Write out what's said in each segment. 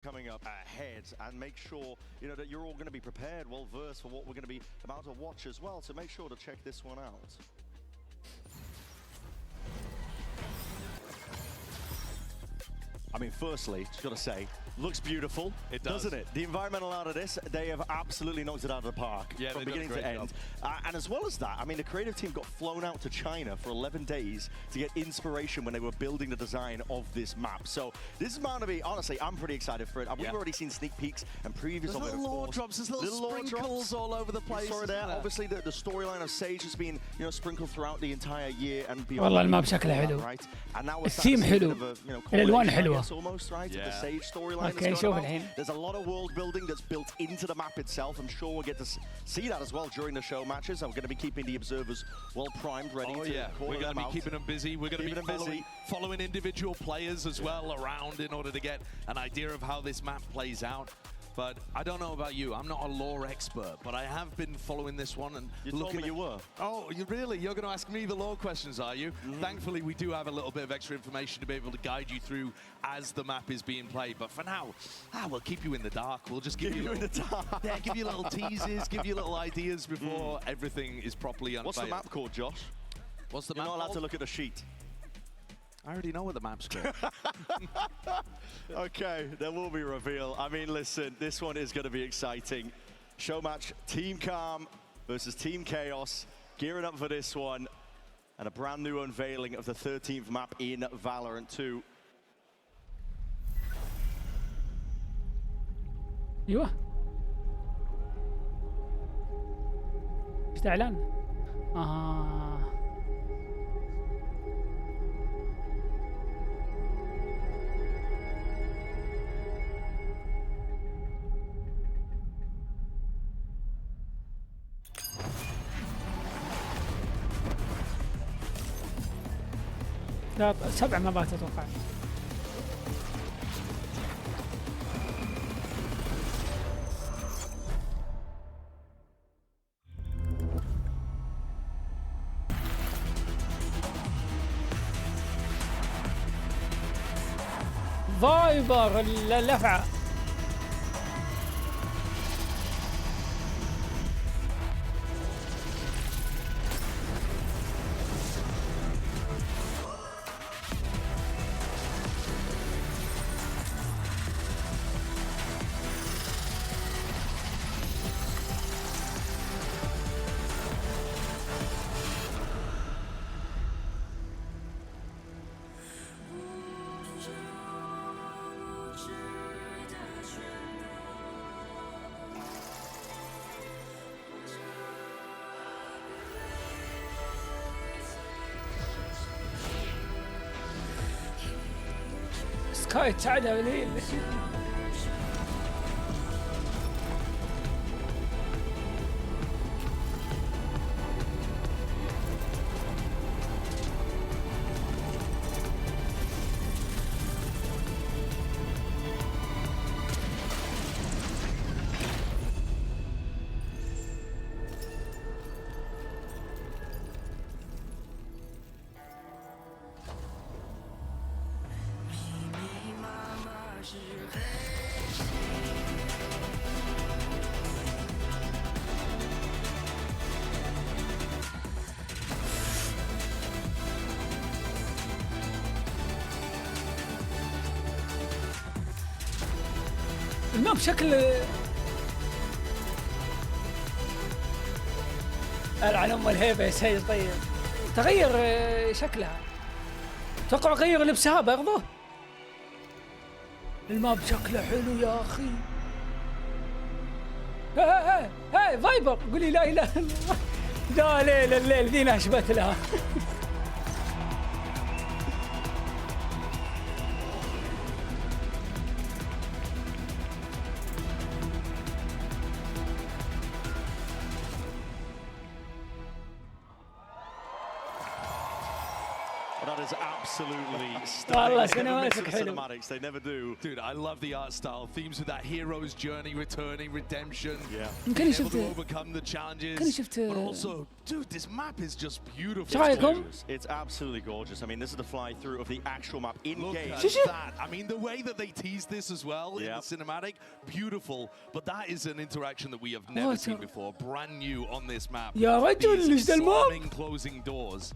coming up ahead, and make sure that you're all going to be prepared, well versed for what we're going to be about to watch as well. So make sure to check this one out. I mean, firstly, just got to say, looks beautiful, it does. Doesn't it? The environmental out of this, they have absolutely knocked it out of the park from beginning to end. And as well as that, I mean, the creative team got flown out to China for 11 days to get inspiration when they were building the design of this map. So this is bound to be, honestly, I'm pretty excited for it. And we've already seen sneak peeks and previews of it, little lore drops, there's little sprinkles all over the place. Obviously, the storyline of Sage has been, sprinkled throughout the entire year and beyond. والله الماب شكله حلو. Right? And now we're الثيم حلو. الألوان حلوة. Almost, right? The Sage storyline okay, that's going on. There's a lot of world building that's built into the map itself. I'm sure we'll get to see that as well during the show matches. I'm going to be keeping the observers well primed, ready to call We're going to be out. keeping them busy. We're going to be following individual players as well around in order to get an idea of how this map plays out. But I don't know about you. I'm not a lore expert, but I have been following this one and looking. Told me you were. Oh, you really? You're going to ask me the lore questions, are you? Thankfully, we do have a little bit of extra information to be able to guide you through as the map is being played. But for now, we'll keep you in the dark. We'll just give you in the dark. Yeah, give you little teases, give you little ideas before everything is properly unveiled. What's the map called, Josh? What's the map? You're not allowed to look at the sheet. I already know what the map's called. Okay, there will be reveal. I mean, listen, this one is going to be exciting. Show match, Team Calm versus Team Chaos. Gearing up for this one. And a brand new unveiling of the 13th map in Valorant 2. ايوه ايش ده اعلان؟ لا 7 مابات اتوقع. فايبر اللفعة. سكاي تعدى قليل. الماب بشكل على ام الهيبه يا سيد. طيب تغير شكلها. اتوقع غير لبسها برضه. الماب شكله حلو يا اخي. هاي فايبر قولي لا اله الا الله. لا ليل الليل ذي ناشبت لها. That is absolutely والله stunning. سينماتك حلو. Cinematics, they never do. Dude, I love the art style. Themes with that hero's journey, returning, redemption. Yeah. يمكن Being able شفت to overcome the challenges. يمكن شفت But also, dude, this map is just beautiful. شو رايكم؟ It's absolutely gorgeous. I mean, this is the fly through of the actual map in Look game. at that. I mean, the way that they tease this as well in the cinematic, beautiful. But that is an interaction that we have never seen before. Brand new on this map. يا رجل ايش ذا الماب؟ Slamming closing doors.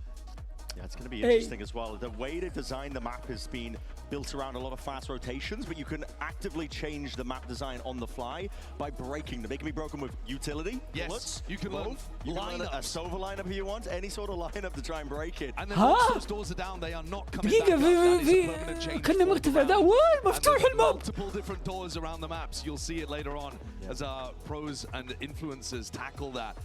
Yeah, it's going to be interesting as well. The way they've designed the map has been built around a lot of fast rotations, but you can actively change the map design on the fly by breaking them. They can be broken with utility. Yes, bullets, you can learn you can learn a Sova lineup if you want, any sort of lineup to try and break it. And then once those doors are down, they are not coming back دقيقة up. That is a في permanent change كنا for مرتفع the ذا round. وين مفتوح And there's الماب. multiple different doors around the maps. You'll see it later on as our pros and influencers tackle that.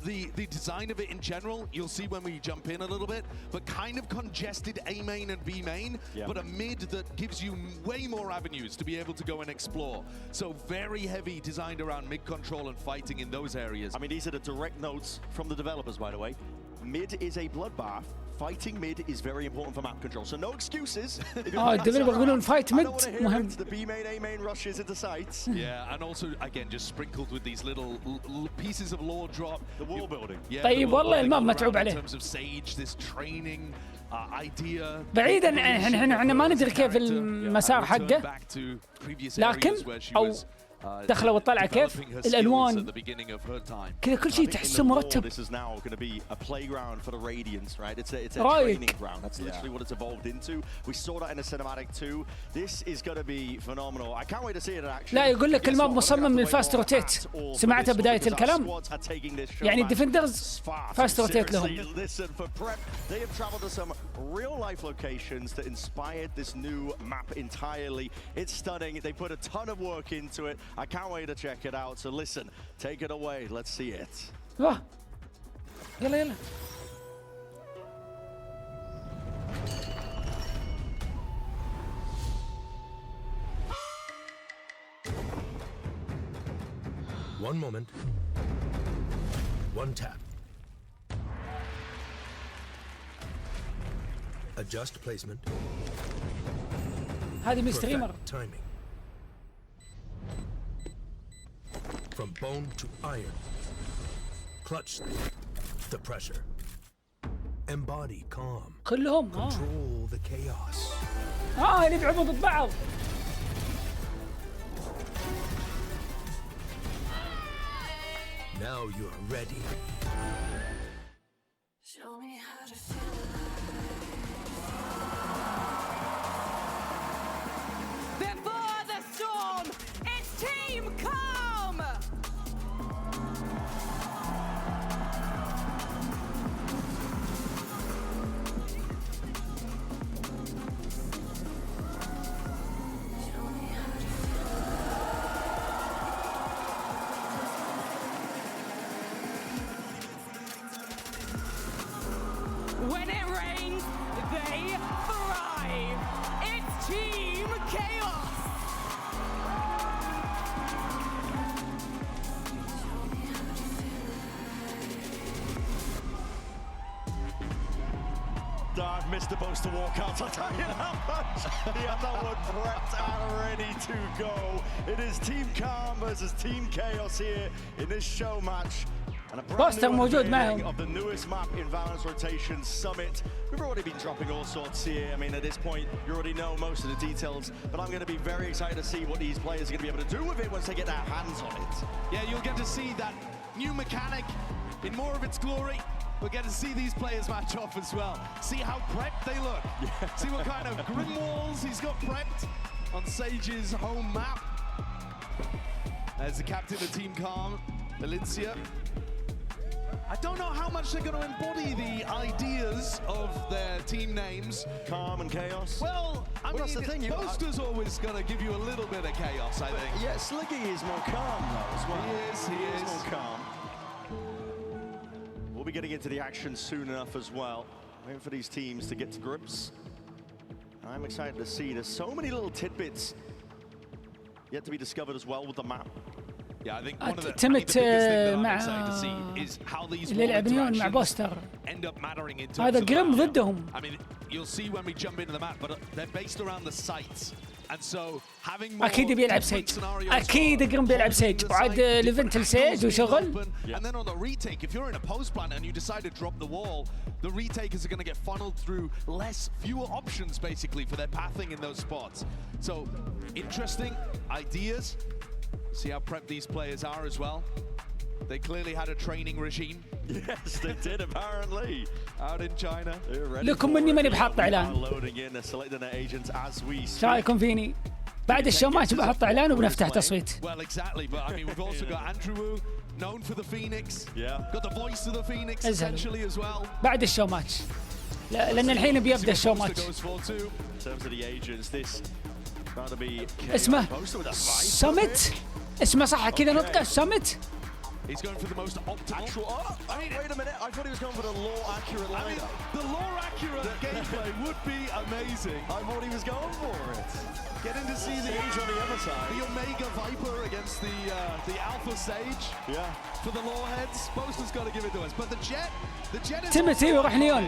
The design of it in general, you'll see when we jump in a little bit, but kind of congested A main and B main, but a mid that gives you way more avenues to be able to go and explore. So very heavy designed around mid control and fighting in those areas. I mean, these are the direct notes from the developers, by the way. Mid is a bloodbath. Fighting mid is very important for map control, so no excuses. الديفلوبر يقولون فايت ميد مهم. The B main, A main rushes into sites. Yeah, and also again just sprinkled with these little pieces of lore drop. The wall building. Yeah, طيب والله الماب متعوب in عليه. terms of sage, this training idea. بعيدا احنا ما ندري كيف المسار حقه، لكن او دخلة وطلعة كيف الالوان كذا كل شيء تحسه مرتب. This is now going to be a playground for the Radiants, right? It's a رايك. training ground. That's literally what it's evolved into. We saw that in the cinematic too. This is going to be phenomenal. I can't wait to see it in action. لا يقول لك الماب مصمم للفاست روتيت، سمعتها بداية الكلام. يعني الديفندرز فاست روتيت لهم. Listen, for prep, they have traveled to some real life locations that inspired this new map entirely. It's stunning. They put a ton of work into it. I can't wait to check it out. So listen, take it away. Let's see it. واه يلا يلا. One moment, one tap. Adjust placement. هذه من ستريمر. Perfect timing. From bone to iron. Clutch the pressure. Embody calm. كلهم Control the chaos. يلعبوا ضد بعض. Now you're ready. Show me how to feel. Before the storm, it's Team Calm! When it rains, they thrive. It's Team Chaos. I've missed the post to walk out. I'll tell you that much. He had that one prepped and ready to go. It is Team Calm versus Team Chaos here in this show match. And a brand new موجود unveiling معهم. of the newest map in Valence Rotation Summit. We've already been dropping all sorts here. I mean, at this point, you already know most of the details, but I'm going to be very excited to see what these players are going to be able to do with it once they get their hands on it. Yeah, you'll get to see that new mechanic in more of its glory. We'll get to see these players match off as well. See how prepped they look. Yeah. See what kind of grim walls he's got prepped on Sage's home map. As the captain of Team Calm, Valencia. I don't know how much they're going to embody the ideas of their team names. Calm and Chaos. Well, I mean, that's the thing. Poster's always going to give you a little bit of chaos, I think. Yeah, Sliggy is more calm though as well. He is. More calm. We'll be getting into the action soon enough as well. Waiting for these teams to get to grips. I'm excited to see. There's so many little tidbits yet to be discovered as well with the map. Yeah, I think one of the تمت biggest thing that I'm مع excited to see is how these اللي يلعبون مع بوستر. end up mattering in terms هذا of جريم ضدهم. I mean, you'll see when we jump into the map, but they're based around the sites. And so having more اكيد بيلعب سيج، اكيد اقرم بيلعب سيج، وعاد الايفنت السيج وشغل. And then on the retake, if you're in a post plant and you decide to drop the wall, the retakers are going to get funneled through fewer options basically for their pathing in those spots. So interesting ideas. See how prepped these players are as well. They clearly had a training regime. Yes, they did apparently. Out in China. لكم مني ماني بحط اعلان. شو رايكم فيني؟ بعد الشو ماتش بحط اعلان وبنفتح تصويت. Well, exactly, but I mean we've also got Andrew Wu, known for the Phoenix. Yeah. Got the voice of the Phoenix essentially as well. بعد الشو ماتش. لأن الحين بيبدأ الشو ماتش. اسمه سمت. اسمه صح كذا نطقه سمت. He's going for the most optimal. Wait a minute, I thought he was going for the lore accurate line. I mean, the lore accurate gameplay would be amazing. I thought he was going for it. Getting to see the Sage on the other side. The Omega Viper against the Alpha Sage. Yeah. For the lore heads, Boaster's got to give it to us. But the Jet is. Timothy وراح نيون.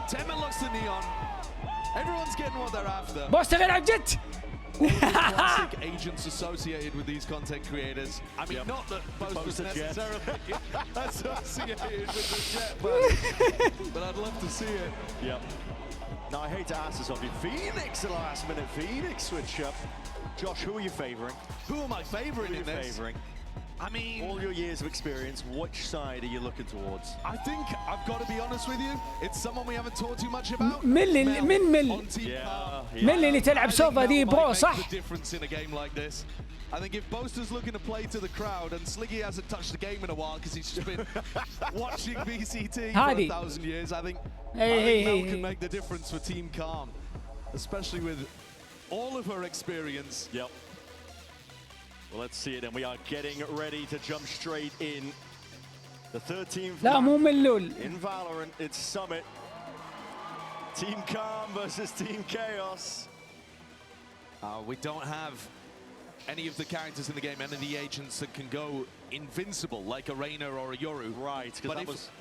Tema looks to Neon. Everyone's getting what they're after. بوستر يلعب جت. Classic agents associated with these content creators. I mean, not that Boaster's necessarily associated with the Jet, but I'd love to see it. Yep. Now, I hate to ask this of you. Phoenix, the last minute Phoenix switch up. Josh, who are you favouring? Who am I favouring in this? I mean, all your years of experience, which side are you looking towards? I think I've got to be honest with you. It's someone we haven't talked too much about. من اللي تلعب سوفا دي برو صح؟ The difference in a game like this. I think if Boaster's looking to play to the crowd and Sliggy hasn't touched the game in a while because he's just been watching VCT for 1,000 years, I think Mel can make the difference for Team Calm, especially with all of her experience. Yep. Well, let's see it, and we are getting ready to jump straight in. The 13th لا مو ملول. In Valorant, it's Summit. Team Calm versus Team Chaos. We don't have any of the characters in the game, any of the agents that can go invincible like a Reyna or a Yoru. Right,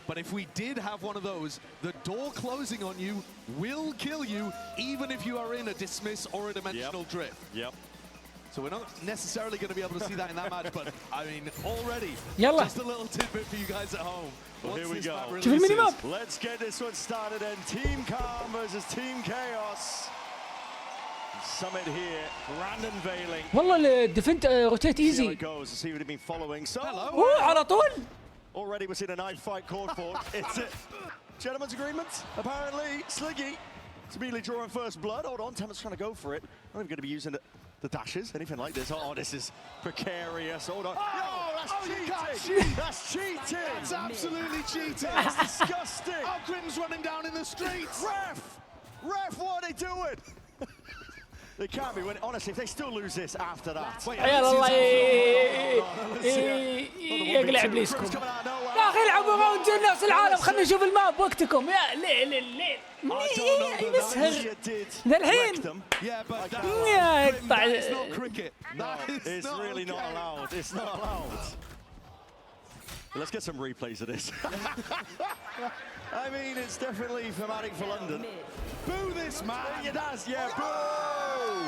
but if we did have one of those, the door closing on you will kill you, even if you are in a dismiss or a dimensional drift. Yep. So we're not necessarily going to be able to see that in that match, but I mean, already, just a little tidbit for you guys at home. Well, here we go. Let's get this one started, and Team Calm versus Team Chaos. Summit here, grand unveiling. والله الديفنت روتيت ايزي. See what been following. So على طول. Already we're seeing a knife fight called for. It's a gentleman's agreement. Apparently, Sliggy is immediately drawing first blood. Hold on, Tamit's trying to go for it. Not even going to be using the dashes, anything like this. Oh, this is precarious. Hold on. Oh, that's cheating. That's cheating. That's absolutely cheating. That's disgusting. Oh, Grim's running down in the streets. Ref, what are they doing? They can't be winning. Honestly, if they still lose this after that. يلا الله يقلع ابليسكم. يا اخي العبوا راوند الناس العالم، خلينا نشوف الماب وقتكم. يا ليه يسهر ذا الحين. يا يقطع. It's really not allowed. It's not allowed. Let's get some replays of this. I mean, it's definitely thematic for London. Boo this man! It does, yeah, boo!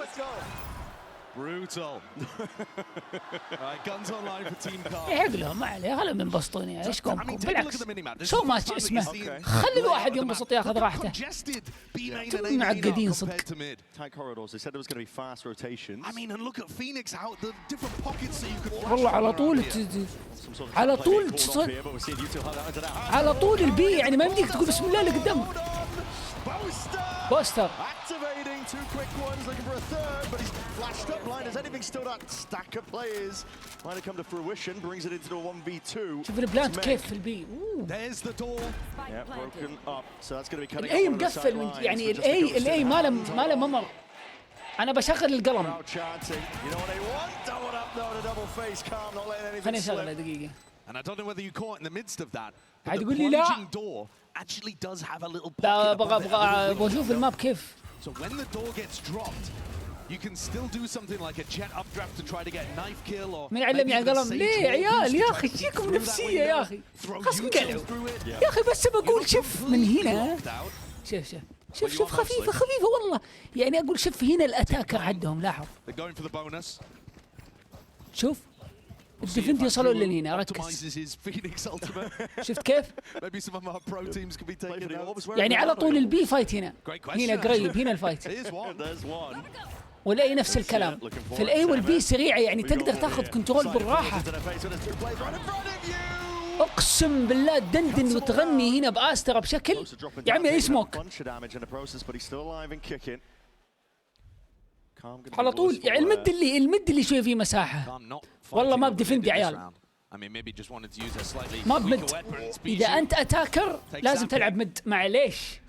Let's go. Brutal. Right, guns online for Team Calm. يحق لهم ما عليه، خلهم ينبسطون يا ايش قومكم. بالعكس شو ماتش اسمه، خلي الواحد ينبسط ياخذ راحته. انتم معقدين صدق. Tight corridors. They said there was going to be fast rotations. I mean, and look at Phoenix, how the different pockets that you could watch. والله على طول البي، يعني ما يمديك تقول بسم الله اللي قدامه. بوستر. Activating two quick ones, looking for a third, but he's flashed up line. Has anything still that stack of players might have come to fruition, brings it into a 1v2. شوف البلانت كيف في البي. There's the door. Yeah, broken up. So that's going to be cutting. الاي مقفل يعني الاي ما له ممر. انا بشغل القلم. خليني اشغله دقيقة. And I don't know whether you caught in the midst of that. عاد The يقول لي لا. plunging door actually does have a little pocket. ابغى اشوف الماب كيف. So when the door gets dropped, you can still do something like a jet updraft to try to get a knife kill or من علمني على القلم ليه يا عيال يا اخي جيكم نفسيه يا اخي خلاص انقلب يا اخي بس بقول شوف من هنا شوف خفيفه والله يعني اقول شوف هنا الاتاكر عندهم لاحظ شوف الديفنت يوصلون لهنا ركز شفت كيف؟ يعني على طول البي فايت هنا قريب هنا الفايت والاي نفس الكلام في الاي والبي سريعه يعني تقدر تاخذ كنترول بالراحه اقسم بالله تدندن وتغني هنا باسترا بشكل يا عمي اي سموك على طول يعني المد اللي شويه فيه مساحه والله ما بديفند يا عيال ما بمد اذا انت اتاكر لازم تلعب مد معليش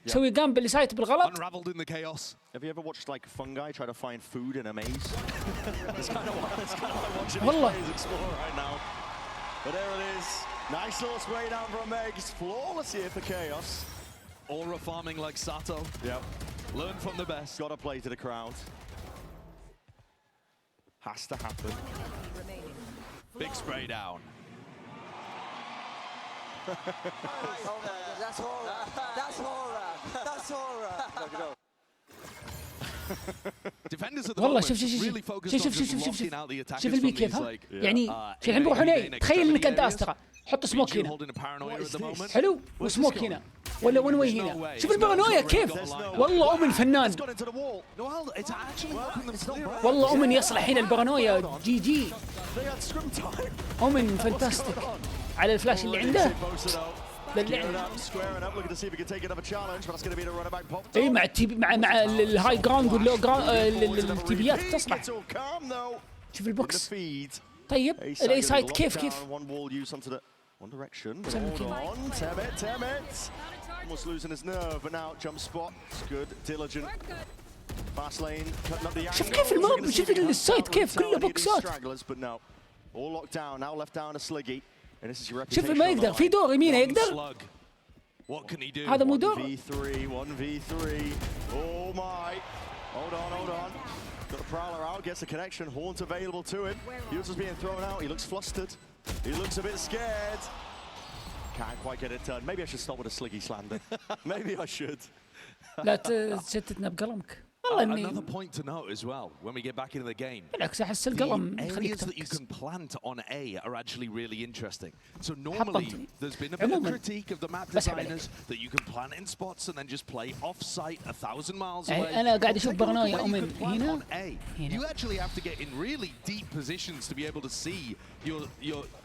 سوي قام باللي سايت بالغلط Have you ever watched like fungi try to find food in a maze? That's kind of what watching these explore right now. But there it is. Nice little spray down from Megs. Flawless here for Chaos. Aura farming like Sato. Yep. Learn from the best. Got to play to the crowd. Has to happen. Big spray down. That's horror. That's horror. That's horror. والله شوف البي كيف ها يعني شوف الحين بروح هنا تخيل انك انت استرا حط سموك هنا حلو وسموك هنا ولا ون واي هنا شوف البارانويا كيف والله اومن فنان والله اومن يصلح هنا البارانويا جي اومن فانتاستيك على الفلاش اللي عنده اي مع مع الهاي جراوند واللو جراوند التيبيات تصلح شوف البوكس طيب الاي سايد كيف شوف كيف الماب شوف السايد كيف كله بوكسات شوف ما يقدر في دور يمينه يقدر هذا مو دور 1v3 oh my hold on got a prowler out gets a connection Haunt available to him User's being thrown out he looks flustered he looks a bit scared can't quite get it done maybe I should stop with a sliggy slander maybe I should لا تشتتنا بقلمك Another point to note as well when we get back into the game. The areas that you can plant on A are actually really interesting. So normally there's been a bit of critique of the map designers that you can plant in spots and then just play off-site 1,000 miles away. أنا قاعد أشوف برنايا أؤمن هنا. You actually have to get in really deep positions to be able to see your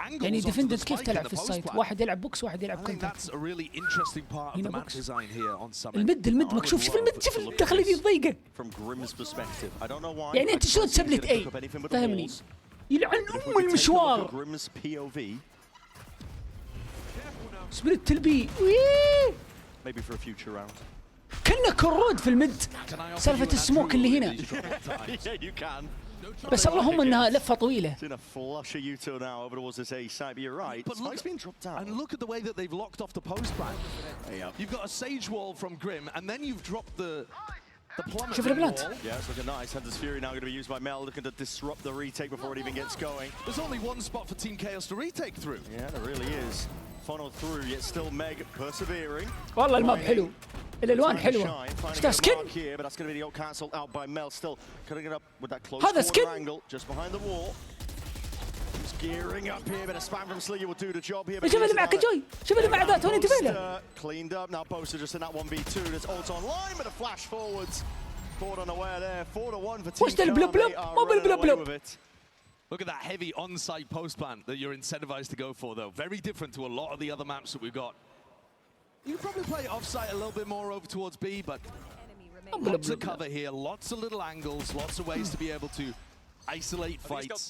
angles. يعني ديفندنت كيف تلعب في السايت؟ واحد يلعب بوكس واحد يلعب كونتاكت. That's a really interesting part of the map design here on Summit. المد مكشوف شوف المد شوف الدخل اللي ضيقه. From Grimm's perspective, I don't know why. يعني أنت شلون تسبلت أي؟ فهمني. يلعن المشوار. Grimm's POV. سبلت البي. Maybe for a future round. كنا كرود في المد. سالفة السموك اللي هنا. Yeah, you can. بس اللهم انها لفه طويله. It's in a flush of Yuto now over towards this A side, but you're right. But Spike's being dropped down. And look at the way that they've locked off the post plan. You've got a Sage wall from Grim, and then you've dropped the plummet wall. Yeah, it's looking nice. Hunter's Fury now going to be used by Mel, looking to disrupt the retake before it even gets going. There's only one spot for Team Chaos to retake through. Yeah, there really is. Funneled through, yet still Meg persevering. والله الماب حلو. الالوان حلوه. اشترى سكن. But that's going to be the old cancelled out by Mel. Still cutting it up with that close angle just behind the wall. He's gearing up here, but a spam from Sliggy will do the job here. شوف اللي معك جوي. شوف اللي معك توني انتبه له. Cleaned up now. Boaster just in that 1v2. There's ult online, but a flash forwards. Caught unaware there. 4-1 for Team وش البلوب بلوب؟ مو بالبلوب بلوب. Look at that heavy on-site post plant that you're incentivized to go for, though. Very different to a lot of the other maps that we've got. You can probably play off-site a little bit more over towards B, but lots of cover here, lots of little angles, lots of ways to be able to isolate fights.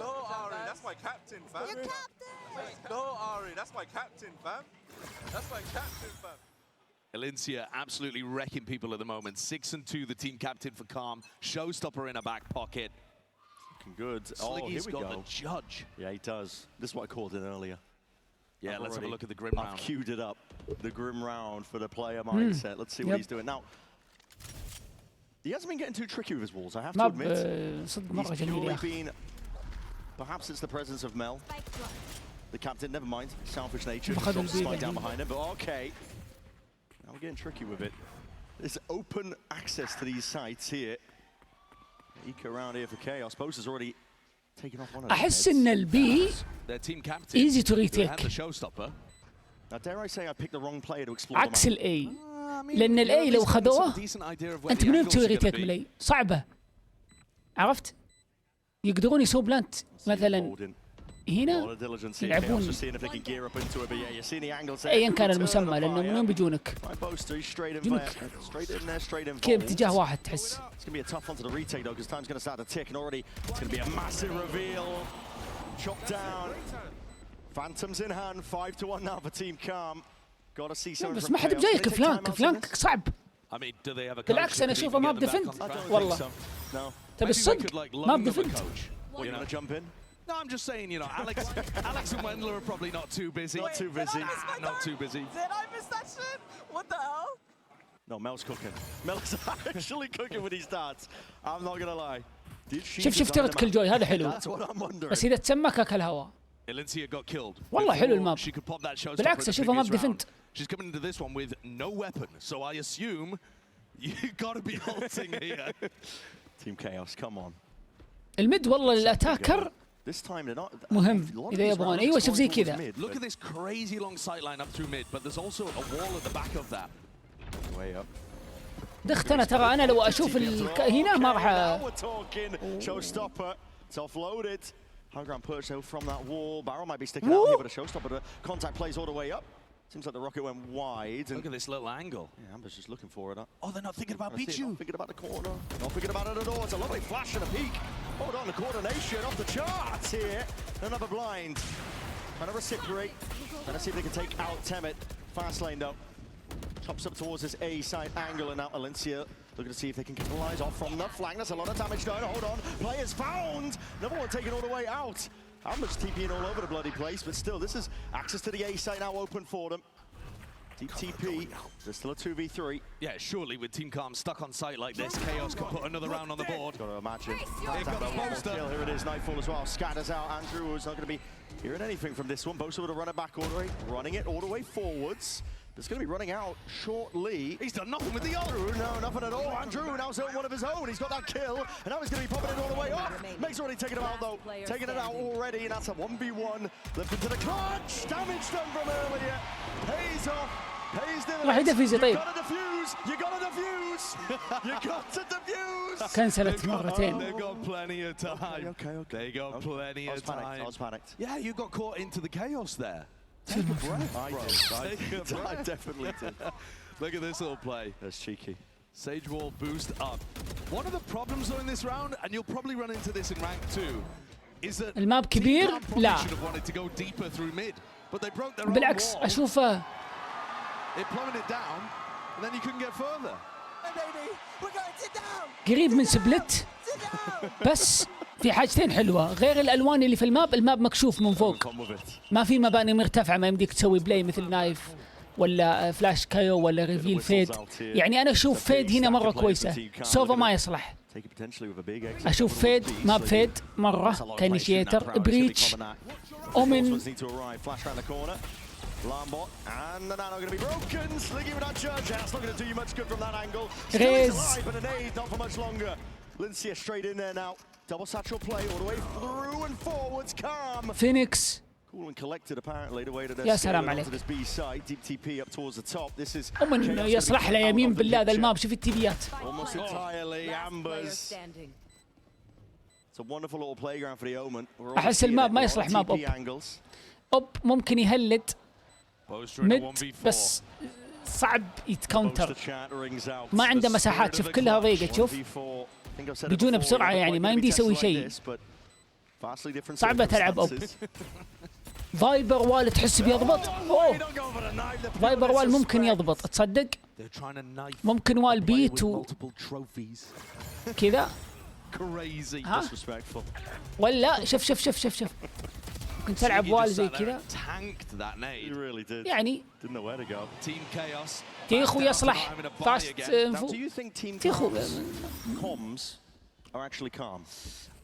No, Ari, that's my captain, fam. Your captain. No, Ari, that's my captain, fam. That's my captain, fam. Elincia absolutely wrecking people at the moment. 6-2, the team captain for Calm. Showstopper in a back pocket. Looking good. Sliggy's got the judge. Yeah, he does. This is what I called it earlier. Yeah, let's have a look at the grim round. I've queued it up. The grim round for the player mindset. Let's see what he's doing now. He hasn't been getting too tricky with his walls, I have to admit. He's purely been. Perhaps it's the presence of Mel, the captain. Never mind, selfish nature. Drops the spike down behind him, but okay. Now we're getting tricky with it. There's open access to these sites here. Eka around here for Chaos. Bose has already taken off one of them. أحس إن البي easy to retake. Now dare I say I picked the wrong player to explore. عكس الأي. لأن الأي لو خذوه أنت من وين تسوي ريتيك من الأي؟ صعبة. عرفت؟ يقدرون يسوون بلانت مثلا هنا يلعبون ايا كان المسمى لانه من وين بيجونك؟ كذا باتجاه واحد تحس. بس ما حد بجايك فلانك صعب. بالعكس انا اشوفه ما بدفنت والله. تبي الصدق ما بدفنت. No, I'm just saying, you know, Alex and Wendler are probably not too busy. Not too busy. Did I miss that shit? What the hell? No, Mel's cooking. Mel's actually cooking with his darts. I'm not gonna lie. شوف ترد كل جوي هذا حلو. بس إذا تسمك أكل هوا. والله حلو الماب. بالعكس أشوفه ما بدفنت. She's coming into this one with no weapon, so I assume you gotta be halting here. Team Chaos, come on. الميد والله الاتاكر مهم اذا يبغون. ايوه شوف زي كذا. Look at this crazy long sight line up through mid, but there's also a wall at the back of that. Way up. دخت انا ترى انا لو اشوف هنا ما راح. Showstopper, it's offloaded. High ground push though from that wall. Barrel might be sticking out here, but a showstopper. The contact plays all the way up. Seems like the rocket went wide. Look at this little angle. Yeah, Amber's just looking for it. Oh, they're not thinking about Pichu. Not thinking about the corner. Not thinking about it at all. It's a lovely flash and a peek. Hold on, the coordination off the charts here. Another blind. Trying to reciprocate. Trying to see if they can take out Temet. Fast lane though. Chops up towards this A side angle, and now Alencia looking to see if they can capitalize off from the flank. That's a lot of damage done. Hold on. Players found. Another one taken all the way out. Amber's TPing all over the bloody place, but still, this is access to the A site now open for them. Deep TP, there's still a 2v3. Yeah, surely with Team Calm stuck on site like this, Chaos can put another round on the board. Got to imagine. Here it is, Nightfall as well. Scatters out. Andrew is not going to be hearing anything from this one. Bosa with a runner back all the way, running it all the way forwards. It's going to be running out shortly. He's done nothing with the Andrew. No, nothing at all. Andrew now's hit one of his own. He's got that kill, and now he's going to be popping it all the way off. Meg's already taken him out though. Taking it out already, and that's a 1v1. Lift into the clutch. Damage done from earlier. Pays off. راح يدفز طيب. كنسلت مرتين. They got plenty of time. They got plenty of time. I was panicked. Yeah, you got caught into the chaos there. Take a breath, bro. I definitely did. Look at this little play. That's cheeky. Sage wall boost up. One of the problems though in this round, and you'll probably run into this in rank 2, is that الماب كبير. لا. should have wanted to go deeper through mid, but they broke their own بالعكس wall. اشوفه. It plummeted down, and then you couldn't get further. قريب من سبلت. بس في حاجتين حلوة غير الألوان اللي في الماب. الماب مكشوف من فوق. ما في مباني مرتفعة ما يمديك تسوي بلاي مثل نايف ولا فلاش كايو ولا ريفيل فيد. يعني أنا أشوف فيد هنا مرة كويسة. سوفا ما يصلح. أشوف فيد ما بفيد مرة كانيشيتر. بريتش أومن. Lambot and the nano going to be broken. Sliggy with that charge. That's not going to do you much good from that angle. Riz. But an aid not for much longer. Lincia straight in there now. Double satchel play all the way through and forwards. Calm. Phoenix. Cool and collected apparently the way to يا سلام عليك. this B side. Deep TP up towards the top. This is أمن يصلح له يمين بالله ذا الماب. شوف التيبيات. Almost entirely Ambers. It's a wonderful little playground for the Omen. أحس الماب ما يصلح ماب أوب. أوب ممكن يهلد. مد بس صعب يتكونتر. ما عنده مساحات. شوف كلها ضيقة. شوف بيجونه بسرعة يعني ما يمدي يسوي شيء. صعبة تلعب أوب. فايبر وال تحس بيضبط. أوه فايبر وال ممكن يضبط تصدق. ممكن وال بيت كذا. ها ولا شوف كنت العب وال زي كذا He really did. يعني Didn't know where to go. تيخو يصلح فاست انفو. Do you think Team تيخو comms are actually calm?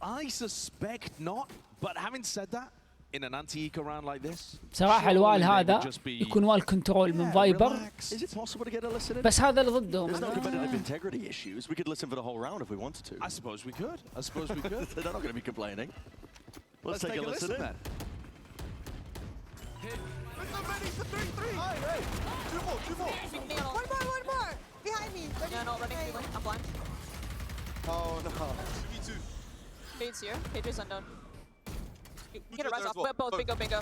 I suspect not, but having said that, in an anti-eco round like this, صراحة الوال هذا يكون وال كنترول من فايبر. Is it possible to get a listen in? بس هذا اللي ضدهم. There's no competitive integrity issues. We could listen for the whole round if we wanted to. I suppose we could. I suppose we could. They're not going to be complaining. Let's take a listen in. Then. It's a 3-3. Hey. Two more. One more. Behind me. Yeah, no, running. I'm blind. Oh no. Me too. Page's here. Page is unknown. You get a There res as off. well. Both. Bingo.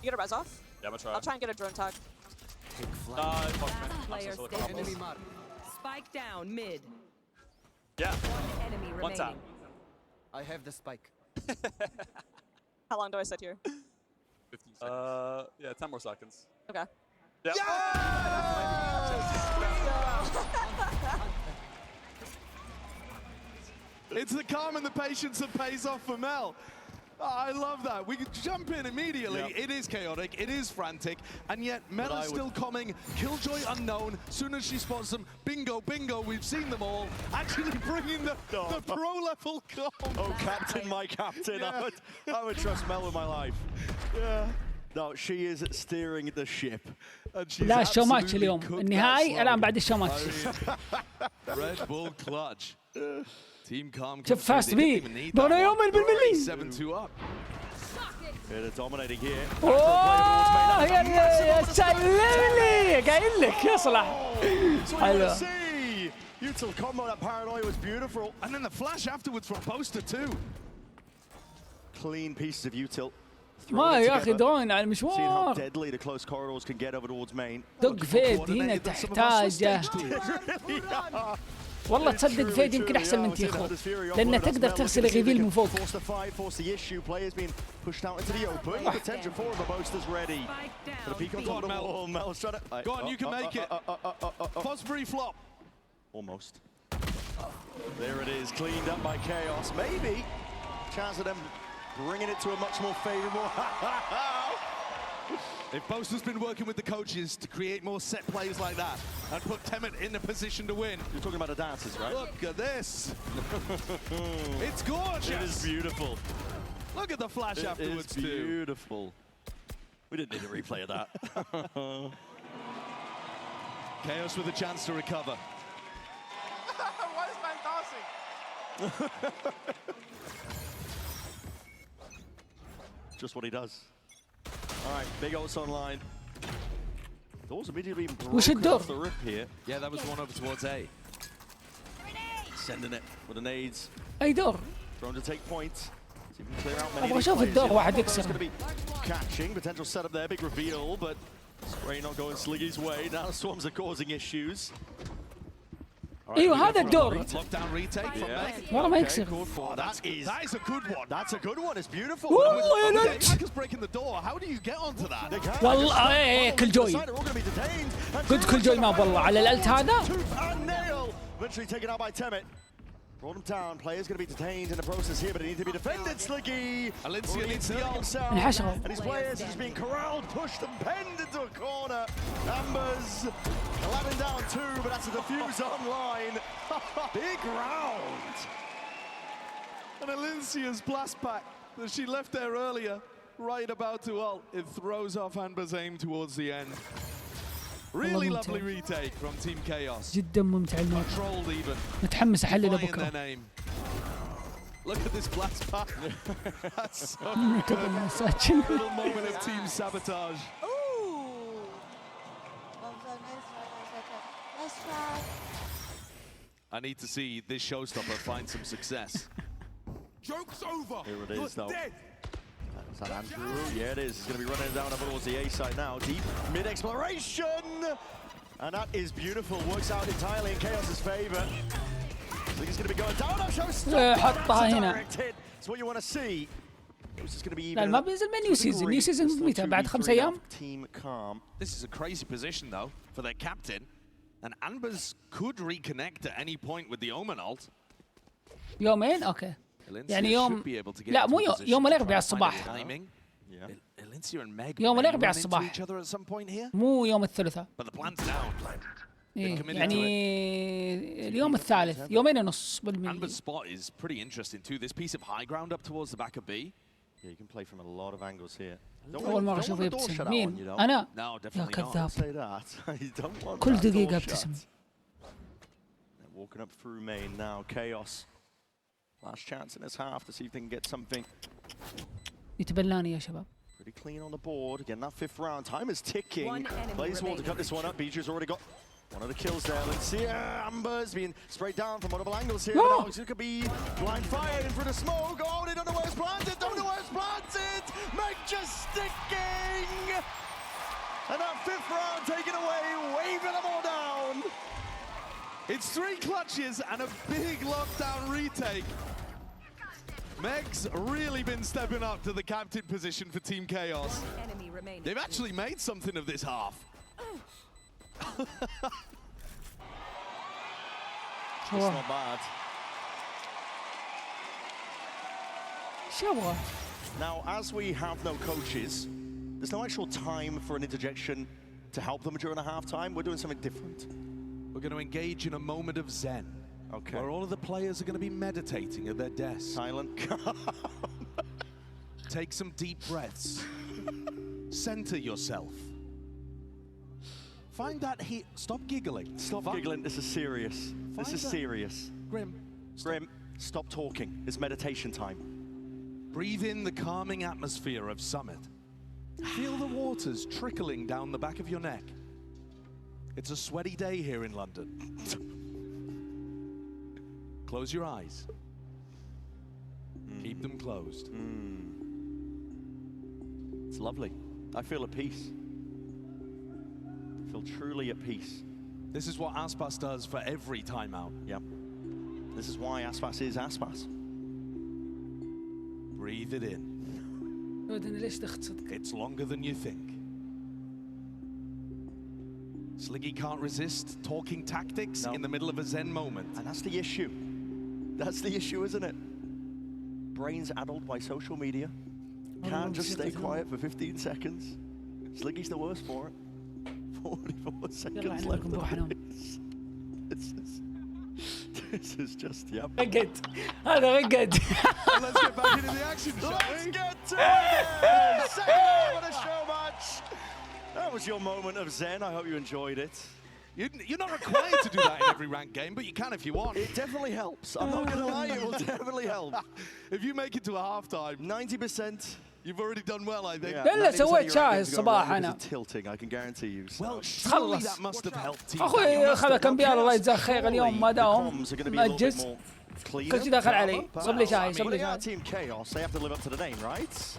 You get a res off? Yeah, I'm gonna try. I'll try and get a drone tag. Player Enemy mark. Spike down mid. Yeah. Enemy One tap. remaining. I have the spike. How long do I sit here? 15 seconds. Yeah, 10 more seconds. Okay. Yeah. it's the calm and the patience that pays off for Mel. Oh, I love that. We could jump in immediately. Yep. It is chaotic, it is frantic, and yet Mel is still coming. Killjoy unknown. Soon as she spots them, bingo, we've seen them all. Actually bringing the pro-level calm. Oh, captain, my captain. Yeah. I would trust Mel with my life. Yeah. No, she is steering the ship. لا الشو ماتش اليوم النهائي الآن بعد الشو ماتش. Red Bull clutch. Team calm. شوف فاست بي دونا يومين بالملي. 7-2 up. They're dominating here. اوه يا سلمني قايل لك يصلح. حلو. Util combo, that paranoia was beautiful. And then the flash afterwards from Poster too. Clean pieces of Util. ما يا اخي درون على Seeing how المشوار. deadly the close corridors can get over towards main. دق فيد هنا تحتاجه. والله تصدق فيد يمكن احسن من تيخو لان تقدر تغسل الريفيل من فوق. Go on, you can make it. Fosbury flop. Almost. There it is, cleaned up by Chaos. Maybe chance of them bringing it to a much more favorable. If Boaster's been working with the coaches to create more set plays like that and put Temet in a position to win. You're talking about the dances, right? Look at this. It's gorgeous. It is beautiful. Look at the flash afterwards too. too. Beautiful. We didn't need a replay of that. Chaos with a chance to recover. Why is man dancing? Just what he does. All right, big ults online. Doors immediately We should broken do. off the rip here. Yeah, that was one over towards A. Sending it with the nades. اي دور. Trying to take points. See if we can clear out many ابغى of these اشوف players الدور here. واحد It's يكسر. going to be catching. Potential setup there. Big reveal, but Spray not going Sliggy's way. Now Swarms are causing issues. ايوه هذا الدور. Lockdown retake from Meg. والله ما يكسر. That is a good one. That's a good one. It's beautiful. والله يا لد. Mac breaking the door. How do you get onto that? والله ايه كل جوي. قلت كل جوي ما والله على الالت هذا. Eventually taken out by Temet. Brought him down. Players going to be detained in the process here, but he needs to be defended. Sliggy. Alicia needs to himself. انحشروا. And his players are just being corralled, pushed and penned into a corner. Ambers 11 down 2, but that's a defuse online. Big round. And Alicia's blast pack that she left there earlier, right about to ult, it throws off Amber's aim towards the end. Really lovely retake from Team Chaos. جدا ممتع الموضوع. Controlled even. متحمس احلله Flying بكره. their name. Look at this blast pack. That's so little moment of team sabotage. Ooh. Nice try. I need to see this showstopper find some success. Joke's over. Here it is, though. Dead. Is that Andrew? Yeah, it is. He's going to be running down over towards the A side now. Deep mid-exploration! And that is beautiful. Works out entirely in Chaos's favor. I think he's going to be going down. I'm showing حطها هنا. It's what you want to see. It's just going to be لا ما بينزل من نيو سيزون. نيو سيزون متى بعد 5 ايام؟ Team calm. This is a crazy position though for their captain. And Ambers could reconnect at any point with the Omen ult. يومين اوكي. يعني يوم لا مو يوم الاربعاء الصباح. يوم الاربعاء الصباح مو يوم الثلاثاء. يعني اليوم الثالث يومين ونص بالمية. أول مرة أشوفه يبتسم. مين؟ أنا؟ يا كذاب. كل دقيقة ابتسم. Walking up through main now, chaos. Last chance in his half to see if they can get something. يتبلاني يا شباب. Pretty clean on the board. Again, that 5th round. Time is ticking. Plays well to cut this one up. Biju's already got one of the kills there. Let's see. Amber's being sprayed down from multiple angles here. Now it could be blind fire in for the smoke. Oh, they don't know where it's planted. Don't know where it's planted. Meg just sticking. And that 5th round taken away, waving them all down. It's 3 clutches and a big lockdown retake. Meg's really been stepping up to the captain position for Team Chaos. They've actually made something of this half. It's not bad. Now, as we have no coaches, there's no actual time for an interjection to help them during a halftime. We're doing something different. We're going to engage in a moment of zen. Okay. Where all of the players are going to be meditating at their desks. Silent. Take some deep breaths. Center yourself. Find that heat. Stop giggling. Stop giggling. This is serious. This is serious. Grim. Grim, stop talking. It's meditation time. Breathe in the calming atmosphere of Summit. Feel the waters trickling down the back of your neck. It's a sweaty day here in London. Close your eyes. Keep them closed. It's lovely. I feel at peace. I feel truly at peace. This is what Aspas does for every timeout. Yep. This is why Aspas is Aspas. Breathe it in. It's longer than you think. Sliggy can't resist talking tactics in the middle of a zen moment. And that's the issue. That's the issue, isn't it? Brains addled by social media. Can't just stay quiet for 15 seconds. Sliggy's the worst for it. 44 seconds left. This is just, yep. رقد هذا رقد. Let's get back into the action, shall we? Let's get to it! Second over the show match. That was your moment of zen. I hope you enjoyed it. You're not required to do that in every ranked game, but you can if you want. It definitely helps. I'm not going to lie, it will definitely help. If you make it to a halftime, 90%. You've already done well, I think. لا سويت شاي الصباح أنا. Tilting, I can guarantee you. Well, surely that must have helped team. أخوي خذ كمبيال الله يجزاه خير اليوم ما داوم مأجز. كل شيء داخل علي. صب لي شاي صب لي شاي. Team Chaos, they have to live up to the name, right?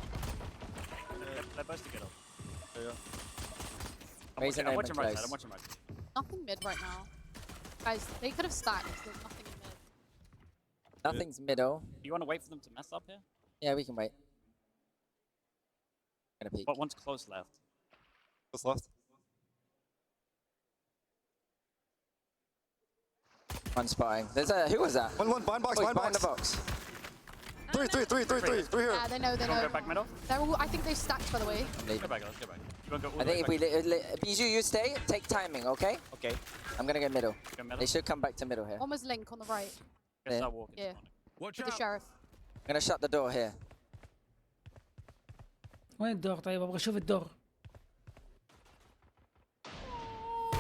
They're supposed to get up. I'm watching right side. I'm watching right. Nothing mid right now. Guys, they could have stacked. There's nothing in mid. Nothing's middle. You want to wait for them to mess up here? Yeah, we can wait. Gonna peek. But one's close left. Close left. One spotting. There's a who was that? One behind box. Behind the box. Three here. Yeah, they know. You want to go back middle? I think they stacked, by the way. Let's go back. You want to go all I think if the way we back? Bijou, you stay. Take timing, okay? Okay. I'm gonna get middle. Go middle. They should come back to middle here. One was Link on the right. Guess Yeah. I'll walk. Yeah. Watch With the sheriff. I'm gonna shut the door here. وين الدور طيب أبغى أشوف الدور.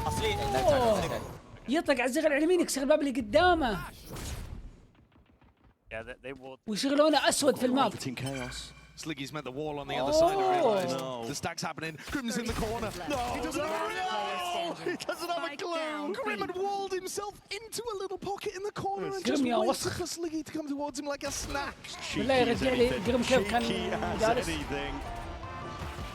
أصلي. Okay. يطلق على الزغل على اليمين يكسر الباب اللي قدامه. Yeah, they walled. ويشغلونه أسود في الماب. Team Chaos. Sliggy's met the wall on the other side and realised No. the stack's happening. Grim's in the corner. No, he doesn't have a clue. Grim had walled himself into a little pocket in the corner and Grim just يا waited وسخ. for Sliggy to come towards him like a snack. بالله يرجع لي قرم كيف كان جالس.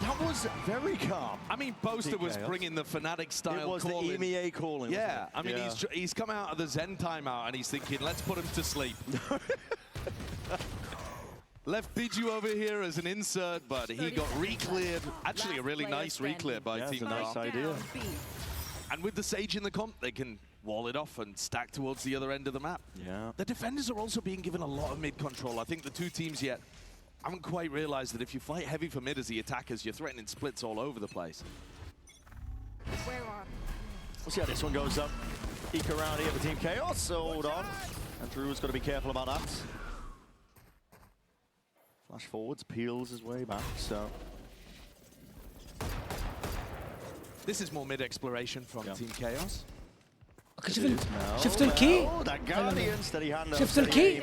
That was very calm. I mean, Boaster was bringing the Fnatic style It was calling. the EMEA calling. Yeah, I mean, he's come out of the Zen timeout and he's thinking, let's put him to sleep. Left Biju over here as an insert, but he got re-cleared. Actually, a really nice re-clear by Team That's a nice Calm. idea. And with the Sage in the comp, they can wall it off and stack towards the other end of the map. Yeah. The defenders are also being given a lot of mid control. I think the two teams yet haven't quite realized that if you fight heavy for mid as the attackers, you're threatening splits all over the place. We'll see how this one goes up. Eke around here for Team Chaos. Hold on. And Drew's got to be careful about that. Flash forwards, peels his way back, so. This is more mid exploration from Team Chaos. شفتوا الكي؟ شفتوا الكي؟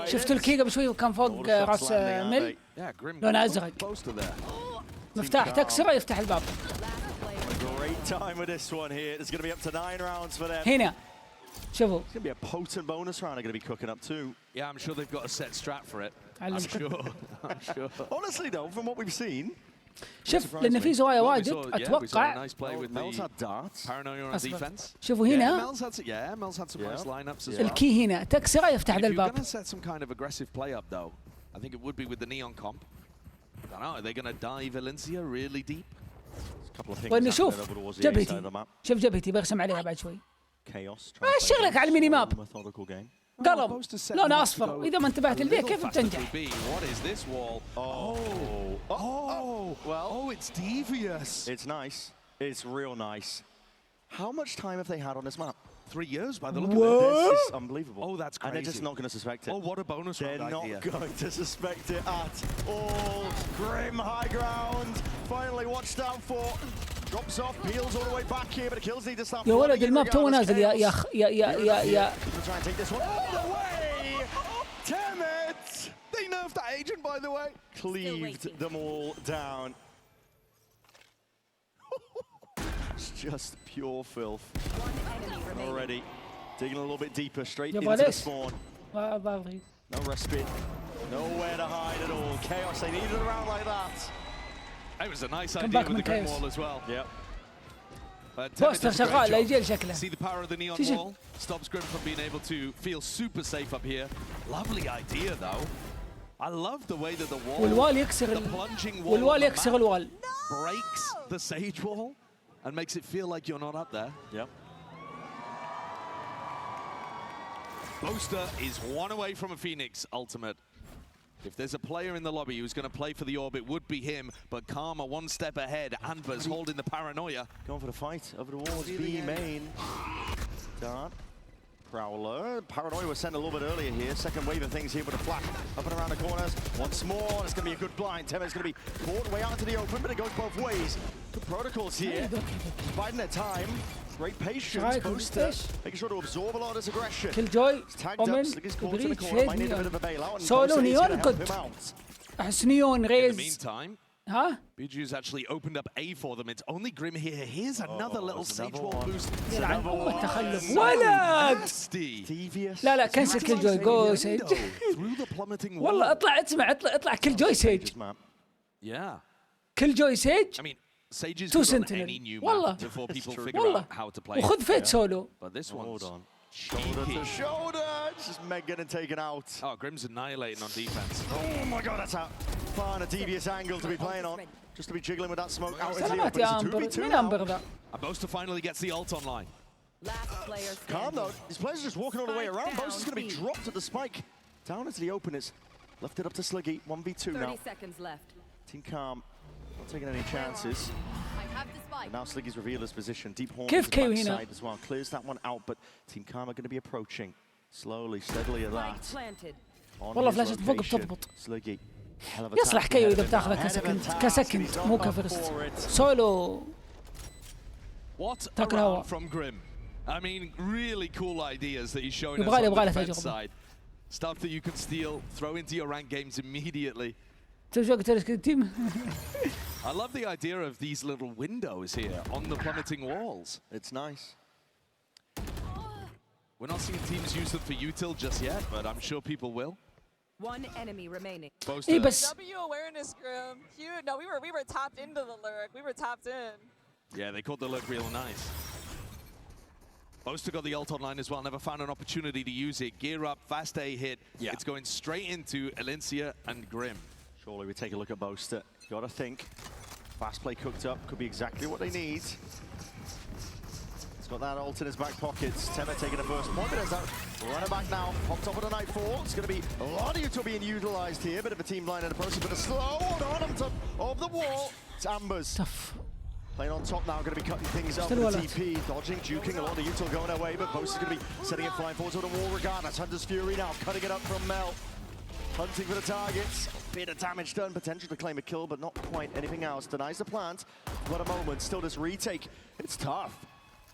شفتوا الكي قبل شوي وكان فوق راس مل؟ لونه ازرق. مفتاح تكسره يفتح الباب. Great time with this one here. It's going to be up to 9 rounds for them. هنا شوفوا. It's going to be a potent bonus round. They're going to be cooking up too. Yeah, I'm sure they've got a set strat for it. I'm sure. Honestly though, from what we've seen. شوف لأن في زوايا واجد أتوقع. شوفوا هنا. الكي هنا تكسره يفتح ذا الباب. I think it would be with the neon comp. I don't know, are they going to dive Valencia really deep? وإني شوف جبهتي. شوف جبهتي برسم عليها بعد شوي. شغلك على الميني ماب. قلم لونه اصفر واذا ما انتبهت لديه كيف بتنجح؟ Well, it's devious. It's nice. It's real nice. How much time have they had on this map? 3 years by the look of it. This is unbelievable. Oh, that's crazy. And they're just not going to suspect it. Oh, what a bonus round idea. They're not going to suspect it at all. Grim high ground. Finally watched out for. Drops off, peels all the way back here, but kills need to start. يا ولد الماب تو نازل يا try and take this one all the way. Damn it! They nerfed that agent, by the way. Cleaved them all down. It's just pure filth. Already digging a little bit deeper, straight into the spawn. No respite, nowhere to hide at all. Chaos, they needed a round like that. It was a nice idea with the Grim wall as well. Yep. بوستر شغال لا يجي شكله. See the power of the neon wall stops Grim from being able to feel super safe up here. Lovely idea though. I love the way that the wall, والوال يكسر the plunging wall, والوال يكسر الوال. breaks the sage wall and makes it feel like you're not up there. Yep. Boaster is one away from a Phoenix ultimate. If there's a player in the lobby who's going to play for the orb, it would be him. But Karma 1 step ahead. Anva's holding the paranoia. Going for the fight over towards B main. Dart. Prowler. Paranoia was sent a little bit earlier here. Second wave of things here with a flash up and around the corners. Once more, it's going to be a good blind. Temet's going to be brought way out into the open, but it goes both ways. Good protocols here. Biding their time. Great patience. Boaster making sure to absorb a lot of this aggression. Killjoy. Omen. Solo neon كنت. أحس نيون In the ريز. meantime, ها؟ Biju's actually opened up A for them. It's only Grim here. Here's another little sage wall boost. يلعن التخلف. ولد. لا كنسل كيلجوي جو سيج. والله اطلع اسمع اطلع كيلجوي سيج. Yeah. كيلجوي سيج. I mean, Sages تو could on any سنتينل. new والله. map before people figure والله. out how to play. وخذ فيت سولو. But this one's on. Shoulder to shoulder. It's just Meg getting taken out. Oh, Grim's annihilating on defense. Oh my god, that's a far and a devious angle to be playing on. Just to be jiggling with that smoke out into the سلامات open. يا It's a أمبر. 2v2 مين now. أمبر ذا؟ Boaster finally gets the ult online. Calm though. These players are just walking all the way around. Boaster's going to be dropped at the spike. Down into the open. It's left it up to Sluggy. 1v2 now. 30 seconds left. Team Calm not taking any chances. And now Sluggy's revealed his position. Deep horn كيف to the كيو هنا؟ backside as well. Clears that one out, but Team Calm are going to be approaching slowly, steadily at that. والله فلاشة فوق بتضبط. Sluggy. يصلح كيو إذا بتاخذه كسكند مو كفرست. سولو. What a round from Grim. I mean, really cool ideas that he's showing us on the defense side. Stuff that you can steal, throw into your ranked games immediately. I love the idea of these little windows here on the plummeting walls. It's nice. We're not seeing teams use them for util just yet, but I'm sure people will. One enemy remaining. W awareness, Grim. Cute. No, we were tapped into the lurk. We were tapped in. Yeah, they caught the look real nice. Boaster got the ult online as well, never found an opportunity to use it. Gear up, fast A hit. Yeah. It's going straight into Valencia and Grim. Surely we take a look at Boaster. Gotta think. Fast play cooked up, could be exactly what they need. He's got that ult in his back pockets. Temet taking the first point, but there's that running back now. Popped up with a nightfall. It's going to be a lot of util being utilized here. Bit of a team blind in the process, but a slow one on top of the wall. It's Ambers. Tough. Playing on top now, going to be cutting things up with the TP, dodging, juking, a lot of util going their way, but Boast is going to be setting it flying forward to the wall regardless. Hunter's Fury now, cutting it up from Mel. Hunting for the targets, bit of damage done, potential to claim a kill, but not quite anything else. Denies the plant, what a moment, still this retake. It's tough.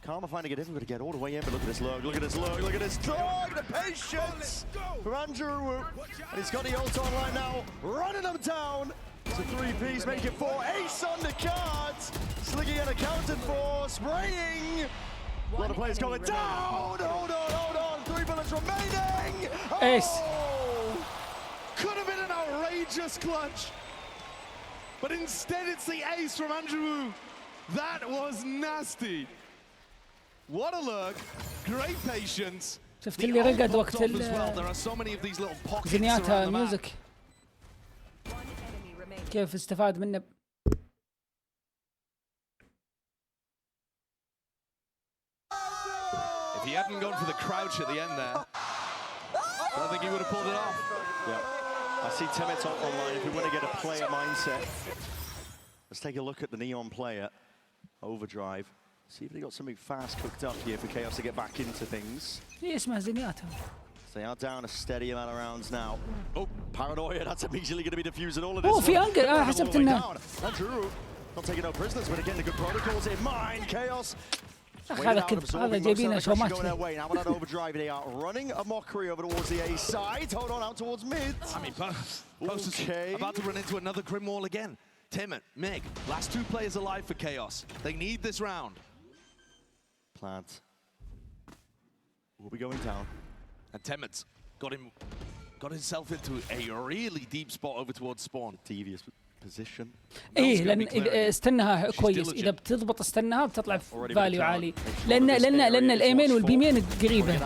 Karma finding it difficult to get all the way in, but look at this lurk, look at this lurk, look at this dog, the patience from Andrew. And he's got the ult online now, running them down. It's a 3-piece, make it 4, ace on the cards. Slicky unaccounted for, spraying. A lot of players going down, hold on, 3 bullets remaining. Ace. Could have been an outrageous clutch, but instead it's the ace from Andrew. That was nasty. What a look, great patience. شفت اللي رقد وقت زنياتها ميوزك كيف استفاد منه. If he hadn't gone for the crouch at the end there, I don't think he would have pulled it off. Yeah, I see Temet's online if we want to get a player mindset. Let's take a look at the Neon player, Overdrive. See if they got something fast cooked up here for Chaos to get back into things. في اسمها زنياتها. They are down a steady amount of rounds now. Oh, Paranoia, that's immediately going to be diffusing all of this. Oh, في انجل حسبت انه. Andrew, not taking no prisoners, but again the good protocols in mind. Chaos. هذا كذب، هذا جايبينه شو ماتش. Now without Overdrive, they are running a mockery over towards the A side. Hold on out towards mid. I mean, Post is about to run into another Grim Wall again. Temet, Meg, last 2 players alive for Chaos. They need this round. Plant will be going down. And Temet's got himself into a really deep spot over towards spawn. Devious position. ايه لان استناها كويس، اذا بتضبط استناها بتطلع فاليو عالي، لان الايمين والبيمين قريبه،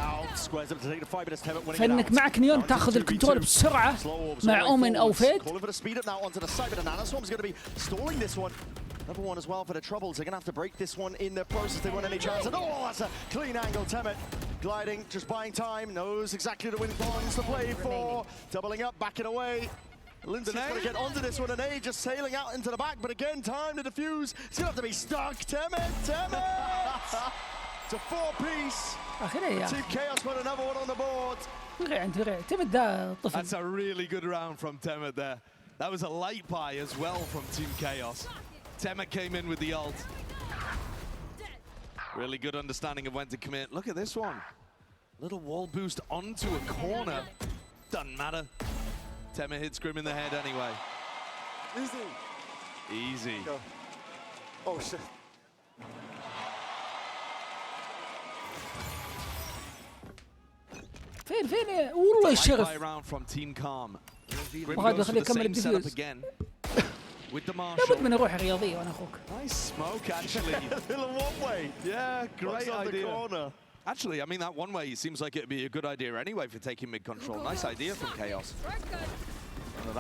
فانك معك نيون تاخذ الكنترول بسرعه مع اومن او فيد. Number one as well for the troubles. They're going to have to break this one in the process. They want any chance. And oh, that's a clean angle. Temet gliding, just buying time. Knows exactly the win bonds to play for. Doubling up, backing away. Lindsay's going to get onto this one. And A just sailing out into the back. But again, time to defuse. It's going to have to be stuck. Temet! It's a 4-piece. Team Chaos put another one on the board. That's a really good round from Temet there. That was a light buy as well from Team Chaos. Temet came in with the ult. Really good understanding of when to commit. Look at this one. Little wall boost onto a corner. Doesn't matter. Temet hits Grim in the head anyway. Easy. Easy. Go. Oh, shit. فين والله الشغف. Round from Team Calm. وهذا خليه يكمل الديفيوز. لابد من روح رياضيه وانا اخوك. Nice smoke actually. Little one way. Yeah, great idea. Corner. Actually, I mean that one way seems like it'd be a good idea anyway for taking mid control. Nice idea from Chaos.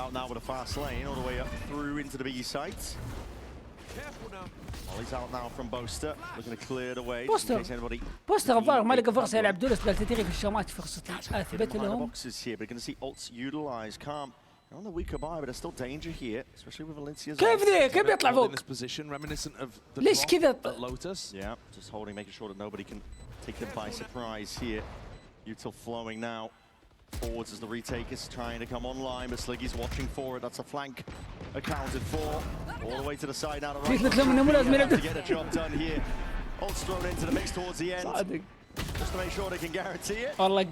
Out now with a fast lane all the way up through into the B sites. Well, he's out now from Boaster, looking to clear the way. بوستر الظاهر ما لقى فرصه يلعب دولس قال تدري في الشومات فرصتي اثبت لهم. Boxes here, but going to see ults utilized. Calm. On the weaker buy, but there's still danger here, especially with Valencia's. كيف يطلع فوق؟ In this position, reminiscent of the ليش كذا؟ Lotus. Yeah, just holding, making sure that nobody can take them by surprise here. Util flowing now forwards as the retake is trying to come online, but Sliggy's watching for it. That's a flank accounted for. All the way to the side now to right. To get a job done here. Ult's thrown into the mix towards the end. Just to make sure they can guarantee it. والله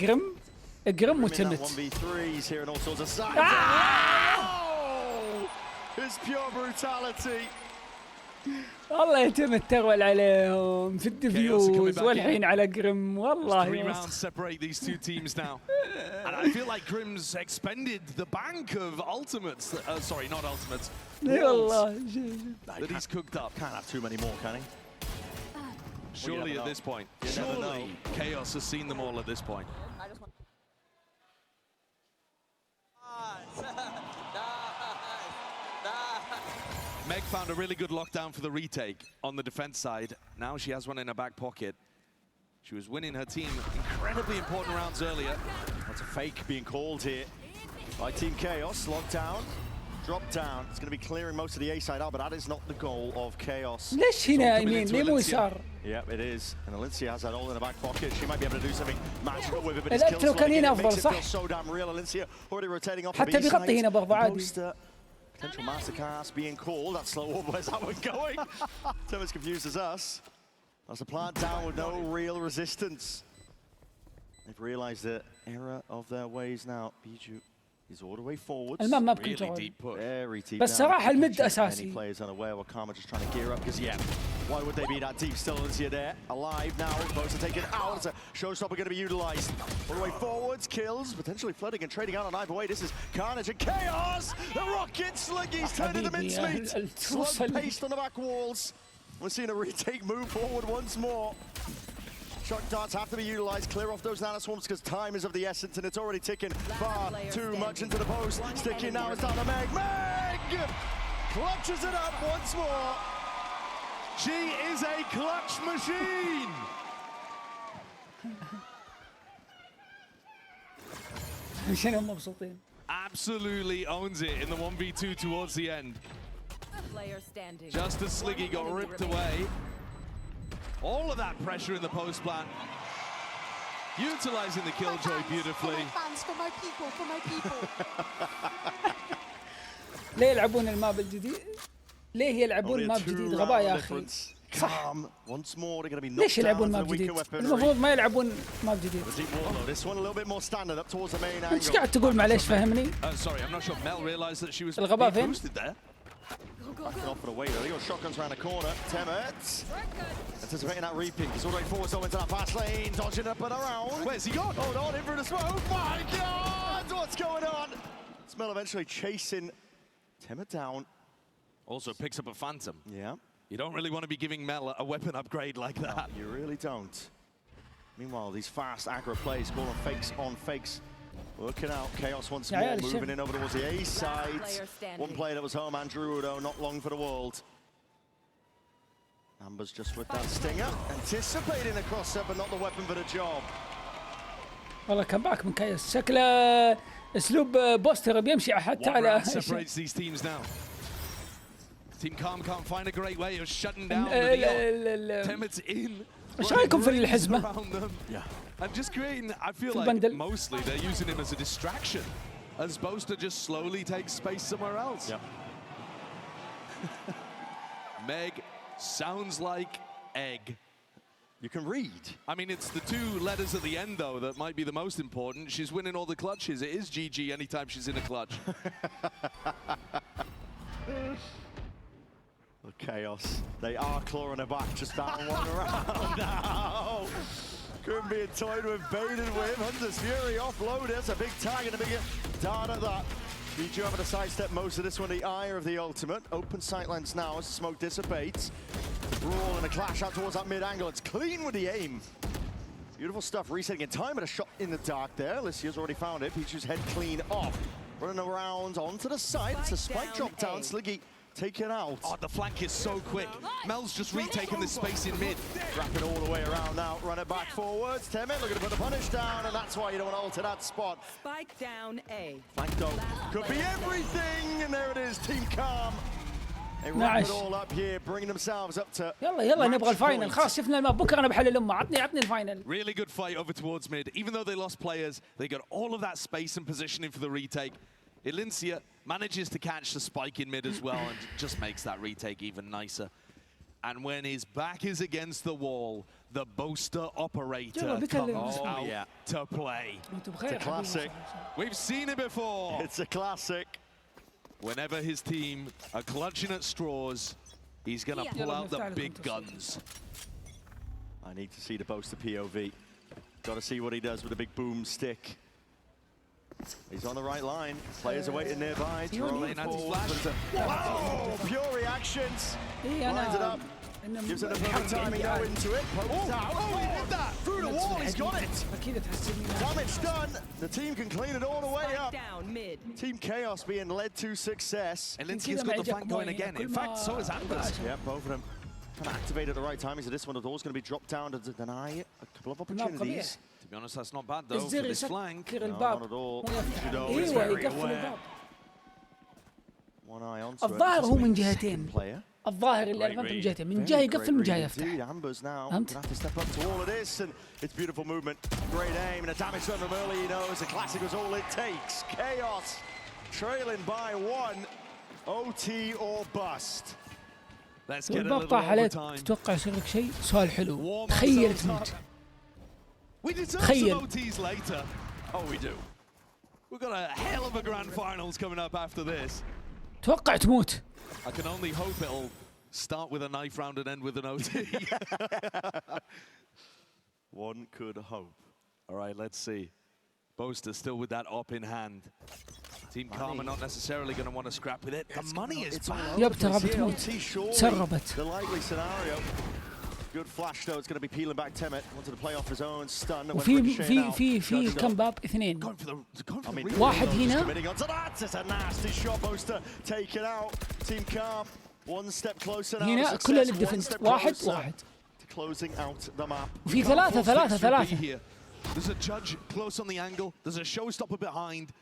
جرم وتمت. 1v3s here and all sorts of sides. Oh! It's pure brutality. والله يتم التغول عليهم في الديفيوز والحين على جريم والله. 3 rounds separate these 2 teams now. And I feel like Grim's expended the bank of ultimates. Sorry, not ultimates. That he's cooked up. Can't have too many more, can he? Surely at this point. Surely Chaos has seen them all at this point. Meg found a really good lockdown for the retake on the defense side. Now she has one in her back pocket. She was winning her team incredibly important rounds earlier. That's a fake being called here by Team Chaos. Locked down, drop down. It's going to be clearing most of the A side out, but that is not the goal of Chaos. ليش هنا يمين؟ ليه مو يسار؟ Yeah, it is. And Alicia has that all in the back pocket. She might be able to do something magical with it, but لا لو كان هنا أفضل صح؟ so damn real. Alicia already rotating off حتى بيغطي هنا برضه عادي. Potential masterclass being called. That slow wall, where's that one going? So as confused as us. That's a plant down with no real resistance. They've realized the error of their ways now. Bijou is all the way forwards. المام ما بكون Really شغل. deep push. Very deep. بس صراحة المد Any أساسي. players unaware what Karma just trying to gear up because yeah, why would they be that deep? Still Alicia there, alive now. Supposed to take it out. It's a showstopper going to be utilized. All the way forwards, kills, potentially flooding and trading out on either way. This is Carnage and Chaos. The Rocket Sluggies turn into mincemeat. Slug paste on the back walls. We're seeing a retake move forward once more. Shock darts have to be utilized. Clear off those nano swarms because time is of the essence and it's already ticking far too much into the post. Sticking now is down to Meg. Meg clutches it up once more. She is a clutch machine. عشان مبسوطين. Absolutely owns it in the 1v2 towards the end. Player standing. Just as Sliggy got ripped away. All of that pressure in the post plant. Utilizing the killjoy beautifully. For my people, for my people. ليه يلعبون الماب الجديد؟ ليه يلعبون ماب جديد؟ غباء يا أخي. صح. ليش يلعبون ماب جديد؟ المفروض ما يلعبون ماب جديد. أنت قاعد تقول معليش فهمني؟ Sorry, I'm not sure Mel realized that she was الغباء فين؟ boosted there. Backing off and away though. They got shotguns around the corner. Temet anticipating that reaping. He's all the way forward, so into that fast lane, dodging up and around. Where's he gone? Hold on, in for the smoke. My God, what's going on? Smell eventually chasing Temet down. Also picks up a phantom. Yeah. You don't really want to be giving Mel a weapon upgrade like that. You really don't. Meanwhile, these fast aggro plays, calling fakes on fakes. Working out, Chaos once more, moving in over towards the A side. One player that was home, Andrew Udo, not long for the world. Amber's just with that stinger, anticipating the cross-up, but not the weapon for the job. والله كم باك من كايس شكله اسلوب بوستر بيمشي حتى على separates these teams now. Team Calm can't find a great way of shutting down the Temet's in. ايش رايكم في الحزمة؟ And just creating, I feel like mostly they're using him as a distraction, as Boaster just slowly takes space somewhere else. Yep. Meg sounds like egg. You can read. I mean, it's the two letters at the end, though, that might be the most important. She's winning all the clutches. It is GG anytime she's in a clutch. Chaos. They are clawing her back just down one round now. Couldn't be toyed with, baited with. Hunter's Fury offload. There's a big tag and a big dart at that. Bijou having to sidestep most of this one, the ire of the ultimate. Open sightlines now as the smoke dissipates. Brawl and a clash out towards that mid angle. It's clean with the aim. Beautiful stuff, resetting in time, but a shot in the dark there. Alicia's already found it. Bijou's head clean off. Running around onto the side. It's a spike drop down. Sliggy taken out. Oh, the flank is so quick. Mel's just retaken this space in mid. Wrap it all the way around now. Run it back forwards. Temet looking to put the punish down, and that's why you don't want to alter that spot. Spike down A. Flank though could be everything, and there it is. Team Calm. They wrap it all up here, bringing themselves up to. يلا نبغى الفاينل. خلاص شفنا الماب بكره انا بحل الامه. عطني الفاينل. Really good fight over towards mid. Even though they lost players, they got all of that space and positioning for the retake. Elincia manages to catch the spike in mid as well and just makes that retake even nicer. And when his back is against the wall, the Boaster operator comes out to play. It's a classic. We've seen it before. It's a classic. Whenever his team are clutching at straws, he's going to pull out the big guns. I need to see the Boaster POV. Got to see what he does with the big boomstick. He's on the right line. Players are waiting nearby. Oh, pure reactions. Lines it up. Gives it a perfect timing now into it. Pokes out. Oh, he did that! Through the wall, he's got it! Damage done. The team can clean it all the way up. Team Chaos being led to success. Elincia's got the flank going again. In fact, so is Amber's. Yeah, both of them. Trying to activate at the right time. Is this one of those going to be dropped down to deny a couple of opportunities? To be honest, that's not bad though for this flank. No, not at all. Judo is very aware. One eye onto it. الظاهر هو من جهتين. Player. الظاهر اللي أنا فهمت من جهتين، من جهة يقفل من جهة يفتح. Ambers now gonna have to step up to all of this, and it's beautiful movement, great aim, and a damage done from early. He knows the classic was all it takes. Chaos trailing by one. OT or bust. Let's get a little والمقطع عليك overtime. تتوقع يصير لك شيء؟ سؤال حلو. تخيل تموت. We deserve some OTs later. Oh, we do. We've got a hell of a grand finals coming up after this. توقع تموت. I can only hope it'll start with a knife round and end with an OT. One could hope. All right, let's see. Boaster still with that op in hand. Team Karma not necessarily going to want to scrap with it. The money is back. يب ترى بتموت. تسربت. The likely scenario. Good flash though. It's going to be peeling back Temet. Wanted to play off his own stun. وفي كم باب اثنين. واحد هنا. It's a nasty shot. Boaster take it out. Team Calm one step closer now. هنا كلها للديفنس. واحد. Closing out the map. وفي ثلاثة. There's a judge close on the angle. There's a showstopper behind.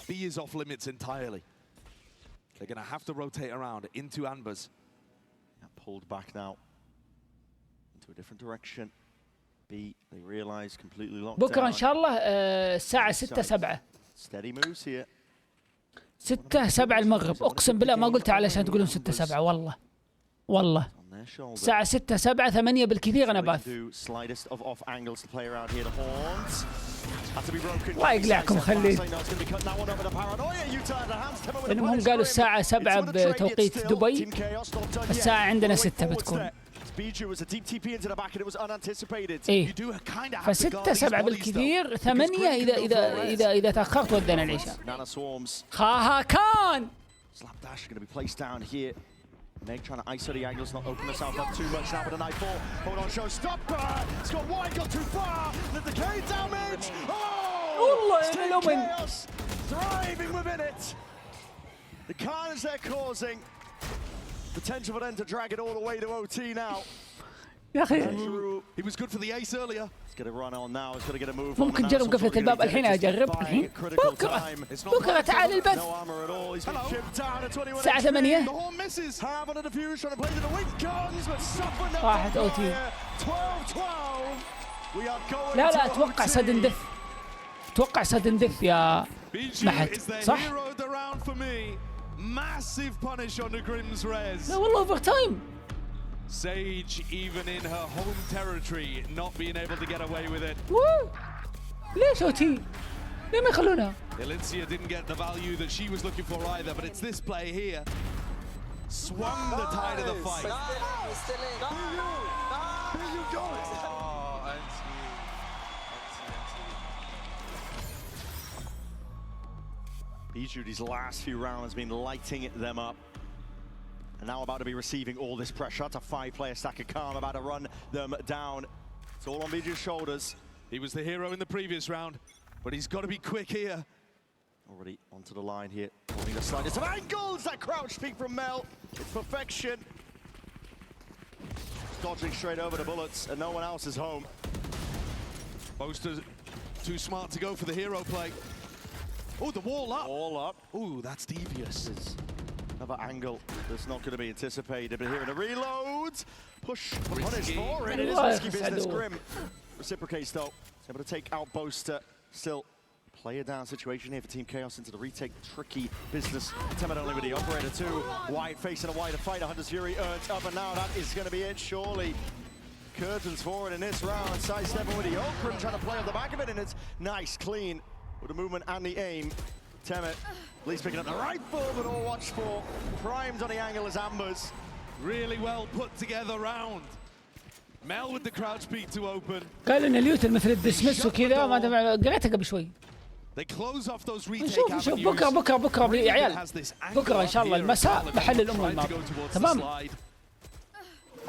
B is off limits entirely. They're going to have to rotate around into Ambers. Pulled back now into a different direction. B, they realize completely locked down. بكرة إن شاء الله الساعة 6-7. Steady moves here. 6-7 المغرب. أقسم بالله ما قلتها علشان تقولون 6-7 والله. الساعة 6-7 8 بالكثير أنا باث. الله يقلعكم خليه. لأنهم هم قالوا الساعة 7 بتوقيت دبي. الساعة عندنا 6 بتكون. إيه. ف6-7 بالكثير 8 إذا تأخرت ودنا العشاء. خاها كان. Meg trying to iso the angles, not open herself up too much now with a knife fall. Hold on, show, stop her! It's got wide, got too far! The decay damage! Oh! Still chaos! Thriving within it! The carnage they're causing. Potential for them to drag it all the way to OT now. يا أخي. He was good for the ace earlier. Let's get a run on now. It's got to get a move. ممكن نجرب قفلة الباب الحين أجرب الحين. بكرة تعال البث. الساعة 8. واحد أوتي. لا أتوقع سدن دث. أتوقع سدن دث يا محد صح؟ لا والله أوفر تايم. Sage, even in her home territory, not being able to get away with it. ليش أوتي؟ ليه ما يخلونها؟ Elincia didn't get the value that she was looking for either, but it's this play here. Swung the tide of the fight. Bijou, these last few rounds been lighting them up. And now about to be receiving all this pressure. That's a 5-player stack of Calm about to run them down. It's all on Bijou's shoulders. He was the hero in the previous round, but he's got to be quick here. Already onto the line here. Holding the slightest of angles. That crouch peek from Mel. It's perfection. Dodging straight over the bullets, and no one else is home. Boaster's too smart to go for the hero play. Oh, the wall up. Wall up. Oh, that's devious. Another angle that's not going to be anticipated, but here in the reloads, push, punish for it. It is risky business. Grim reciprocates though. He's able to take out Boaster. Still, player down situation here for Team Chaos into the retake. Tricky business. Temet only with the operator too. White facing a wider fight. Hunter's Fury earns up, and now that is going to be it. Surely, curtains forward in this round. Sidestepping with the Okran, trying to play on the back of it, and it's nice, clean with the movement and the aim. Temet, at least picking up the rifle, but all watched for. Primed on the angle as Ambers. Really well put together round. Mel with the crouch peek to open. قال إن اليوتن مثل الدسمس وكذا ما قريتها قبل شوي. They close off those retake نشوف بكرة يا عيال. بكرة إن شاء الله المساء بحل الأمور الماضية. تمام.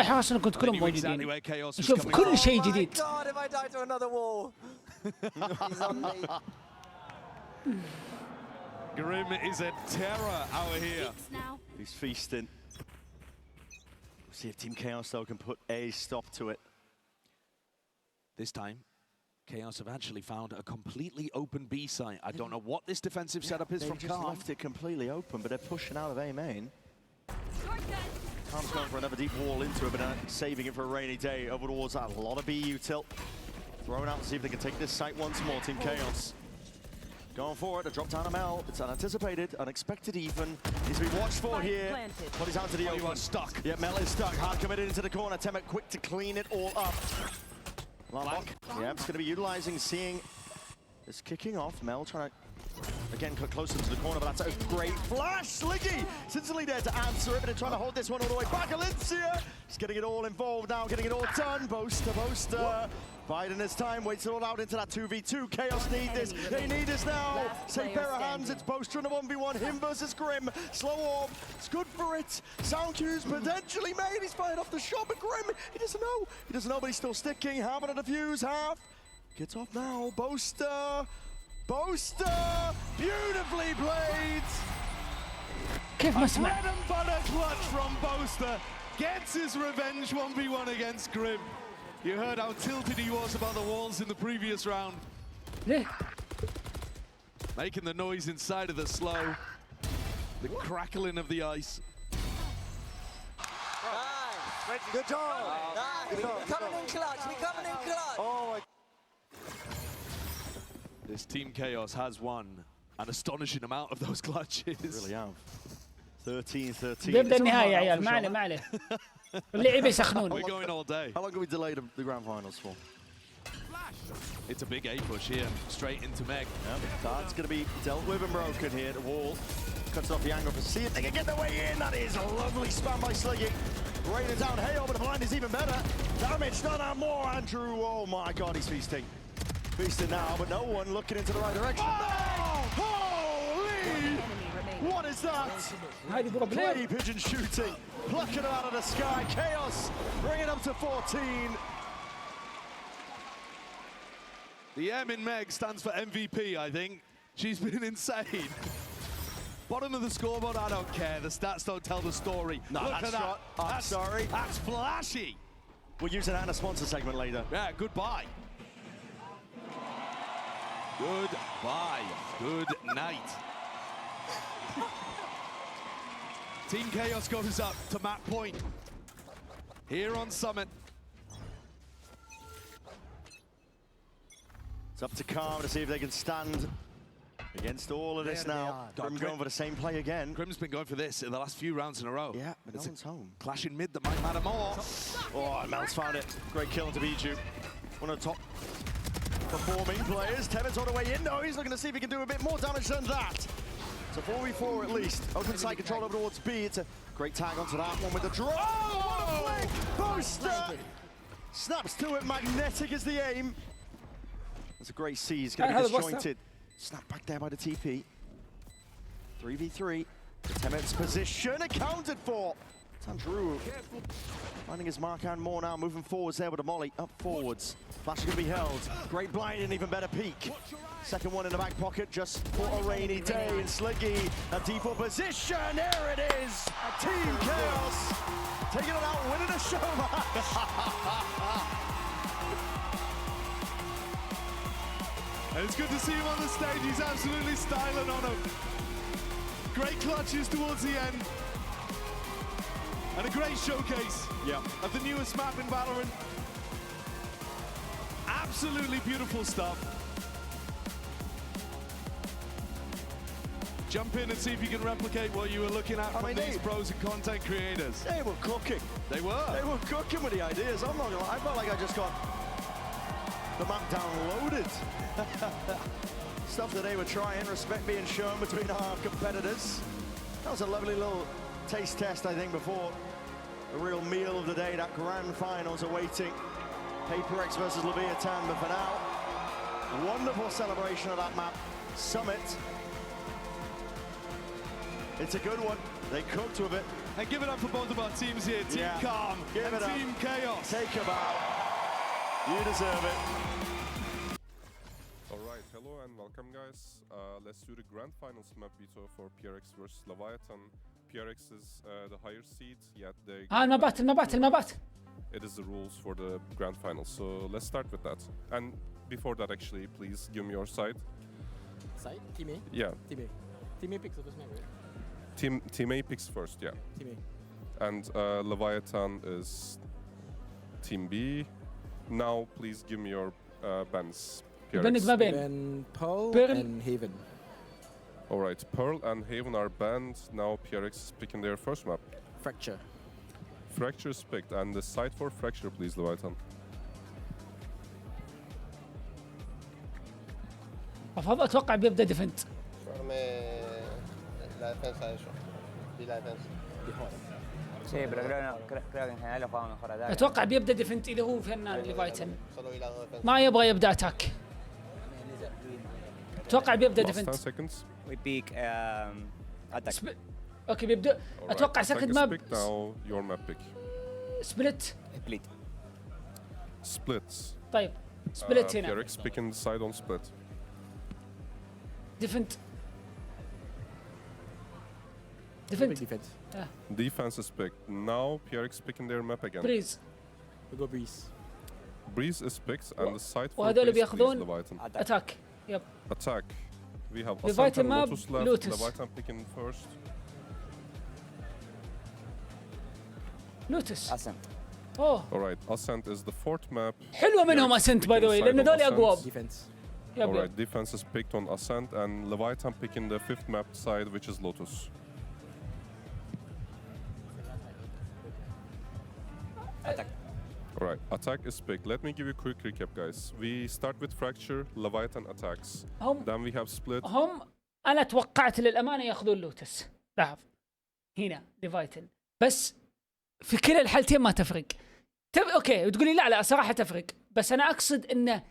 احنا اصلا كنت كلهم موجودين. نشوف كل شيء جديد. Grim is a terror out here. He's feasting. See if Team Chaos, though, can put a stop to it. This time, Chaos have actually found a completely open B site. I don't know what this defensive setup is from They just Calm. left it completely open, but they're pushing out of A main. Calm's going for another deep wall into it, but saving it for a rainy day over towards that. A lot of B util. Throwing out to see if they can take this site once more, Team Chaos. Going for it, a drop down of Mel. It's unanticipated, unexpected even. Needs to be watched for here. But he's out to the open. Stuck. Yeah, Mel is stuck. Hard committed into the corner. Temet quick to clean it all up. Lombok, yeah, it's going to be utilizing, seeing this kicking off. Mel trying to, again, cut closer to the corner, but that's a great flash. Sliggy is instantly there to answer it, but they're trying to hold this one all the way back. Alencia is getting it all involved now, getting it all done. Boaster. Biding his time, waits it all out into that 2v2. Chaos need this, they need this now. Same pair of hands, it's Boaster in a 1v1. Him versus Grim. Slow orb, it's good for it. Sound cues potentially made. He's fired off the shot, but Grim, he doesn't know. He doesn't know, but he's still sticking. Half on a defuse, half. Gets off now, Boaster. Beautifully played. كيف ما سمع. Bread and butter clutch from Boaster. Gets his revenge 1v1 against Grim. You heard how tilted he was about the walls in the previous round. ليه؟ Making the noise inside of the slow. The crackling of the ice. Good job. We coming in clutch. We coming in clutch. Oh my. This Team Chaos has won an astonishing amount of those clutches. Really have. 13-13. بيبدأ النهائي يا عيال، ما عليه ما عليه. اللعيبة يسخنون. We're going all day. How long have we delayed the grand finals for? It's a big A push here, straight into Meg. Yep, that's going to be dealt with and broken here. The wall cuts off the angle for see if they can get their way in. That is a lovely spam by Sliggy. Raining down Hayo, but the blind is even better. Damage done out more. Andrew, oh my God, he's feasting. Feasting now, but no one looking into the right direction. Oh! Holy! What is that? Play pigeon shooting, plucking it out of the sky. Chaos, bring it up to 14. The M in Meg stands for MVP, I think. She's been insane. Bottom of the scoreboard, I don't care. The stats don't tell the story. No, Look at that. I'm sorry. That's flashy. We'll use that in a sponsor segment later. Yeah, goodbye. Goodbye. Good night. Team Chaos goes up to map point. Here on Summit. It's up to Calm to see if they can stand against all of this now. Grim going for the same play again. Grim's been going for this in the last few rounds in a row. Yeah, but no It's one's home. Clash in mid that might matter more. Oh, Mel's found it. Great kill into Biju. One of the top performing players. Temet's on the way in. No, he's looking to see if he can do a bit more damage than that. It's a 4v4 at least. Open side control over towards B. It's a great tag onto that one with the draw. Oh, what a play! Boaster! Snaps to it. Magnetic is the aim. That's a great C. He's going to be disjointed. Snap back there by the TP. 3v3. The Temet's position accounted for. Andrew finding his mark and more now, moving forwards there with a molly up forwards. Flash is going to be held. Great blind and even better peek. Second one in the back pocket just for a rainy day. And Sliggy, a default position. There it is. Team Chaos taking it out, winning a show match. And it's good to see him on the stage. He's absolutely styling on him. Great clutches towards the end. And a great showcase of the newest map in Valorant. Absolutely beautiful stuff. Jump in and see if you can replicate what you were looking at from these pros and content creators. They were cooking. They were. They were cooking with the ideas. I'm not gonna lie. I felt like I just got the map downloaded. Stuff that they were trying, respect being shown between our competitors. That was a lovely little taste test, I think, before the real meal of the day, that grand finals awaiting. PaperX versus Leviathan, but for now, a wonderful celebration of that map. Summit. It's a good one. They cooked with it. And give it up for both of our teams here, Team Calm and Team Chaos. Take a bow. You deserve it. Alright, hello and welcome guys. Let's do the grand finals map veto for PRX versus Leviathan. PRX is the higher seed, yet they... المبات. It is the rules for the grand finals, so let's start with that. And before that, actually, please give me your side. Side? Team A? Yeah. Team A. Team A picks the first map, right? Team A picks first, yeah. Team A. And Leviathan is Team B. Now, please give me your bans. Ben, Pearl and Haven. Alright, Pearl and Haven are banned. Now PRX is picking their first map. Fracture. Fracture is picked. And the site for Fracture, please, Leviathan. أفضل أتوقع بيبدأ ديفنت. أتوقع بيبدأ ديفنت إذا هو فنان ليفايتن. ما يبغى يبدأ أتاك. أتوقع بيبدأ ديفنت. اوكي بيبدأ. اتوقع سكند ماب. سبلت. Splits. طيب سبلت هنا. PRX picking the side on split. ديفنت. Defense is picked. Now PRX picking their map again. بريز. We go Breeze. Breeze is picked and the side for وهذول Breeze, بياخذون Leviathan. اتاك. يب. Attack. We have Leviathan Ascent and map, Lotus left. Lotus. Leviathan picking first. لوتس. Ascent. اوه. Alright, Ascent is the fourth map. حلوة منهم اسنت باي ذا واي لان ذولي اقوى. Alright, defense is picked on Ascent and Leviathan picking the fifth map side, which is Lotus. Attack. Alright, attack is picked. Let me give you a quick recap, guys. We start with Fracture, Leviathan attacks. Then we have Split. هم انا توقعت للامانه ياخذون لوتس. لاحظ هنا ليفايتن بس في كلا الحالتين ما تفرق. اوكي تقولي لا صراحه تفرق بس انا اقصد انه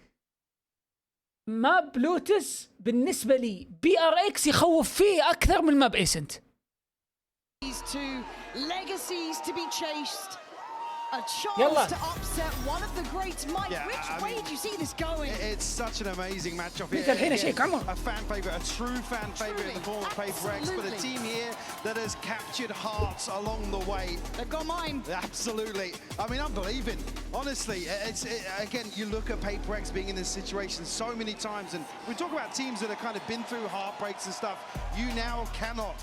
ما بلوتس بالنسبه لي بي ار اكس يخوف فيه اكثر من ما بايسنت. A chance to upset one of the greats. Mike, which way do you see this going? It's such an amazing matchup here. A fan favourite, a true fan favourite in the form of PaperX, but a team here that has captured hearts along the way. They've got mine. Absolutely. I mean, unbelieving. Honestly, again, you look at PaperX being in this situation so many times, and we talk about teams that have kind of been through heartbreaks and stuff. You now cannot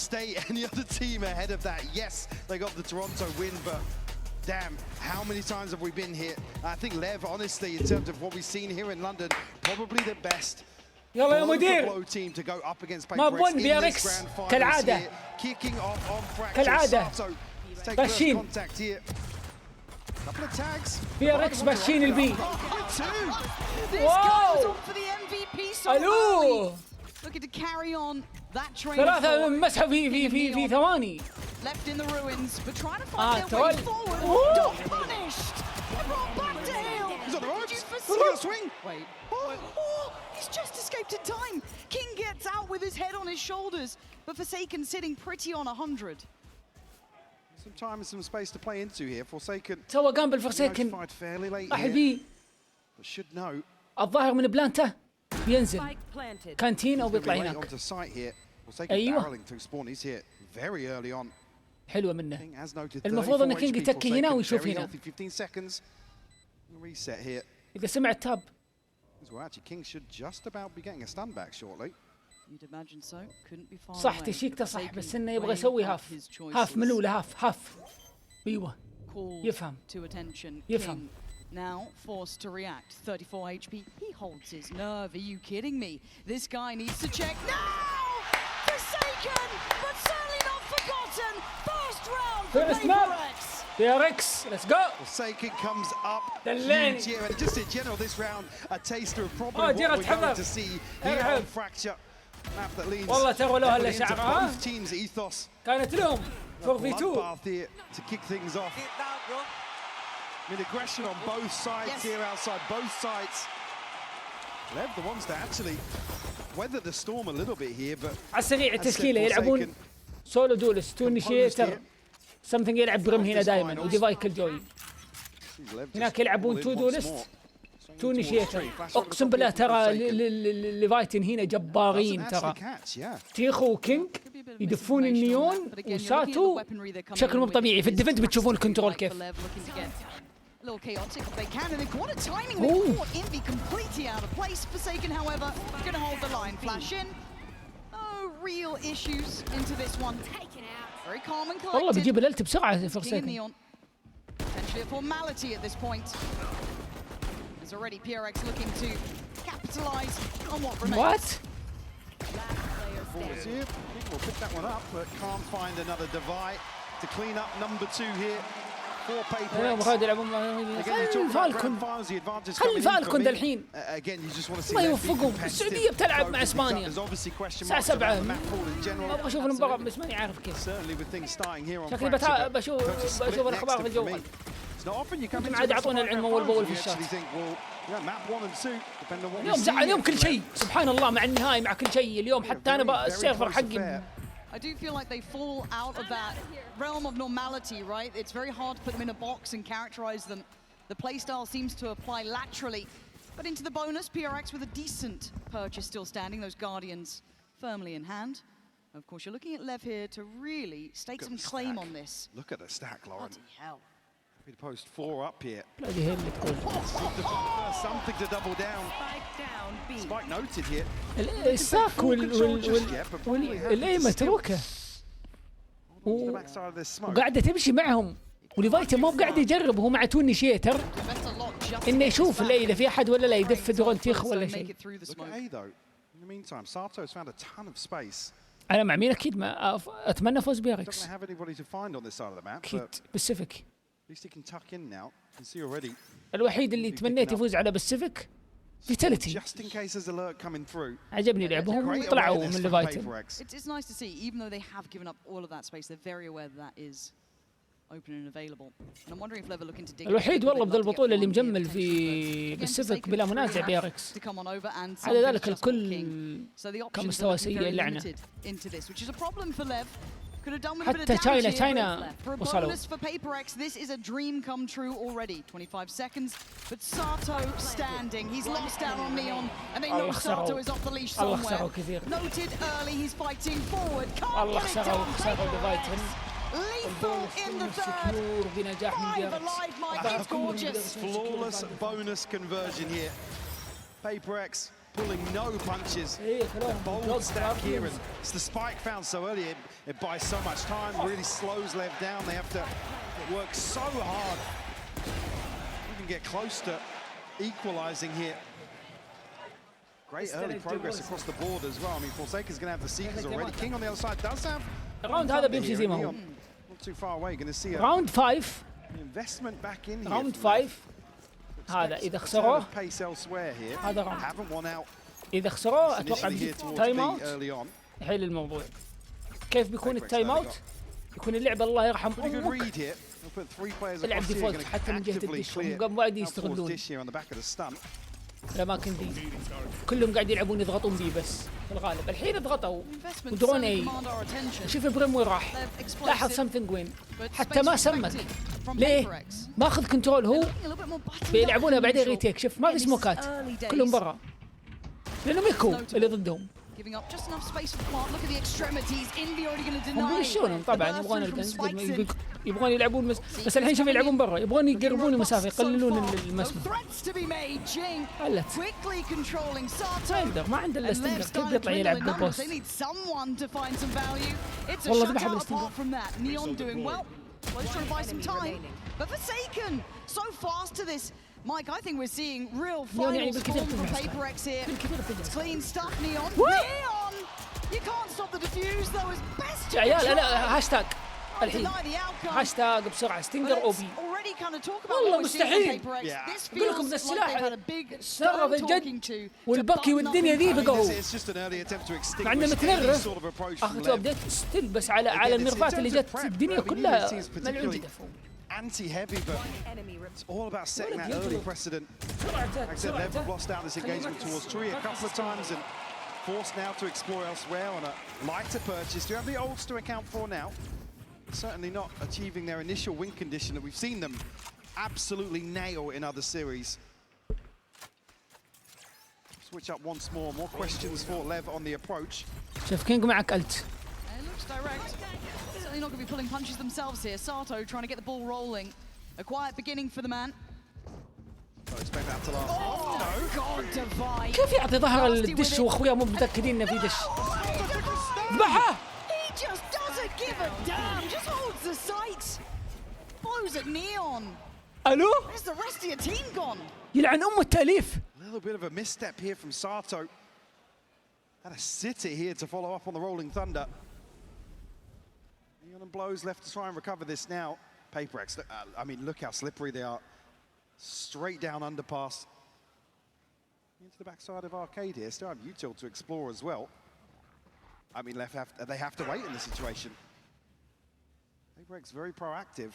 stay any other team ahead of that. Yes, they got the Toronto win, but damn, how many times have we been here? I think LEV, honestly, in terms of what we've seen here in London, probably the best blow team to go up against PaperX in this grand finals here. Kicking off on Fracture. Sato, take first contact here. Couple of tags. PRX باشين البي. This goes on for the MVP so looking to carry on that train. ثلاثة مسحة في ثواني. Left in the ruins, but trying to find their way forward. Not punished. Brought back to heel. He's on the ropes. Look at the swing. Wait. He's just escaped in time. King gets out with his head on his shoulders, but Forsaken sitting pretty on 100. Some time and some space to play into here. Forsaken. سوى قام بالفورسيكن. أحبي. Should know. الظاهر من بلانته بينزل كانتين أو بيطلع هناك. أيوه. حلوة منه. المفروض ان كينج يتكي هنا ويشوف هنا. إذا سمع التاب. صح تشيكته صح بس انه يبغى يسوي هاف ملولة هاف. ايوه. يفهم. يفهم. Now forced to react. 34 HP. He holds his nerve. Are you kidding me? This guy needs to check. No! Forsaken, but certainly not forgotten. First round for PaperX. PRX, let's go. Forsaken comes up huge here, and just in general this round, a taster of probably what we're going to see here on Fracture. Map that leans into both teams' ethos. كانت لهم 4v2. Bloodbath here to kick things off. I mean, aggression on both sides here outside, both sides. LEV the ones that actually weather the storm a little bit here, but على السريع التشكيلة يلعبون سولو دولس تو انيشيتر سمثينج يلعب برم هنا دائما وديفايكل جوي. هناك يلعبون تو دولست تو انيشيتر. اقسم بالله ترى ليفايتن هنا جبارين ترى. تيخو وكينج يدفون النيون وساتو بشكل مو طبيعي. في الديفنت بتشوفون الكنترول كيف. A little chaotic if they can, and they've got a timing. They caught Envy completely out of place. Forsaken, however, going to hold the line. Flash in. No real issues into this one. Very calm and collected. والله بيجيب الالت بسرعة Forsaken. Potentially a formality at this point. There's already PRX looking to capitalize on what remains. What? People will pick that one up, but can't find another divide to clean up number 2 here. خلي الفالكون ده الحين الله يوفقهم. السعودية بتلعب مع اسبانيا الساعة 7. ما ابغى اشوف المباراة بس ماني عارف كيف. شكلي بشوف الاخبار في الجوال. يمكن عاد يعطونا العلم اول باول في الشات. اليوم زعل اليوم كل شيء سبحان الله مع النهائي مع كل شيء اليوم. حتى انا السيرفر حقي I do feel like they fall out of that realm of normality, right? It's very hard to put them in a box and characterize them. The playstyle seems to apply laterally. But into the bonus, PRX with a decent purchase still standing, those Guardians firmly in hand. Of course, you're looking at LEV here to really stake some claim on this. Look at the stack, Lauren. Bloody hell. We'd post 4 up here. Something to double down. Spike noted here. الساك واللي متروكه وقاعده تمشي معهم. وليفايتا ما بقاعد يجرب هو مع توني شيتر انه يشوف اللي اذا في احد ولا لا يدف درون تيخ ولا شيء. انا مع مين اكيد ما اتمنى فوز بيركس اكيد بالسيفيك. الوحيد اللي تمنيت يفوز على بالسيفيك فيتاليتي. عجبني لعبهم وطلعوا من ليفايتن. It's nice to see even though they have given up all of that space they're very aware that is open and available. And I'm wondering if they're looking to dig. الوحيد والله بذا البطولة اللي مجمل في بالسيفيك بلا منازع بيركس. على ذلك الكل كمستوى سيء اللعنة. حتى تشاينا وصلوا. For PaperX, this is a dream come true already. 25 seconds, but Sato standing. He's lost out on Neon, and they know Sato is off the leash somewhere. Noted early, he's fighting forward. Can't get it done. Lethal in the third. 5 alive, Mike. It's gorgeous. Flawless bonus conversion here. PaperX pulling no punches. The bold stack here, and it's the spike found so early. It buys so much time, really slows LEV down. They have to work so hard. Even get close to equalizing here. Great early progress across the board as well. I mean, Forsaken's going to have the Seekers already. King on the other side does have. الراوند هذا بيمشي زي ما هو. Not too far away. Going to see a راوند 5. investment back in here. راوند 5. هذا إذا خسروه هذا راوند. إذا خسروه أتوقع تايم اوت يحل الموضوع. كيف بيكون التايم اوت؟ يكون اللعبة الله يرحم أمك العب ديفولت حتى من جهة الدش. هم قام وايد يستغلون الأماكن دي. كلهم قاعد يلعبون يضغطون بي بس في الغالب. الحين ضغطوا ودرون اي. شوف بريم وين راح. لاحظ سمثينج وين. حتى ما سمك. ليه؟ ماخذ كنترول هو بيلعبونها بعدين ريتيك. شوف ما في سموكات كلهم برا لانه ميكو اللي ضدهم. هم بيشونهم طبعا يبغون الجنس يبغون يلعبون بس الحين شوف يلعبون برا يبغون يقربون المسافه يقللون المسافه. علت ما يقدر ما عنده الا ستينجر. كيف بيطلع يلعب بالبوست؟ والله ذبح بالستينجر. Well, he's trying to buy some time, but Forsaken so fast to this. Mike, I think we're seeing real final form from PaperX here. It's clean stuff, Neon. Neon! You can't stop the diffuse though. His best. يا عيال لا هاشتاج الحين هاشتاج بسرعه ستينجر او بي. والله مستحيل. اقول لكم ذا السلاح سرب الجد والبكي والدنيا ذي بقوا هو مع انه متنرف. اخذت ابديت ستيل بس على النرفات اللي جت الدنيا كلها ملعون جدف. Anti-heavy, but it's all about setting that early precedent. Like I said, LEV have lost out this engagement towards Tree a couple of times and forced now to explore elsewhere on a lighter purchase. Do you have the olds to account for now? Certainly not achieving their initial win condition that we've seen them absolutely nail in other series. Switch up once more. More questions for LEV on the approach. شوف كينج معك ألت. direct. Certainly not going to be pulling punches themselves here. Sato trying to get the ball rolling. A quiet beginning for the man. Oh, God, Divide. كيف يعطي ظهر الدش واخويا مو متاكدين انه في دش؟ ذبحه. He just doesn't give a damn. Just holds the sight. Blows at Neon. الو؟ Where's the rest of your team gone? يلعن ام التاليف. A little bit of a misstep here from Sato. Had a sitter here to follow up on the Rolling Thunder. Neon and Blows left to try and recover this now. Paper X, I mean, look how slippery they are. Straight down underpass. Into the backside of Arcade here. Still have Util to explore as well. I mean, they have to wait in the situation. Paper X very proactive.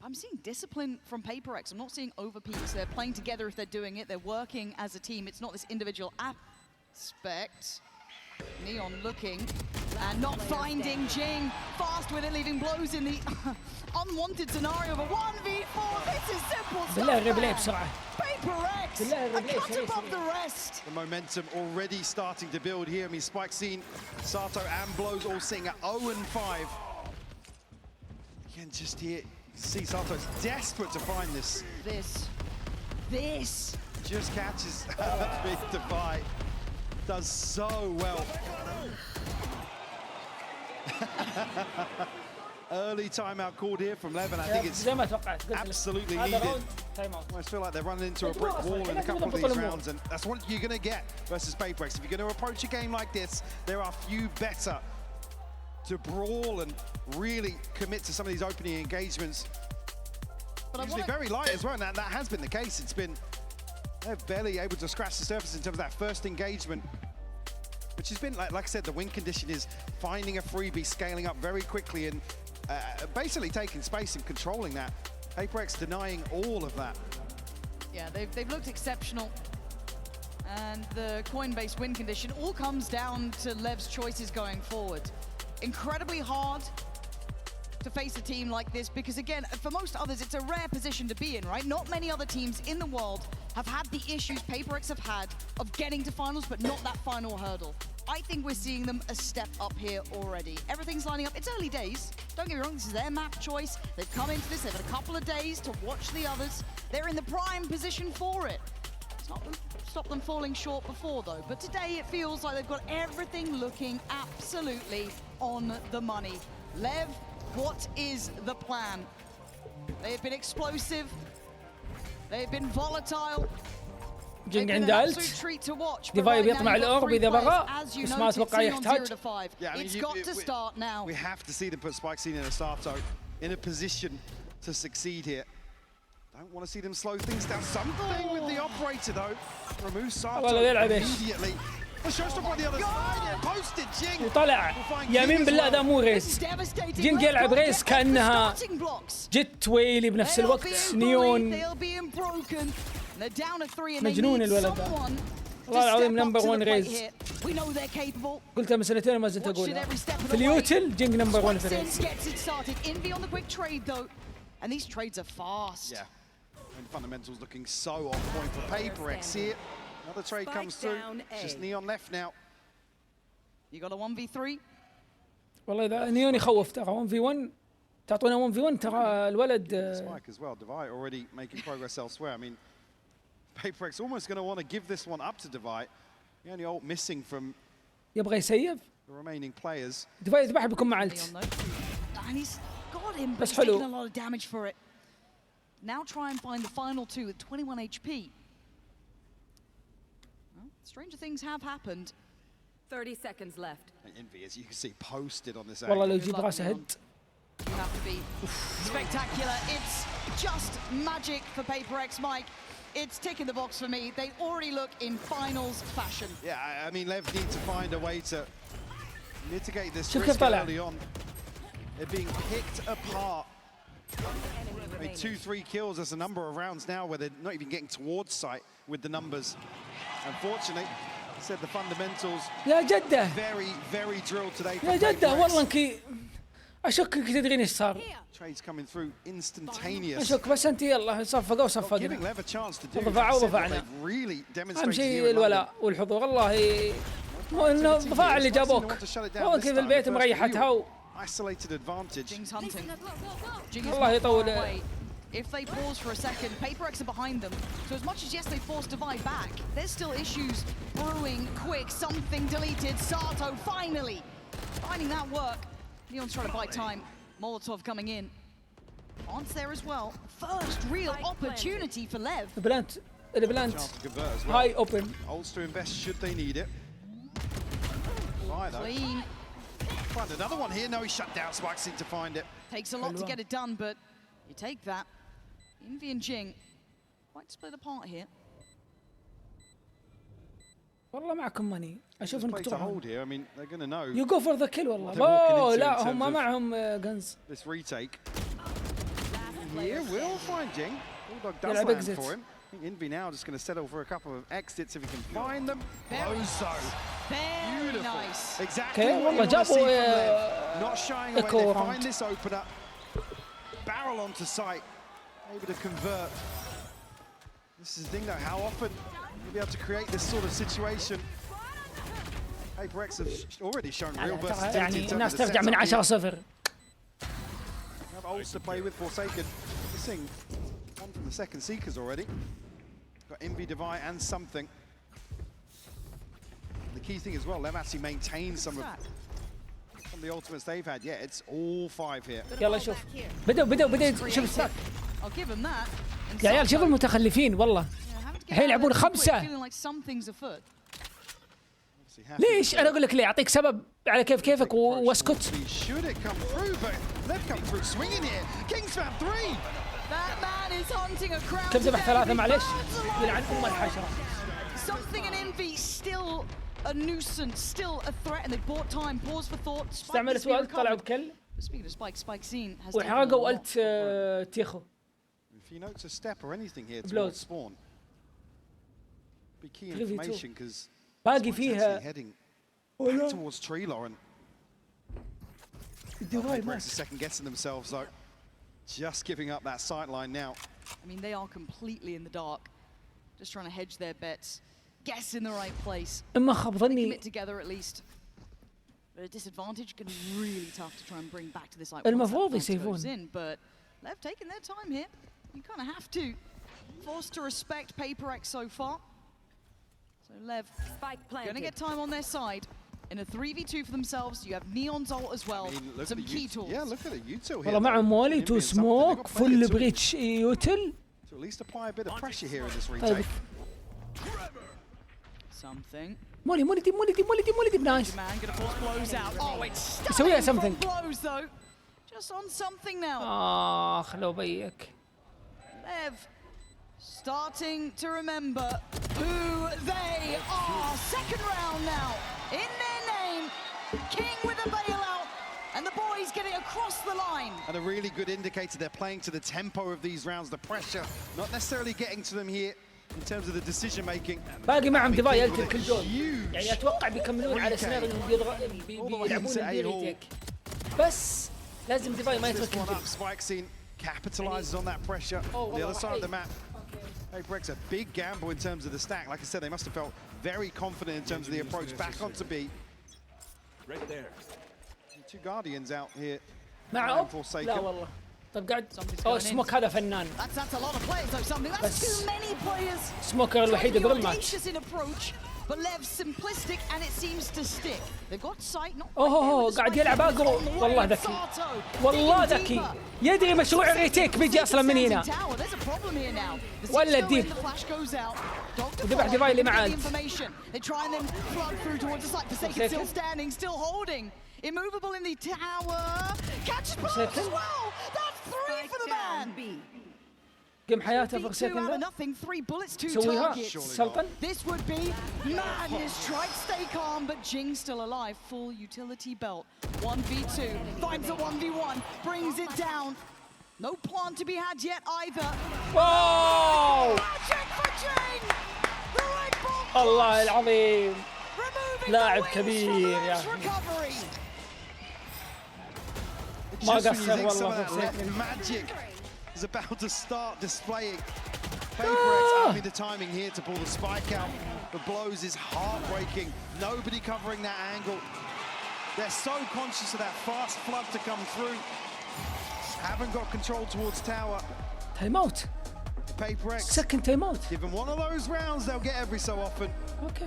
I'm seeing discipline from Paper X. I'm not seeing overpeaks. They're playing together if they're doing it. They're working as a team. It's not this individual aspect. Neon looking and not finding Jing. Fast with it, leaving Blows in the unwanted scenario of a 1v4. This is simple stuff. Paper X, a cut above the rest. The momentum already starting to build here. I mean, Spike seen Sato and Blows all sitting at 0-5. Again, just here, see Sato's desperate to find this. This. Just catches the fight. Does so well. Early timeout called here from LEV, and I think it's absolutely needed. I almost feel like they're running into a brick wall in a couple of these rounds, and that's what you're going to get versus Paper X. If you're going to approach a game like this, there are few better to brawl and really commit to some of these opening engagements. But usually very light as well, and that has been the case. It's been they're barely able to scratch the surface in terms of that first engagement, which has been, like I said, the win condition is finding a freebie, scaling up very quickly, and basically taking space and controlling that. Paper X denying all of that. Yeah, they've looked exceptional. And the coin-based win condition all comes down to LEV's choices going forward. Incredibly hard to face a team like this because, again, for most others, it's a rare position to be in, right? Not many other teams in the world have had the issues Paper X have had of getting to finals, but not that final hurdle. I think we're seeing them a step up here already. Everything's lining up. It's early days. Don't get me wrong, this is their map choice. They've come into this, they've had a couple of days to watch the others. They're in the prime position for it. It's not stop them falling short before, though. But today it feels like they've got everything looking absolutely on the money. LEV, what is the plan? They've been explosive. They've been volatile. جينج عنده ألت ديفاي بيطمع الأورب إذا بغى بس ما أتوقع يحتاج. We have to see them put Spike Scene and Sato in a position to succeed here. Don't want to see them slow things down. Something with the operator though. Remove Sato immediately. The showstopper on the other side. Posted Jing. وطلع يمين بالله ده مو ريس. جينج يلعب ريس كأنها جت ويلي بنفس الوقت. نيون مجنون الولد ده. والله العظيم نمبر 1 ريز. قلتها من سنتين وما زلت اقولها. في اليوتل جينج نمبر 1 في ريز. And these trades are fast. Yeah. And fundamentals looking so on point for Paper X here. Another trade comes through. Just Neon left now. You got a 1v3. والله إذا نيون يخوف ترى 1v1 تعطونا 1v1 ترى الولد. Spike as well. Divide already making progress elsewhere. I mean, Paper X almost going to want to give this one up to Divide. The only ult missing from يبغى يسيف. The remaining players. Divide يذبح بيكون مع الت. And he's got him, but he's taking a lot of damage for it. Now try and find the final two with 21 HP. Well, stranger things have happened. 30 seconds left. Envy, as you can see, posted on this angle. والله لو يجيب راسه هد. You have to be spectacular. It's just magic for Paper X, Mike. It's ticking the box for me. They already look in finals fashion. Yeah, I mean, LEV need to find a way to mitigate this risk early on. They're being picked apart. I mean, 2-3 kills. There's a number of rounds now where they're not even getting towards sight with the numbers. Unfortunately, I said the fundamentals. يا جدة. Very drilled today. يا جدة والله انك اشكك تدرين ايش صار. Trades coming through instantaneous. اشك بس انت يلا صفقوا Giving LEV a chance to do. ضفعوا ضفعنا. Really اهم شيء الولاء والحضور. والله الضفاع اللي جابوك هو كيف البيت مريحتها isolated advantage. Jing's hunting. Jing is والله not يطول. far away. If they pause for a second, PaperX are behind them. So as much as yes, they forced Divide back, there's still issues brewing. Quick, something deleted. Sato finally finding that work. Neon's trying to buy time. Molotov coming in. On's there as well. First real opportunity for Lev. The plant. High open. Olds to invest should they need it. Clean. Find another one here. No, he shut down. Spike seemed to find it. Takes a lot to get it done, but you take that. Envy and Jing quite split apart here. والله معكم ماني اشوف انك hold here. I mean, they're going to know. You go for the kill والله. لا هم معهم guns. This retake. Here we'll find Jing. Bulldog does land for him. I think Envy now just going to settle for a couple of exits if he can find them. Very nice. Exactly what you want to see from them. Not shying away. They find this opener. Barrel onto sight. Able to convert. This is the thing though, how often you'll be able to create this sort of situation. PaperX have already shown real versatility in terms of the setup. Have Olds to play with. Forsaken missing one from the second Seekers already. Got Envy, Divide and something. The key thing as well, they've actually maintained some of the ultimates they've had. Yeah, it's all 5 here. يلا شوف بدأ شوف الساك. I'll give him that. يا عيال شوف المتخلفين والله. الحين يلعبون 5. ليش؟ أنا أقول لك ليه، أعطيك سبب على كيفك واسكت. كيف ذبح 3 معليش؟ يلعن الحشرة. Something in Envy still a nuisance, still a threat, and they bought time. Pause for thought. استعمل سؤال طلعوا بكل. Speaking of Spike scene has وحرقوا قلت تيخو. If he notes a step or anything here towards spawn, be key information because باقي فيها heading back towards Tree Lauren. PaperX is second guessing themselves though, just giving up that sight line now. I mean, they are completely in the dark, just trying to hedge their bets, guess in the right place. Commit together at least. But a disadvantage can be really tough to try and bring back to this like المفروض يسيفون. But Lev taking their time here. You kind of have to. Forced to respect PaperX so far. So Lev going to get time on their side. In a 3v2 for themselves, you have Neon's ult as well. Some key tools. Yeah, look at the util here. والله معهم مولي تو سموك فل بريتش يوتل. To at least apply a bit of pressure here in this retake. Something. مولي بنايس. يسويها something. Just on something now. لو بيك. Lev starting to remember who they are. Second round now. In their name, King with a bailout, and the boys getting across the line. And a really good indicator they're playing to the tempo of these rounds, the pressure, not necessarily getting to them here in terms of the decision making. باقي معهم ديفاي يلتل كل جول. يعني اتوقع بيكملون على سيناريو بيلعبون البيريتك. بس لازم ديفاي ما يترك الجول. Spike scene capitalizes on that pressure. The other side of the map. PaperX a big gamble in terms of the stack. Like I said, they must have felt very confident in terms of the approach back onto B. Right there. 2 Guardians out here. معه؟ لا والله. طب قاعد سموك هذا فنان. That's a lot of players though. Something that's too many players. سموكر الوحيد قبل الماتش. In approach, but Lev's simplistic and it seems to stick. They've got sight not. قاعد يلعب اقرو. والله ذكي. والله ذكي. يدري مشروع الريتيك بيجي اصلا من هنا. ولا الديب. وذبح ديفاي اللي معاه. They try and then flood through towards the site. Forsaken still standing, still holding. Immovable in the tower. Catches blows as well. That's 3 for the man. قم حياته فرسيكن nothing, 3 bullets, 2 سويها targets. سلطن. This would be madness. Tried to stay calm, but Jing's still alive. Full utility belt. 1v2. Finds a 1v1. Brings it down. No plan to be had yet either. Whoa! Magic for Jing. The red ball. الله العظيم. لاعب كبير يا أخي. ما قصر والله. Magic is about to start displaying. PaperX, I mean, the timing here to pull the spike out. The blows is heartbreaking. Nobody covering that angle. They're so conscious of that fast flood to come through. Haven't got control towards tower. Time out. PaperX. Second time out. Given one of those rounds, they'll get every so often. Okay.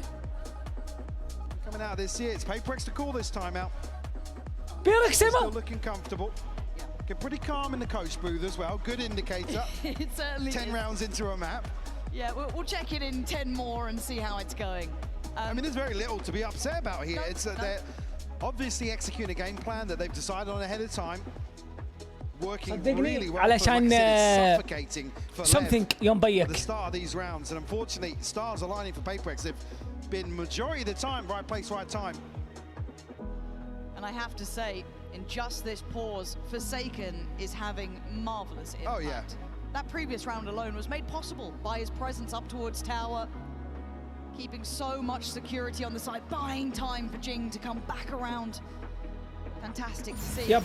Coming out of this year, it's PaperX to call this timeout. PaperX still looking comfortable. Looking pretty calm in the coach booth as well. Good indicator. It certainly 10 is. rounds into a map. Yeah, we'll check it in 10 more and see how it's going. I mean, there's very little to be upset about here. They're obviously executing a game plan that they've decided on ahead of time. Working really well. علشان suffocating for something يوم at the بيك. start of these rounds, and unfortunately, stars aligning for PaperX. They've been majority of the time right place, right time. And I have to say, in just this pause, Forsaken is having marvelous impact. Oh yeah. That previous round alone was made possible by his presence up towards tower, keeping so much security on the side, buying time for Jing to come back around. Fantastic to see. يب.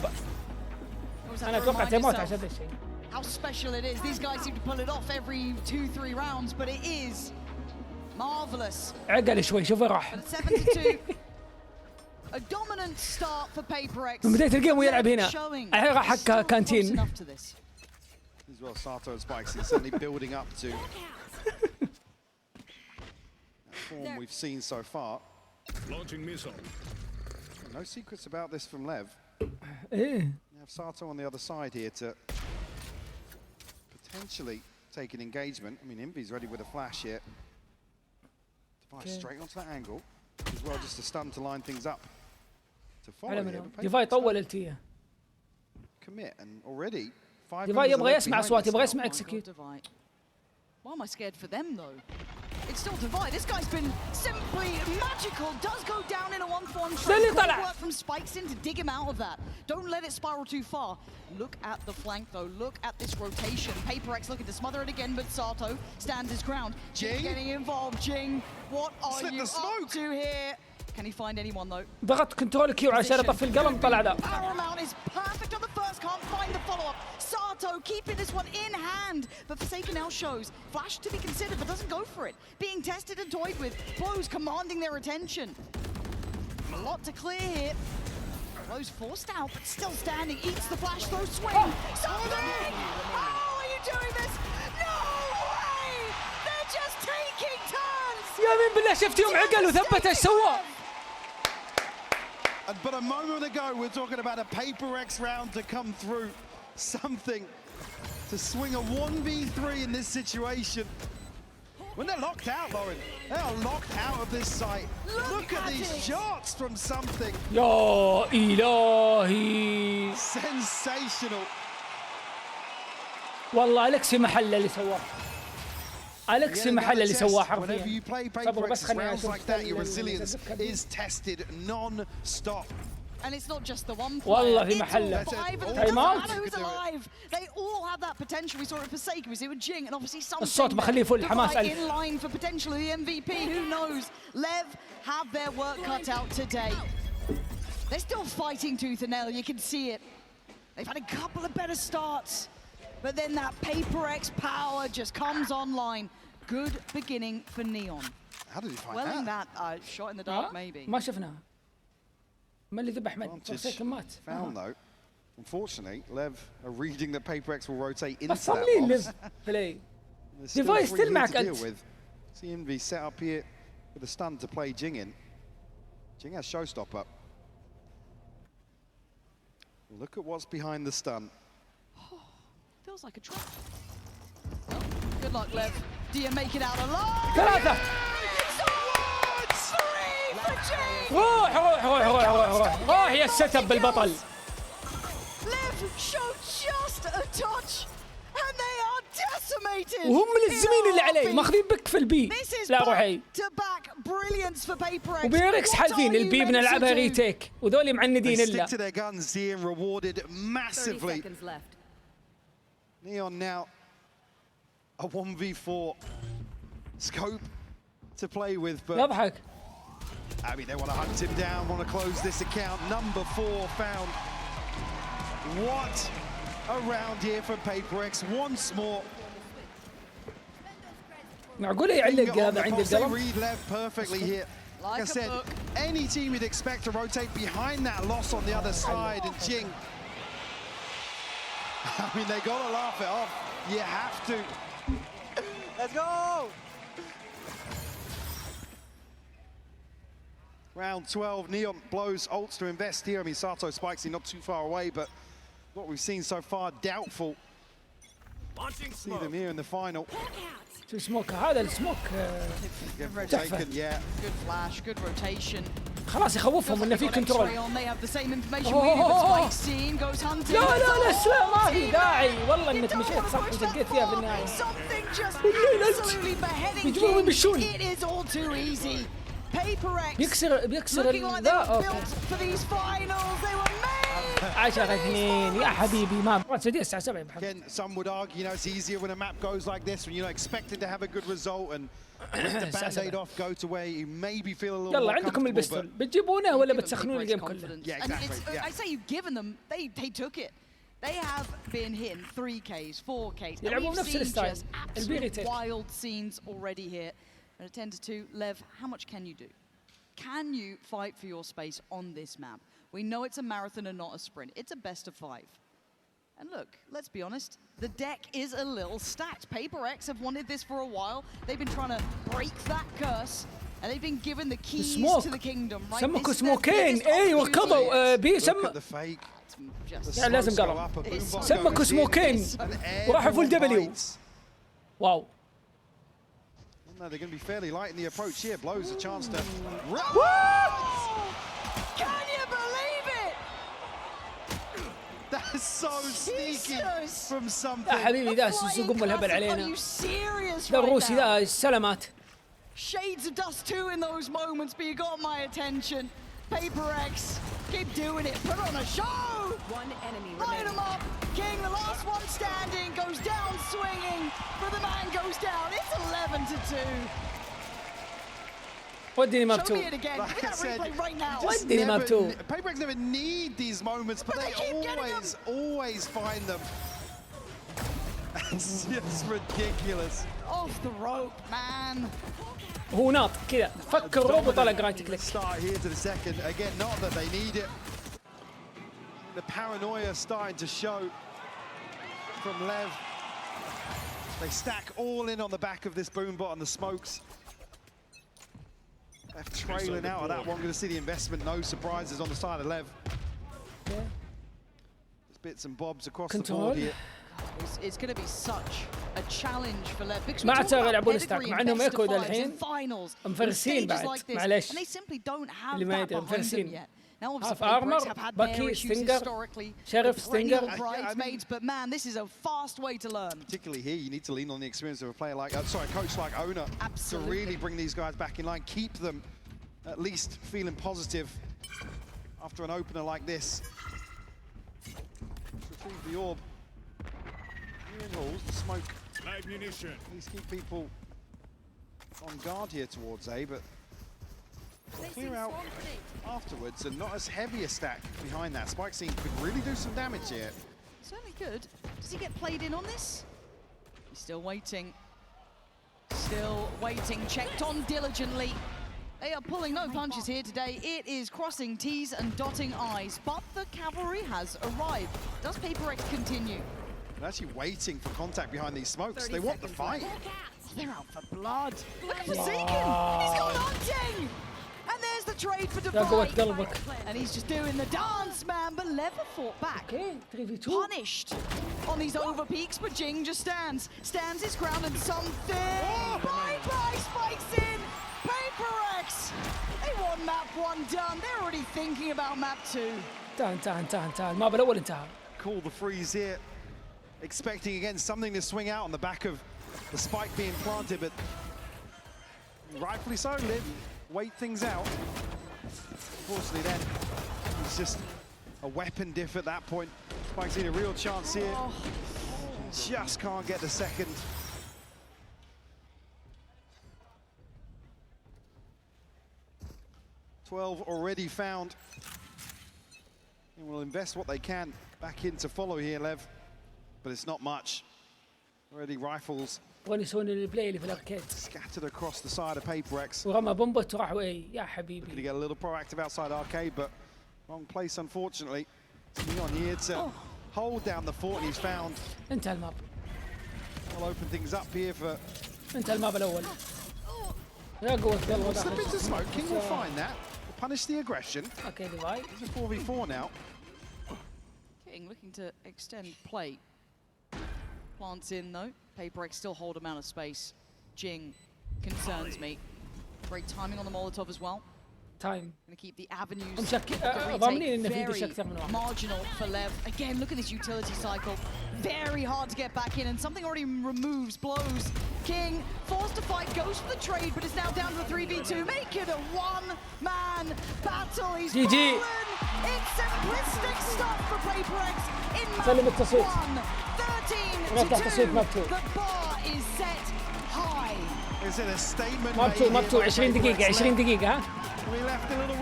أنا أتوقع تيموت عشان هذا الشيء. How special it is. These guys seem to pull it off every 2-3 rounds, but it is marvelous. عقل شوي شوفه راح. 7-2. A dominant start for PaperX. من بداية الجيم ويلعب هنا. الحين راح حق كانتين. As well, Sato and Spikes is certainly building up to that form we've seen so far. Launching missile. No secrets about this from Lev. إيه. You have Sato on the other side here to potentially take an engagement. I mean, Envy's ready with a flash here. Device straight onto that angle. As well, just a stun to line things up. To follow here. ديفاي طول التيه. Commit and already 5 ديفاي يبغى يسمع اصوات يبغى يسمع اكسكيوت. Why am I scared for them though? It's still Divide. This guy's been simply magical. Does go down in a 1-for-1 trade. Good work from Spikes in to dig him out of that. Don't let it spiral too far. Look at the flank though. Look at this rotation. PaperX looking to smother it again, but Sato stands his ground. Jing getting involved. Jing, what are you up to here? Can he find anyone though? ضغط كنترول كيو عشان يطفي القلم طلع ذا. Paramount is perfect on the first, can't find the follow-up. Sato keeping this one in hand, but Forsaken now shows flash to be considered, but doesn't go for it. Being tested and toyed with, blows commanding their attention. A lot to clear here. Blows forced out, but still standing, eats the flash, throw swing. Something! How are you doing this? No way! They're just taking turns! يا مين بالله شفت يوم عقل وثبت ايش سوى؟ But a moment ago, we're talking about a PaperX round to come through. Something to swing a 1v3 in this situation. When they're locked out, Lauren, they are locked out of this site. Look at these shots from Something. يا إلهي. Sensational. والله أليكس في محله اللي سواه. أليكس في محله اللي سواه حرفيا. Whenever you play PaperX rounds like that, your resilience is tested non-stop. And it's not just the one player. والله في محله. Doesn't matter who's alive. They all have that potential. We saw it for Forsaken, we see it with Jing, and obviously something. الصوت بخليه فل حماس ألف. In line for potentially the MVP. Who knows? Lev have their work cut out today. They're still fighting tooth and nail. You can see it. They've had a couple of better starts, but then that PaperX power just comes online. Good beginning for Neon. How did he find well, in that? Shot in the dark, maybe. ما شفناها. ما اللي ذبح من؟ فورسيكن مات. Found though. Unfortunately, Lev are reading that PaperX will rotate into أصلاً that ليه box. ليف بلاي. There's still Device three still here معك to deal أنت. with. See Envy set up here with a stun to play Jing in. Jing has showstopper. Look at what's behind the stun. Feels like a trap. Oh, good luck, Lev. Do you make it out alive? ثلاثة. روح روح روح روح روح روح روح يا السيت اب بالبطل. Lev showed just a touch and they are decimated. وهم من الزميل اللي عليه ماخذين بك في البي. لا روحي. وبيركس حالفين البي بنلعبها ريتيك وذولي معندين الا. Stick to their guns here, rewarded massively. Neon now a 1v4 scope to play with, but يضحك. I mean, they want to hunt him down, want to close this account. Number 4 found. What a round here for PaperX once more. معقولة يعلق هذا عند القلم؟ Read Lev perfectly here. Like I said, any team you'd expect to rotate behind that loss on the other side, and Jing, I mean, they gotta laugh it off. You have to. Let's go! Round 12, Neon blows ults to invest here. I mean, Sato spikes not too far away, but what we've seen so far, doubtful. See them here in the final. شو سموك هذا السموك تحفة. Good flash, good rotation. خلاص يخوفهم انه في كنترول. لا لا لا ما في داعي والله انك مشيت صح وسقيت فيها في النهاية. يجيبون يمشون. بيكسر ذا اوكي. 10-2 يا حبيبي ما ابغى الساعة 7 يا محمد. Again, some would argue, you know, it's easier when a map goes like this, when you're not expecting to have a good result and with the band-aid off, go to where you maybe feel a little يلا more عندكم البستول بتجيبونه ولا بتسخنون الجيم كله؟ Yeah, exactly. I say you've given them, they took it. They have been hit 3Ks, 4Ks. يلعبون نفس الستايل. Wild scenes already here. And at 10-2, Lev, how much can you do? Can you fight for your space on this map? We know it's a marathon and not a sprint. It's a best of 5. And look, let's be honest, the deck is a little stacked. PaperX have wanted this for a while. They've been trying to break that curse, and they've been given the keys to the kingdom, right? سمكوا سموكين ايوه قضوا Look at the fake. لا لازم قلم. سمكوا سموكين وراحوا فول دبليو. واو. No, they're going to be fairly light in the approach here. Blows a chance to. Can you believe it? That is so sneaky from something. يا حبيبي ذا سوق الهبل علينا. ذا الروسي ذا السلامات. Shades of dust too in those moments, but you got my attention. PaperX, keep doing it. Put on a show. One enemy Line them up. King, the last one standing, goes down swinging, but the man goes down. It's 11-2. وديني ماب 2. Like I said, وديني ماب 2. PaperX never need these moments, but they always find them. It's just ridiculous. Off the rope, man. هو ناط كذا فك الروب وطلق رايت كليك. Start here to the second. Again, not that they need it. The paranoia starting to show from Lev. They stack all in on the back of this boom bot and the smokes. Left trailing out of that one. Going to see the investment. No surprises on the side of Lev. Yeah. There's bits and bobs across the board here. It's going to be such a challenge for Lev. ما عاد يلعبون ستاك مع انهم ايكو الحين مفرسين بعد معليش اللي ما يدري مفرسين. هاف ارمر باكي ستينجر شرف ستينجر. But man, this is a fast way to learn. Particularly here, you need to lean on the experience of a player like, a coach like Ona to really bring these guys back in line, keep them at least feeling positive after an opener like this. Retrieve the orb. The smoke. At least keep people on guard here towards A, but clear out afterwards and not as heavy a stack behind that. Spike scene could really do some damage here. Certainly could. Does he get played in on this? He's still waiting. Still waiting. Checked on diligently. They are pulling no punches here today. It is crossing T's and dotting I's, but the cavalry has arrived. Does PaperX continue? They're actually waiting for contact behind these smokes. They want the fight. They're out for blood. Look at Forsaken. He's gone hunting. And there's the trade for Divide. And he's just doing the dance, man. But Lever fought back. Punished on these over peaks, but Jing just stands his ground, and something. Bye-bye spikes in. PaperX. They want map 1 done. They're already thinking about map 2. انتهى الماب الاول انتهى. Call the freeze here. Expecting again something to swing out on the back of the spike being planted, but rightfully so, Liv. Wait things out. Unfortunately then, it's just a weapon diff at that point. Spike's seen a real chance here. Just can't get the second. $12 already found. And will invest what they can back in to follow here, Lev. But it's not much. Already rifles يبغون يسوون البلاي اللي في الاركيد. Scattered across the side of PaperX. ورمى بومبت وراح وين يا حبيبي. Looking to get a little proactive outside arcade, but wrong place unfortunately. Neon here to hold down the fort, and he's found. انتهى الماب. We'll open things up here for. انتهى الماب الأول. يا قوة قلبه. Slip into smoke. King will find that. Punish the aggression. Okay, divide. It's a 4v4 now. King looking to extend play. Plants in though. PaperX still hold amount of space. Jing concerns me. Great timing on the Molotov as well. Time. Gonna keep the avenues. Very marginal for Lev. Again, look at this utility cycle. Very hard to get back in, and something already removes blows. King forced to fight, goes for the trade, but is now down to the 3v2. Make it a one-man battle. He's fallen. It's simplistic stuff for PaperX in map 1. 13-2. The bar is set high. Is it a statement? ماب 2 20 دقيقة 20 دقيقة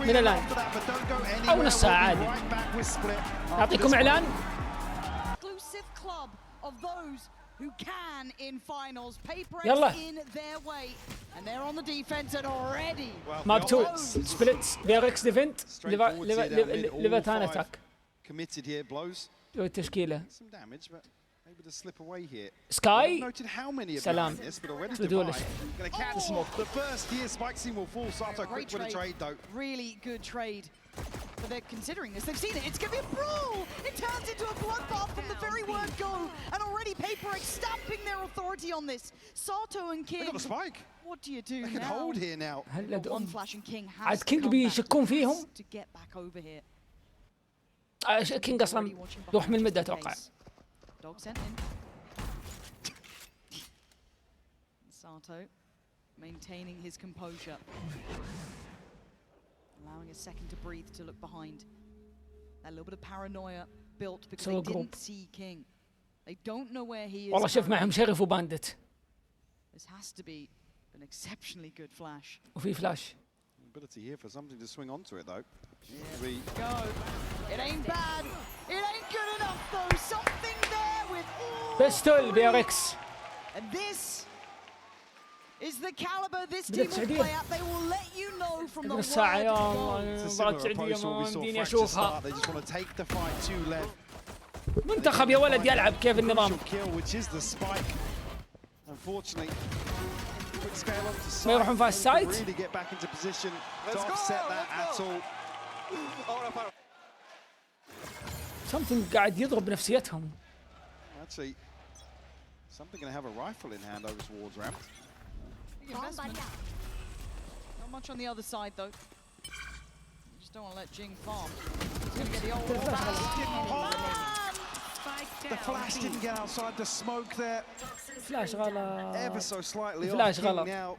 من الآن أو نص ساعة عادي. أعطيكم إعلان. Exclusive club of those who can in finals. PaperX in their way, and they're on the defense and already. ماب 2 سبليتس بيركس ديفنت ليفاتان اتاك. Committed here, blows. التشكيلة. Some damage, but able to slip away here. Sky. Noted how many of سلام. this, but already divide. Gonna catch the first here. Spike scene will fall. Sato quick with a trade though. Really good trade. But they're considering this. They've seen it. It's going to be a brawl. It turns into a bloodbath from the very word go. And already PaperX stamping their authority on this. Sato and King. They got the spike. What do you do now? They can hold here now. One flash and King has عاد كينج بيشكون فيهم. to get back over here. كينج أصلا يروح من المدة أتوقع. Dog sent in. Sato maintaining his composure. Allowing a second to breathe, to look behind. That little bit of paranoia built because they didn't see King. They don't know where he is. والله شوف معهم شرف وباندت. This has to be an exceptionally good flash. وفي فلاش. Ability here for something to swing onto it though. Here we go. It ain't bad. It ain't good enough though. Something there with all. بيستول بيركس. And this is the caliber this team will play at. They will let you know from the word go. It's a similar approach to what we saw Fracture start. They just want to take the fight to Lev. منتخب يا ولد يلعب كيف النظام. Which is the spike. Unfortunately, quick scale up to side. ما يروحون فاست سايد. Really get back into position to offset that at all. something قاعد يضرب نفسيتهم. Actually, something going to have a rifle in hand over towards Ramp. Investment. Not much on the other side though. You just don't want to let Jing farm. He's going to get the old The flash didn't get outside the smoke there. Flash غلط. Ever so slightly Flash off غلط. now.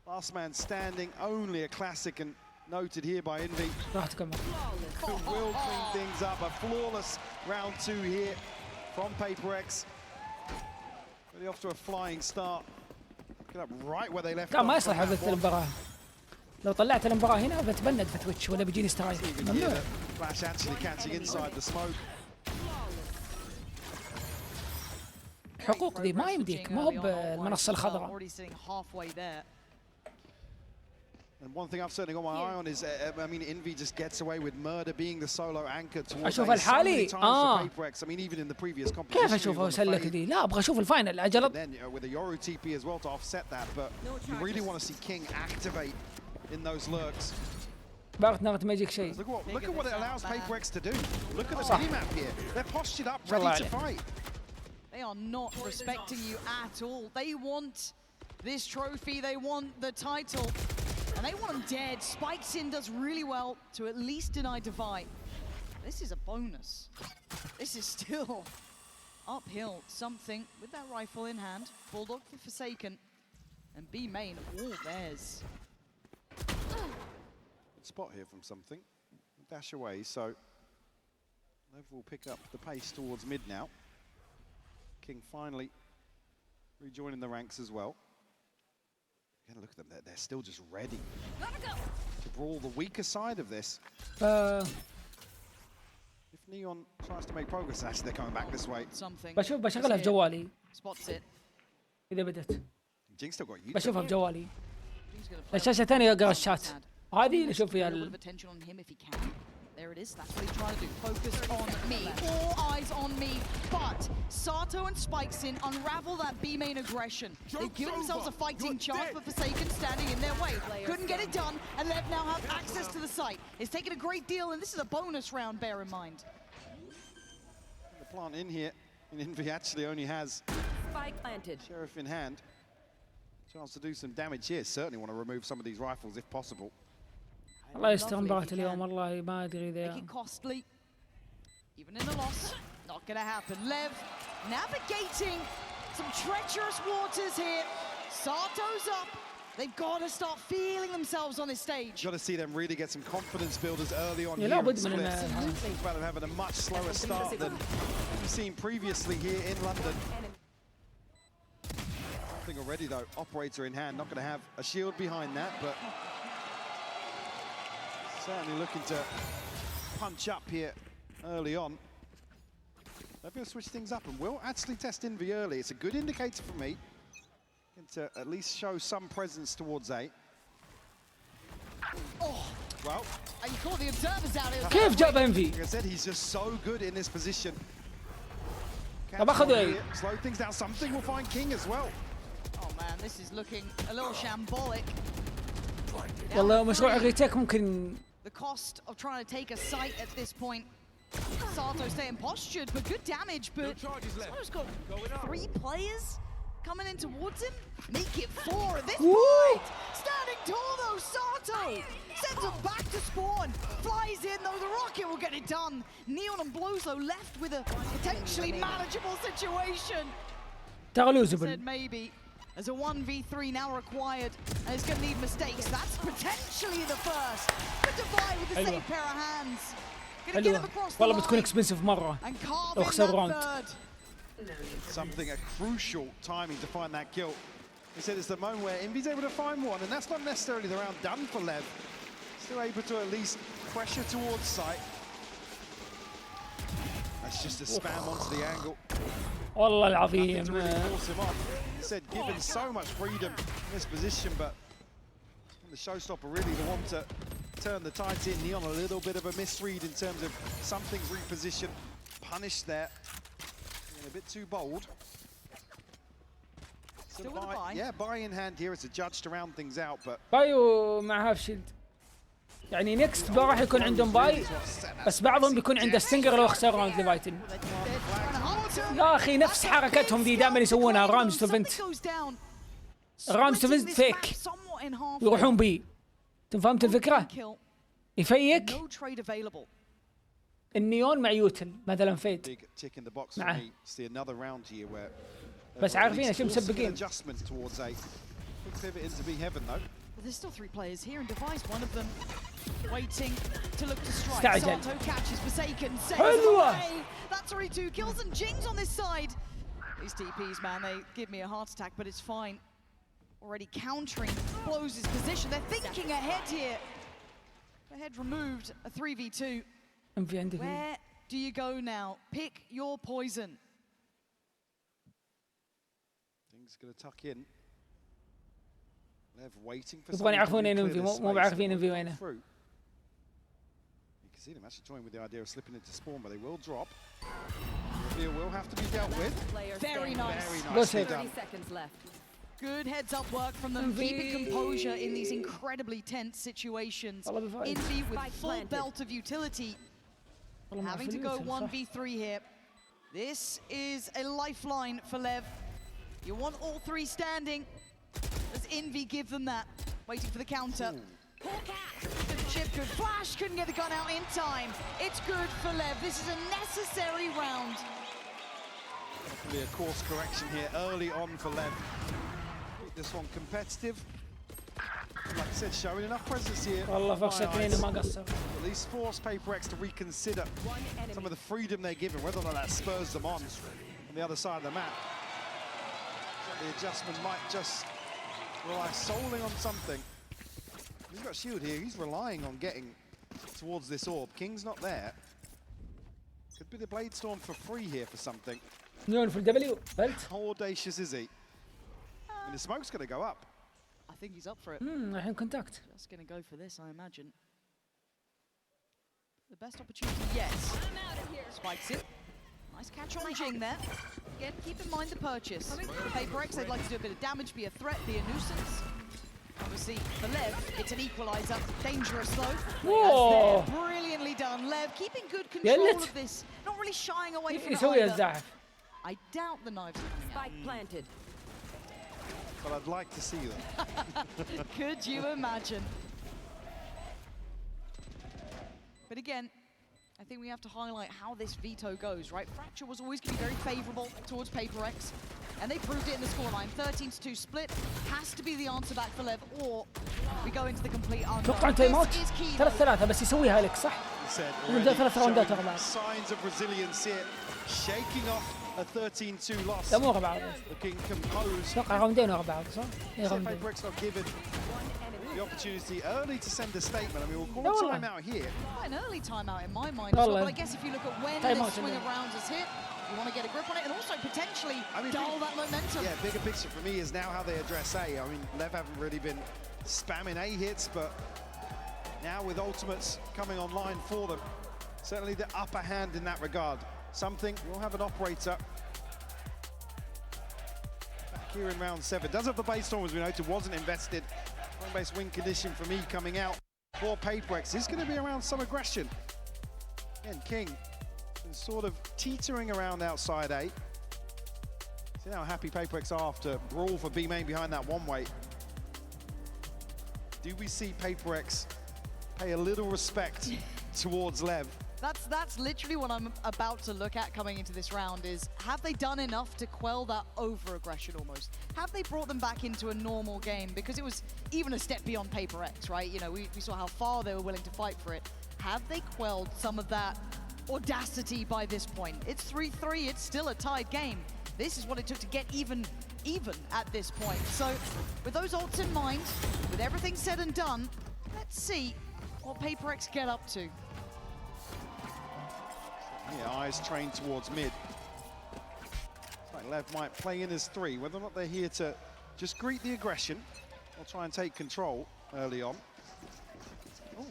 Last man standing, only a classic and noted here by Envy. راحتكم. Will clean things up. A flawless round 2 here from PaperX. Really off to a flying start. Get up right where they left. كان ما يصلح هذا المباراة. لو طلعت المباراة هنا بتبند في تويتش ولا بيجيني سترايك. ممنوع. Flash actually catching inside the smoke. حقوق دي ما يمديك ما هو بالمنصة الخضراء. And one thing I've certainly got my eye on is, I mean, Envy just gets away with murder being the solo anchor towards أشوف الحالي. PaperX. I mean, even in the previous competition. كيف أشوفه وسلك دي؟ لا أبغى أشوف الفاينل أجل. Then with a Yoru TP as well to offset that, but you really want to see King activate in those lurks. باغت نغت ما يجيك شيء. Look at what it allows PaperX to do. Look at the minimap here. They're postured up, ready to fight. They are not respecting you at all. They want this trophy. They want the title. And they want him dead. Spikes in does really well to at least deny Divide. This is a bonus. This is still uphill. Something with that rifle in hand. Bulldog for Forsaken. And B main all theirs. Good spot here from something. Dash away, so Lev will pick up the pace towards mid now. King finally rejoining the ranks as well. Again, look at them, they're still just ready to brawl the weaker side of this. If Neon tries to make progress, actually they're coming back this way. Something. بشغلها في جوالي. Spots it. اذا بدت Jinx still got you. بشوفها بجوالي. الشاشه ثانيه اقرا الشات. هذه اللي اشوف فيها There it is, that's what he's trying to do. Focus on me, all eyes on me. But Sato and Spikesin unravel that B main aggression. They've given themselves a fighting chance, but Forsaken standing in their way. Couldn't get it done, and LEV now have access to the site. It's taken a great deal, and this is a bonus round, bear in mind. The plant in here, and Envy actually only has Spike planted. Sheriff in hand. Chance to do some damage here. Certainly want to remove some of these rifles if possible. الله يستر مباراة اليوم والله ما ادري اذا Costly. Even in a loss, not gonna happen. LEV navigating some treacherous waters here. Sato's up. They've got to start feeling themselves on this stage. Got to see them really get some confidence builders early on Yeah, here. but Think about them having a much slower start than we've seen previously here in London. Something already though, operator in hand, not going to have a shield behind that, but certainly looking to punch up here early on. They're going to switch things up and will actually test Envy early. It's a good indicator for me to at least show some presence towards A. Oh, well, you caught the observers out here. كيف جاب انفي؟ Like I said, he's just so good in this position. طب اخذوا Slow things down. Something will find King as well. Oh man, this is looking a little shambolic. والله مشروع الريتيك ممكن. The cost of trying to take a site at this point. Sato staying postured, but good damage. But Sato's got 3 players coming in towards him. Make it 4 at this point. Standing tall though, Sato sends him back to spawn. Flies in though, the rocket will get it done. Neon and Blozo left with a potentially manageable situation. Said maybe. As a 1v3 now required, and it's going to need mistakes. That's potentially the first. But Divide with the same pair of hands. Gonna get him across the والله line. بتكون اكسبنسيف مرة. لو خسر راوند. Something a crucial timing to find that kill. He said it's the moment where Envy's able to find one, and that's not necessarily the round done for LEV. Still able to at least pressure towards sight. That's just a spam onto the angle. والله العظيم. He said given so much freedom in this position, but the showstopper really the one to turn the tides in. Neon a little bit of a misread in terms of something's repositioned, punished there. And a bit too bold. Still with a buy. Yeah, buy in hand here as a judge to round things out, but باي مع هاف شيلد. يعني نيكست راح يكون عندهم باي بس بعضهم بيكون عنده ستينجر لو خسر راوند ليفايتن. يا اخي نفس حركتهم دي دائما يسوونها رامز تو فنت. رامز تو فنت فيك يروحون بي. انت فهمت الفكره؟ يفيك النيون مع يوتل مثلا فيد معه بس عارفين ايش مسبقين. There's still 3 players here and Device, one of them waiting to look to strike. استعجل. Sato catches Forsaken, saves away. That's already 2 kills and Jing's on this side. These TPs, man, they give me a heart attack, but it's fine. Already countering blows his position. They're thinking ahead here. Ahead removed, a 3v2. Where do you go now? Pick your poison. Things gonna tuck in. They're waiting for يبغون يعرفون وين انفي مو بعارفين انفي وينه. You can see them actually toying with the idea of slipping into spawn, but they will drop. The reveal will have to be dealt with. Very nice. Very nicely done. 30 seconds left. Good heads-up work from them, keeping composure in these incredibly tense situations. Envy with full belt of utility, having to go 1v3 here. This is a lifeline for LEV. You want all 3 standing. Does Envy give them that? Waiting for the counter. Good chip, good flash, couldn't get the gun out in time. It's good for LEV. This is a necessary round. Hopefully a course correction here early on for LEV. Keep this one competitive. Like I said, showing enough presence here. والله فرصة اثنين ما قصر. At least force Paper X to reconsider some of the freedom they're given, whether or not that spurs them on the other side of the map. The adjustment might just rely solely on something. He's got shield here. He's relying on getting towards this orb. King's not there. Could be the Blade Storm for free here for something. نيون في الدبليو بلت. How audacious is he? And the smoke's going to go up. I think he's up for it. رايحين كونتاكت. Just going to go for this, I imagine. The best opportunity, yes. Spikes it. Nice catch on Jing there. Again, keep in mind the purchase. For PaperX, they'd like to do a bit of damage, be a threat, be a nuisance. Obviously, for LEV, it's an equalizer. Dangerous though. Whoa! Brilliantly done, LEV. Keeping good control of this. Not really shying away from it either. I doubt the knives. Spike planted. But I'd like to see them. Could you imagine? But again, I think we have to highlight how this veto goes, right? Fracture was always going to be very favorable towards PaperX, and they proved it in the scoreline. 13-2 split has to be the answer back for LEV, or we go into the complete unknown. توقع تايم اوت 3-3 بس يسويها لك صح؟ نبدا 3 راوندات ورا بعض. Signs of resilience here, shaking off a 13-2 loss. لا مو ورا بعض. Looking composed. توقع راوندين ورا بعض صح؟ اي راوندين. PaperX not given the opportunity early to send a statement. I mean, we'll call a timeout here. An early timeout in my mind as well, but I guess if you look at when this swing of rounds is hit, you want to get a grip on it and also potentially dull that momentum. Yeah, bigger picture for me is now how they address A. I mean, LEV haven't really been spamming A hits, but now with ultimates coming online for them, certainly the upper hand in that regard. Something, we'll have an operator back here in round 7. Does have the base storm, as we noted, wasn't invested. Base win condition for me coming out for PaperX. This is going to be around some aggression. Again, King is sort of teetering around outside A. See how happy PaperX are after brawl for B main behind that one way. Do we see PaperX pay a little respect towards LEV? That's literally what I'm about to look at coming into this round is, have they done enough to quell that over-aggression almost? Have they brought them back into a normal game? Because it was even a step beyond PaperX, right? You know, we saw how far they were willing to fight for it. Have they quelled some of that audacity by this point? It's 3-3, it's still a tied game. This is what it took to get even at this point. So, with those ults in mind, with everything said and done, let's see what PaperX get up to. Yeah, eyes trained towards mid. It's like LEV might play in as 3, whether or not they're here to just greet the aggression or try and take control early on. Ooh,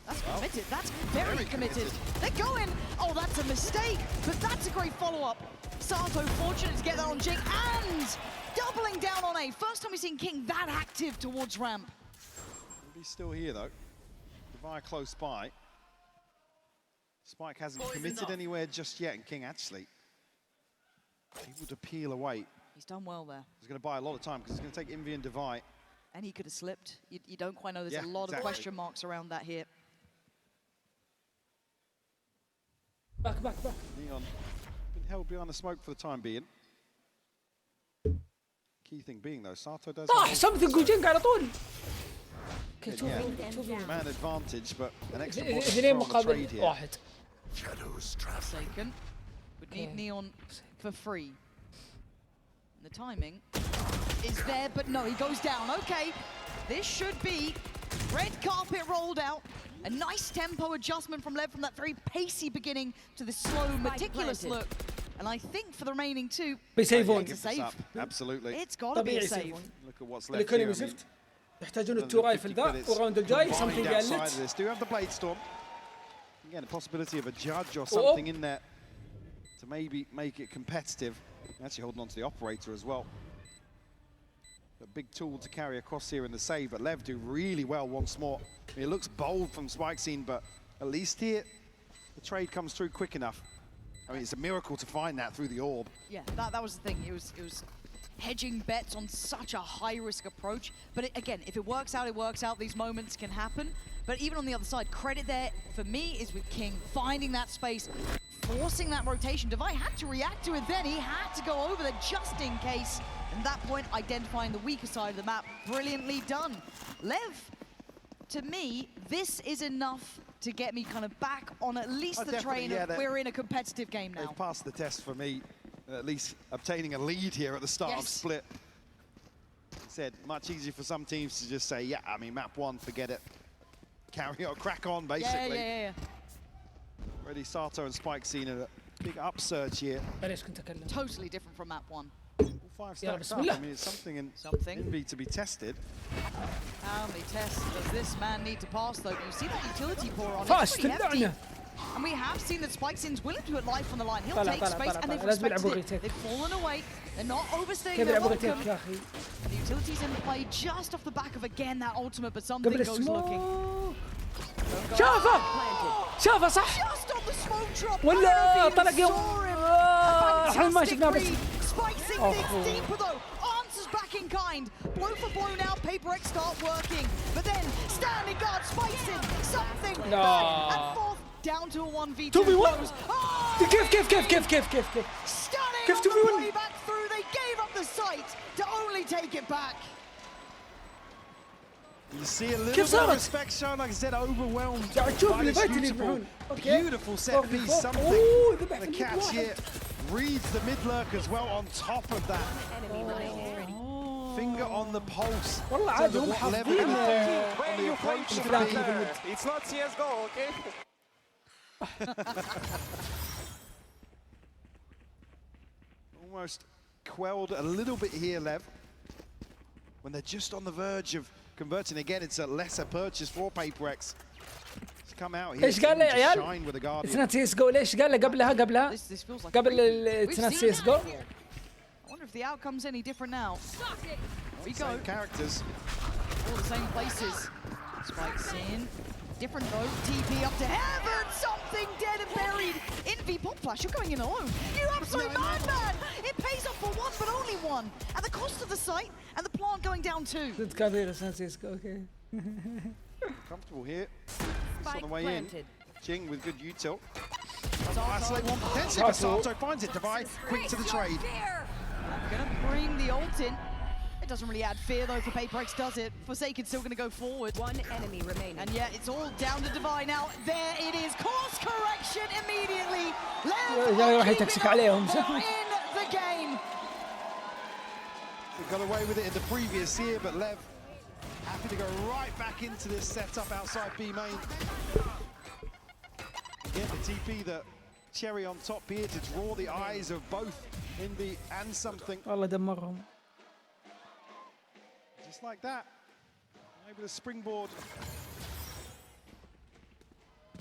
that's committed, that's very committed. They're going, oh, that's a mistake, but that's a great follow-up. Sato fortunate to get that on Jing and doubling down on A. First time we've seen King that active towards ramp. He's still here though. Devi close by. Spike hasn't committed anywhere just yet, and King actually able to peel away. He's done well there. He's going to buy a lot of time because he's going to take Envy and Devi. And he could have slipped. You don't quite know. There's a lot of question marks around that here. Back. Neon been held behind the smoke for the time being. Key thing being though, Sato does. something جوجين على طول. Man advantage, but an extra اثنين مقابل واحد. Forsaken would need Neon for free. And the timing is there, but no, he goes down. Okay, this should be red carpet rolled out. A nice tempo adjustment from LEV from that very pacey beginning to the slow, meticulous look. And I think for the remaining 2, it's a save. Absolutely. It's got to be a save. Look at what's left here. يحتاجون التو رايفل ذا وراوند الجاي something قالت. Do have the blade storm. Again, a possibility of a judge or something in there to maybe make it competitive. Actually holding on to the operator as well. A big tool to carry across here in the save, but LEV do really well once more. I mean, it looks bold from Spike Scene, but at least here the trade comes through quick enough. I mean, it's a miracle to find that through the orb. Yeah, that was the thing. It was hedging bets on such a high-risk approach. But again, if it works out, it works out. These moments can happen. But even on the other side, credit there, for me, is with King, finding that space, forcing that rotation. Devi had to react to it then. He had to go over there just in case. And at that point, identifying the weaker side of the map, brilliantly done. LEV, to me, this is enough to get me kind of back on at least the train of we're in a competitive game now. They've passed the test for me. At least obtaining a lead here at the start of split. Said much easier for some teams to just say, yeah, I mean, map 1, forget it. Carry on, crack on, basically. Yeah. Already Sato and Spike seen a big upsurge here. Totally different from map 1. 5 يلا stacks بسم up. الله. I mean, it's something in Envy to be tested. How many tests does this man need to pass, though? You see that utility pour on. فاست It's pretty hefty. اللعنة. And we have seen that Spikesin's willing to put life on the line. He'll طلع take طلع space, طلع and they've طلع. لازم respected يلعبوا it. ريتيك. They've fallen away. They're not overstaying كيف their يلعبوا welcome. ريتيك يا أخي؟ The utility's in play just off the back of, again, that ultimate, but something قبل goes looking. السموك. شافه شافه صح Just on the smoke drop. ولا طلق يوم احنا ما شفناه بس Spicing digs deeper though. Answers back in kind. Blow for blow now. Paper X start working. But then standing guard spicing something. No. Back and forth down to a 1v2. 2v1 Oh! كيف Stunning كيف on the 2v1 play back through. They gave up the sight to only take it back. You see a little bit of respect shown, like I said, overwhelmed by this beautiful set piece. Something the catch here reads the mid lurk as well on top of that. Finger on the pulse. والله عادي هم حافظين It's not CSGO, okay? Almost quelled a little bit here, Lev. When they're just on the verge of converting again, it's a lesser purchase for Paper X. He's come out here ايش قال له يا عيال؟ shine with the Guardian. اثنين سي اس جو ليش قال له قبلها قبل الاثنين سي اس جو؟ I wonder if the outcome's any different now. Here we go. Same characters. All the same places. Spikes in. Different though. TP up to heaven. Something dead and buried. Envy pop flash. You're going in alone. You absolute madman. It pays off for one, but only one. At the cost of the site and the plant going down too. ضد كافير اثنين سي اس جو اوكي. Comfortable here. It's on the way in. Jing with good util. Isolate one potentially, but Sato finds it. Divide quick to the trade. Gonna bring the ult in. It doesn't really add fear though for Paper X, does it? Forsaken's still gonna go forward. One enemy remaining. And yeah, it's all down to Divide now. There it is. Course correction immediately. راح يتكسك عليهم. In the game. They got away with it in the previous year, but Lev happy to go right back into this setup outside B main. Again, the TP, the cherry on top here to draw the eyes of both Envy and something. والله دمرهم. Just like that, able to springboard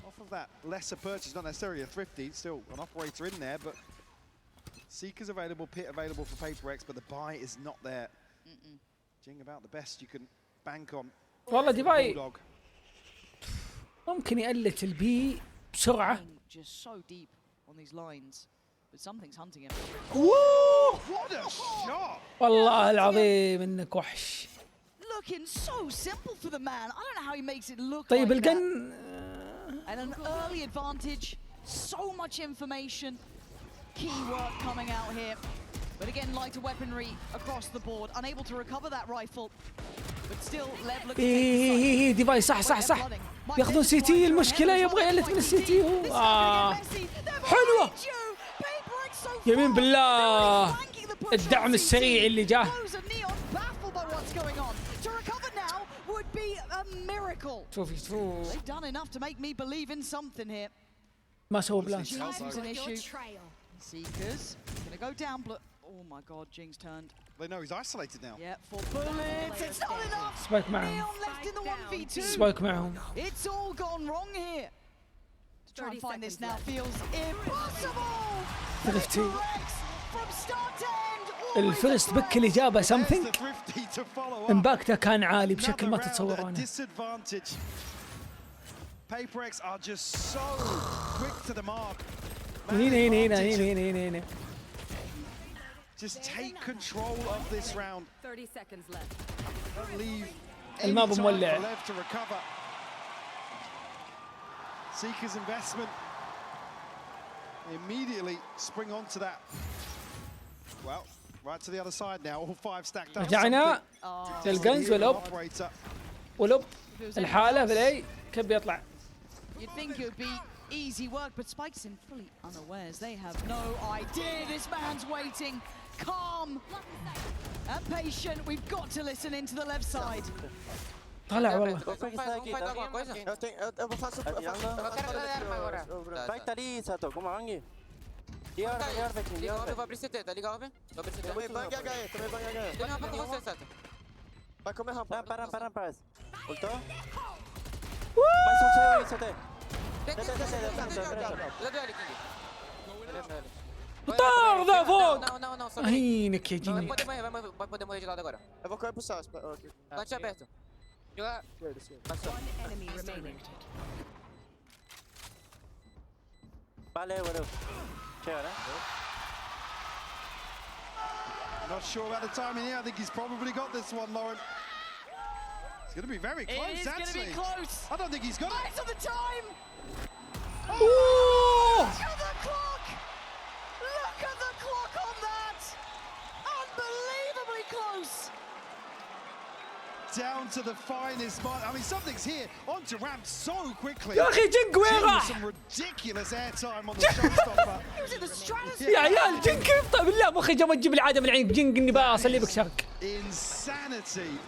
off of that lesser purchase, not necessarily a thrifty, still an operator in there, but Seeker's available, Pit available for Paper X, but the buy is not there. Jing about the best you can bank on. والله ديفاي ممكن يقلت البي بسرعة. Just so deep on these lines, but something's hunting him. What a shot! والله العظيم انك وحش. Looking so simple for the man. I don't know how he makes it look طيب like القن that. And an early advantage. So much information. Key work coming out here. But again, lighter weaponry across the board. Unable to recover that rifle. But still, Lev looks ايه ديفاي صح ياخذون سي تي. المشكلة يبغى يقلت من السي تي هو. حلوة. يمين بالله الدعم السريع اللي جاه. شوفي شوف. They've done enough to make me believe in something here. ما سووا بلان. Jing's an issue. Seekers gonna go down. Oh my God, Jing's turned. They know he's isolated now. Yeah, 4 bullets. It's not enough. سبايك معهم. Neon left in the 1v2. سبايك معهم. It's all gone wrong here. To try and find this now feels impossible. ثرفتي. From start to end. الفيرست بك اللي جابه سمثينج امباكته كان عالي بشكل ما تتصورونه. Paper X are just so quick to the mark. هنا. Just take control of this round. 30 seconds left. Don't leave الماب مولع. Lev to recover. Seeker's investment immediately spring onto that. Well, right to the other side now. All 5 stacked up. رجعنا للجنز ولوب الحالة في الاي كيف بيطلع. You'd think it would be easy work, but Spikesin fully unawares. They have no idea. This man's waiting, calm and patient. We've got to listen into the left side. طلع والله. Liga va aprirsi teta, liga open. Va aprirsi teta. Teniamo poco forse è stato. Vai come rampa. Rampa. Ulto. Vai sul te. La duelli quindi. طار فوق. No, هينك يا جيني. Pode morrer de lado agora. Eu vou correr pro Sas. Bate aberto. Joga. Enemy remaining. Valeu. Not sure about the timing here. I think he's probably got this one, Lauren. It's going to be very close, It is going to be close. I don't think he's got it. Eyes on the time. Ooh! Look at the clock. Look at the clock on that. Unbelievably close. Down to the finest mark. I mean, something's here. Onto ramp so quickly. يا أخي جنك وين راح؟ Some ridiculous airtime on the showstopper. He was in the stratosphere. يا عيال جنك طيب بالله مخي جا ما تجيب العاده من عينك جنك اني بقى اصلي بك شرق. Insanity.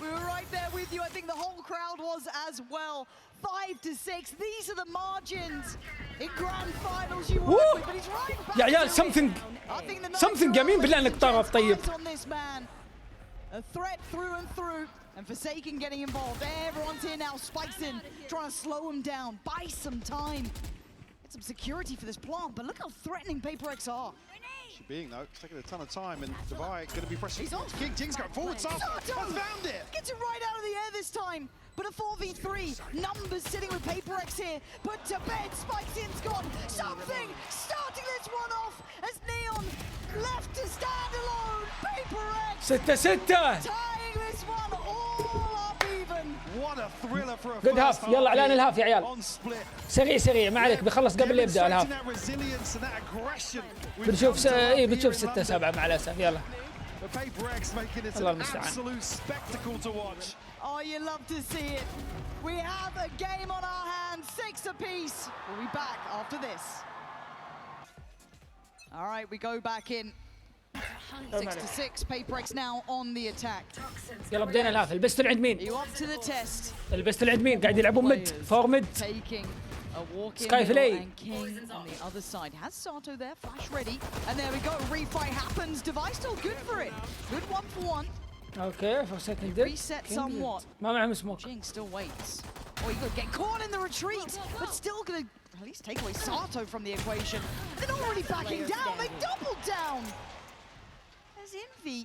We were right there with you. I think the whole crowd was as well. 5-6. These are the margins. In grand finals you work with, but he's right back. يا عيال something يمين بالله انك طرف طيب. On this man. A threat through and through. And Forsaken getting involved. Everyone's here now. Spikes in, trying to slow him down. Buy some time. Get some security for this plant. But look how threatening PaperX are. Being though, it's taking a ton of time, and Devi going to be pressing. He's on. King's going forward. Sato has found it. Gets it right out of the air this time. But a 4v3. Numbers sitting with PaperX here. Put to bed. Spikes in's gone. Something starting this one off as Neon left to stand alone. PaperX 6-6. tying this one all up even. What a thriller for a Good half. يلا اعلان الهاف يا عيال. on split. سريع ما عليك بيخلص قبل لا يبدا الهاف. بنشوف بتشوف 6-7 مع الاسف يلا. الله المستعان. Oh, you love to see it. We have a game on our hands, 6 apiece. We'll be back after this. All right, we go back in. 6-6. PaperX now on the attack. يلا بدينا الهاف. البستل عند مين؟ You up to the test. البستل عند مين؟ قاعد يلعبون ميد فور ميد. Taking a walk in Sky Fillet. and King on the other side. Has Sato there, flash ready. And there we go, refight happens. Device still good for it. Good 1-for-1. Okay, for second Reset somewhat. ما معهم smoke. Jing still waits. Oh, he could get caught in the retreat, but still gonna at least take away Sato from the equation. They're not already backing down, they doubled down! As Envy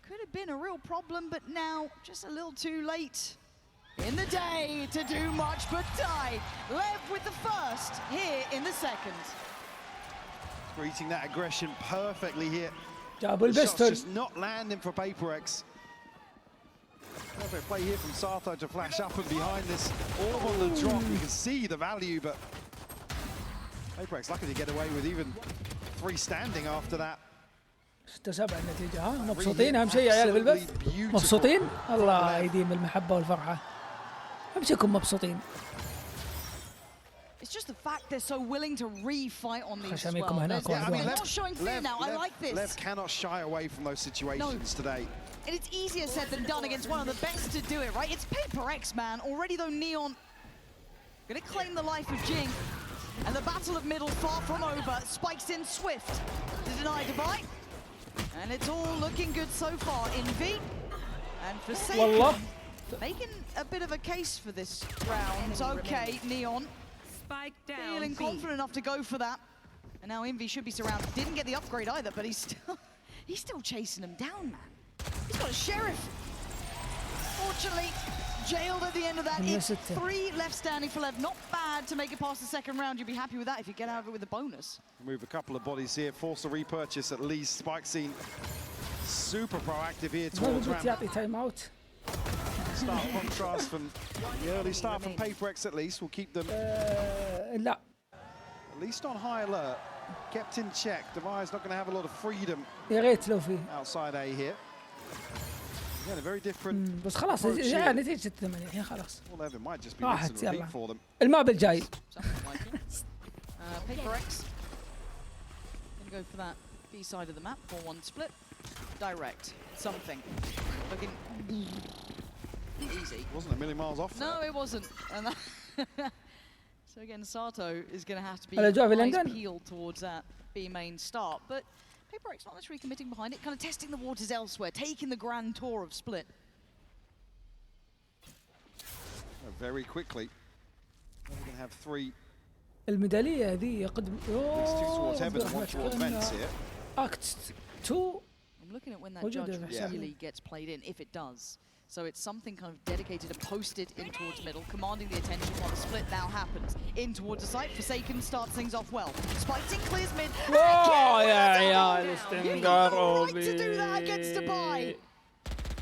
could have been a real problem, but now just a little too late in the day to do much but die. Lev with the first, here in the second. Greeting that aggression perfectly here. جابوا The shot's البستل. just not landing for PaperX. Perfect play here from Sato to flash up and behind this. All on the drop, you can see the value, but PaperX lucky to get away with even 3 standing after that. 6-7 النتيجة ها مبسوطين أهم شيء يا عيال بالبث مبسوطين الله يديم المحبة والفرحة أهم شيء كونوا مبسوطين. It's just the fact they're so willing to re-fight on these as well. Yeah, I mean, not showing fear now. I like this. Lev cannot shy away from those situations today. And it's easier said than done against one of the best to do it, right? It's PaperX, man. Already though, Neon gonna claim the life of Jing. And the battle of middle far from over. Spikes in swift to deny Dubai. And it's all looking good so far. Envy and Forsaken making a bit of a case for this round. Okay, Neon. Spike down. Feeling confident enough to go for that. And now Envy should be surrounded. Didn't get the upgrade either, but he's still chasing him down, man. He's got a sheriff. Fortunately, jailed at the end of that. It's 3 left standing for Lev. Not bad to make it past the second round. You'd be happy with that if you get out of it with a bonus. Move a couple of bodies here, force a repurchase at least. Spike scene super proactive here towards ramp. يعطي تايم اوت. Start contrast from the early start from PaperX at least. We'll keep them لا. at least on high alert. Kept in check. Devi's not going to have a lot of freedom يا ريت لو في. outside A here. Again, a very different. بس خلاص نتيجة 8 الحين خلاص. Well, it might just be راحت repeat يلا. for them. الماب الجاي. PaperX gonna go for that B side of the map, 4-1 split. Direct. Something. Looking Easy. Wasn't a million miles off. No, it wasn't. And so again, Sato is going to have to be peeled towards that B main start. But PaperX not necessarily committing behind it, kind of testing the waters elsewhere, taking the grand tour of Split. Very quickly. We're going to have 3. الميدالية هذه قد towards heaven and one towards Vents here. Act 2. I'm looking at when that judge really gets played in, if it does. So it's something kind of dedicated and posted in towards middle, commanding the attention while the split now happens. In towards the site, Forsaken starts things off well. Spiking clears mid. Oh, yeah, yeah, you got no right to do that against Dubai.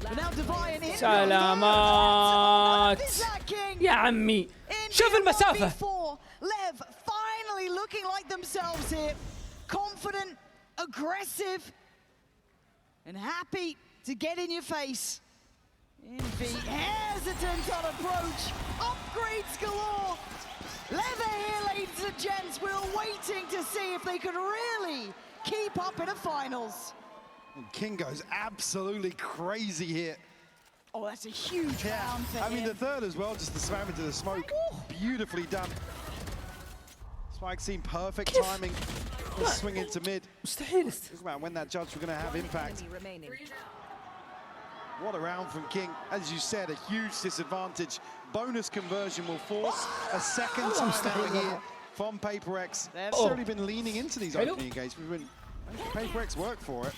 But now Dubai and India. سلامات يا عمي. شوف المسافة. LEV finally looking like themselves here. Confident, aggressive, and happy to get in your face. Envy hesitant on approach. Upgrades galore. LEV here, ladies and gents. We're waiting to see if they could really keep up in the finals. And King goes absolutely crazy here. Oh, that's a huge round for him. I mean, the third as well, just to slam into the smoke. Beautifully done. Spike seemed perfect timing. Swing into mid. Talk about when that judge were going to have impact. What a round from King. As you said, a huge disadvantage. Bonus conversion will force a second time out here from PaperX. They've certainly been leaning into these opening engagements. We've been PaperX work for it.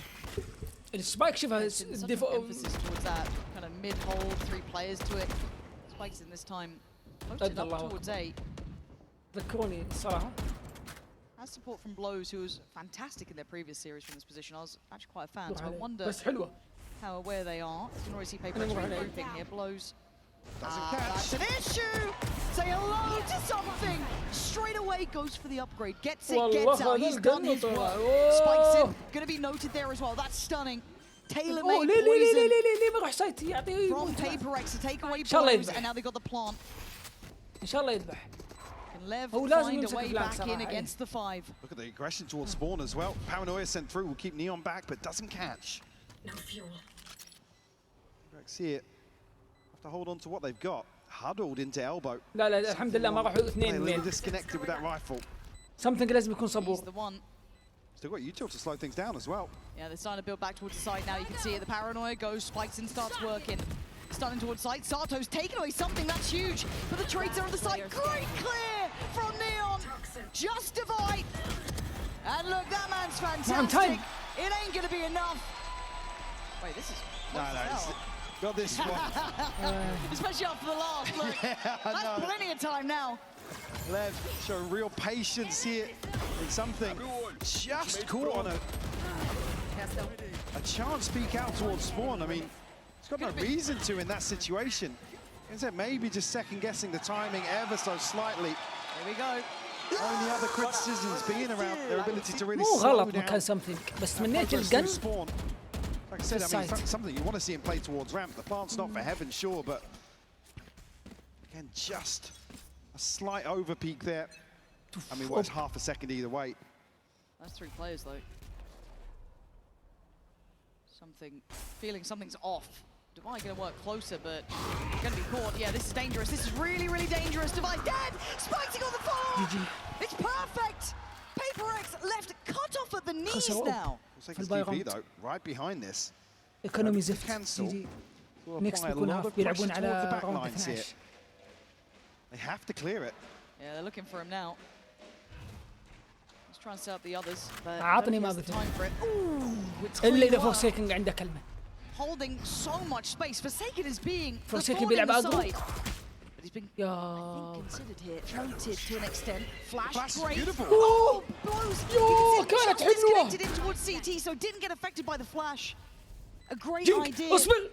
Spike شوفها emphasis towards that kind of mid-hold, 3 players to it. Spike's in this time posted up towards A. ذكروني الصراحة. Has support from Blows, who was fantastic in their previous series from this position. I was actually quite a fan, so I wonder how aware they are. You can already see PaperX regrouping here. Blows doesn't catch. That's an issue. Say hello to something. Straight away goes for the upgrade. Gets it, gets out. He's done his work. Spikes in. Going to be noted there as well. That's stunning. Tailor-made poison from PaperX to take away Blows, and now they got the plant. إن شاء الله يذبح. Can LEV find a way back in against the 5? Look at the aggression towards Spawn as well. Paranoia sent through. Will keep Neon back, but doesn't catch. No fuel. PaperX here. To hold on to what they've got, huddled into elbow. لا لا الحمد لله ما راحوا اثنين من. Disconnected with that rifle. Something لازم يكون صبور. Still got util to slow things down as well. Yeah, they're starting to build back towards the side now. You can see it. The paranoia goes, spikes and starts working. Starting towards side. Sato's taking away something that's huge. But the trades are on the side. Great clear from Neon. Just divide. And look, that man's fantastic. It ain't gonna be enough. Wait, this is. Got this one. Especially after the last. Look, that's plenty of time now. LEV showing real patience here. And something just caught on a chance peek out towards Spawn. I mean, he's got no reason to in that situation. Instead, maybe just second guessing the timing ever so slightly. Here we go. Only other criticisms being around their ability to really مو slow غلط down. مكان something بس تمنيت الجن. Spawn. Like I said, I mean, something you want to see him play towards ramp. The plant's not for heaven, sure, but again, just a slight over peak there. I mean, what's half a second either way? That's 3 players, though. Feeling something's off. Device going to work closer, but going to be caught. Yeah, this is dangerous. This is really, really dangerous. Device dead. Spikes on the fall. It's perfect. PaperX left cut off at the knees now. DP though, right behind this. Economy زفت. Cancel. Next بيكون هاف بيلعبون على راوند 12. They have to clear it. Yeah, they're looking for him now. Let's try and set up the others. But عطني ما the time for it. اللي إذا Forsaken عنده كلمة. Holding so much space. Forsaken is being Forsaken بيلعب أقوى. But he's been, I think, considered here, noted to an extent. Flash break. Beautiful. Oh, blows. كانت حلوة. Disconnected in towards CT, so didn't get affected by the flash. A great idea. اصبر.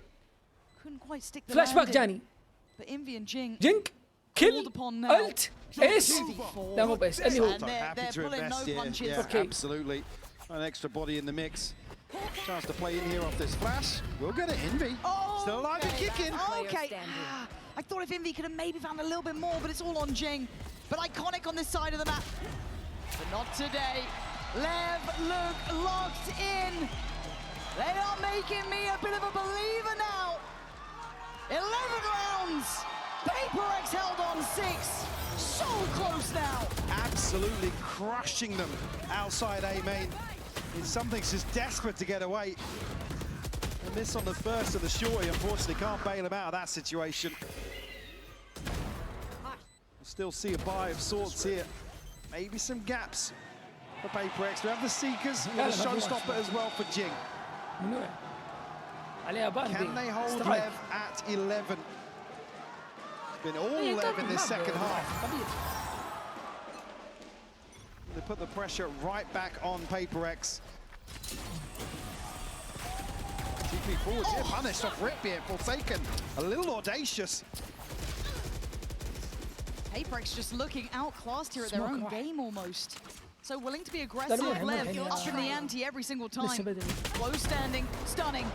Couldn't quite stick the فلاش باك جاني. But Envy and Jing. كل ألت إيس. لا مو بس اللي هو. Happy to invest here. Yeah, absolutely. An extra body in the mix. Chance to play in here off this flash. We'll get it, Envy. Still alive and kicking. Okay. I thought if Envy could have maybe found a little bit more, but it's all on Jing. But iconic on this side of the map. But not today. LEV look locked in. They are making me a bit of a believer now. 11 rounds. PaperX held on 6. So close now. Absolutely crushing them outside A main. Something's just desperate to get away. A miss on the first of the shorty, unfortunately, can't bail him out of that situation. We'll still see a buy of sorts here. Maybe some gaps for PaperX. We have the Seekers, we have the Showstopper as well for Jing. Can they hold Lev at 11? It's been all Lev in this second half. They put the pressure right back on PaperX. TP forwards here, punished off rip here, Forsaken. A little audacious. PaperX just looking outclassed here at their own game almost. So willing to be aggressive, Lev up in the ante every single time. Low standing, stunning,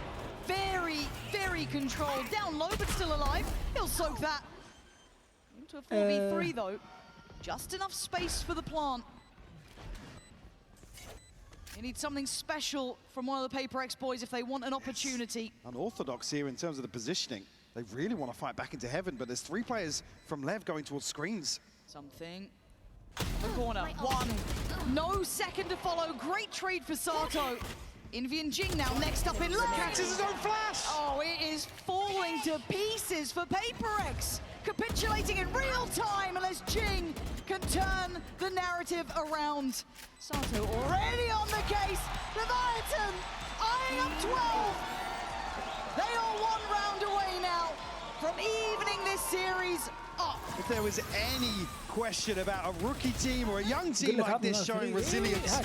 very, very controlled. Down low but still alive. He'll soak that. Into a 4v3 though. Just enough space for the plant. You need something special from one of the PaperX boys if they want an opportunity. Unorthodox here in terms of the positioning. They really want to fight back into heaven, but there's 3 players from Lev going towards screens. Something. The corner, 1. No second to follow. Great trade for Sato. Envy and Jing now next up in lane. Catches his own flash! Oh, it is falling to pieces for PaperX. Capitulating in real time unless Jing can turn the narrative around. Sato already on the case. Leviathan eyeing up 12. They are 1 round away now from evening this series up. If there was any question about a rookie team or a young team like this showing resilience, I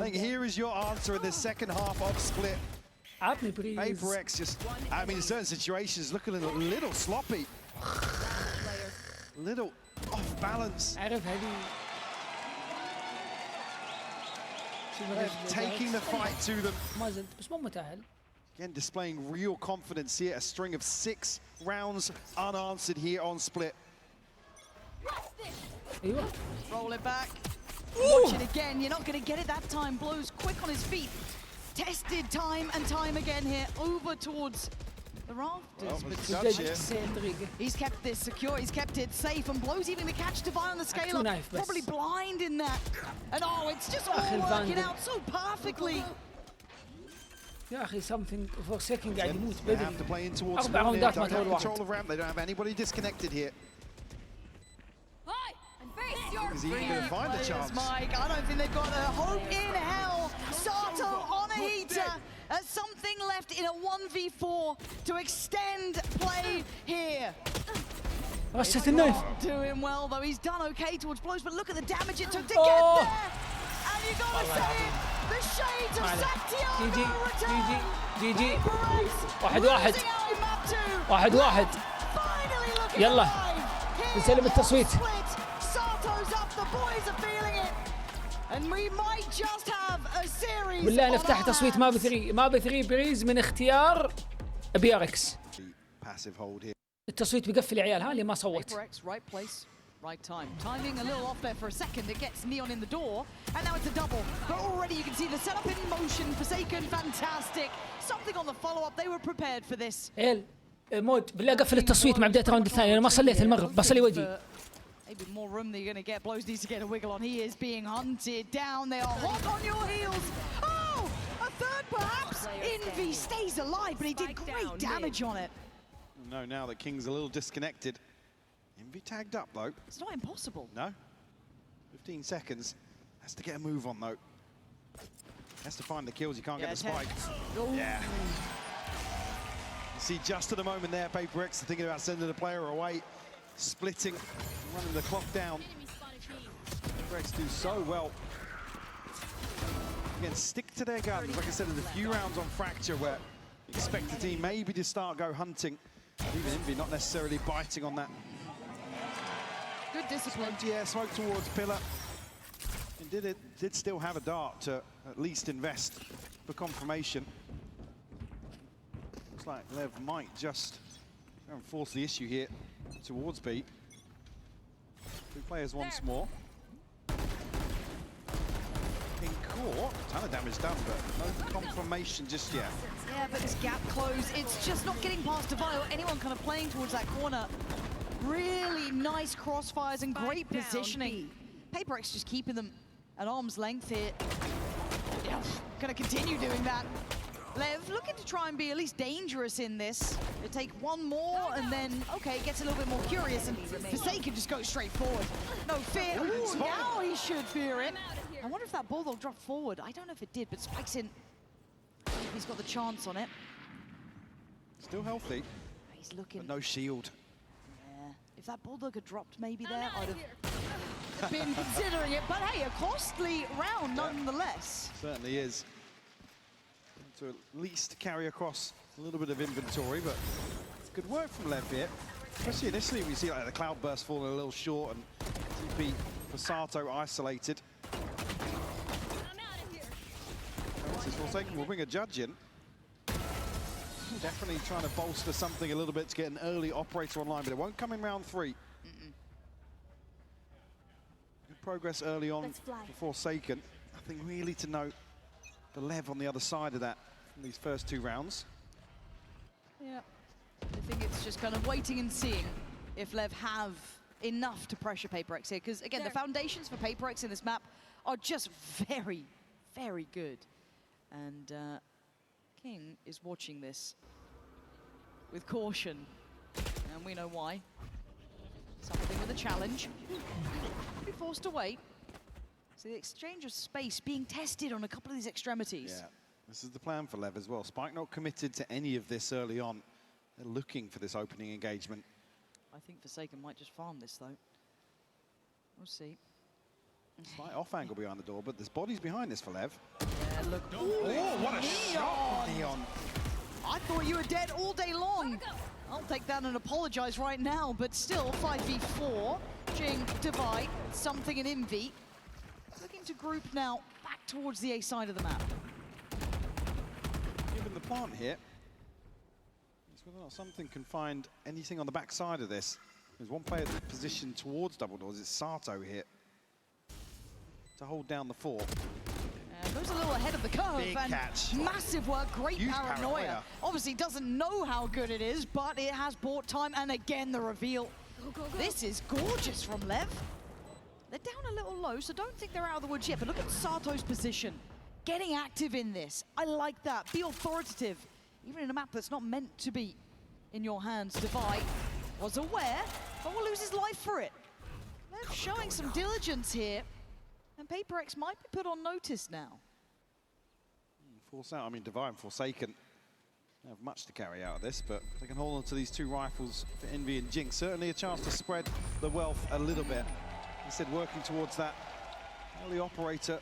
think here is your answer in the second half of Split. PaperX just, I mean, in certain situations, looking a little sloppy. Little off balance. Taking the fight to them. Again, displaying real confidence here. A string of 6 rounds unanswered here on Split. Roll it back. Watch it again. You're not going to get it that time. Blows quick on his feet. Tested time and time again here. Over towards the rafters. But he's kept this secure. He's kept it safe. And Blows even the catch divine on the scale up. Probably blind in that. And oh, it's just all working out so perfectly. يا أخي something for a second قاعد يموت بدري. They have to play in towards أربع راوندات ما تقول واحد. Control of ramp. They don't have anybody disconnected here. Is he even going to find a chance? Mike, I don't think they've got a hope in hell. Sato on a heater. Something left in a 1v4 to extend play here. رشة النايف. Doing well though. He's done okay towards Blows, but look at the damage it took to get there. And you got to say it. The shades of Santiago return. GG 1-1 1-1 يلا نسلم التصويت. Sato's up. The boys are feeling it. And we might just have a series. بالله نفتح تصويت ما ب3 بريز من اختيار PaperX. التصويت بيقفل يا عيال. ها اللي ما صوت. Right place, right time. Timing a little off there for a second. It gets Neon in the door, and now it's a double. But already you can see the setup in motion. Forsaken, fantastic. Something on the follow-up. They were prepared for this. مود بالله قفل التصويت مع بداية الراوند الثاني. أنا ما صليت المغرب بصلي وجهي. Maybe more room that you're going to get. Blows needs to get a wiggle on. He is being hunted down. They are hot on your heels. Oh, a third perhaps. Envy stays alive, but he did great damage on it. No, now that King's a little disconnected. Envy tagged up though. It's not impossible. No. 15 seconds. Has to get a move on though. Has to find the kills. He can't get the spike. Yeah. You see, just at the moment there, PaperX thinking about sending the player away. Splitting, running the clock down. PaperX do so well. Again, stick to their guns. Like I said, there's a few rounds on Fracture where you expect the team maybe to go hunting. Even Envy not necessarily biting on that. Good discipline. Yeah, smoke towards Pillar. And did still have a dart to at least invest for confirmation. Looks like Lev might just force the issue here towards B. 2 players once more. In court. shot. A ton of damage done, but no confirmation just yet. Yeah, but this gap close, it's just not getting past Devi or anyone kind of playing towards that corner. Really nice crossfires and great positioning. PaperX just keeping them at arm's length here. Yeah, gonna continue doing that. Lev looking to try and be at least dangerous in this. They take one more and then, okay, it gets a little bit more curious and Forsaken just goes straight forward. No fear. Ooh, now he should fear it. I wonder if that Bulldog dropped forward. I don't know if it did, but Spike's in. He's got the chance on it. Still healthy. He's looking. But no shield. Yeah. If that Bulldog had dropped maybe there, I'd have been considering it. But hey, a costly round nonetheless. Certainly is. To at least carry across a little bit of inventory, but it's good work from Lev here. Especially initially, we see like the cloudburst falling a little short and TP Passato isolated. Francis Forsaken will bring a judge in. Definitely trying to bolster something a little bit to get an early operator online, but it won't come in round 3. Good progress early on for Forsaken. Nothing really to note for Lev on the other side of that from these first 2 rounds. Yeah, I think it's just kind of waiting and seeing if Lev have enough to pressure PaperX here, because again, the foundations for PaperX in this map are just very, very good. And King is watching this with caution, and we know why. Something with a challenge. Be forced to wait. So the exchange of space being tested on a couple of these extremities. Yeah, this is the plan for Lev as well. Spike not committed to any of this early on. They're looking for this opening engagement. I think Forsaken might just farm this though. We'll see. Slight off angle behind the door, but there's bodies behind this for Lev. Yeah, look. Oh, what a shot, Neon. I thought you were dead all day long. I'll take that and apologize right now, but still 5v4. Jing, Divide, something in Envy. Looking to group now back towards the A side of the map. Given the plant here, it's whether or not something can find anything on the back side of this. There's one player positioned towards double doors. It's Sato here to hold down the fort. Goes a little ahead of the curve. Big and catch. Massive work, great Huge paranoia. Obviously doesn't know how good it is, but it has bought time. And again, the reveal. This is gorgeous from Lev. They're down a little low, so don't think they're out of the woods yet. But look at Sato's position. Getting active in this. I like that. Be authoritative. Even in a map that's not meant to be in your hands. Divide was aware, but will lose his life for it. Lev showing some diligence here. And PaperX might be put on notice now. Force out, I mean, Divine Forsaken don't have much to carry out of this, but they can hold on to these 2 rifles for Envy and Jinx. Certainly a chance to spread the wealth a little bit. Instead, working towards that early operator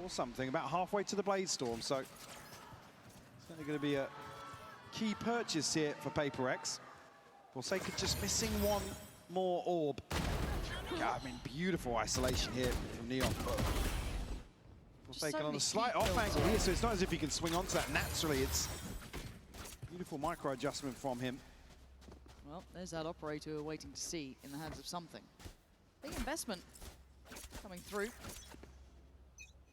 or something, about halfway to the Blade Storm. So it's certainly going to be a key purchase here for PaperX. Forsaken just missing one more orb. Yeah, I mean, beautiful isolation here from Neon. Forsaken on a slight off angle here, so it's not as if he can swing onto that naturally. It's beautiful micro adjustment from him. Well, there's that operator we're waiting to see in the hands of something. Big investment coming through.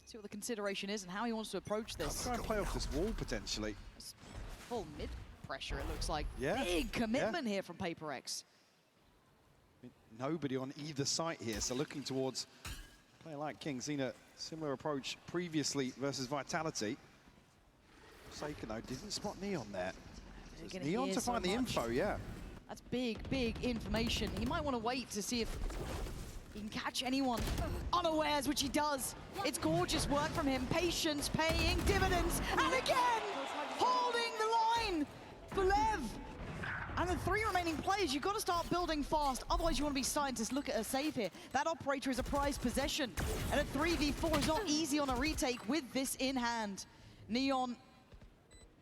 See what the consideration is and how he wants to approach this. Try and play off this wall potentially. It's full mid pressure, it looks like. Yeah. Big commitment here from PaperX. Nobody on either site here, so looking towards a player like King. Seen a similar approach previously versus Vitality. Forsaken though didn't spot Neon there. So it's Neon to find the info, yeah. That's big, big information. He might want to wait to see if he can catch anyone unawares, which he does. It's gorgeous work from him. Patience paying dividends, and again holding the line for Lev. And the 3 remaining players, you've got to start building fast. Otherwise, you want to be scientists. Look at a save here. That operator is a prized possession. And a 3v4 is not easy on a retake with this in hand. Neon,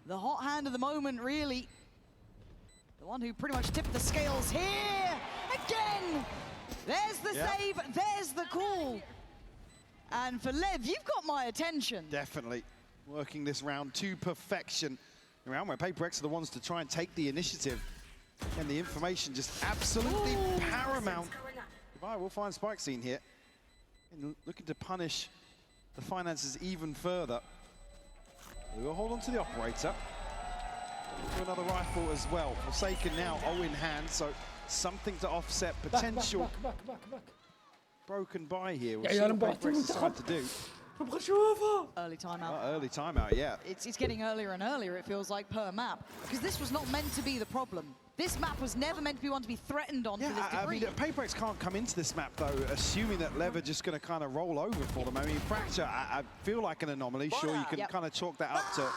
the hot hand of the moment, really. The one who pretty much tipped the scales here. Again, there's the save, there's the call. And for Lev, you've got my attention. Definitely working this round to perfection. A round where PaperX are the ones to try and take the initiative. And the information just absolutely paramount. Goodbye, we'll find Spike scene here. And looking to punish the finances even further. We will hold on to the operator. Do another rifle as well. Forsaken now, 0 in hand, so something to offset potential broken by here. We'll see what PaperX decide to do. Early timeout. Early timeout, yeah. It's getting earlier and earlier, it feels like, per map. Because this was not meant to be the problem. This map was never meant to be one to be threatened on to this degree. I mean, PaperX can't come into this map, though, assuming that LEV are just going to kind of roll over for them. I mean, Fracture, I feel like an anomaly. Sure, you can kind of chalk that up to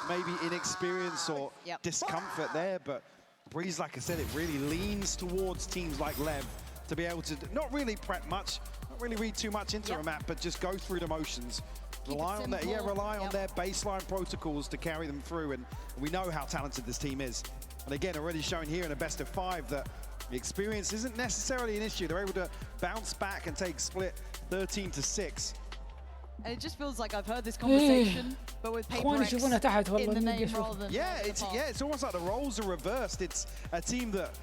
maybe inexperience or discomfort there, but Breeze, like I said, it really leans towards teams like LEV to be able to not really prep much, not really read too much into a map, but just go through the motions. Rely on that, rely on their baseline protocols to carry them through, and we know how talented this team is. And again, already showing here in a best of 5 that the experience isn't necessarily an issue. They're able to bounce back and take split 13-6. And it just feels like I've heard this conversation, but with PaperX in the name rather than it's almost like the roles are reversed. It's a team that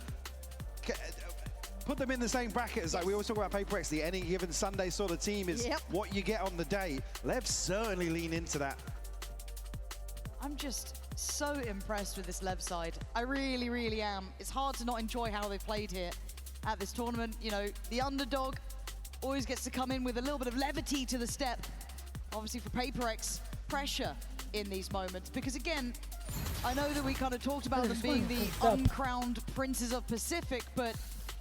put them in the same bracket as, like we always talk about PaperX, the any given Sunday sort of team is what you get on the day. LEV certainly lean into that. I'm just so impressed with this LEV side. I really, really am. It's hard to not enjoy how they've played here at this tournament. You know, the underdog always gets to come in with a little bit of levity to the step. Obviously for PaperX, pressure in these moments. Because again, I know that we kind of talked about them being the uncrowned princes of Pacific, but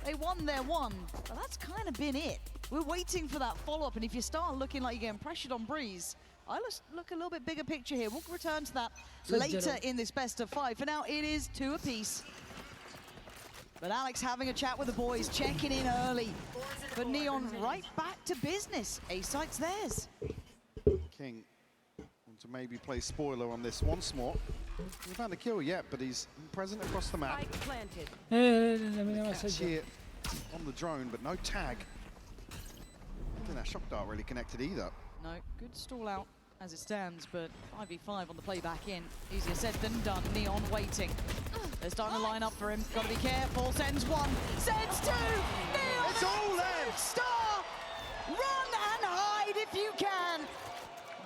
they won their one. But that's kind of been it. We're waiting for that follow-up, and if you start looking like you're getting pressured on Breeze, I look a little bit bigger picture here. We'll return to that later in this best of 5. For now, it is 2 apiece. But Alex having a chat with the boys, checking in early. But Neon right back to business. A-site's theirs. King want to maybe play spoiler on this once more. He hasn't found a kill yet, but he's present across the map. Catch here on the drone, but no tag. I don't think that shock dart really connected either. No, good stall out as it stands, but 5v5 on the play back in. Easier said than done. Neon waiting. They're starting to line up for him. Gotta be careful. Sends 1, sends 2. Neon, it's all there. Star, run and hide if you can.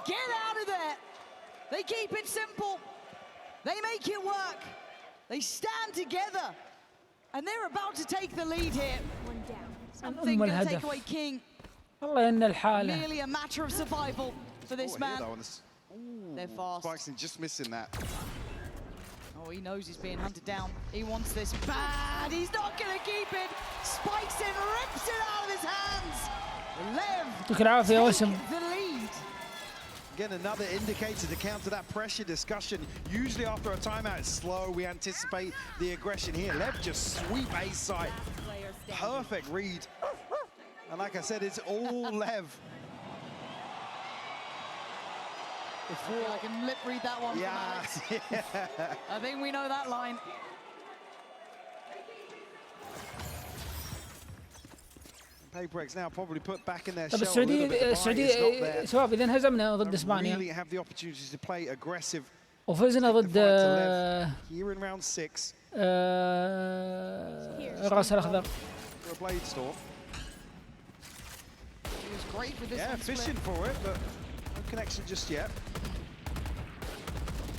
Get out of there. They keep it simple. They make it work. They stand together, and they're about to take the lead here. Something gonna take away King. Merely a matter of survival for this man. They're fast. Spikes just missing that. Oh, he knows he's being hunted down. He wants this bad. He's not going to keep it. Spikes it, rips it out of his hands. LEV take the lead. Again, another indicator to counter that pressure discussion. Usually after a timeout, it's slow. We anticipate the aggression here. LEV just sweep A-site. Perfect read. And like I said, it's all LEV. I can lip read that one from Alex. I think we know that line. PaperX now probably put back in their طب shell a little bit. السعودية شباب إذا انهزمنا ضد إسبانيا really have the opportunities to play aggressive. وفزنا ضد here in round 6. الراس الأخضر. For a blade storm. He was great with this one. Fishing for it, but no connection just yet.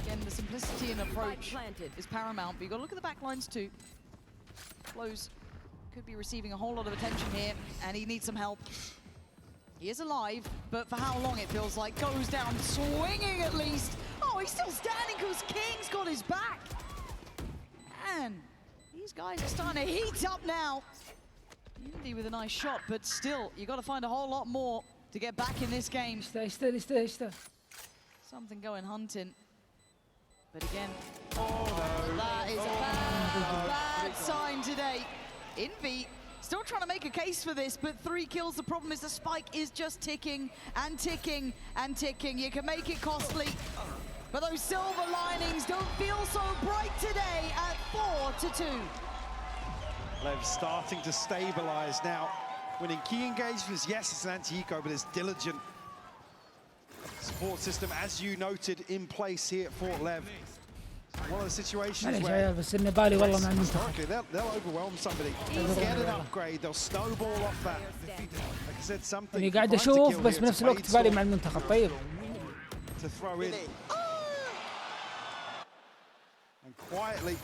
Again, the simplicity and approach is paramount, but you've got to look at the back lines too. Close could be receiving a whole lot of attention here, and he needs some help. He is alive, but for how long it feels like. Goes down swinging at least. Oh, he's still standing because King's got his back. Man, these guys are starting to heat up now. Unity with a nice shot, but still, you've got to find a whole lot more to get back in this game. Something going hunting. But again, that is a bad sign today. Envy still trying to make a case for this, but 3 kills. The problem is the spike is just ticking and ticking and ticking. You can make it costly, but those silver linings don't feel so bright today at 4-2. LEV starting to stabilize now. Winning key engagements, yes, it's an anti-eco, but it's diligent. Support system, as you noted, in place here at Fort LEV. One of the situations where historically they'll overwhelm somebody. They'll get an upgrade, they'll snowball off that يعني قاعد اشوف بس بنفس الوقت بالي مع المنتخب. طيب to throw in and quietly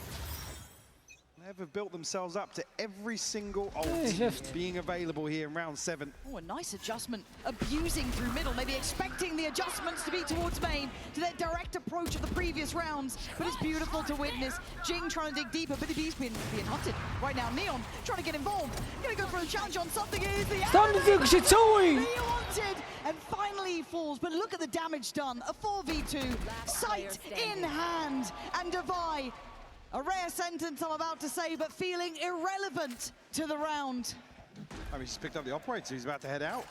never built themselves up to every single ult being available here in round 7. Oh, a nice adjustment, abusing through middle, maybe expecting the adjustments to be towards main, to their direct approach of the previous rounds, but it's beautiful to witness. Jing trying to dig deeper, but he's being hunted right now. Neon trying to get involved, gonna go for a challenge on something. It is the he wanted, and finally he falls, but look at the damage done. A 4v2, sight in hand, and Devi. A rare sentence I'm about to say, but feeling irrelevant to the round. I mean, he's picked up the operator. He's about to head out.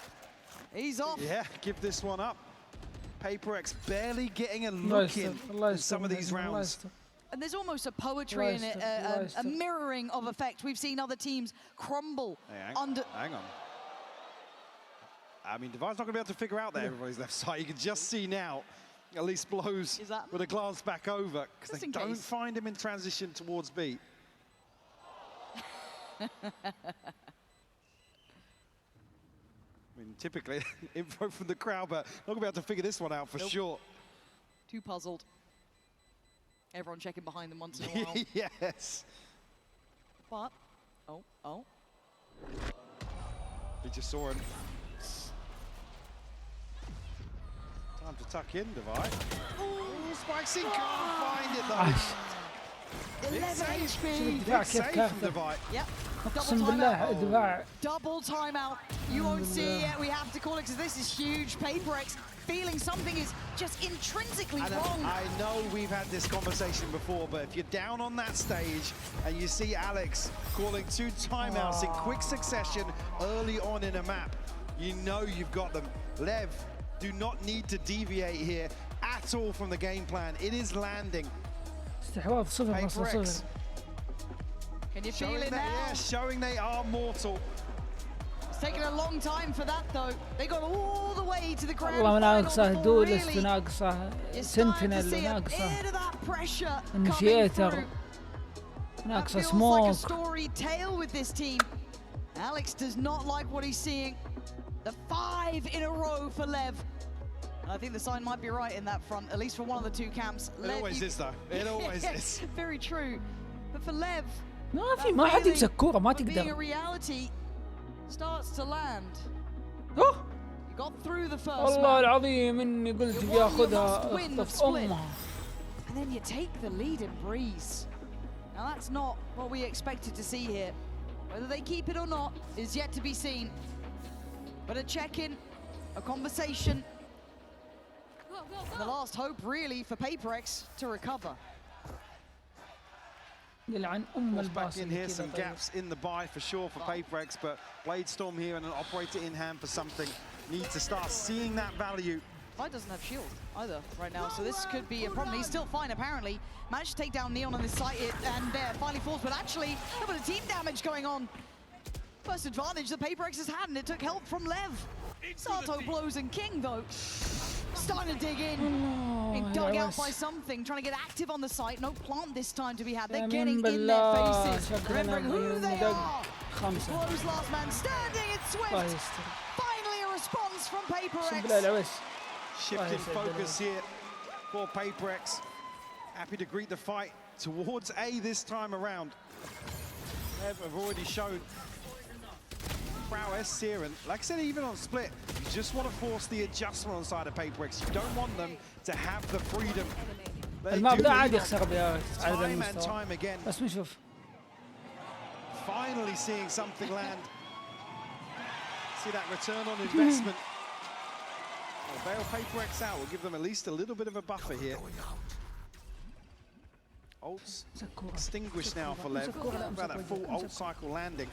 He's off. Yeah, give this one up. PaperX barely getting a look in some of these rounds. And there's almost a poetry in it, a mirroring of effect. We've seen other teams crumble under... Hang on. I mean, Devi's not going to be able to figure out that everybody's left side. You can just see now. At least blows with a glance back over because they don't find him in transition towards B. I mean, typically info from the crowd, but not going to be able to figure this one out for sure. Too puzzled. Everyone checking behind them once in a while. Yes. But, He just saw him. Time to tuck in, Devi. Oh, Spikes in, can't find it though. 11 HP. Big save from Devi. Yep. اقسم بالله دفاع. Double timeout. You won't see it yet. We have to call it because this is huge. PaperX feeling something is just intrinsically wrong. I know we've had this conversation before, but if you're down on that stage and you see Alex calling 2 timeouts in quick succession early on in a map, you know you've got them. LEV do not need to deviate here at all from the game plan. It is landing. استحواذ 0.0. Can you feel it now? Yeah, showing they are mortal. It's taken a long time for that though. They got all the way to the grand والله ناقصه final دولست وناقصه سنتينل وناقصه انيشيتر ناقصه سموك. Story tale with this team. Alex does not like what he's seeing. The 5 in a row for LEV. I think the sign might be right in that front, at least for one of the 2 camps. It always is though. It always is. Very true. But for LEV, ما حد يمسك كورة ما being a تقدر. reality starts to land. You got through the first والله العظيم اني قلت بياخذها اخطف امها. And then you take the lead in Breeze. Now that's not what we expected to see here. Whether they keep it or not is yet to be seen. But a check-in, a conversation, and the last hope really for PaperX to recover. Back in here, some gaps in the buy for sure for PaperX, but Bladestorm here and an operator in hand for something. Need to start seeing that value. Fi doesn't have shield either right now, so this could be a problem. He's still fine apparently. Managed to take down Neon on this site, and there finally falls, but actually a little bit of team damage going on. First advantage that PaperX has had, and it took help from LEV. Sato blows and King though, starting to dig in. Being dug out by something, trying to get active on the site. No plant this time to be had. They're getting in their faces. Remembering who they are. Blows last man standing. It's Swift. Finally a response from PaperX. Shifting focus here for PaperX. Happy to greet the fight towards A this time around. LEV have already shown prowess here, and like I said, even on split, you just want to force the adjustment on the side of PaperX. You don't want them to have the freedom. المبدأ عادي يخسر بها على ذا time and time again. بس نشوف. Finally seeing something land. See that return on investment. Well, bail PaperX out will give them at least a little bit of a buffer here. Ults extinguished now for LEV. About that full ult cycle landing.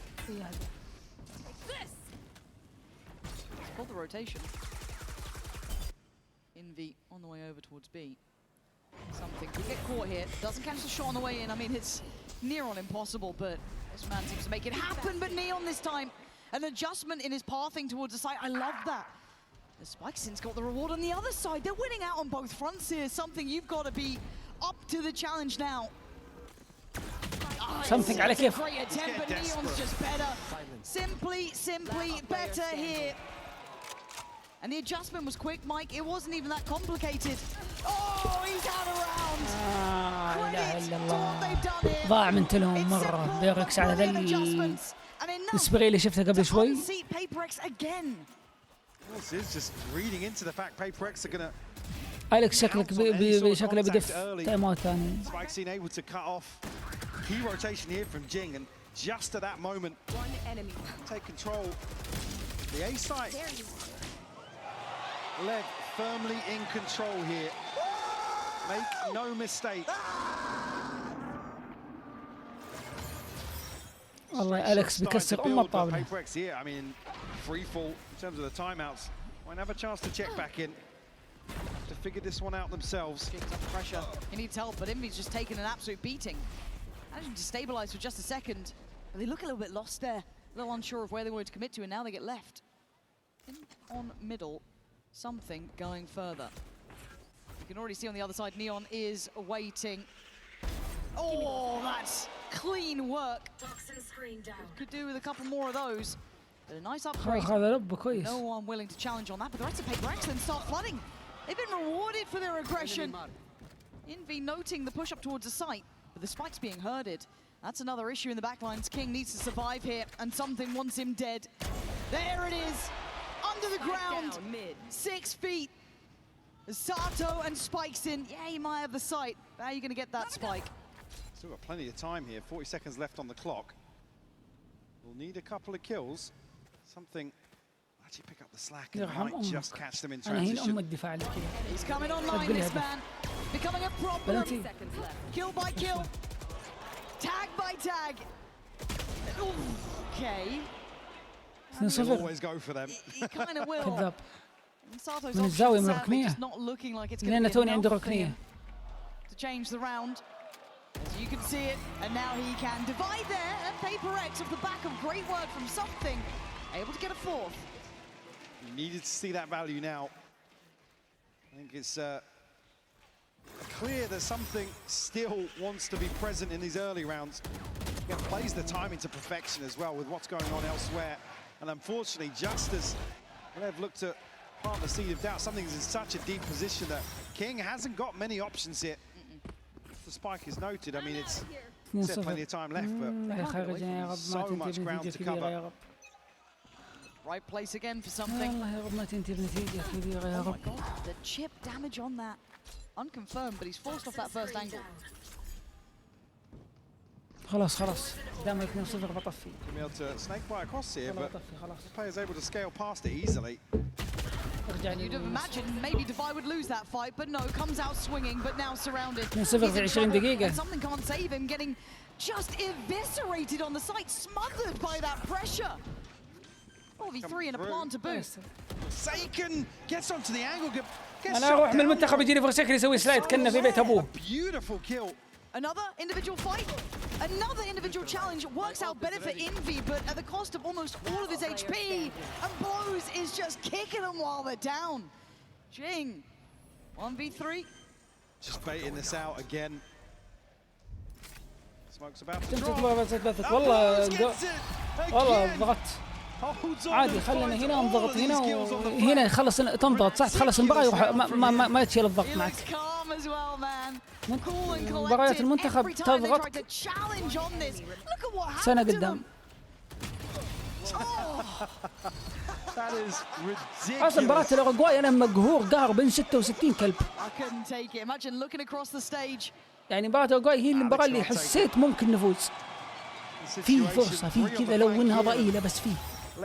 It's called the rotation. Envy on the way over towards B. Something could get caught here. Doesn't catch the shot on the way in. I mean, it's near on impossible, but this man seems to make it happen. But Neon this time, an adjustment in his pathing towards the site. I love that. The Spikesin's got the reward on the other side. They're winning out on both fronts here. Something you've got to be up to the challenge now. something على كيف. Great attempt, but Neon's just better. Simply better here. And the adjustment was quick, Mike. It wasn't even that complicated. Oh, he's out of round. Credit to what they've done here. ضاع من تلهم مرة بيركس على ذا السبري اللي شفته قبل شوي. This is just reading into the fact PaperX are gonna. أليكس شكله بدف تايمات ثاني. Spike's able to cut off key rotation here from Jing, and just at that moment, one enemy take control. The A site. LEV firmly in control here. Make no mistake. والله أليكس بيكسر الطاولة. PaperX here. I mean, free fall in terms of the timeouts. Won't have a chance to check back in. To figure this one out themselves. Kicks up pressure. He needs help, but Envy's just taken an absolute beating. Managed to stabilize for just a second. But they look a little bit lost there. A little unsure of where they wanted to commit to, and now they get left. In on middle, something going further. You can already see on the other side, Neon is waiting. Oh, that's clean work. Could do with a couple more of those. But a nice upgrade. No one willing to challenge on that, but the rest of PaperX then start flooding. They've been rewarded for their aggression. Envy noting the push up towards the site, but the spike's being herded. That's another issue in the backlines. King needs to survive here, and something wants him dead. There it is, under the ground, 6 feet. Sato and Spike's in. Yeah, he might have the site. How are you going to get that spike? Still got plenty of time here. 40 seconds left on the clock. We'll need a couple of kills. Something. Actually pick up the slack and might just catch them in transition. He's coming online, this man. Becoming a problem. Kill by kill. Tag by tag. Okay. He'll always go for them. He kind of will. كذاب. Sato's من الزاوية من الركنية. just not looking like it's going to لأن be توني عنده enough for ركنية. him to change the round. As you can see it, and now he can divide there, and PaperX off the back of great work from something, able to get a fourth. You needed to see that value now. I think it's clear that something still wants to be present in these early rounds. Again, plays the timing to perfection as well with what's going on elsewhere. And unfortunately, just as they've looked to plant the seed of doubt, something's in such a deep position that King hasn't got many options here. The spike is noted. I mean, it's still plenty of time left, but so much ground to cover. Right place again for something. Oh my god, the chip damage on that. Unconfirmed, but he's forced off that first angle. خلاص دام 2-0 بطفي. Be able to snake bite across here, but the player's able to scale past it easily. You'd have imagined maybe Dubai would lose that fight, but no, comes out swinging, but now surrounded. 2-0 في 20 دقيقة. And something can't save him, getting just eviscerated on the site, smothered by that pressure. 4v3 and a plant to boot. Seiken gets onto the angle. أنا أروح من المنتخب يجيني فرصة يسوي سلايد كنا في بيت أبوه. Beautiful kill. Another individual fight, another individual challenge works out better for Envy, but at the cost of almost all of his HP. And Blows is just kicking them while they're down. Jing, 1v3. Just baiting this out again. Smoke's about to drop. والله ضغط. عادي خلينا هنا نضغط هنا وهنا يخلص تنضغط صح تخلص المباراة يروح ما يتشيل الضغط معك. مباريات المنتخب تضغط سنة قدام. اصلا مباراة الاوروغواي انا مقهور قهر بين 66 كلب. يعني مباراة الاوروغواي هي المباراة اللي حسيت ممكن نفوز. في فرصة في كذا لو انها ضئيلة بس فيه. 3-0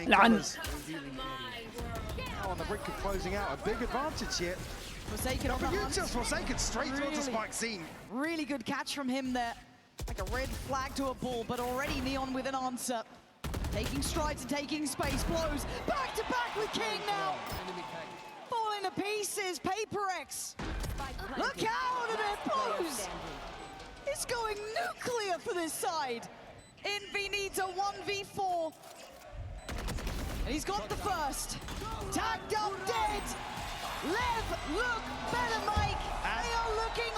لعن. On the brink of closing out, a big advantage here. Forsaken straight towards the spike scene. Really good catch from him there. Like a red flag to a ball, but already Neon with an answer. Taking strides and taking space. Blows back to back with King now. Falling to pieces. PaperX. Look out at it. Blows. It's going nuclear for this side. Envy needs a 1v4. And he's got the first. Tagged up dead. LEV look better, Mike. They are looking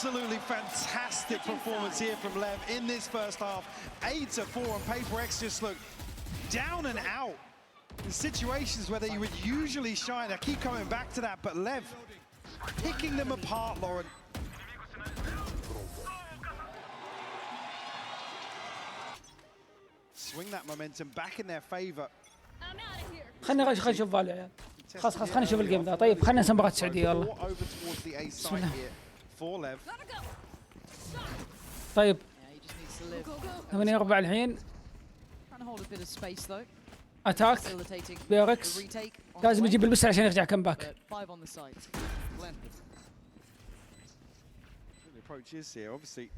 Absolutely fantastic performance here from LEV in this first half. 8-4, and PaperX just look down and out in situations where they would usually shine. I keep coming back to that, but LEV picking them apart, Lauren. Swing that momentum back in their favor. خلينا نشوف فاليو يا عيال. خلاص خلينا نشوف الجيم ذا. طيب خلينا نسمع مباراة السعودية يلا. بسم الله. طيب 8-4 الحين. اتاك بيركس لازم يجيب البس عشان يرجع كم باك. The approach is here, obviously,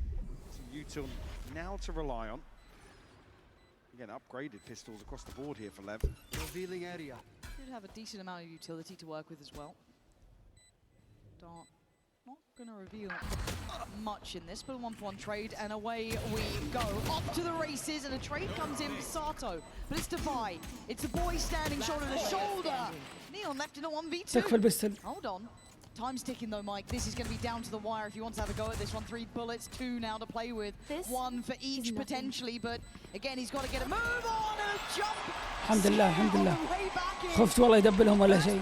some util now to rely on. Again, upgraded pistols across the board here for LEV. Revealing area. Should have a decent amount of utility to work with as well. Dart not going to reveal much in this, but a 1-for-1 trade, and away we go. Off to the races, and a trade comes in for Sato, but it's Defy. It's the boy standing shoulder to shoulder. Neon left in a 1v2. Hold on. Time's ticking though, Mike. This is going to be down to the wire if you want to have a go at this one. 3 bullets, 2 now to play with. 1 for each potentially, but again, he's got to get a move on and a jump. الحمد لله الحمد لله. خفت والله يدبلهم ولا شيء.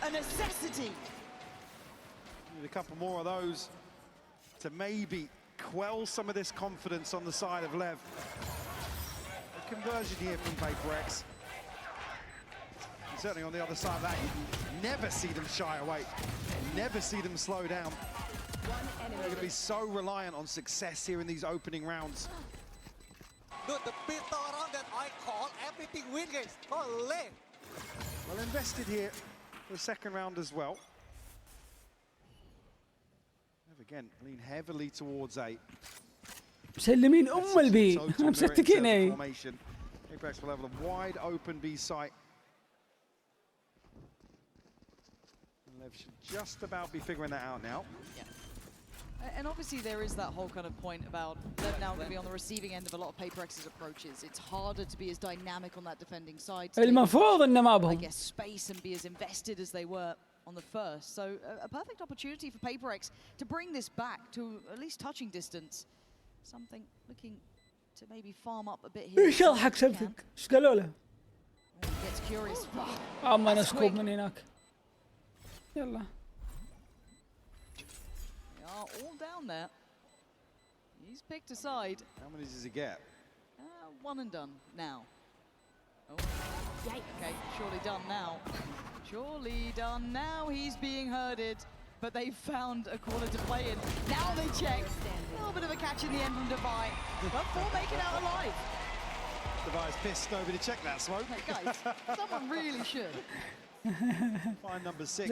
A necessity. A couple more of those to maybe quell some of this confidence on the side of LEV. A conversion here from PaperX. And certainly on the other side of that, you never see them shy away, never see them slow down. They're going to be so reliant on success here in these opening rounds. Dude, the pistol around that I call everything win, guys. Holy! Well invested here for the second round as well. Again, lean heavily towards A. مسلمين البي مسكتين اي. PaperX will have a wide open B site. LEV should just about be figuring that out now. Yeah. And obviously there is that whole kind of point about LEV now going to be on the receiving end of a lot of PaperX's approaches. It's harder to be as dynamic on that defending side. المفروض إنه ما بهم. I guess space and be as invested as they were on the first. So a perfect opportunity for PaperX to bring this back to at least touching distance. Something looking to maybe farm up a bit here. إيش الحق سبتك؟ إيش قالوا له؟ Gets curious. أما نسكوب من هناك. يلا. They are all down there. He's picked a side. How many does he get? 1 and done now. Oh. Okay, surely done now. Surely done now. He's being herded, but they found a corner to play in. Now they check. A little bit of a catch in the end from Defy, but 4 make it out alive. Defy's pissed nobody check that smoke. Hey guys, someone really should. Find number 6.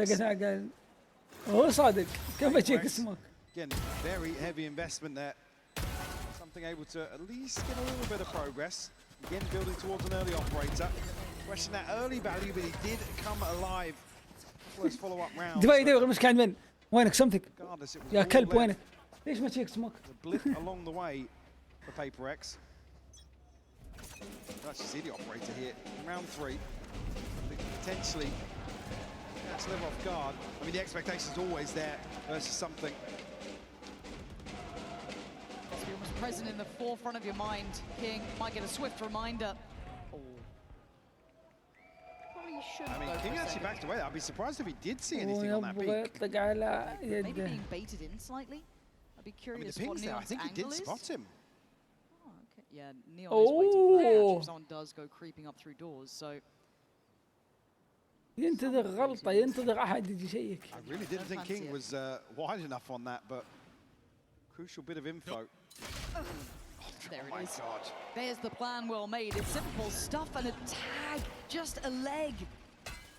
هو صادق كيف اشيك اسمك. Again, very heavy investment there. Something able to at least get a little bit of progress. Again, building towards an early operator. Question that early value, but he did come alive. First follow-up round. دبي يدور مش كان من وينك سمتك يا كلب وينك ليش ما تشيك اسمك. A blip along the way for PaperX. That's just the operator here in round 3. I think potentially that's a little off guard. I mean, the expectation's always there versus something. It's present in the forefront of your mind. King might get a swift reminder. Oh. Probably should. I mean, King actually backed away. I'd be surprised if he did see anything on that peak. Maybe being baited in slightly. I'd be curious. I mean, the ping's there. I think he did spot him. Oh, okay. Yeah, Neon is waiting for that. If someone does go creeping up through doors, so. ينتظر غلطة ينتظر أحد يجي يشيك. I really didn't think King was wide enough on that, but crucial bit of info. There it is. God. There's the plan well made. It's simple stuff and a tag, just a leg.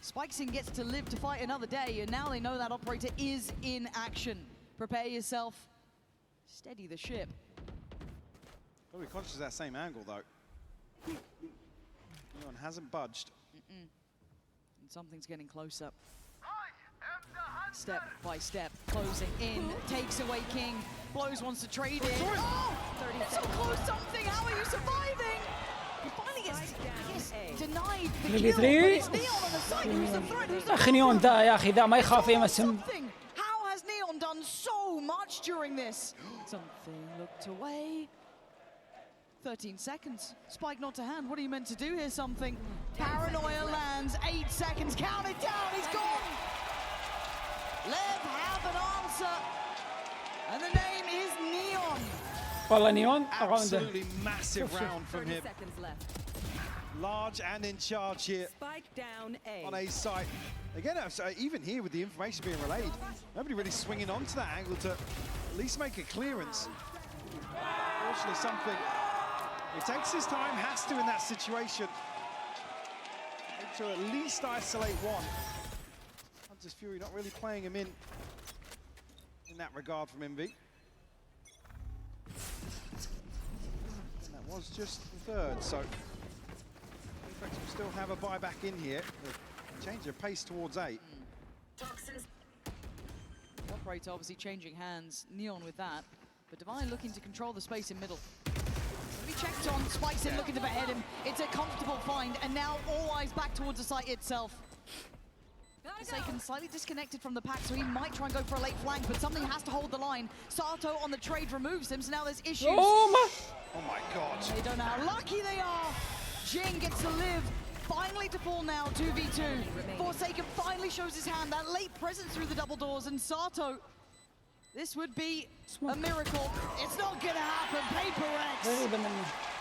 Spikesing gets to live to fight another day, and now they know that operator is in action. Prepare yourself. Steady the ship. Got to be conscious of that same angle, though. Neon hasn't budged. And something's getting closer. Step by step, closing in, takes away King. Blows wants to trade it. Oh! It's so close something, how are you surviving? He finally gets, I guess, denied the kill, but it's Neon on the side who's the threat, who's the أخي نيون ذا يا أخي ذا ما يخاف يمسم. How has Neon done so much during this. Something looked away. 13 seconds. Spike not to hand. What are you meant to do here? Something. Paranoia lands. 8 seconds. Count it down. He's gone. LEV have an answer. And the name is Neon. والله نيون Absolutely massive round from him. Large and in charge here. Spike down A. On A site. Again, even here with the information being relayed, nobody really swinging onto that angle to at least make a clearance. Fortunately, something. It takes his time, has to in that situation. To at least isolate one. Hunter's Fury not really playing him in that regard from MV. And that was just the third, so we'll still have a buyback in here. Change of pace towards A. Operator obviously changing hands. Neon with that. But Divine looking to control the space in middle. He checked on, spikes in, looking to behead him. It's a comfortable find, and now all eyes back towards the site itself. Forsaken slightly disconnected from the pack, so he might try and go for a late flank, but something has to hold the line. Sato on the trade removes him, so now there's issues. Oh my god. They don't know how lucky they are. Jing gets to live. Finally to fall now, 2v2. Forsaken finally shows his hand, that late presence through the double doors, and Sato, this would be a miracle. It's not gonna happen, Paper X.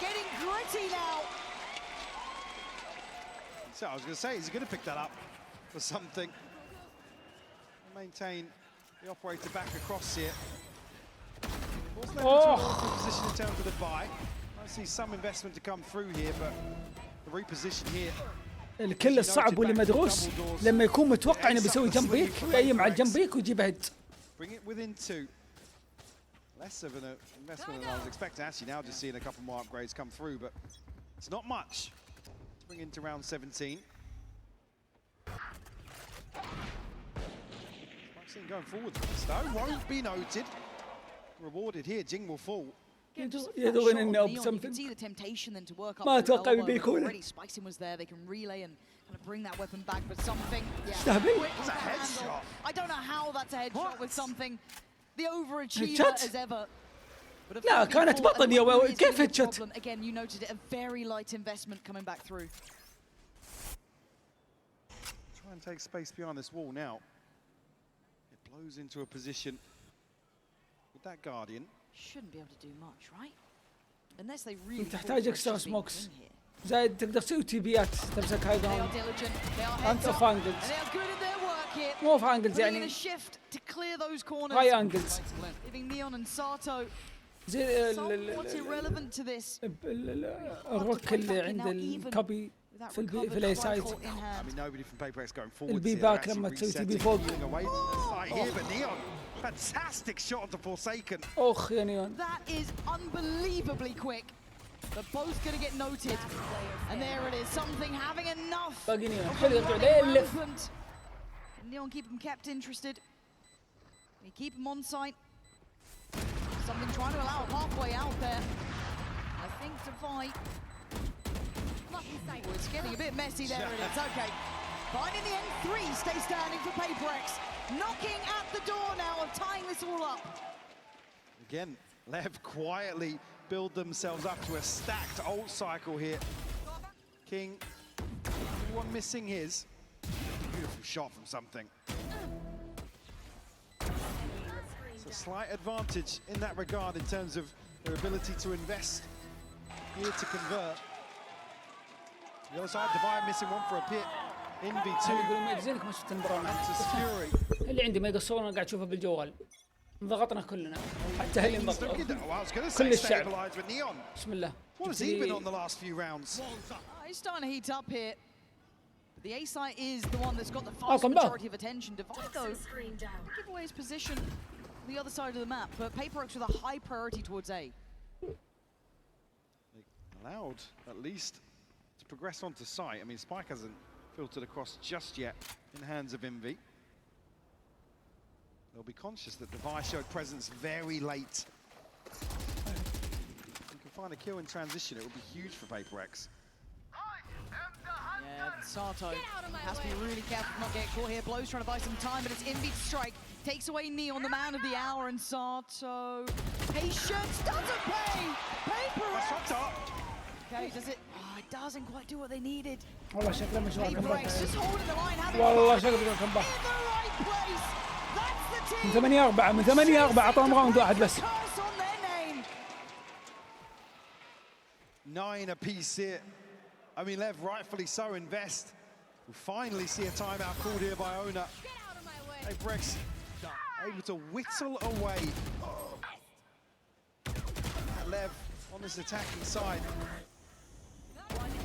Getting gritty now. So I was gonna say, he's gonna pick that up for something. Maintain the operator back across here. Position in terms of the buy. I see some investment to come through here, but the reposition here. الكل الصعب واللي مدروس لما يكون متوقع انه بيسوي جمب بيك ويقيم على الجمب بيك ويجيب هيد. Bring it within 2. Less of an investment than I was expecting. Actually, now just seeing a couple more upgrades come through, but it's not much. Let's bring into round 17. Maxine going forward with this though, won't be noted. Rewarded here, Jing will fall. يدور انه You can see the temptation then to work up. ما اتوقع بيكون. Already Spicing was there, they can relay and kind of bring that weapon back, but something. استهبل. It's a headshot. I don't know how that's a headshot with something. The overachiever as ever. لا كانت بطل يا ولد كيف هيدشوت؟ Again, you noted it, a very light investment coming back through. Try and take space behind this wall now. It blows into a position with that Guardian. Shouldn't be able to do much, right? Unless they really. تحتاج اكسترا سموكس. زائد تقدر تسوي تيبيات تمسك هاي داون. انت اوف انجلز. مو اوف انجلز يعني. هاي انجلز. زي الروك اللي عند الكوبي في الاي سايد. البي باك لما تسوي تي بي فوق. Fantastic shot onto Forsaken. اخ يا نيون. That is unbelievably quick. They're both going to get noted. And there it is, something having enough. باقي نيون. حلو يرجع ليه Neon keep him kept interested. They keep him on site. Something trying to allow a pathway out there. I think to fight. Oh, it's getting a bit messy there. It is. Okay. Finding the N3 stay standing for Paper X. Knocking at the door now of tying this all up. Again, LEV quietly build themselves up to a stacked ult cycle here. King, everyone missing his. Beautiful shot from something. It's a slight advantage in that regard in terms of their ability to invest here to convert. The other side, Divine missing one for a pit. In V2. زينك ما شفت المباراة. Fury. اللي عندي ما يقصرون انا قاعد اشوفه بالجوال. انضغطنا كلنا حتى اللي انضغطوا. كل الشعب. بسم الله. What has he been on the last few rounds? He's starting to heat up here. But the A site is the one that's got the vast majority of attention. Divine though, give away his position on the other side of the map, but Paper X with a high priority towards A. They allowed at least to progress onto site. I mean, Spike hasn't filtered across just yet in the hands of MV. They'll be conscious that Device showed presence very late. If you can find a kill in transition, it would be huge for Paper X. Yeah, Sato has to be really careful to not get caught here. Blow's trying to buy some time, but it's Inbeat strike. Takes away Neon, the man of the hour, and Sato. Patience doesn't pay! Paper Okay, does it? Oh, it doesn't quite do what they needed. والله شكله مش واقف Just holding the line, having والله شكله كم باك. in the right place. That's the team. من 8-4 من 8-4 اعطاهم راوند واحد بس. 9 apiece here. I mean, LEV rightfully so invest. We finally see a timeout called here by owner. PaperX able to whittle away at LEV on this attacking side.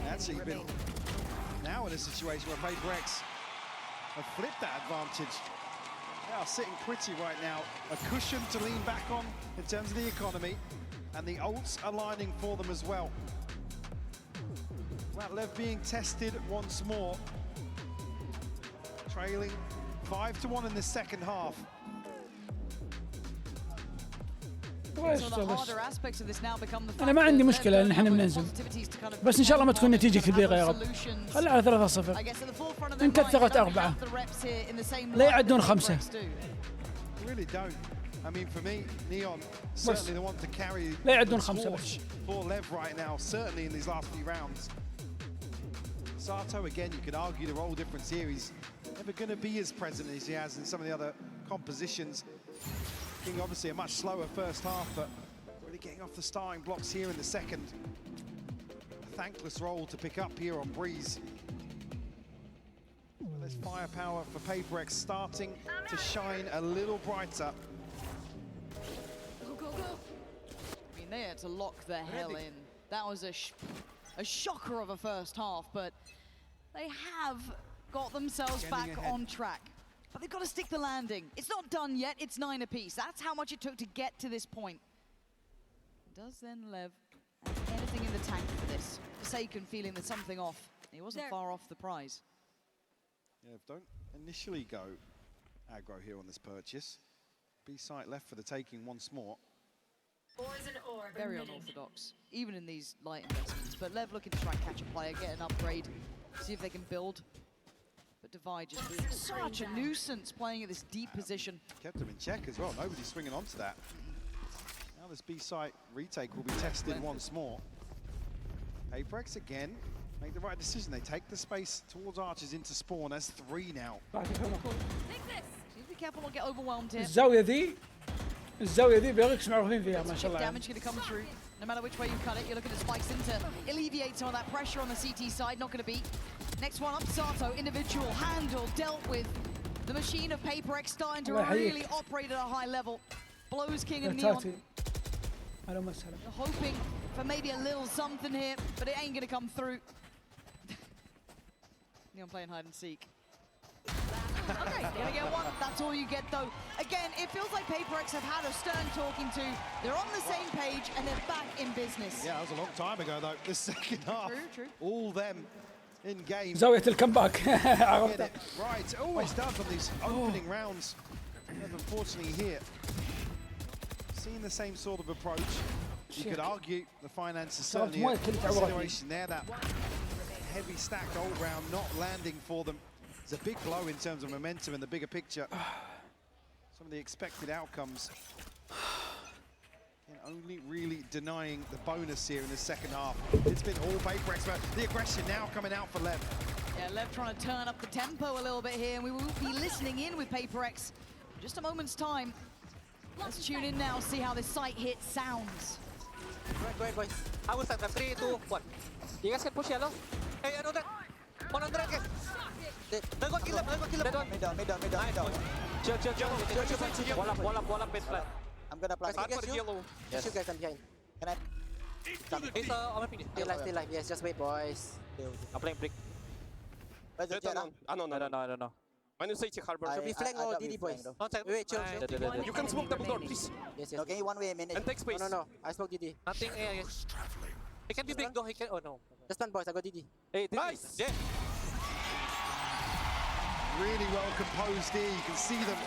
Actually been now in a situation where PaperX have flipped that advantage. They are sitting pretty right now. A cushion to lean back on in terms of the economy, and the ults aligning for them as well. Well, LEV being tested once more. Trailing 5-1 in the second half. أنا ما عندي مشكلة إن إحنا بننزل، بس إن شاء الله ما تكون نتيجة كبيرة يا رب. خليها على 3-0. إن كثرت 4 لا يعدون 5. Really don't. I mean, for me, Neon certainly the one to carry the torch for LEV right now, certainly in these last few rounds. Sato, again, you could argue the role difference here. He's never going to be as present as he has in some of the other compositions. Being obviously a much slower first half, but really getting off the starting blocks here in the second. A thankless role to pick up here on Breeze. Well, there's firepower for PaperX starting to shine a little brighter. I mean, they had to lock the hell in. That was a shocker of a first half, but they have got themselves back on track. But they've got to stick the landing. It's not done yet, it's 9 apiece. That's how much it took to get to this point. Does then LEV have anything in the tank for this? Forsaken feeling there's something off. He wasn't far off the prize. Yeah, don't initially go aggro here on this purchase. B-site left for the taking once more. Very unorthodox, even in these light investments. But LEV looking to try and catch a player, get an upgrade, see if they can build. But Divide just being such a nuisance playing at this deep position. Kept him in check as well. Nobody's swinging onto that. Now this B-site retake will be tested once more. PaperX again make the right decision. They take the space towards Archers into spawn. That's 3 now. Be careful not get overwhelmed here. الزاوية دي بيركس معروفين فيها ما شاء الله. Damage going to come through. No matter which way you cut it, you're looking at spikes in to alleviate some of that pressure on the CT side. Not going to be. Next one up, Sato, individual, handle, dealt with. The machine of PaperX starting to really operate at a high level. Blows King and Neon. You're hoping for maybe a little something here, but it ain't going to come through. Neon playing hide and seek. Okay, gonna get one. That's all you get, though. Again, it feels like PaperX have had a stern talking to. They're on the same page, and they're back in business. Yeah, that was a long time ago, though. The second half. True. All them in game. زاوية الكمباك. Right, always does on these opening rounds. And unfortunately here, seeing the same sort of approach. You could argue the finances certainly a consideration there. That heavy stacked old round not landing for them. It's a big blow in terms of momentum in the bigger picture. Some of the expected outcomes. And only really denying the bonus here in the second half. It's been all PaperX, but the aggression now coming out for LEV. Yeah, LEV trying to turn up the tempo a little bit here, and we will be listening in with PaperX in just a moment's time. Let's tune in now, see how this site hit sounds. Go ahead, boys. I will start 3, 2, 1. You guys can push yellow. Hey, I know that. 100 guys. They're going to kill them. Middle. Chill. Wall up, mid flat. I'm gonna plant against you. Yes. You guys, I'm behind. Can I? He's on my PD. Still life. Yes, just wait, boys. I'm playing brick. Where's the jet? I don't know. When you say harbor, should be flank or DD, boys? Wait, chill. You can smoke double door, please. Yes. Okay, one way a minute. And take space. No. I smoke DD. Nothing A, I guess. He can be big though, he can. Oh no. Just one, boys. I got DD. Hey, nice! Yeah. Really well composed here. You can see them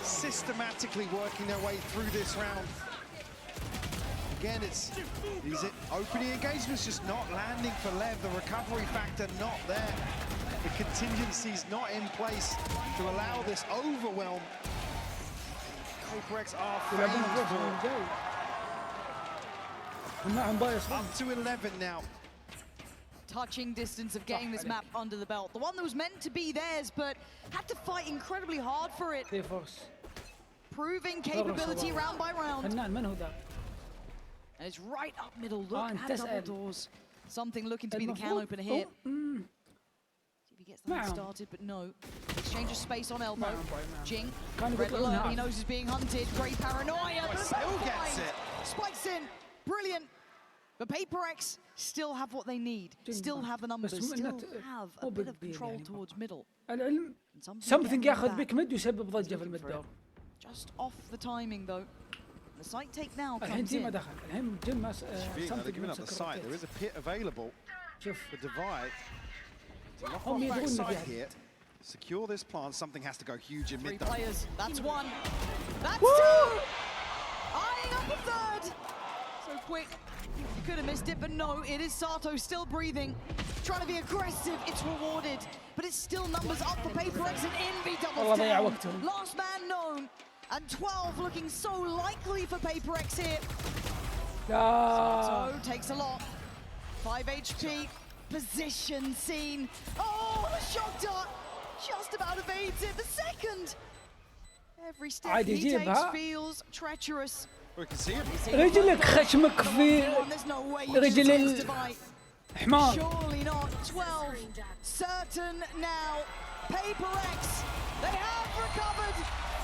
systematically working their way through this round. again, it's these opening engagements just not landing for LEV. The recovery factor not there. The contingencies not in place to allow this overwhelm. PaperX are up to 11 now. Touching distance of getting this map under the belt. The one that was meant to be theirs, but had to fight incredibly hard for it. Proving capability round by round. And it's right up middle. Look at double doors. Something looking to be the can opener here. See if he gets that started, but no. Exchange of space on elbow. Jing. Red alert. He knows he's being hunted. Great paranoia. But still gets it. Spikes in. Brilliant. But PaperX still have what they need. Still have the numbers. Still have a bit of control towards middle. something ياخذ بك مد ويسبب ضجة في المد. Just off the timing though. The site take now الحين comes تي ما in. دخل. الحين جيم ما They're giving up the site. There is a pit available شوف for Divide. To knock off back side here. Secure this plant. Something has to go huge in mid. 3 players. That's 1. That's 2. Eyeing up a 3rd. So quick. You could have missed it, but no. It is Sato still breathing. Trying to be aggressive. It's rewarded. But it's still numbers up for PaperX and Envy doubles down. Last man known. And 12 looking so likely for PaperX here. Sato takes a lot. 5 HP. Position seen. Oh, the shock dart. Just about evades it. The second. Every step he takes feels treacherous. We can see it. رجلك خشمك في رجل الحمار. Surely not. 12. Certain now. PaperX. They have recovered.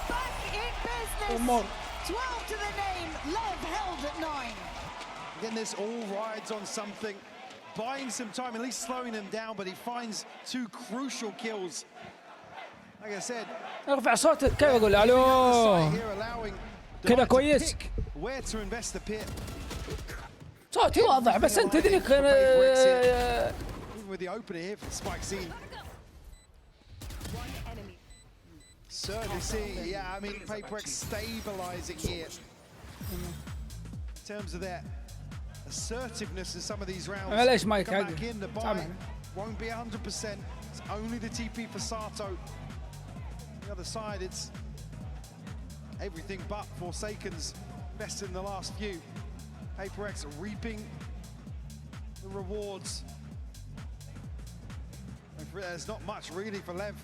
Back in business. 12 to the name. LEV held at 9. Again, this all rides on something. Buying some time, at least slowing them down, but he finds 2 crucial kills. Like I said, ارفع صوتك كيف اقول الو كذا كويس. Where to invest the pit. صوتي واضح بس انت ذيك with the opener here for Spike Scene. Certainly see, yeah, I mean, PaperX stabilizing here. In terms of their assertiveness in some of these rounds. معليش مايك Come back in, the buy won't be 100%. It's only the TP for Sato. On the other side, it's everything but Forsaken's best in the last few. PaperX reaping the rewards. There's not much really for LEV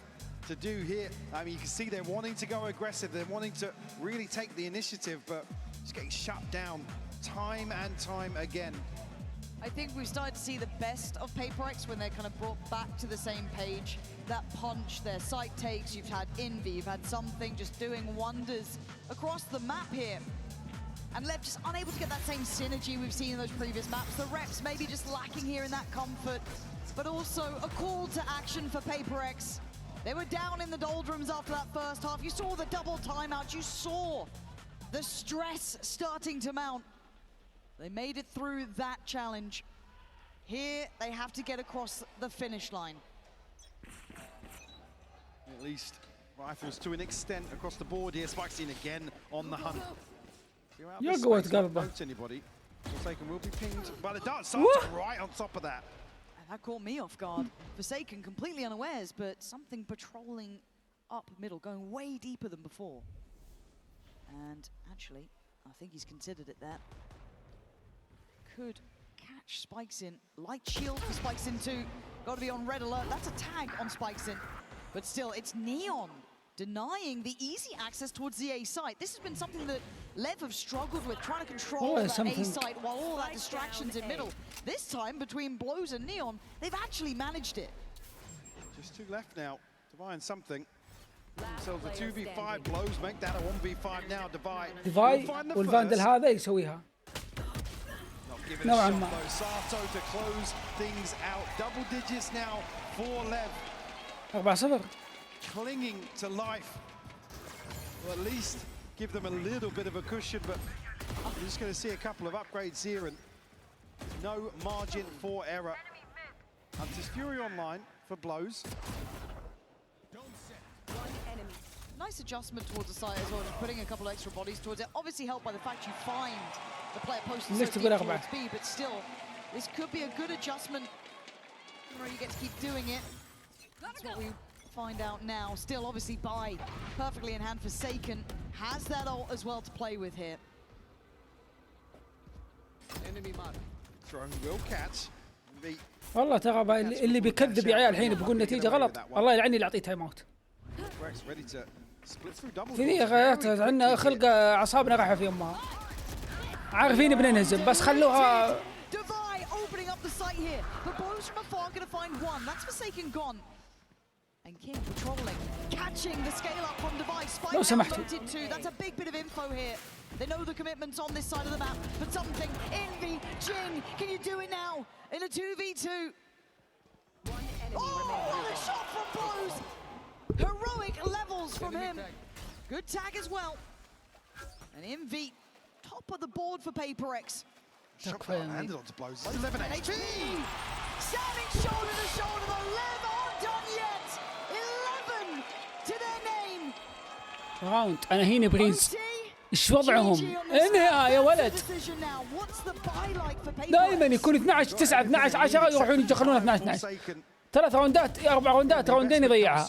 to do here. I mean, you can see they're wanting to go aggressive. They're wanting to really take the initiative, but just getting shut down time and time again. I think we've started to see the best of PaperX when they're kind of brought back to the same page. That punch, their site takes, you've had Envy, you've had something just doing wonders across the map here. And LEV just unable to get that same synergy we've seen in those previous maps. The reps maybe just lacking here in that comfort, but also a call to action for PaperX. They were down in the doldrums after that first half. You saw the double timeout, you saw the stress starting to mount. They made it through that challenge. Here, they have to get across the finish line. At least rifles to an extent across the board here. Spike Scene again on the hunt. You're going to go back. Anybody. Forsaken will be pinged by the dart. Right on top of that. And that caught me off guard. Forsaken completely unawares, but something patrolling up middle, going way deeper than before. And actually, I think he's considered it there. Could catch Spikes in. Light shield for Spikes in too. Got to be on red alert. That's a tag on Spikes in. But still, it's Neon denying the easy access towards the A site. This has been something that LEV have struggled with, trying to control that A site while all that distractions in middle. This time, between Blows and Neon, they've actually managed it. Just 2 left now to find something. Themselves a 2v5. Blows make that a 1v5 now. Divide. والفاندل هذا يسويها. نوعا ما. Sato to close things out. Double digits now for LEV. 4-0. Clinging to life. Well, at least give them a little bit of a cushion, but we're just going to see a couple of upgrades here and no margin for error. Hunter's Fury online for Blows. Nice adjustment towards the side as well, just putting a couple of extra bodies towards it. Obviously helped by the fact you find the player posted so deep towards B, but still, this could be a good adjustment. You get to keep doing it. That's what we find out now. Still, obviously, Bai perfectly in hand. Forsaken has that ult as well to play with here. Enemy mark. Drone will catch. والله ترى اللي بيكذب يا عيال الحين بيقول نتيجة غلط الله يلعني اللي يعطيه تايم اوت. في ذي غايات عندنا خلق اعصابنا رايحة في امها. عارفين بننهزم بس خلوها. Opening up the site here, but blows from afar going to find one. That's Forsaken gone. And King patrolling, catching the scale up from Device. لو سمحتوا. That's a big bit of info here. They know the commitments on this side of the map, but something. Envy, Jin, can you do it now in a 2v2? What a shot from Blows! Heroic levels from him. Good tag as well. And Envy, top of the board for Paper X. Handed onto Blows. 11 HP! Standing shoulder to shoulder, the LEV aren't done yet! 11 to their name! راوند أنا هنا بريز إيش وضعهم؟ انهي يا ولد! دائما يكون 12 9 12 10 يروحون يدخلون 12 12 3 راوندات 4 راوندات راوندين يضيعها.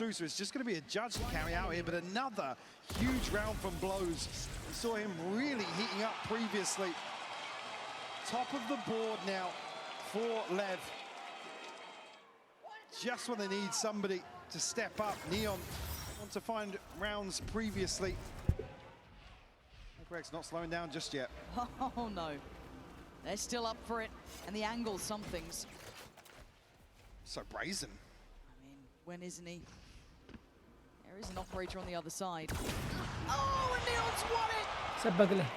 Top of the board now for LEV. Just when they need somebody to step up. Neon want to find rounds previously. PaperX not slowing down just yet. Oh no. They're still up for it. And the angle, some things. So brazen. I mean, when isn't he? There is an operator on the other side. Oh, and Neon's won it! سبق له.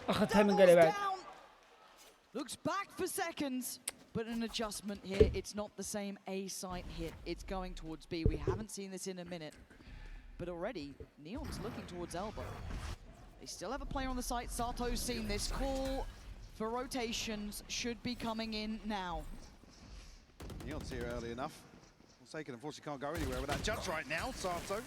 أخذتها من قلبي بعد. Looks back for seconds, but an adjustment here. It's not the same A site hit. It's going towards B. We haven't seen this in a minute, but already Neon's looking towards Elbow. They still have a player on the site. Sato's seen this. Call for rotations should be coming in now. Neon's here early enough. Forsaken unfortunately can't go anywhere with that judge right now. Sato,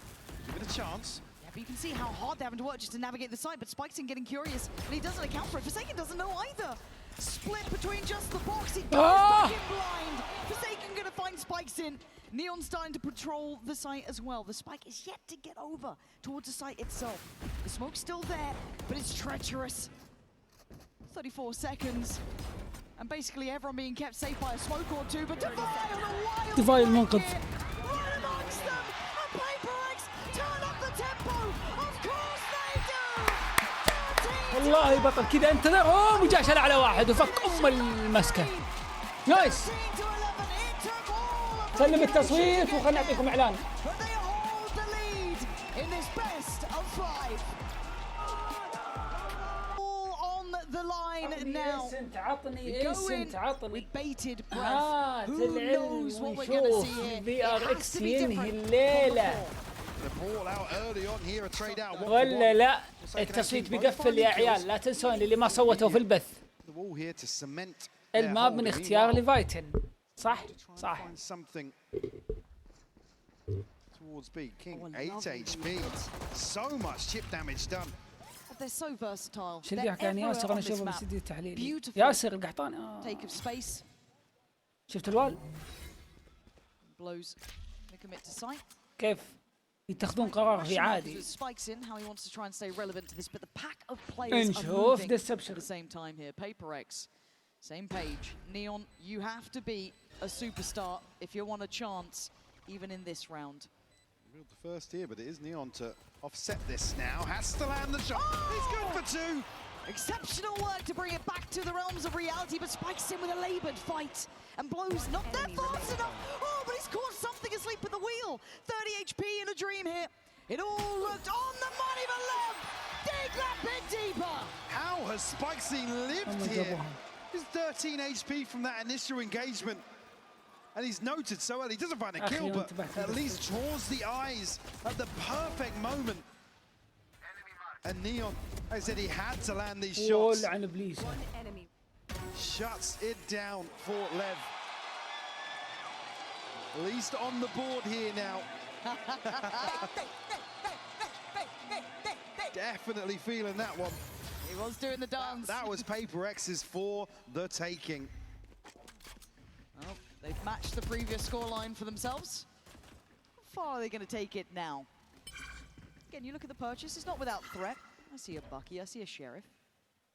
give it a chance. Yeah, but you can see how hard they're having to work just to navigate the site, but Spike's in getting curious, and he doesn't account for it. Forsaken doesn't know either. Split between just the box. He goes back in blind. Forsaken gonna find Spikes in. Neon starting to patrol the site as well. The Spike is yet to get over towards the site itself. The smoke's still there, but it's treacherous. 34 seconds. And basically everyone being kept safe by a smoke or two, but Devi on a wild Devi المنقذ. right amongst them. And Paper X turn up the tempo. Of course they do. والله بطل كذا انتظر اوه وجا شلع على واحد وفك ام المسكه. نايس. سلم التصويت وخلنا نعطيكم اعلان. The line now. عطني bated breath. Who knows what we're going to see here? VRX ينهي الليلة. ولا لا التصويت بيقفل يا عيال لا تنسون اللي ما صوتوا في البث. الماب من اختيار لفايتن. صح؟ صح. Towards B, King 8 HP. So much chip damage done. They're so versatile. شلبي كان ياسر انا اشوفه بالاستديو التحليلي. ياسر القحطاني. Take of space. شفت الوال؟ Blows. Commit to sight. كيف يتخذون قرار في عادي. Spikes in how he wants to try and stay relevant to this, but the pack of players are moving at the same time here. Paper X, same page. Neon, you have to be a superstar if you want a chance, even in this round. The first here, but it is Neon to offset this now. Has to land the shot. He's good for two. Exceptional work to bring it back to the realms of reality, but Spikes in with a laboured fight. And Blows not there fast enough. Oh, but he's caught something asleep at the wheel. 30 HP in a dream here. It all looked on the money, but LEV dig that bit deeper. How has Spikesy lived here? He's 13 HP from that initial engagement. And he's noted so early. He doesn't find a kill, but at least draws the eyes at the perfect moment. And Neon, I said he had to land these shots. Shuts it down for LEV. Least on the board here now. Definitely feeling that one. He was doing the dance. That was Paper X's for the taking. Well, they've matched the previous scoreline for themselves. How far are they going to take it now? Again, you look at the purchase, it's not without threat. I see a Bucky, I see a Sheriff.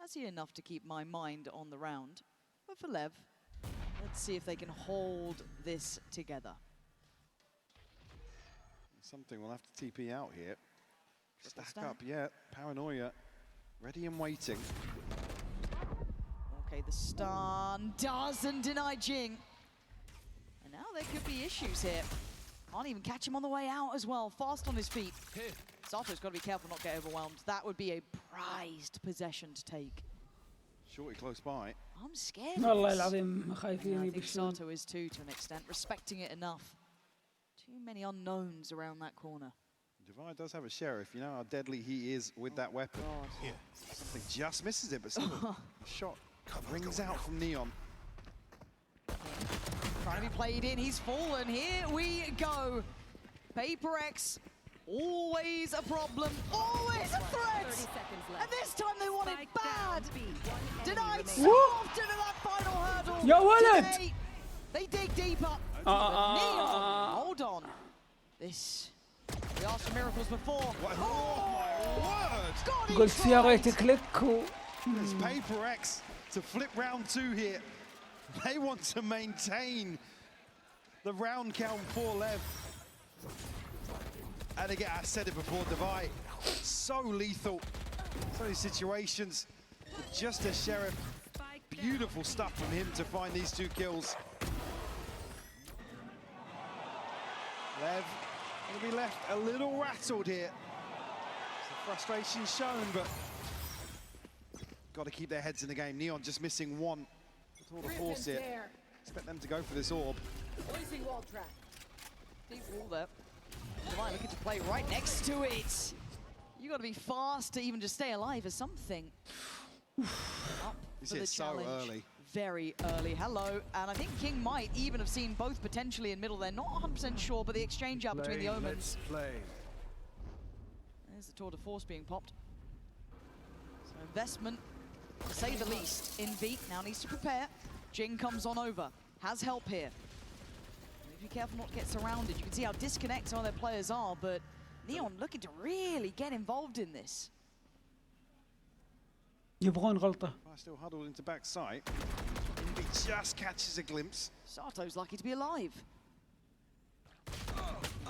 I see enough to keep my mind on the round. But for LEV, let's see if they can hold this together. Something we'll have to TP out here. Stack up, yeah. Paranoia, ready and waiting. Okay, the stun doesn't deny Jing. And now there could be issues here. Can't even catch him on the way out as well. Fast on his feet. Sato's got to be careful not to get overwhelmed. That would be a prized possession to take. Shorty close by. I'm scared. والله العظيم خايفين I think يبشرون. Sato is too, to an extent, respecting it enough. Too many unknowns around that corner. Divide does have a Sheriff. You know how deadly he is with that weapon. God. Something just misses it, but still a shot rings out from Neon. Trying to be played in, he's fallen. Here we go. Paper X, always a problem, always a threat. And this time they want it bad. Denied so often at that final hurdle. يا ولد. Today, they dig deeper. Neon, hold on. This, we asked for miracles before. God, he قلت فيها tried. ريت كليك There's Paper X to flip round 2 here. They want to maintain the round count for LEV. And again, I said it before, Divide, so lethal. So many situations, just a Sheriff. Beautiful stuff from him to find these 2 kills. LEV will be left a little rattled here. Some frustration shown, but got to keep their heads in the game. Neon just missing 1. Tour de force here. Expect them to go for this orb. Deep wall there. Divine looking to play right next to it. You got to be fast to even just stay alive as something. Up This for the is so challenge. early. Very early. Hello. And I think King might even have seen both potentially in middle. They're not 100% sure, but the exchange out between the Omens. There's the tour de force being popped. So investment, to say the least, in V. Now needs to prepare. Jing comes on over. Has help here. Be careful not to get surrounded. You can see how disconnected some of their players are, but Neon looking to really get involved in this. يبغون غلطة. Still huddled into backside. He just catches a glimpse. Sato's lucky to be alive.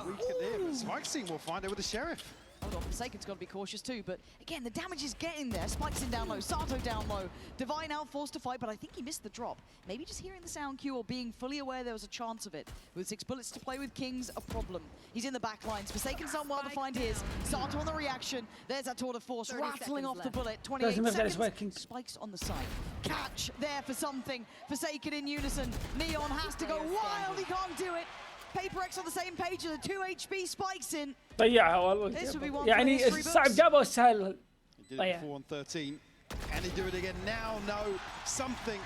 Weak at there, but Spike's team will find it with the Sheriff. Hold on, Forsaken's got to be cautious too, but again, the damage is getting there. Spike's in down low, Sato down low. Divine out forced to fight, but I think he missed the drop. Maybe just hearing the sound cue or being fully aware there was a chance of it. With 6 bullets to play with King's a problem. He's in the back lines. Forsaken's done well to find his. Sato on the reaction. There's that tour de force rattling off the bullet. 28 seconds. Spike's on the side. Catch there for something. Forsaken in unison. Neon has to go wild. He can't do it. Paper X on the same page and the 2 HP spikes in. ضيعها والله. يعني الصعب جابه والسهل He did it before on 13. Can he do it again now? No. Something.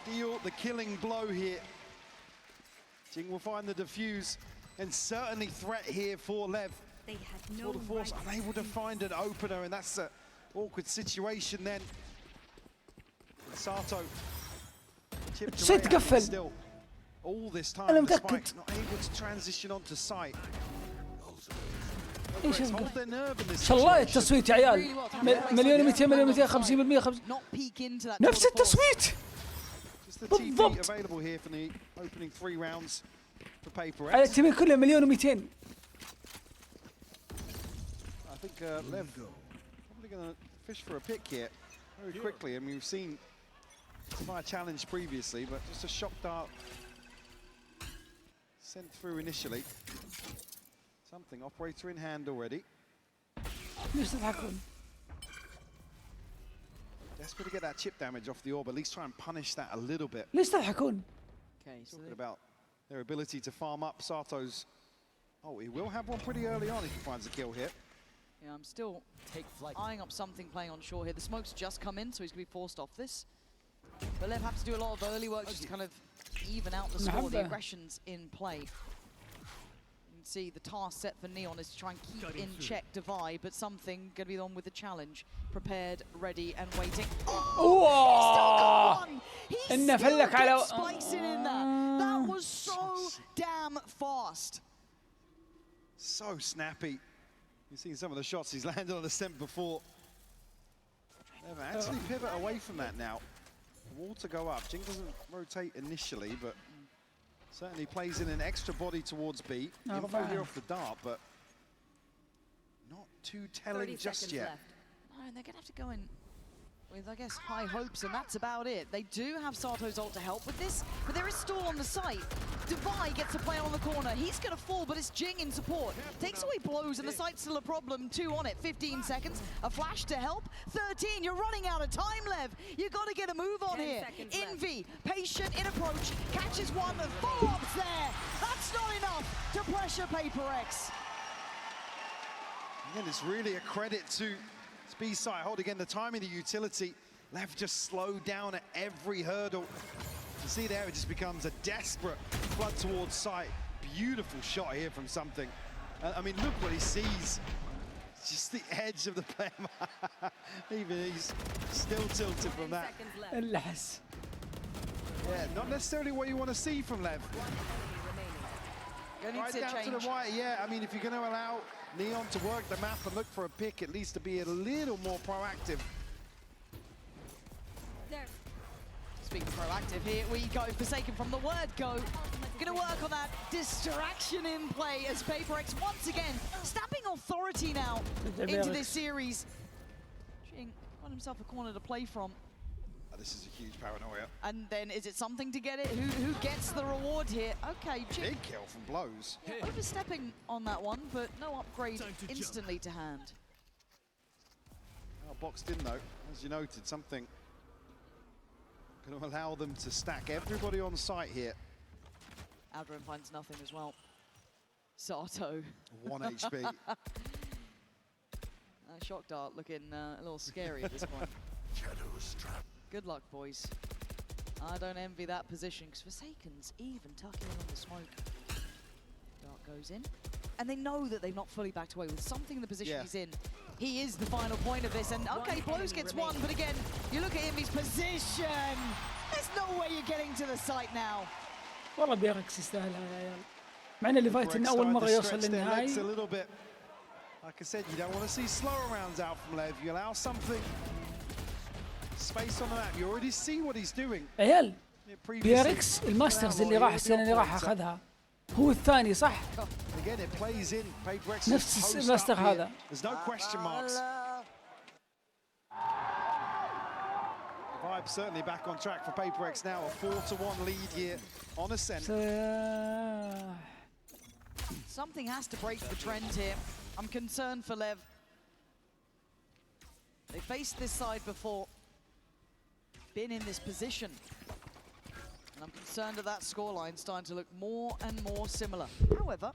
Deal the killing blow here. Jing will find the defuse and certainly threat here for LEV. They had no Tour de force unable to find an opener, and that's an awkward situation then. Sato chipped away at it still. All this time, the Spike's not able to transition onto site. ايش Hold their nerve in this ان شاء الله situation. التصويت يا عيال مليون 200 مليون 200 50% نفس التصويت Just the بالضبط. TP available here for the opening 3 rounds for Paper على X. التيمين كله مليون 200 I think LEV probably going to fish for a pick here very quickly. I mean, we've seen Fire challenge previously, but just a shock dart sent through initially. Something, operator in hand already. ليش تضحكون؟ Desperate to get that chip damage off the orb, at least try and punish that a little bit. ليش تضحكون؟ Okay, so Talking about their ability to farm up Sato's. Oh, he will have one pretty early on if he finds a kill here. yeah, I'm still eyeing up something playing on shore here. The smoke's just come in, so he's going to be forced off this. But LEV have to do a lot of early work just to kind of even out the score, the aggressions in play. can see the task set for Neon is to try and keep in check Divide, but something going to be on with the challenge. Prepared, ready, and waiting. Oh! He إنه still فلك على gets spikes in there. That was so damn fast. So snappy. You've seen some of the shots he's landed on the stem before. Never actually pivot away from that now. Wall to go up. Jing doesn't rotate initially, but certainly plays in an extra body towards B. Info here off the dart, but not too telling just yet. No, and they're going to have to go in with, I guess, high hopes, and that's about it. They do have Sato's ult to help with this, but there is stall on the site. Divide gets a play on the corner. He's going to fall, but it's Jing in support. Takes away blows, and the site's still a problem. 2 on it, 15 seconds. A flash to help. 13, you're running out of time, Lev. You've got to get a move on here. Envy, patient in approach, catches one, and follow-ups there. That's not enough to pressure PaperX. Again, it's really a credit to B side. Hold again the timing, the utility. Lev just slowed down at every hurdle. You see there, it just becomes a desperate flood towards sight. Beautiful shot here from something. I mean, look what he sees. It's just the edge of the player. Even he's still tilted from that. Yeah, not necessarily what you want to see from Lev. Right down to the right, yeah. I mean, if you're going to allow Neon to work the map and look for a pick, at least to be a little more proactive. Speaking of proactive, here we go. Forsaken from the word go. Going to work on that distraction in play as PaperX once again snapping authority now into this series. Jing got himself a corner to play from. Oh, this is a huge paranoia. And then is it something to get it? Who gets the reward here? Okay, Jing. Big kill from blows. Overstepping on that one, but no upgrade instantly to hand. Oh, boxed in though, as you noted, something going to allow them to stack everybody on site here. Adrian finds nothing as well. Sato. 1 HP. Shock dart looking a little scary at this point. Shadows trap. Good luck, boys. I don't envy that position, because Forsaken's even tucking in on the smoke. Dart goes in. And they know that they've not fully backed away with something in the position he's in. He is the final point of this, and okay, Blows gets one, but again, you look at Envy's position. There's no way you're getting to the site now. والله بيركس يستاهلها يا عيال. مع ان اللي فايت انه اول مرة يوصل للنهائي. A little bit. Like I said, you don't want to see slower rounds out from Lev. You allow something space on the map. You already see what he's doing. عيال بيركس الماسترز اللي راح السنة اللي راح اخذها. هو الثاني صح؟ Again, it plays in. PaperX نفس الماستر هذا. There's no question marks. Vibe certainly back on track for PaperX now. A 4-1 lead here on Ascent. Something has to break the trend here. I'm concerned for Lev. They faced this side before. Been in this position. And I'm concerned that that scoreline starting to look more and more similar. However,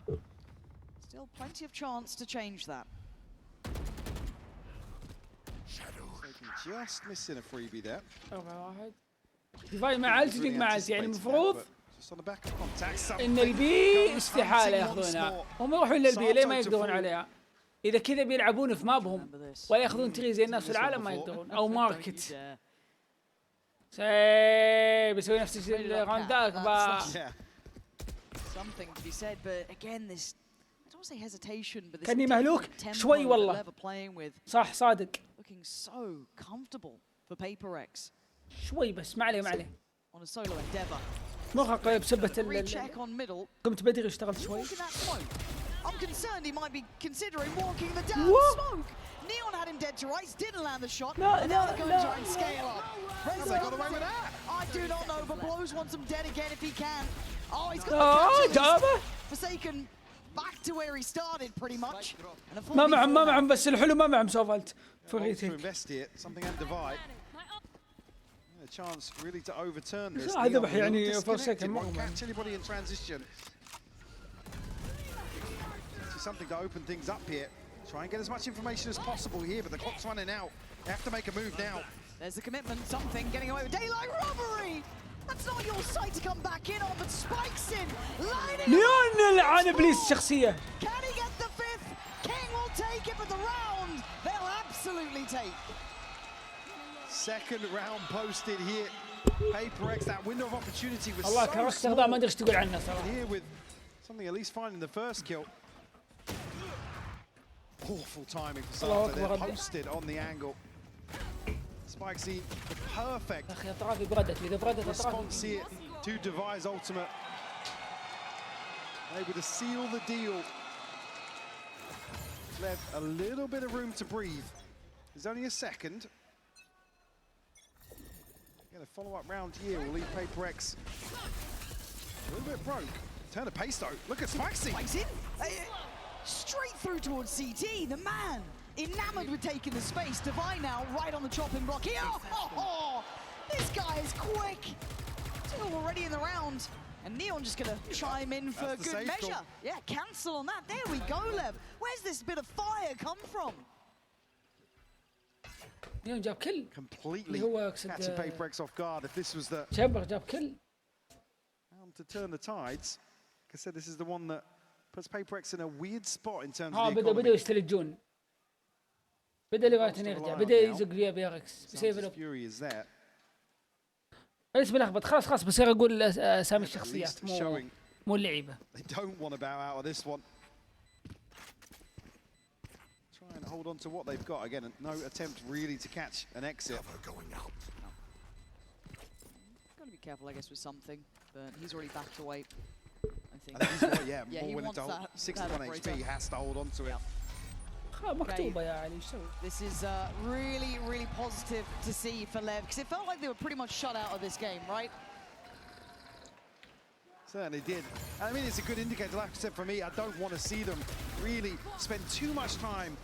still plenty of chance to change that. Just missing a freebie there. ديفاي مع الجديد مع يعني المفروض ان البي استحاله ياخذونها. هم يروحون للبي ليه ما يقدرون عليها؟ اذا كذا بيلعبون في مابهم ولا ياخذون تري زي الناس في العالم ما يقدرون او ماركت. بيسوي نفس الشيء الراوندات Something to be said, but again this I don't want to say hesitation, but this كاني مهلوك شوي والله. صح صادق. Looking so comfortable for PaperX. شوي بس ما عليه ما عليه. On a solo endeavor. مرهق بسبة قمت بدري اشتغلت شوي. I'm concerned he might be considering walking the down smoke. Neon had him dead to rights, didn't land the shot. No, and now they're going to try and scale up. They got away with that. I do not know, but Blows wants him dead again if he can. Oh, he's got the Forsaken back to where he started pretty much. ما معهم بس الحلو ما معهم سوفلت. Something and divide. A chance really to overturn this. هذا يعني Forsaken won't catch anybody in transition. Something to open things up here. Try and get as much information as possible here, but the clock's running out. They have to make a move now. There's the commitment, something getting away with daylight robbery. That's not your side to come back in on, but spikes in. نيون العن ابليس الشخصية. Can he get the fifth? King will take it, but the round they'll absolutely take. Second round posted here. PaperX, that window of opportunity was الله so كرهت small. استخدام ما ادري ايش تقول عنه صراحة. Here with something at least finding the first kill. Awful timing for Sartre there, posted on the angle. Spike Z, the perfect response here to devise ultimate. Able to seal the deal. Left a little bit of room to breathe. There's only a second. Get a follow-up round here will leave PaperX a little bit broke. Turn the pace though. Look at Spike Z. Spikes in. Straight through towards CT. The man enamored with taking the space. Divine now right on the chopping block here. Oh, this guy is quick. Two already in the round. And Neon just going to chime in for good measure. Yeah, cancel on that. There we go, Lev. Where's this bit of fire come from? نيون جاب كل. Completely catching PaperX off guard. If this was the جاب كل. to turn the tides, like I said, this is the one that puts PaperX in a weird spot in terms of the economy. بدأوا يستلجون. بدأ ليفاتن يرجع. بدأ يزق فيها بيركس. بيسيف Fury is there. ليش بلخبط خلاص بصير اقول اسامي الشخصيات مو اللعيبة. They don't want to bow out of this one. Try and hold on to what they've got again. No attempt really to catch an exit. Going out. Got to be careful, I guess, with something. But he's already backed away. I think. Yeah, more willing to hold. 61 HP, he has to hold on to it. مكتوبة يا علي شو. This is really positive to see for Lev, because it felt like they were pretty much shut out of this game, right? Certainly did. I mean, it's a good indicator. Like I said, for me, I don't want to see them really spend too much time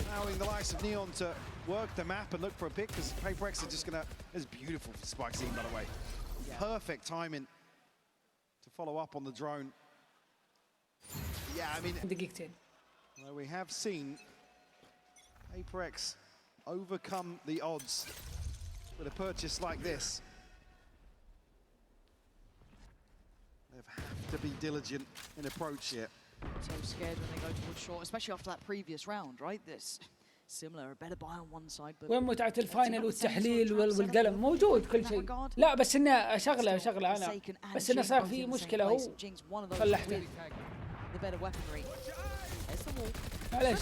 allowing the likes of Neon to work the map and look for a pick, because PaperX are just going to... It's beautiful for Spike Z, by the way. Yeah. Perfect timing to follow up on the drone. Yeah, I mean... Well, we have seen PaperX overcome the odds with a purchase like this. They have to be diligent in approach here. So scared when they go towards short, especially after that previous round, right? This similar, a better buy on one side. وين متعة الفاينل والتحليل والقلم موجود كل شيء. لا بس انه شغله انا. بس انه صار في مشكلة هو صلحته. The better weaponry. There's the wall. معليش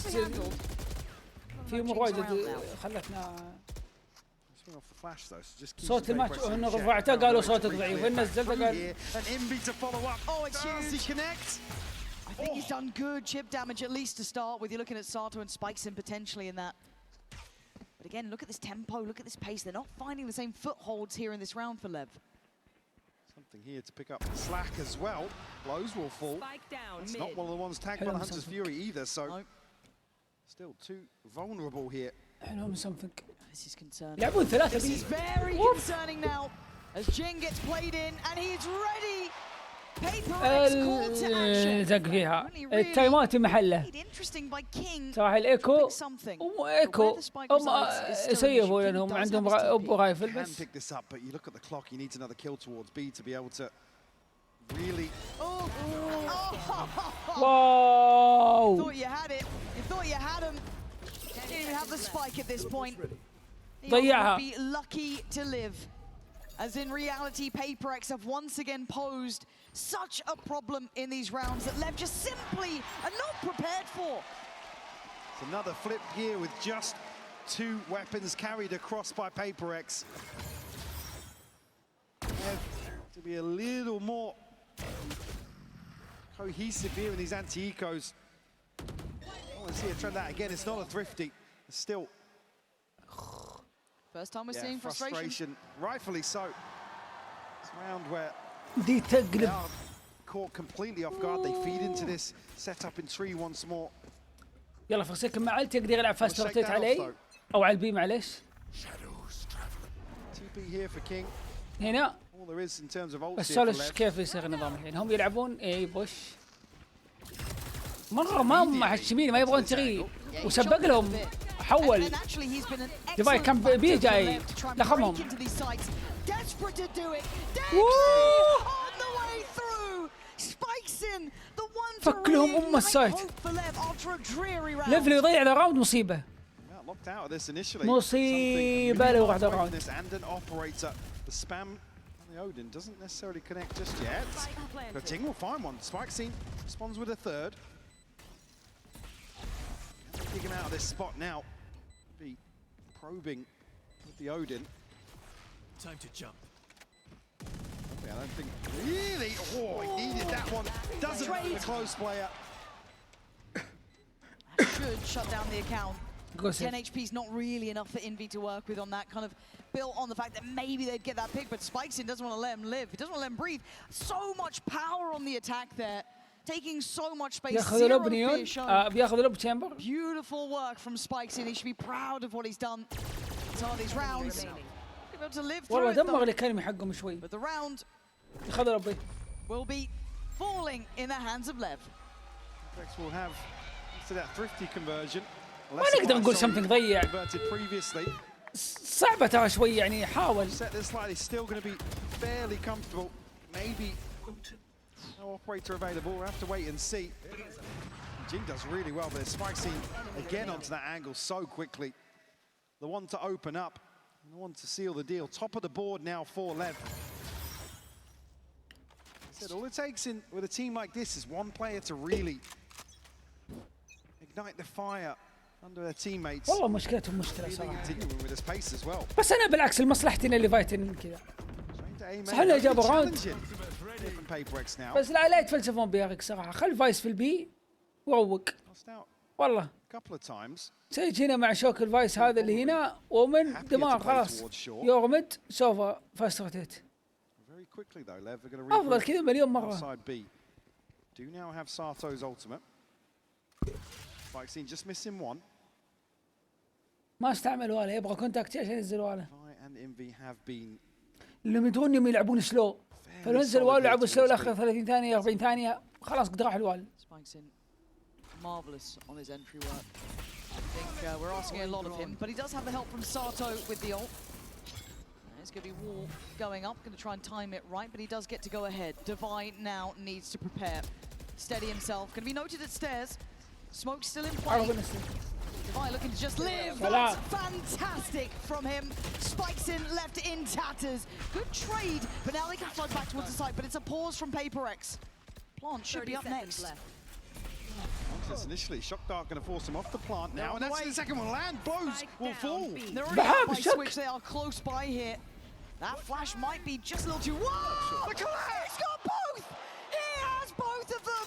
في امور وايد خلتنا صوت الماتش انه رفعته قالوا صوتك ضعيف ونزلته قال Oh, it's huge. I think he's done good chip damage at least to start with. You're looking at Sato and Spikes in potentially in that. But again, look at this tempo, look at this pace. They're not finding the same footholds here in this round for Lev. Something here to pick up the slack as well. Blows will fall. It's not one of the ones tagged by the Hunter's Fury either, so still too vulnerable here. This is concerning. يلعبون ثلاثة. This is very concerning now as Jing gets played in and he's ready. زق فيها التايمات محله صراحة الايكو هم يسيبوا لانهم عندهم ابو رايفل بس واو ضيعها. As in reality, PaperX have once again posed such a problem in these rounds that Lev just simply are not prepared for. It's another flip here with just 2 weapons carried across by PaperX. Lev to be a little more cohesive here in these anti-ecos. I want to see a trend that again. It's not a thrifty. It's still. First time we're seeing frustration. Rightfully so. It's a round where they are caught completely off guard. They feed into this setup in tree once more. يلا فرصيك مع علي تقدر يلعب فاست روتيت علي او على البي معليش. 2B here for King. هنا All there is in terms of ults. السولش كيف يصير النظام الحين؟ هم يلعبون اي بوش مرة ما محشمين ما يبغون تغيير وسبق لهم حول ديفاي كان بي جاي لخمهم. desperate to do it. Dexter on the way through. Spikes in the one to فك لهم ام السايت. ليف يضيع ذا راوند مصيبه. Locked out of this initially. مصيبه لو واحد راوند. And an operator. The spam on the Odin doesn't necessarily connect just yet. But Ting will find one. Spike scene responds with a third. Digging out of this spot now. Be probing with the Odin. Time to jump. Okay, I don't think really. Oh, he needed that one. Doesn't hurt the close player. Should shut down the account. 10 HP is not really enough for Envy to work with on that, kind of built on the fact that maybe they'd get that pick, but Spikes in doesn't want to let him live. He doesn't want to let him breathe. So much power on the attack there, taking so much space. Zero fear shown. Beautiful work from Spikes in. He should be proud of what he's done in some of these rounds. Able to live through it, though. But the round will be falling in the hands of Lev. Will have to that thrifty conversion. ما نقدر نقول something ضيع. صعبة ترى شوي يعني حاول. Set this slightly, still going to be fairly comfortable. Maybe no operator available. We'll have to wait and see. Jing does really well there. Spike scene again onto that angle so quickly. The one to open up, and the one to seal the deal. Top of the board now for Lev. Said all it takes in with a team like this is one player to really ignite the fire under their teammates. والله مشكلتهم مشكلة صراحة. With his pace as well. بس أنا بالعكس لمصلحتي اللي فايتين من كذا. صح إنه جابوا راوند. بس لا لا يتفلسفون بياك صراحة. خل فايس في البي وروق. والله. سيج هنا مع شوك الفايس هذا اللي هنا ومن دماغ خلاص يغمد سوف فاست روتيت. أفضل كذا مليون مرة. Do now have Sato's ultimate. Spike scene just missing one. ما استعمل واله يبغى كونتاكت عشان ينزل واله. And Envy have been. اللي يدرون يلعبون سلو. فلو نزل واله لعبوا سلو الاخر 30 ثانية 40 ثانية خلاص قد راح الوال. Marvelous on his entry work. I think we're asking a lot of him, but he does have the help from Sato with the ult. There's going to be wall going up, going to try and time it right, but he does get to go ahead. Divine now needs to prepare. Steady himself. Going to be noted at stairs. Smoke still in play. Divine looking to just live. That's fantastic from him. Spikes in, left in tatters. Good trade, but now they can flood back towards the site, but it's a pause from PaperX. Plant should be up next. Initially, Shock Dart going to force him off the plant now, and that's the second one. Land blows will fall. They're already by switch. They are close by here. That flash might be just a little too. Whoa! He's got both. He has both of them.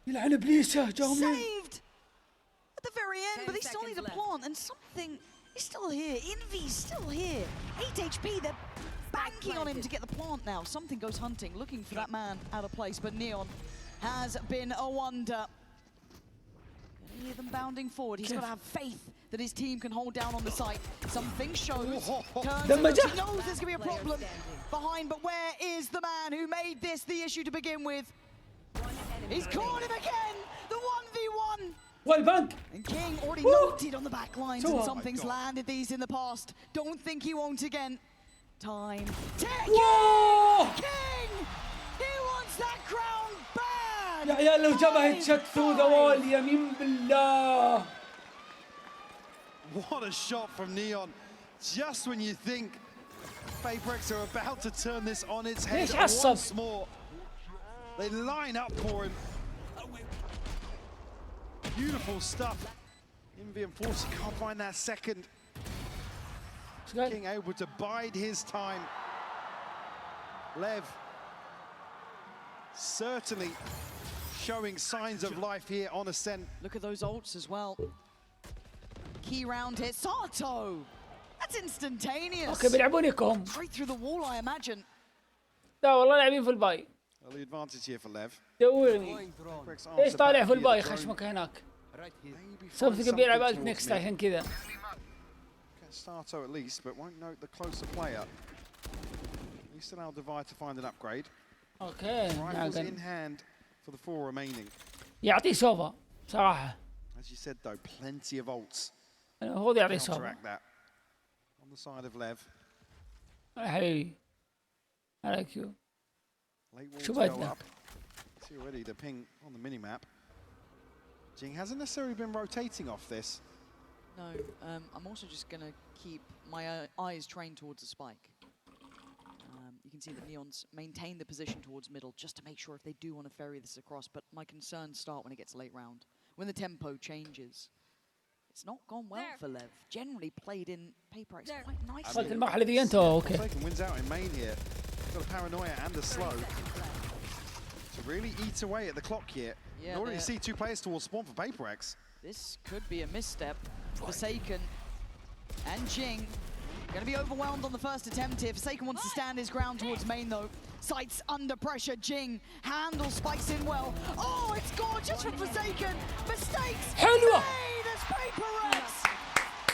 يلعن ابليسه Saved at the very end, but they still need a plant and something. He's still here. Envy's still here. 8 HP. They're banking on him to get the plant now. Something goes hunting, looking for that man out of place, but Neon has been a wonder. You hear them bounding forward. He's got to have faith that his team can hold down on the site. Something shows. Turns and looks. He knows there's going to be a problem behind, but where is the man who made this the issue to begin with? He's caught him again. The 1v1. Well, bank. And King already noted on the back lines, and something's landed these in the past. Don't think he won't again. Time. King! He wants that crown bad! يا عيال لو جابها هيتشت ثرو ذا وول يمين بالله. What a shot from Neon. Just when you think PaperX are about to turn this on its head once more. They line up for him. Beautiful stuff. Envy unfortunately can't find that second. King able to bide his time. Lev certainly showing signs of life here on Ascent. Look at those ults as well. Key round here. Sato! That's instantaneous. اوكي بيلعبونكم. Straight through the wall, I imagine. لا والله لاعبين في الباي. Early advantage here for Lev. دورني. ايش طالع في الباي خشمك هناك. صفتك بيلعب الت نكست عشان كذا. Sato at least, but won't note the closer player. At least allow Divide to find an upgrade. Okay. Rifles in hand for the 4 remaining. يعطيه سوفا صراحة. As you said though, plenty of ults. هو يعطيه سوفا. Counteract that on the side of Lev. حبيبي عليك يو. Late walls شو go بدنا؟ up. See already the ping on the mini-map. Jing hasn't necessarily been rotating off this. No, I'm also just going to keep my eyes trained towards the spike. You can see that Neon's maintain the position towards middle just to make sure if they do want to ferry this across, but my concerns start when it gets late round. When the tempo changes. It's not gone well for LEV. Generally played in PaperX quite nicely. وصلت المرحلة دي أنت أوكي. Wins out in main here. Got a paranoia and a slow to really eat away at the clock here. Yeah, you already see two players towards spawn for PaperX. This could be a misstep. Forsaken and Jing going to be overwhelmed on the first attempt here. Forsaken wants to stand his ground towards main though. Sights under pressure. Jing handles, spikes in well. Oh, it's gorgeous from Forsaken. Mistakes made as PaperX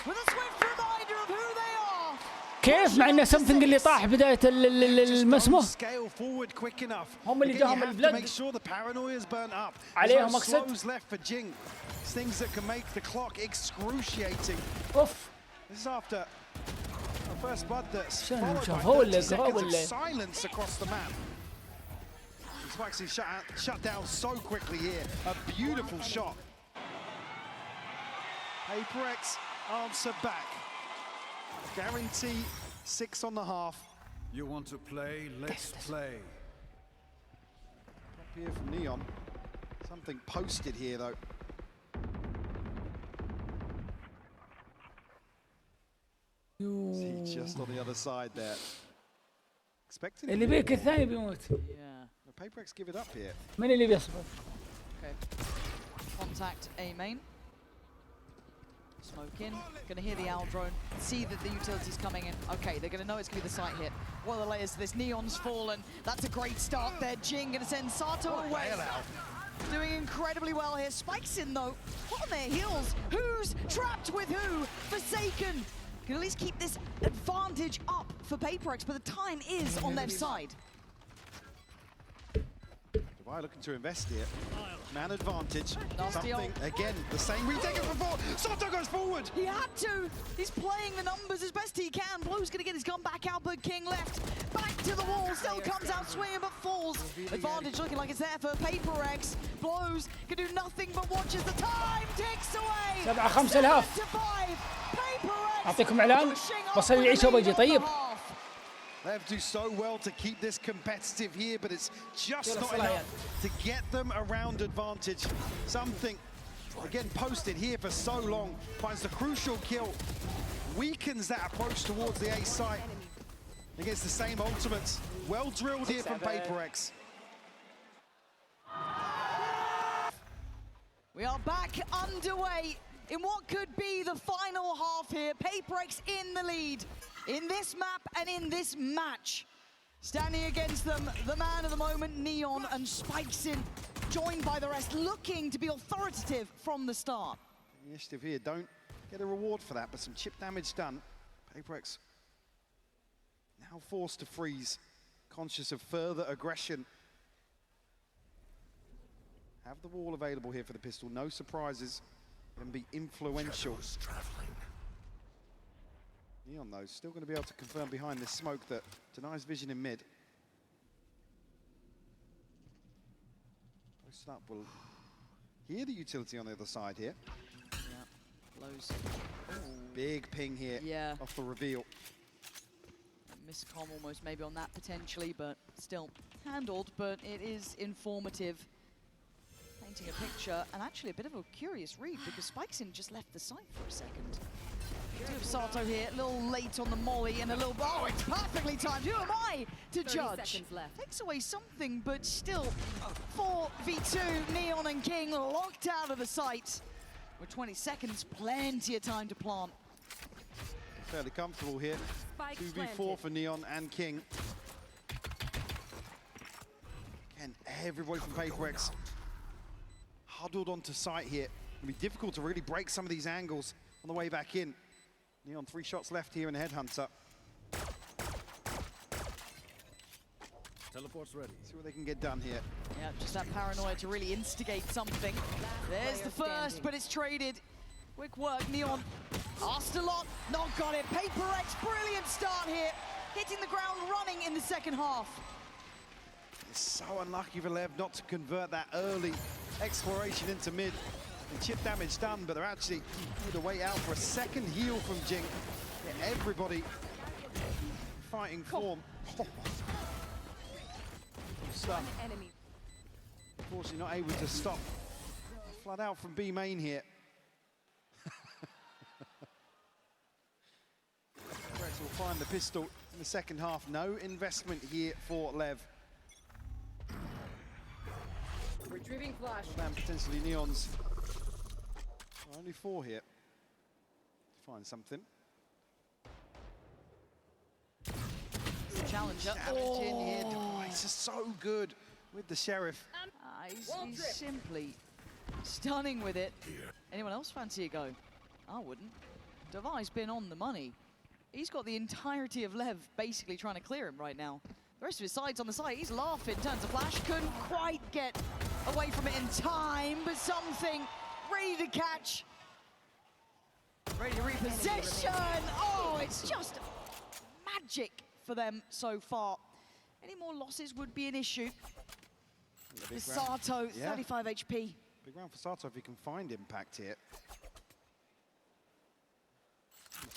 with a swift reminder of who they are. كيف مع ان something اللي طاح بداية المسموح Scale forward quick enough. هم اللي جاهم البلد. Make sure the paranoia is burnt up. عليهم There's no مقصد. slows left for Jing. Things that can make the clock excruciating. اوف. This is after a first blood that's شنو followed شافوه by 30 ولا seconds قرا of ولا؟ silence across the map. It's actually shut down so quickly here. A beautiful shot. PaperX answer back. Guarantee 6 on the half. You want to play? Let's play. Up here from Neon. Something posted here though. See just on the other side there. Expecting اللي بيك الثاني بيموت. Yeah. PaperX give it up here. من اللي بيصبر؟ Okay. Contact A main. Smoke in. Gonna hear the owl drone. See that the utility's coming in. Okay, they're gonna know it's gonna be the site hit. What are the layers to this? Neon's fallen. That's a great start there. Jing gonna send Sato away. Doing incredibly well here. Spikes in though. What on their heels? Who's trapped with who? Forsaken. Can at least keep this advantage up for PaperX, but the time is on their side. Dubai looking to invest here. Man advantage. Nasty Something again, the same retake as before. Sato goes forward. He had to. He's playing the numbers as best he can. Blue's gonna get his gun back out, but King left. Back to the wall. Still comes out swinging, but falls. Advantage looking like it's there for PaperX. Blows can do nothing but watches the time ticks away. 7-5 الهاف. أعطيكم إعلان. بصل العيشة وبجي طيب. They have to do so well to keep this competitive here, but it's just not enough to get them around advantage. Something, again, posted here for so long, finds the crucial kill, weakens that approach towards the A site against the same ultimates. Well drilled here from PaperX. We are back underway in what could be the final half here. PaperX in the lead. In this map and in this match. Standing against them, the man of the moment, Neon, and Spikes in, joined by the rest, looking to be authoritative from the start. Initiative here, don't get a reward for that, but some chip damage done. PaperX now forced to freeze, conscious of further aggression. Have the wall available here for the pistol, no surprises, and be influential. Neon, though, still going to be able to confirm behind this smoke that denies vision in mid. Posted up will hear the utility on the other side here. Yeah, blows. Big ping here off the reveal. Miscom almost maybe on that potentially, but still handled, but it is informative. Painting a picture, and actually a bit of a curious read because Spikeson just left the site for a second. Sato here, a little late on the molly and a little, oh, it's perfectly timed. Who am I to judge? Takes away something, but still 4v2, Neon and King locked out of the site. With 20 seconds, plenty of time to plant. Fairly comfortable here. 2v4 for Neon and King. Again, everybody from PaperX huddled onto site here. It'll be difficult to really break some of these angles on the way back in. Neon 3 shots left here in the Headhunter. Teleport's ready. See what they can get done here. Yeah, just that paranoia to really instigate something. There's the first, but it's traded. Quick work, Neon. Asked a lot, not got it. PaperX, brilliant start here. hitting the ground running in the second half. It's so unlucky for LEV not to convert that early exploration into mid. The chip damage done, but they're actually need to wait out for a second heal from Jing. Get everybody fighting form. Enemy. Unfortunately not able to stop. Flood out from B main here. Rex will find the pistol in the second half. No investment here for LEV. Retrieving flash. And potentially Neon's. Only 4 here. Find something. Challenger. Challenge in here. Device is so good with the Sheriff. He's simply stunning with it. Anyone else fancy a go? I wouldn't. Devi's been on the money. He's got the entirety of LEV basically trying to clear him right now. The rest of his side's on the side. He's laughing. Turns a flash. Couldn't quite get away from it in time, but something ready to catch. Ready to repossession. Oh, it's just magic for them so far. Any more losses would be an issue. Sato, 35 HP. Big round for Sato if he can find impact here.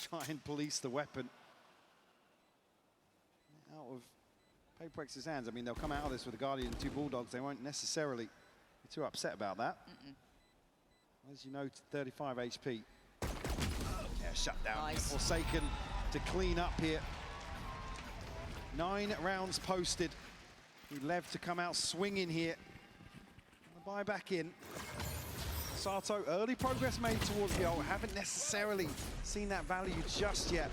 Try and police the weapon. Out of PaperX's hands. I mean, they'll come out of this with a Guardian and 2 Bulldogs. They won't necessarily be too upset about that. As you know, 35 HP. Yeah, shut down. Nice. Forsaken to clean up here. 9 rounds posted. LEV to come out swinging here. Buy back in. Sato, early progress made towards the ult. Haven't necessarily seen that value just yet.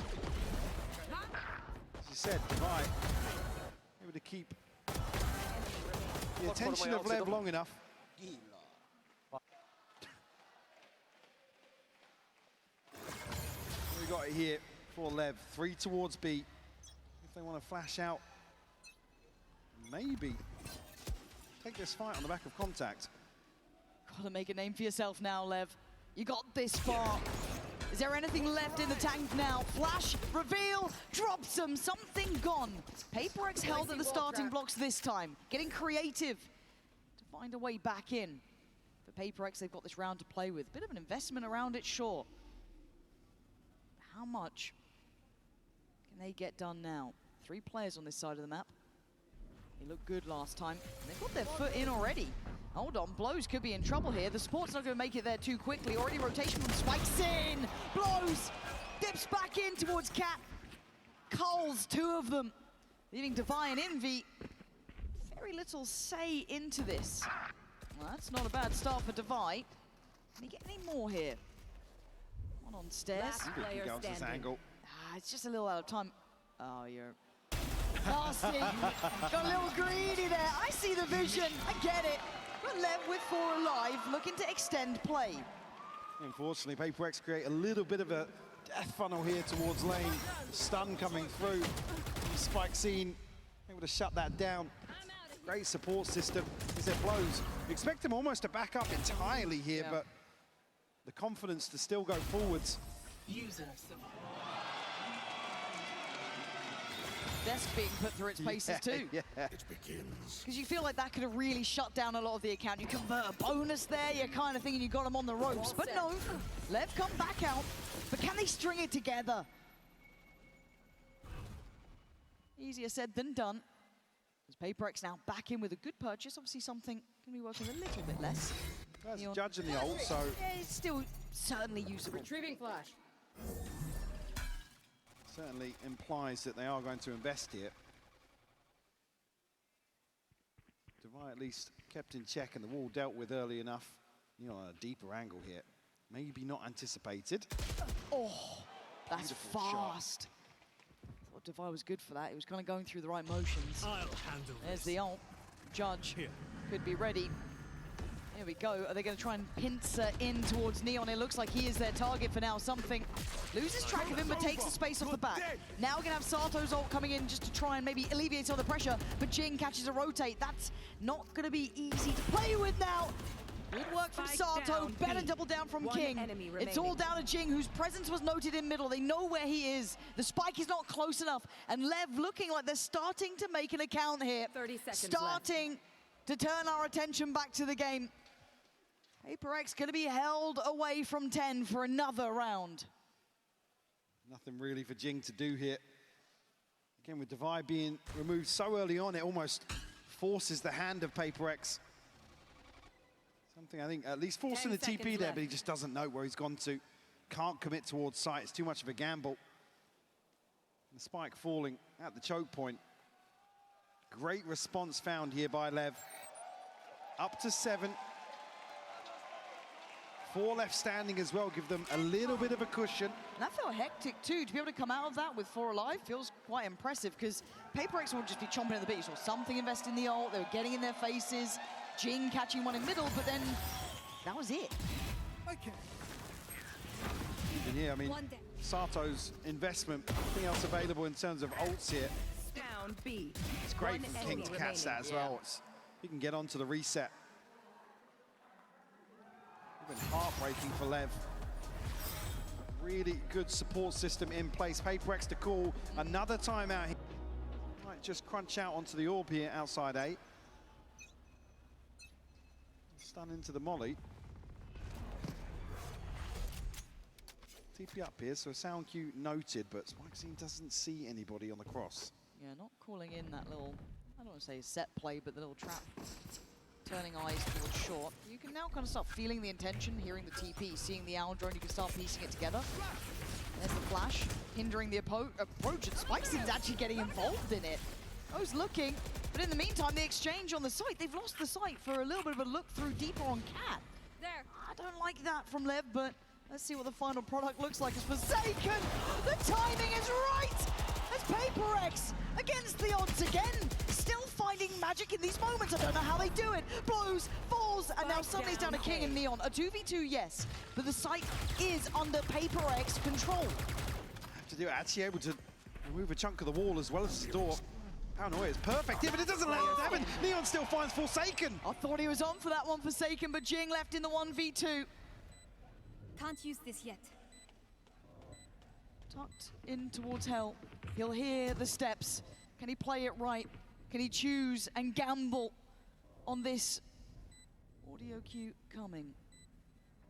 As you said, Devi able to keep the attention of LEV long enough. We got it here for LEV. 3 towards B. If they want to flash out, maybe take this fight on the back of contact. Gotta make a name for yourself now, LEV. You got this far. Is there anything left in the tank now? Flash, reveal, drops them, something gone. PaperX held at the starting blocks this time, getting creative to find a way back in. For PaperX, they've got this round to play with. Bit of an investment around it, sure. How much can they get done now? 3 players on this side of the map. They looked good last time. They've got their foot in already. Hold on, Blows could be in trouble here. The Sport's not going to make it there too quickly. Already rotation from Spikes in. Blows dips back in towards Cat. Culls 2 of them, leaving Devi and Envy. Very little say into this. Well, that's not a bad start for Devi. Can he get any more here? One on stairs. Angle. It's just a little out of time. Oh, you're nasty. Got a little greedy there. I see the vision. I get it. But LEV with 4 alive, looking to extend play. Unfortunately, PaperX create a little bit of a death funnel here towards lane. Stun coming through. Spike scene able to shut that down. Great support system. Is it Blows? You expect him almost to back up entirely here, but the confidence to still go forwards. Desk being put through its paces too. Yeah. Because you feel like that could have really shut down a lot of the account. You convert a bonus there, you're kind of thinking you got them on the ropes. But no, LEV come back out. But can they string it together? Easier said than done. As PaperX now back in with a good purchase. Obviously something can be working a little bit less. That's judging the ult, so... Yeah, it's still certainly usable. Retrieving flash. Certainly implies that they are going to invest here. Devi at least kept in check and the wall dealt with early enough. You know, on a deeper angle here. Maybe not anticipated. Oh, that's Beautiful fast. shot. Thought Devi was good for that. He was kind of going through the right motions. There's the ult. Judge could be ready. Here we go. Are they going to try and pincer in towards Neon? It looks like he is their target for now. Something loses track of him, but takes the space off the back. Now we're going to have Sato's ult coming in just to try and maybe alleviate some of the pressure, but Jing catches a rotate. That's not going to be easy to play with now. Good work from Sato, better double down from King. It's all down to Jing, whose presence was noted in middle. They know where he is. The spike is not close enough. And Lev looking like they're starting to make an account here. 30 seconds starting to turn our attention back to the game. PaperX going to be held away from 10 for another round. Nothing really for Jing to do here. Again, with Divide being removed so early on, it almost forces the hand of PaperX. Something I think at least forcing the TP there, but he just doesn't know where he's gone to. Can't commit towards sight. It's too much of a gamble. The spike falling at the choke point. Great response found here by Lev. Up to 7. 4 left standing as well, give them a little bit of a cushion. And that felt hectic too. To be able to come out of that with 4 alive feels quite impressive, because PaperX will just be chomping at the bit. You saw something invest in the ult, they were getting in their faces. Jing catching one in middle, but then that was it. Okay. Even here, I mean, Sato's investment, nothing else available in terms of ults here. Down B. It's great for King to catch that as well. He can get onto the reset. Even heartbreaking for Lev. Really good support system in place. PaperX to call another timeout. Might just crunch out onto the orb here outside A. Stun into the molly. TP up here, so a sound cue noted, but Spikescene doesn't see anybody on the cross. Yeah, not calling in that little, I don't want to say set play, but the little trap. Turning eyes towards short. You can now kind of start feeling the intention, hearing the TP, seeing the owl drone, you can start piecing it together. And there's the flash, hindering the approach, and Spikescene's actually getting involved in it. I was looking, but in the meantime, the exchange on the site, they've lost the site for a little bit of a look through deeper on Cat. There. I don't like that from Lev, but let's see what the final product looks like. It's Forsaken! The timing is right! As PaperX against the odds again. Still finding magic in these moments. I don't know how they do it. Blows, falls, and now suddenly it's down to King and Neon. A 2v2, yes, but the site is under PaperX control. Have to do it. Actually able to remove a chunk of the wall as well as the door. Paranoia is perfect here, but it doesn't let it happen. Neon still finds Forsaken. I thought he was on for that one, Forsaken, but Jing left in the 1v2. Can't use this yet. Tucked in towards hell. He'll hear the steps. Can he play it right? Can he choose and gamble on this audio cue coming?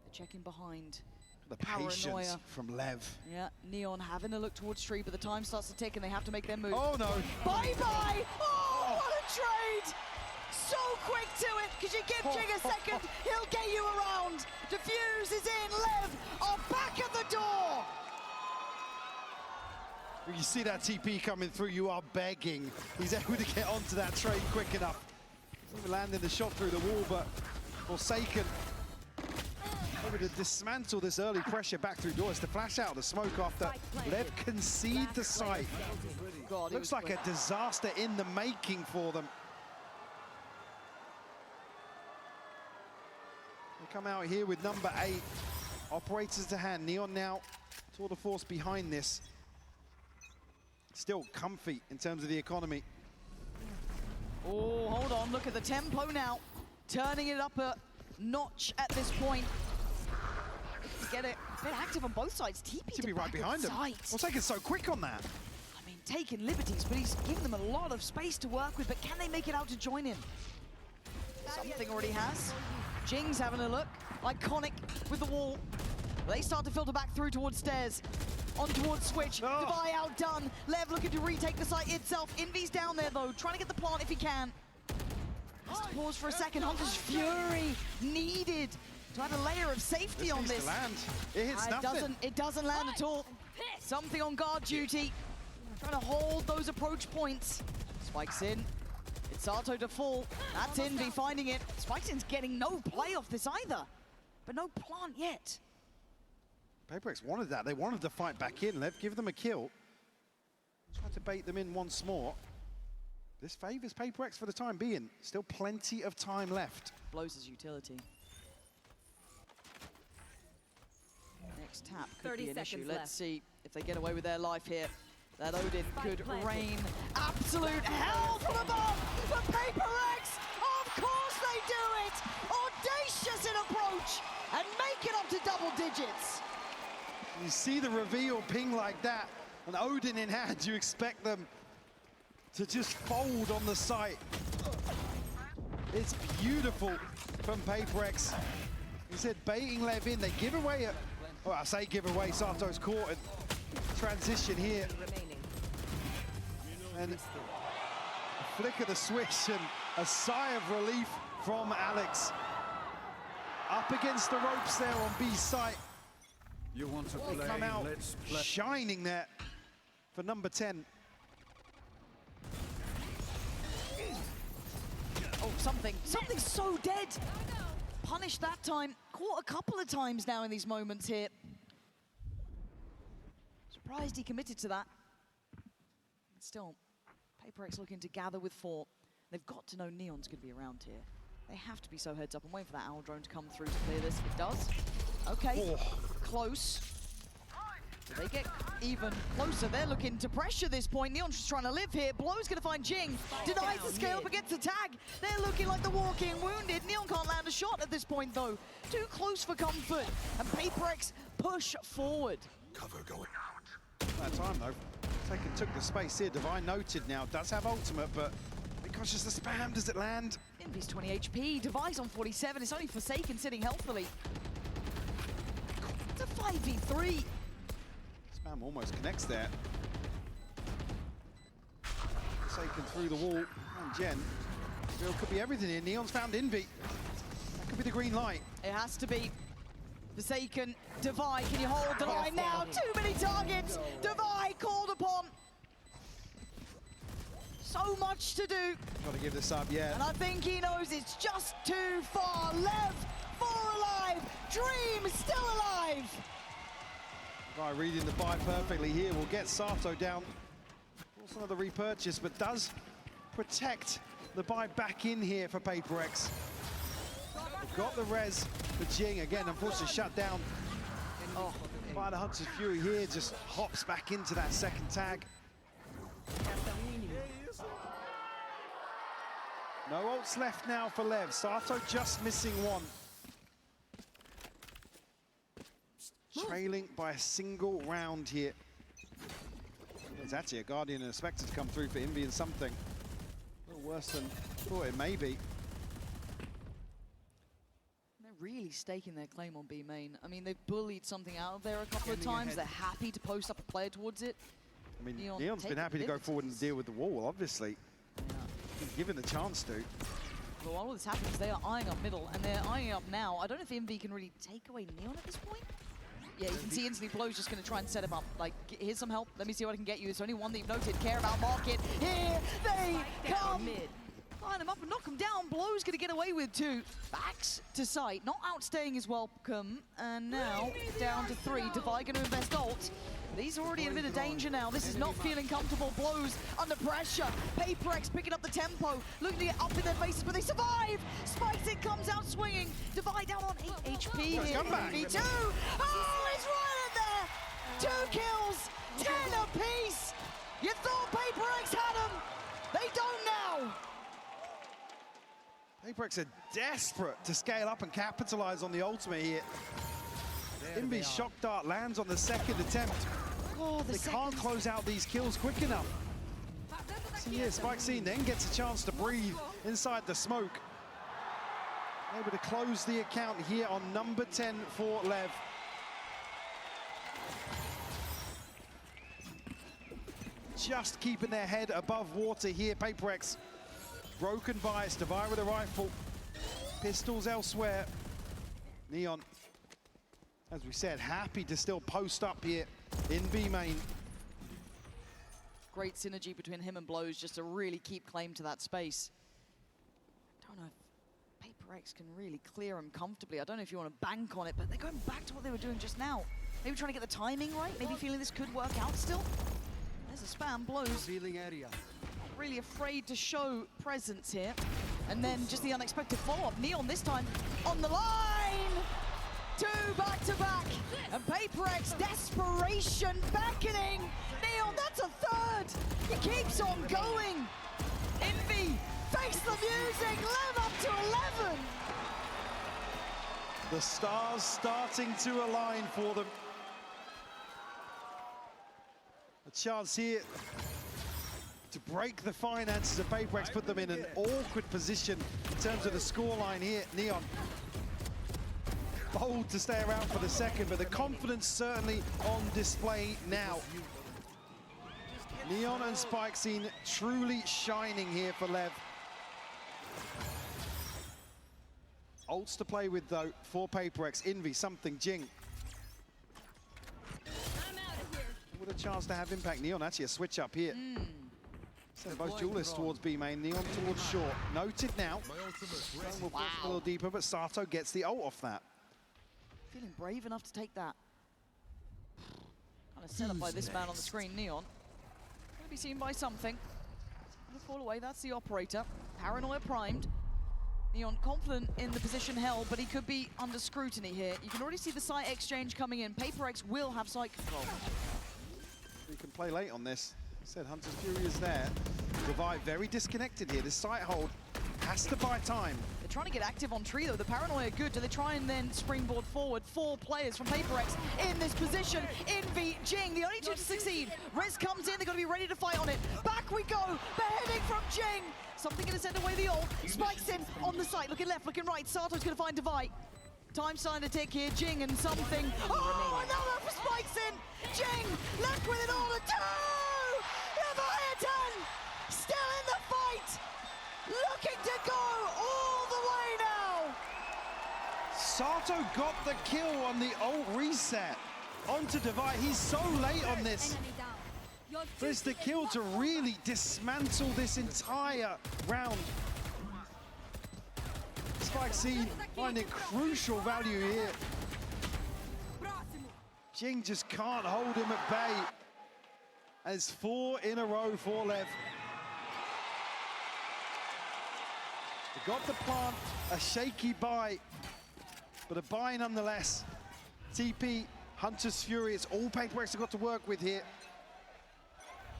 They're checking behind. The Paranoia. patience from Lev. Yeah, Neon having a look towards Tree, but the time starts to tick and they have to make their move. Oh no! Bye-bye! Oh, what a trade! So quick to it, because you give Jing a second, he'll get you around. Diffuse is in, Lev are back at the door. When you see that TP coming through, you are begging. He's able to get onto that trade quick enough. He's even landing the shot through the wall, but Forsaken able to dismantle this early pressure back through doors to flash out the smoke after Lev concede the site. God, looks like a disaster in the making for them. They come out here with number 8. Operators to hand. Neon now tour de force behind this. Still comfy in terms of the economy. Oh, hold on, look at the tempo now. Turning it up a notch at this point. Get it a bit active on both sides. TP to be right behind him. What's taking so quick on that? I mean, taking liberties, but he's giving them a lot of space to work with, but can they make it out to join him? Something already has. Jing's having a look. Iconic with the wall. They start to filter back through towards stairs. On towards Switch. Divide outdone. Lev looking to retake the site itself. Envy's down there though, trying to get the plant if he can. Has to pause for a second. Hunter's Fury needed to add a layer of safety on this. Land. It hits nothing. It doesn't land at all. Something on guard duty. Trying to hold those approach points. Spikes in. It's Sato to fall. That's Envy finding it. Spikesin's getting no play off this either. But no plant yet. PaperX wanted that. They wanted to fight back in. Lev give them a kill. Try to bait them in once more. This favors PaperX for the time being. Still plenty of time left. Blows his utility. Next tap could be an issue. Let's see if they get away with their life here. That Odin could rain absolute hell from above for PaperX. Of course they do it. Audacious in a match and make it up to double digits. You see the reveal ping like that, and Odin in hand, you expect them to just fold on the site. It's beautiful from PaperX. He said baiting Lev in, they give away a, well, I say give away, Sato's caught in transition here. And a flick of the switch and a sigh of relief from Alex. Up against the ropes there on B's site. You want to They play, come out let's play. shining there for number 10. Oh, something so dead. Punished that time. Caught a couple of times now in these moments here. Surprised he committed to that. Still, PaperX looking to gather with 4. They've got to know Neon's going to be around here. They have to be so heads up and waiting for that owl drone to come through to clear this. It does. Okay, close. So they get even closer. They're looking to pressure this point. Neon's just trying to live here. Blow's going to find Jing. Denies the scale up against the tag. They're looking like the walking wounded. Neon can't land a shot at this point, though. Too close for comfort. And PaperX push forward. Cover going out. That time, though. Taken took the space here. Divine noted now. Does have ultimate, but because just the spam, does it land? Envy's 20 HP. Device on 47. It's only Forsaken sitting healthily. It's a 5v3. Spam almost connects there. Forsaken through the wall. And Jen. Still could be everything here. Neon's found Envy. That could be the green light. It has to be. Forsaken, Devi, can you hold the line now? Too many targets. Devi called upon. So much to do. Got to give this up, yeah. And I think he knows it's just too far. Lev, 4 alive. Dream still alive. Guy reading the buy perfectly here will get Sato down. Also another repurchase, but does protect the buy back in here for PaperX. They've got the res for Jing. Again, unfortunately shut down. Oh, by the Hunter's Fury here, just hops back into that second tag. No ults left now for Lev. Sato just missing 1. Trailing by a single round here. There's actually a Guardian and a Spectre to come through for Envy and something. A little worse than I thought it may be. They're really staking their claim on B main. I mean, they've bullied something out of there a couple of times. They're happy to post up a player towards it. I mean, Neon's been happy to go forward and deal with the wall, obviously. Yeah. He's given the chance to. Well, while all this happens, they are eyeing up middle, and they're eyeing up now. I don't know if Envy can really take away Neon at this point. Yeah, you can see instantly Blow's just going to try and set him up. Like, here's some help. Let me see what I can get you. It's only one that you've noted. Care about market. Here they come. Line him up and knock him down. Blow's going to get away with 2. Backs to sight. Not outstaying his welcome. And now down to 3. Devi going to invest ult. He's already in a bit of danger now. This is not feeling comfortable. Blow's under pressure. PaperX picking up the tempo. Looking to get up in their faces, but they survive. Spikes it, comes out swinging. Devi down on 8 HP here. Me2. Oh, he's right in there. 2 kills, 10 apiece. You thought PaperX had him. They don't now. PaperX are desperate to scale up and capitalize on the ultimate here. Envy's shock dart lands on the second attempt. Oh, they can't close out these kills quick enough. So yeah, Spike Scene then gets a chance to breathe inside the smoke. Able to close the account here on number 10 for Lev. Just keeping their head above water here. PaperX broken bias. Devi with a rifle. Pistols elsewhere. Neon, as we said, happy to still post up here in B main. Great synergy between him and Blows just to really keep claim to that space. I don't know if PaperX can really clear him comfortably. I don't know if you want to bank on it, but they're going back to what they were doing just now. Maybe trying to get the timing right, maybe feeling this could work out still. There's a spam. Blows. Area. Really afraid to show presence here. And then just the unexpected follow-up. Neon this time on the line! 2 back-to-back, and PaperX desperation beckoning. Neon, that's a 3rd. He keeps on going. Envy, face the music, Lev up to 11. The stars starting to align for them. A chance here to break the finances of PaperX, put them in an awkward position in terms of the scoreline here. Neon bold to stay around for the second, but the confidence certainly on display now. Neon and Spike seen truly shining here for LEV. Ults to play with though for PaperX. Envy, something, Jing. What a chance to have impact. Neon actually a switch up here. So both duelists towards B main, Neon towards short. Noted now. We'll push a little deeper, but Sato gets the ult off that. Feeling brave enough to take that. Kind of set up by this man on the screen, Neon. Gonna be seen by something. Gonna fall away, that's the operator. Paranoia primed. Neon confident in the position held, but he could be under scrutiny here. You can already see the site exchange coming in. PaperX will have site control. We can play late on this. Said Hunter's Fury is there. Divide very disconnected here. This site hold has to buy time. They're trying to get active on tree though. The Paranoia good. Do they try and then springboard forward? 4 players from PaperX in this position. Envy, Jing, the only two to succeed. Riz comes in, they've got to be ready to fight on it. Back we go, beheading from Jing. Something going to send away the ult. Spikes in on the site, looking left, looking right. Sato's going to find Divide. Time starting to tick here. Jing and something. Oh, another for Spikes in. Jing left with it all to 2. Leviathan still in the fight. Looking to go all the way now. Sato got the kill on the ult reset onto Divide. He's so late on this. There's the kill to really dismantle this entire round. Spike C finding crucial value here. Jing just can't hold him at bay. As 4 in a row for LEV. They got the plant, a shaky buy, but a buy nonetheless. TP, Hunter's Fury, it's all PaperX have got to work with here.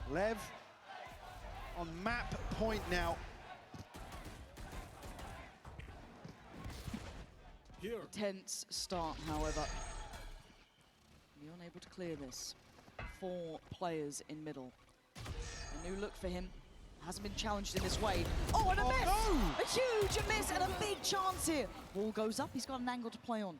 LEV on map point now. Tense start, however. You're unable to clear this. 4 players in middle. A new look for him. Hasn't been challenged in this way. Oh, and a miss! No. A huge miss and a big chance here. Ball goes up, he's got an angle to play on.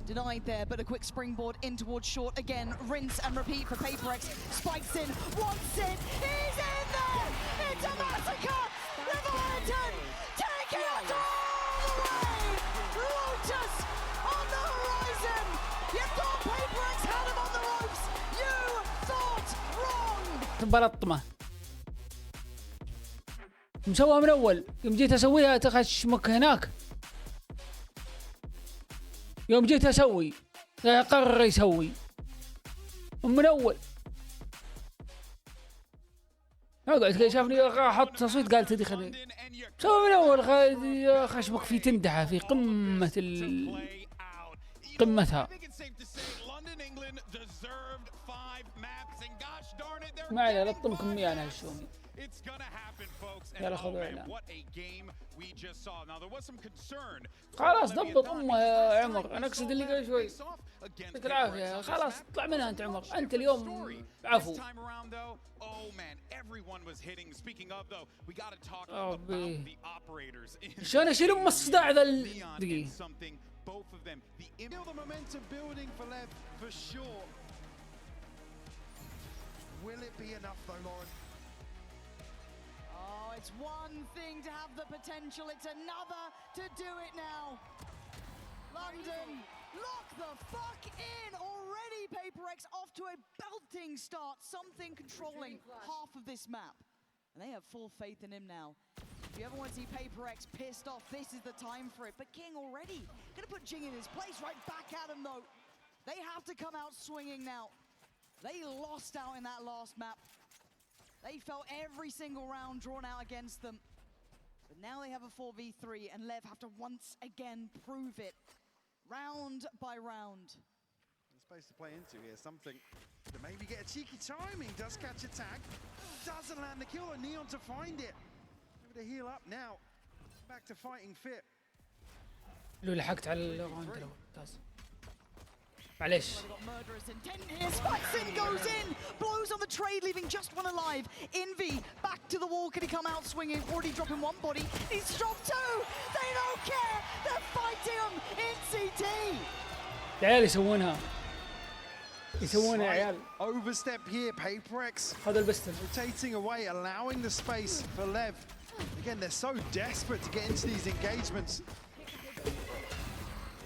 Denied there, but a quick springboard in towards short again. Rinse and repeat for PaperX. Spikes in, wants it, he's in there! It's a massacre! Leviathan taking it all the way! Lotus on the horizon! You thought PaperX had him on the ropes! You thought wrong! بلطمة مسوها من أول. يوم جيت أسويها تخشمك هناك. يوم جيت أسوي قرر يسوي من أول. أقعد كذا شافني أحط تصويت قال تدي خلي سوي من أول. خشمك في تندحة في قمة قمتها. ما عليه لطمكم مياه أنا هالشومي. يلا خذوا إعلان. خلاص ضبط امه يا عمر. انا اقصد اللي قبل شوي. يعطيك العافيه. خلاص اطلع منها انت عمر. انت اليوم عفو. ربي شلون اشيل ام الصداع ذا الدقيقه. It's one thing to have the potential, it's another to do it now. London, lock the fuck in! Already PaperX off to a belting start. Something controlling half of this map. And they have full faith in him now. If you ever want to see PaperX pissed off, this is the time for it. But King already gonna put Jing in his place, right back at him though. They have to come out swinging now. They lost out in that last map. They felt every single round drawn out against them. But now they have a 4v3 and LEV have to once again prove it. Round by round. Space to play into here, something to maybe get a cheeky timing. Does catch a tag. Doesn't land the kill, and Neon to find it. Able to heal up now. Back to fighting fit. لو لحقت على معليش. Spikes in, goes in, blows on the trade, leaving just one alive. Envy back to the wall. Can he come out swinging? Already dropping one body. He's dropped two. They don't care. They're fighting him in CT. العيال يسوونها يا عيال. Overstep here, PaperX. هذا البستن. Rotating away, allowing the space for LEV. Again, they're so desperate to get into these engagements.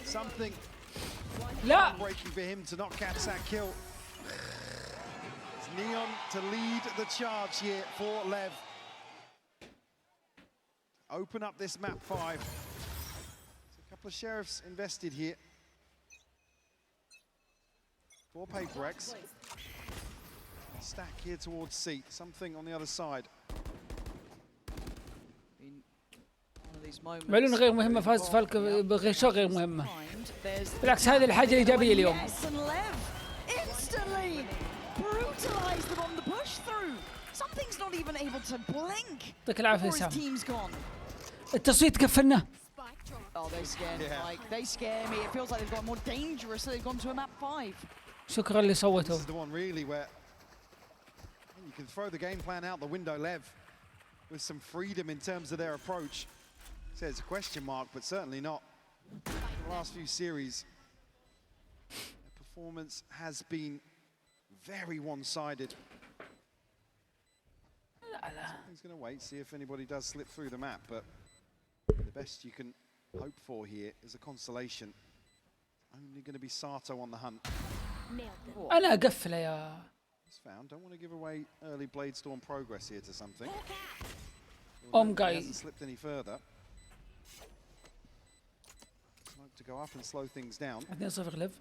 Something breaking for him to not catch that kill. It's Neon to lead the charge here for LEV. Open up this map 5. There's a couple of sheriffs invested here. For PaperX. Stack here towards C. Something on the other side. معلومة غير مهمة فاز فالك بغشة غير مهمة. بالعكس هذه الحاجة الإيجابية اليوم. يعطيك العافية سام. التصويت كفلنا. Oh, they scare me. Like, they scare me. It feels like they've got more dangerous, so they've gone to a map 5. شكرا اللي صوتوا. This is the one really where you can throw the game plan out the window, LEV, with some freedom in terms of their approach. So it's a question mark, but certainly not. The last few series, their performance has been very one-sided. He's going to wait, see if anybody does slip through the map, but the best you can hope for here is a consolation. Only going to be Sato on the hunt. أنا أقفله يا. Found. Don't want to give away early Blade Storm progress here to something. Guy hasn't slipped any further. Smoke to go up and slow things down. 2-0 LEV.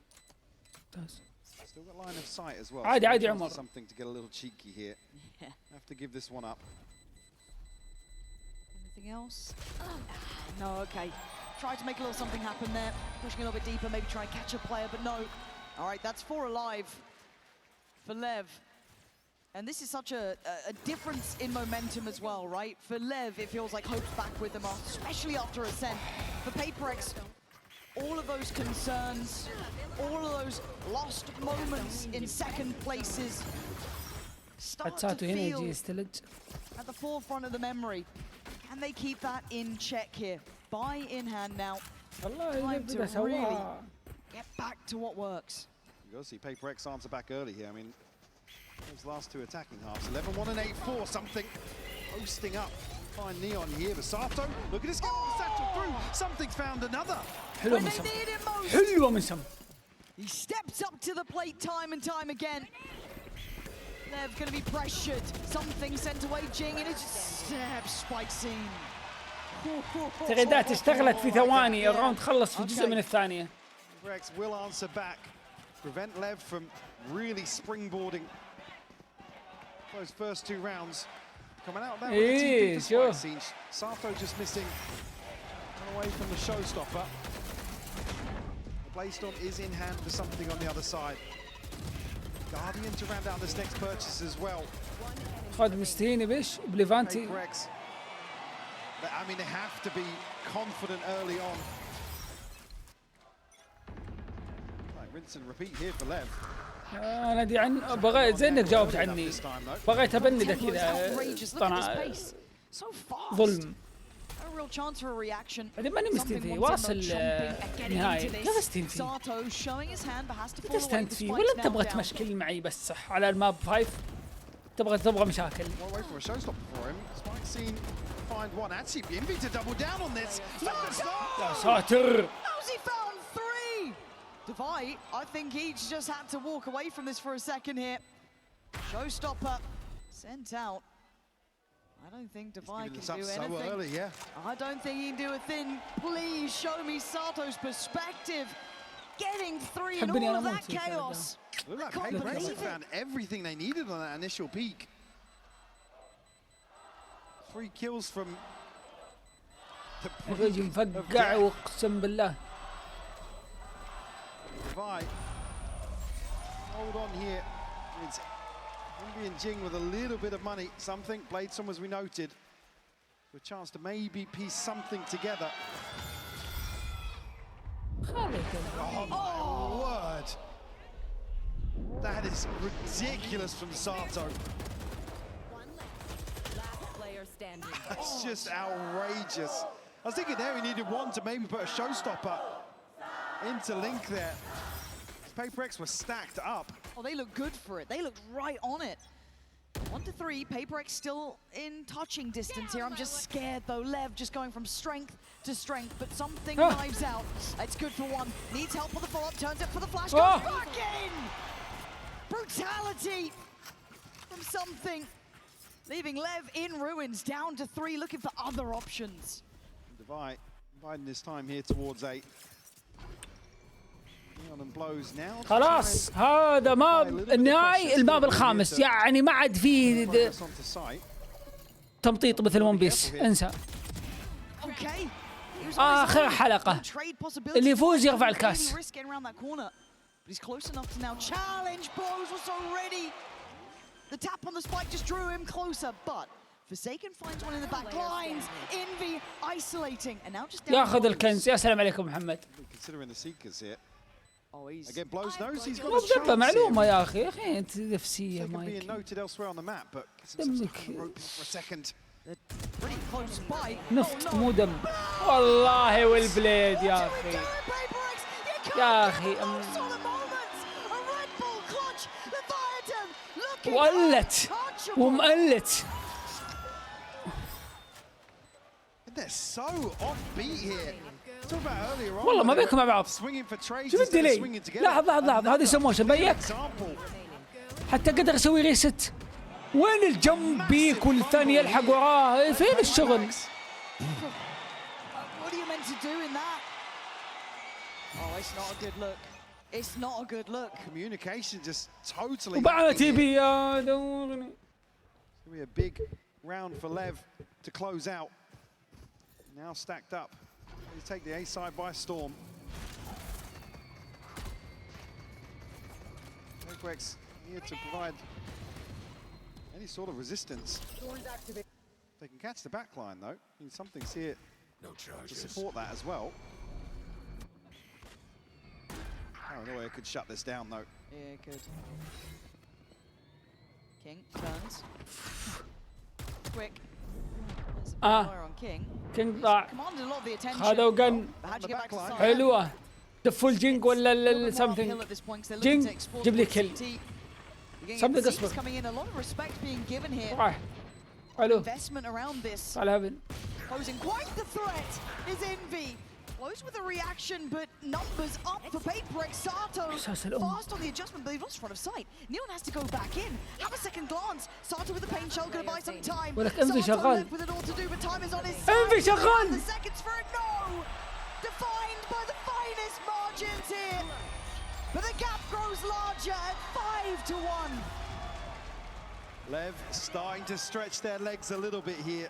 Still got line of sight as well. عادي عمر. Something to get a little cheeky here. Have to give this one up. Anything else? No, okay. Try to make a little something happen there. Pushing a little bit deeper, maybe try and catch a player, but no. All right, that's 4 alive for LEV. And this is such a difference in momentum as well, right? For LEV, it feels like hope's back with them, especially after Ascent. For PaperX, all of those concerns, all of those lost moments in second places start to feel at the forefront of the memory. Can they keep that in check here? Buy in hand now. Time to really get back to what works. You got to see PaperX answer back early here. I mean, those last 2 attacking halves. 11-1 and 8-4. Something posting up. Find Neon here. Sato, look at this guy with the satchel through. Something's found another. When they need him most. He steps up to the plate time and time again. They're going to be pressured. Something sent away. Jing and it just spikes in. تغييرات اشتغلت في ثواني. الراوند خلص في جزء من الثانية. PaperX will answer back. Prevent LEV from really springboarding those first 2 rounds. Coming out there with the TP scene. Sato just missing away from the showstopper. The Blade Storm is in hand for something on the other side. Guardian to round out this next purchase as well. خادم مستهيني بيش بليفانتي. I mean, they have to be confident early on. Right, rinse and repeat here for LEV. أنا دي عن بغيت زي إنك جاوبت عني. بغيت أبندك كذا طلع ظلم. بعدين ماني مستنفي واصل نهائي. لا مستنفي. أنت استنفي ولا أنت تبغى تمشكل معي بس صح على الماب 5؟ تبغى مشاكل. Find one. Actually, Envy to double down on this. يا ساتر. How's he found 3? Divide, I think he's just had to walk away from this for a second here. Showstopper sent out. I don't think Divide can do anything. So early, yeah. I don't think he can do a thing. Please show me Sato's perspective. Getting 3 in all of that chaos. Look like PaperX found everything they needed on that initial peak. 3 kills from the الرجل مفقع واقسم بالله. Divide. Hold on here. It's Envy and Jing with a little bit of money. Something. Blade Storm, as we noted, with a chance to maybe piece something together. Oh my word! That is ridiculous from Sato. That's just outrageous. I was thinking there he needed one to maybe put a showstopper into Link there. Paper X were stacked up. Oh, they look good for it. They looked right on it. 1 to 3, Paper X still in touching distance here. I'm just scared though. Lev just going from strength to strength, but something knives out. It's good for one. Needs help for the follow-up, turns it for the flash, goes back in! Brutality from something. Leaving Lev in ruins, down to 3, looking for other options. Dividing his time here towards 8. خلاص هذا ماب النهائي، الماب الخامس، يعني ما عاد فيه تمطيط مثل ون بيس، انسى. آخر حلقة اللي يفوز يرفع الكاس. ياخذ الكنز. يا سلام عليكم محمد. مو معلومة يا أخي أنت نفسية مايك. نفط مو دم والله. والبليد يا أخي يا أخي وقلت ومقلت. والله ما بينكم مع بعض. شوف الديلي. لاحظ هذا يسموه شبيك. حتى قدر يسوي ريست. وين الجنب بيك والثاني يلحق وراه؟ فين الشغل؟ وبعد تبي يا دورني. Now stacked up. They take the A side by storm. X here to provide any sort of resistance. They can catch the back line though. I mean, something's here to support that as well. Paranoia could shut this down though. Yeah, good. King turns. Quick. كينج ضاع. هذا وقن حلوة. دفوا الجينج ولا something. جينج جيب لي كل. something اصبر. حلو. على هبن. Close with a reaction, but numbers up for Paper X. Sato fast on the adjustment, but they've lost front of sight. Neon has to go back in. Have a second glance. Sato with the pain shell, gonna buy some time. Sato left with it all to do, but time is on his side. The seconds for it, no! Defined by the finest margins here. But the gap grows larger at 5 to 1. Lev starting to stretch their legs a little bit here.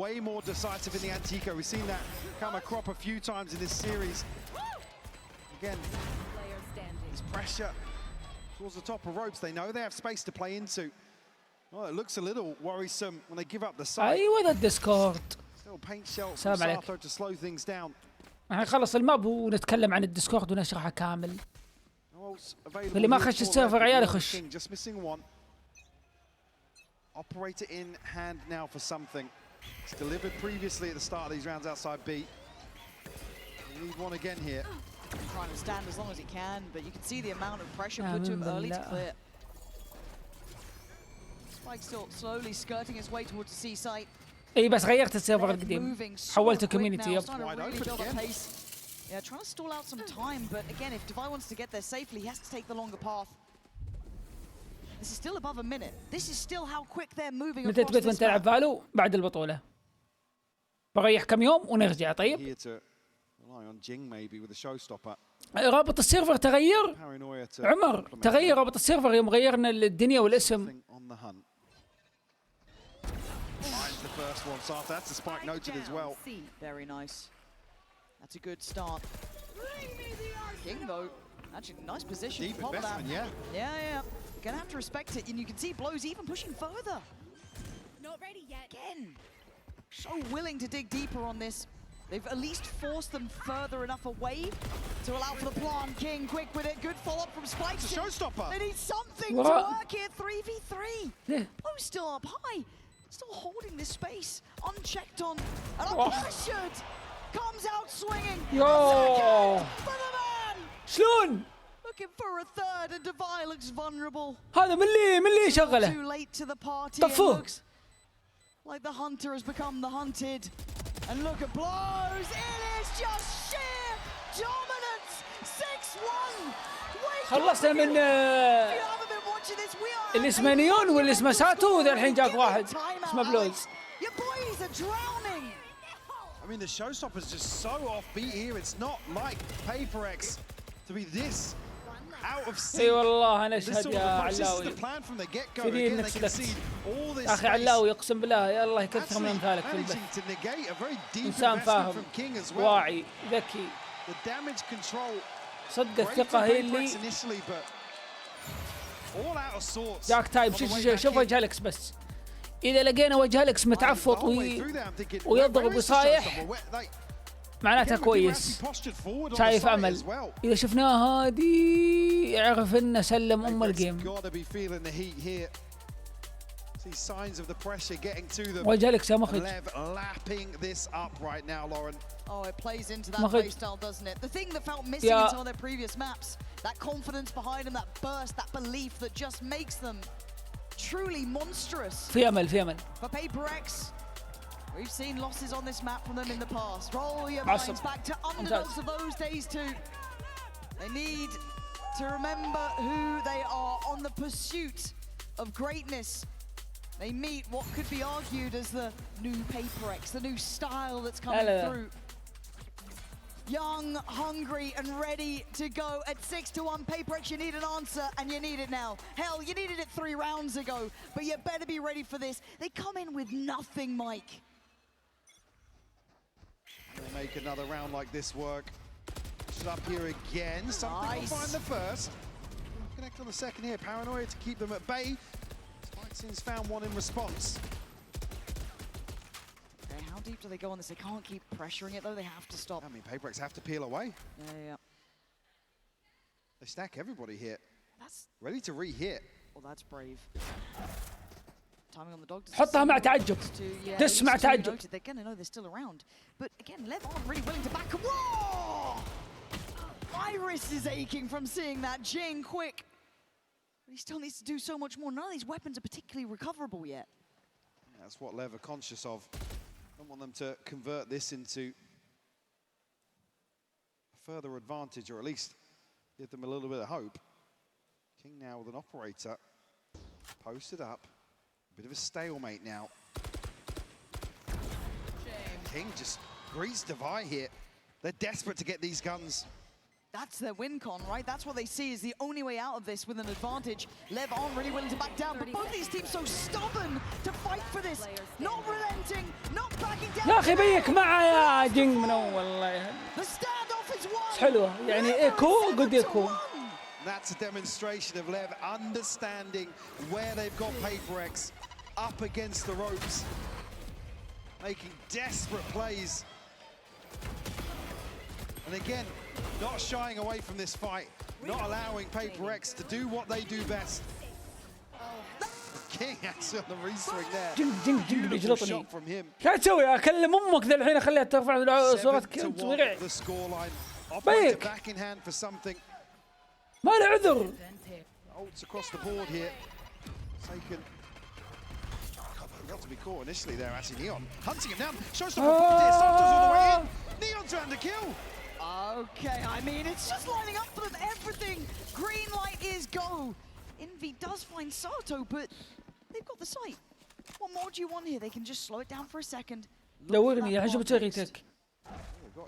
Way more decisive in the Antico. We've seen that come a crop a few times in this series. Again, there's pressure towards the top of ropes. They know they have space to play into. Well, it looks a little worrisome when they give up the side. أيوة ذا الديسكورد. Still paint shell from Sato to slow things down. نخلص الماب ونتكلم عن الديسكورد ونشرحه كامل. اللي ما خش السيرفر عيال يخش. Just missing one. Operator in hand now for something. It's delivered previously at the start of these rounds outside B. We need one again here. Trying to stand as long as he can, but you can see the amount of pressure put to him early to clear. Spike still slowly skirting his way towards the C site. اي بس غيرت السيرفر القديم. حولته كوميونتي. Yeah, trying to stall out some time, but again, if Divine wants to get there safely, he has to take the longer path. This is still above a minute. This is still how quick they're moving across this map. متى تبي تلعب فالو بعد البطولة؟ بريح كم يوم ونرجع. طيب. رابط السيرفر تغير. عمر تغير رابط السيرفر يوم غيرنا الدنيا والاسم. Very nice. That's a good start. King though, actually nice position. Deep investment, yeah. Gonna have to respect it, and you can see Blows even pushing further. Not ready yet. Again, so willing to dig deeper on this. They've at least forced them further enough away to allow for the plant. King quick with it. Good follow-up from Spike. It's a showstopper. They need something to work here. 3v3. Yeah. Oh, still up high. Still holding this space. Unchecked on. And pressured. Comes out swinging. Yo. For the man. شلون؟ Looking for a third, and Devi looks vulnerable. هذا من اللي شغله. Too late to the party. طفوه. It looks like the hunter has become the hunted. And look at blows. It is just sheer dominance. 6-1. خلصنا من اللي اسمه نيون واللي اسمه ساتو، وذا الحين جاك واحد اسمه بلوز. Your boys are drowning. I mean, the showstopper's just so offbeat here. It's not like Paper X to be this out of sync. اي والله انا اشهد يا علاوي. في انك سلكت. يا اخي علاوي اقسم بالله يا الله يكثر من امثالك في البث. انسان فاهم واعي ذكي. صدق الثقه هي اللي جاك تايب. شوف وجه اليكس بس. اذا لقينا وجه اليكس متعفط ويضرب وصايح معناتها كويس. شايف امل. اذا شفناه هادي اعرف انه سلم الجيم. وجهلك يا مخرج. Oh, it plays into that playstyle, doesn't it? The thing that felt missing in some of their previous maps, that confidence behind them, that burst, that belief that just makes them truly monstrous. في امل في امل. For Paper X, we've seen losses on this map from them in the past. Roll your minds back to underdogs of those days too. They need to remember who they are on the pursuit of greatness. They meet what could be argued as the new Paper X, the new style that's coming through. Young, hungry, and ready to go at 6-1. Paper X, you need an answer, and you need it now. Hell, you needed it 3 rounds ago, but you better be ready for this. They come in with nothing, Mike. They make another round like this work. Just up here again. Something will find the first. Connect on the second here. Paranoia to keep them at bay. Spikeson's found one in response. Okay, how deep do they go on this? They can't keep pressuring it though. They have to stop. I mean, Paper X have to peel away. Yeah. They stack everybody here. That's ready to re-hit. Well, that's brave. Timing on the dog. حطها مع تعجب. دس مع تعجب. They're gonna know they're still around. But again, LEV aren't really willing to back them. Whoa! Iris is aching from seeing that. Jing quick. But he still needs to do so much more. None of these weapons are particularly recoverable yet. That's what LEV are conscious of. Don't want them to convert this into a further advantage, or at least give them a little bit of hope. King now with an operator. Posted up. A bit of a stalemate now. King just greets Devi here. They're desperate to get these guns. That's their win con, right? That's what they see is the only way out of this with an advantage. LEV aren't really willing to back down, but both these teams so stubborn to fight for this. Not relenting, not backing down. يا اخي بيك معه يا جينج من اول والله. The standoff is won. حلوة يعني ايكو قد ايكو. That's a demonstration of LEV understanding where they've got Paper X up against the ropes, making desperate plays. And again, not shying away from this fight, not allowing Paper X to do what they do best. King actually on the re-swing there. جنج بيجلطني. شو تسوي؟ اكلم امك ذا الحين اخليها ترفع صورتك صغيرة. بيك. ما له عذر. Ults across the board here. Taken. Got to be caught initially there, actually. Neon hunting him down. Showstopper popped here. Santos all the way in. Neon's trying to kill. Okay, I mean, it's just lining up for them. Everything. Green light is go. Envy does find Sato, but they've got the sight. What more do you want here? They can just slow it down for a second. دورني يا حجب تغيتك.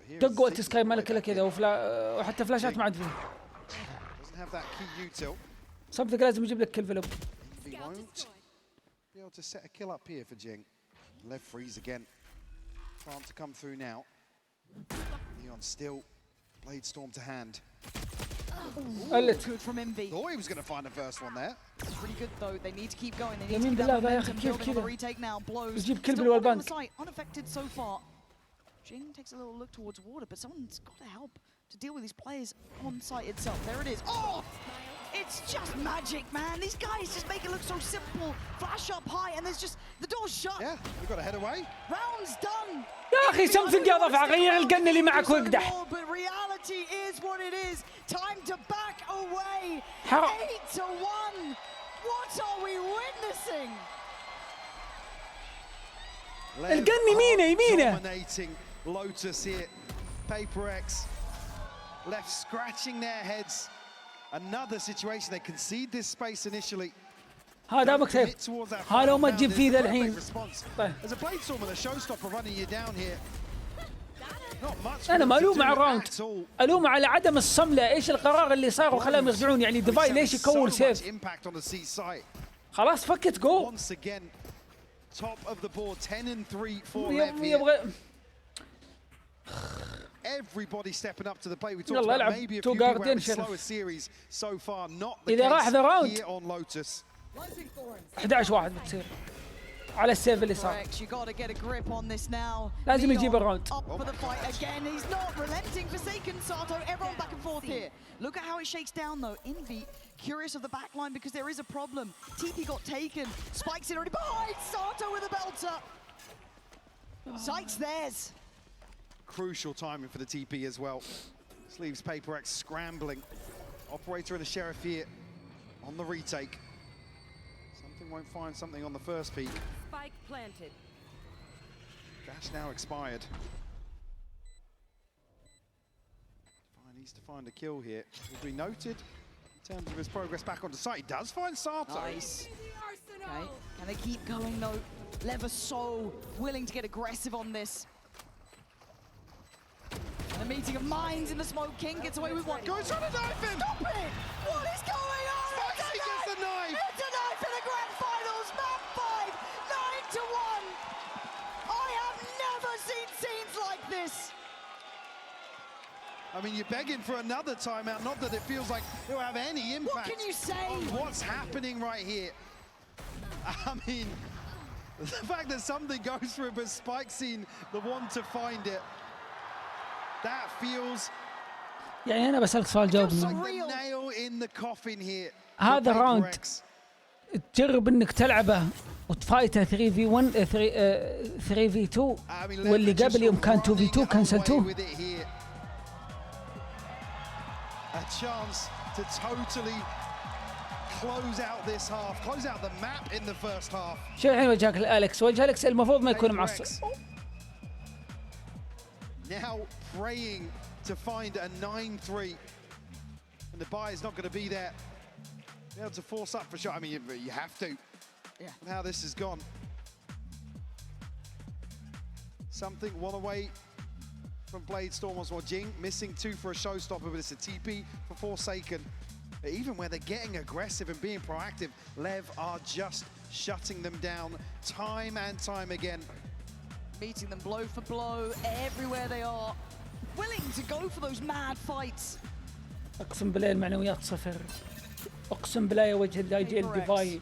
دقوا تسكاي ملك لك كذا وحتى فلاشات ما عاد فيه. صمتك لازم يجيب لك كل فيلم. Be able to set a kill up here for Jing. LEV freeze again. Trying to come through now. Neon still Blade Storm to hand. Good from Envy. Thought he was going to find the first one there. It's pretty good though. They need to keep going. They need to keep that momentum building on the retake now. Blows. يجيب كل بالوالبانك. Unaffected so far. Jing takes a little look towards water, but someone's got to help to deal with these players on site itself. There it is. Oh! It's just magic, man. These guys just make it look so simple. Flash up high, and there's just the door's shut. Yeah, we've got to head away. Round's done. يا أخي something يا ضفع غير القن اللي معك واقدح. But reality is what it is. Time to back away. 8-1. What are we witnessing? القن يمينه. Dominating Lotus here. Paper X left scratching their heads. Another situation, they concede this space initially. هذا مكتب. هذا لو ما تجيب فيه ذا الحين. There's a blade storm and a showstopper running you down here. Not much. أنا ما ألوم على الراوند. ألوم على عدم الصملة. إيش القرار اللي صار وخلاهم يرجعون يعني ديفاي ليش يكون سيف؟ خلاص فكت جو. Once again, top of the board, 10-3 for LEV here. Everybody stepping up to the plate. We talked about maybe a few people having slower series so far. Not the case here on Lotus. 11-1 بتصير على السيف اللي صار. لازم يجيب الراوند. Up for the fight again. He's not relenting. Forsaken, Sato. Everyone back and forth here. Look at how it shakes down though. Envy curious of the backline because there is a problem. TP got taken. Spikes in already behind. Sato with a belter. Sight's theirs. Crucial timing for the TP as well. Sleeves Paper X scrambling. Operator and a Sheriff here on the retake. Something won't find something on the first peak. Spike planted. Dash now expired. Fine, needs to find a kill here. Will be noted in terms of his progress back onto site. He does find Sato. Nice. Okay. Can they keep going though? LEV are so willing to get aggressive on this. A meeting of minds in the smoke. King gets away with one. Goes trying to knife him! Stop it! What is going on? Spicy gets the knife! It's a knife in the grand finals. Map 5, 9-1. I have never seen scenes like this. I mean, you're begging for another timeout. Not that it feels like it'll have any impact. What can you say? On what's happening right here. I mean, the fact that something goes through, but Spike's seen the one to find it. That feels يعني أنا بسألك سؤال جاوبني. nail in the coffin here. هذا راوند تجرب إنك تلعبه وتفايته 3v1 3v2 واللي قبل يوم كان 2v2 كنسلتوه. A chance to totally close out this half, close out the map in the first half. شو الحين وجهك لأليكس؟ وجه أليكس المفروض ما يكون معصب. Now praying to find a 9-3, and the buy is not going to be there. Be able to force up for sure. I mean, you have to. Yeah. Now this has gone. Something one away from Blade Storm once more. Jing missing 2 for a showstopper, but it's a TP for Forsaken. But even where they're getting aggressive and being proactive, LEV are just shutting them down time and time again. Meeting them blow for blow everywhere they are, willing to go for those mad fights. أقسم بالله المعنويات صفر. أقسم بالله يا وجه الله يجي الديفاي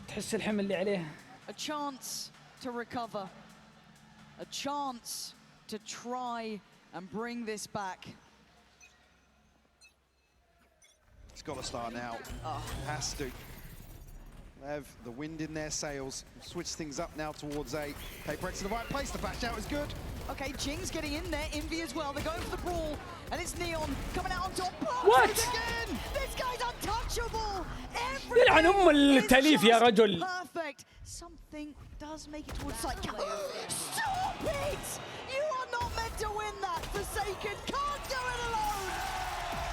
تحس الحمل اللي عليه. A chance to recover, a chance to try and bring this back. It's got to start now. Has to. LEV, the wind in their sails. Switch things up now towards A. Paper X in the right place. The bash out is good. Okay, Jing's getting in there. Envy as well. They're going for the brawl. And it's Neon coming out on top. What? Again! This guy's untouchable! يلعن أم التأليف يا رجل. Perfect. Something does make it towards side. Stop it! You are not meant to win that. Forsaken can't do it alone.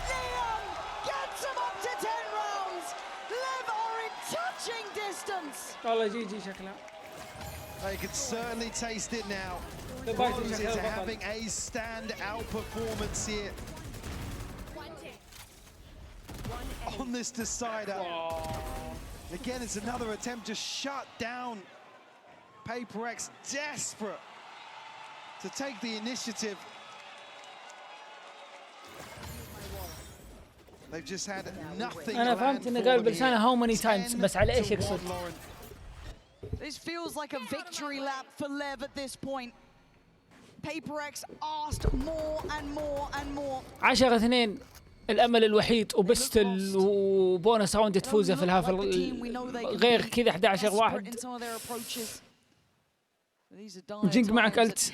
Neon gets him up to 10 rounds. LEV are in touching distance. والله جي شكلها. They can certainly taste it now. Rose is having a stand-out performance here. On this decider. Again, it's another attempt to shut down Paper X, desperate to take the initiative. They've just had nothing. أنا فهمت إنه قال بلسانه how many times بس على إيش يقصد؟ This feels like a victory lap for LEV at this point. PaperX asked more and more and more. 10-2 الامل الوحيد وبستل وبونس راوند تفوزه في الهاف غير كذا 11-1. جينك معك قلت.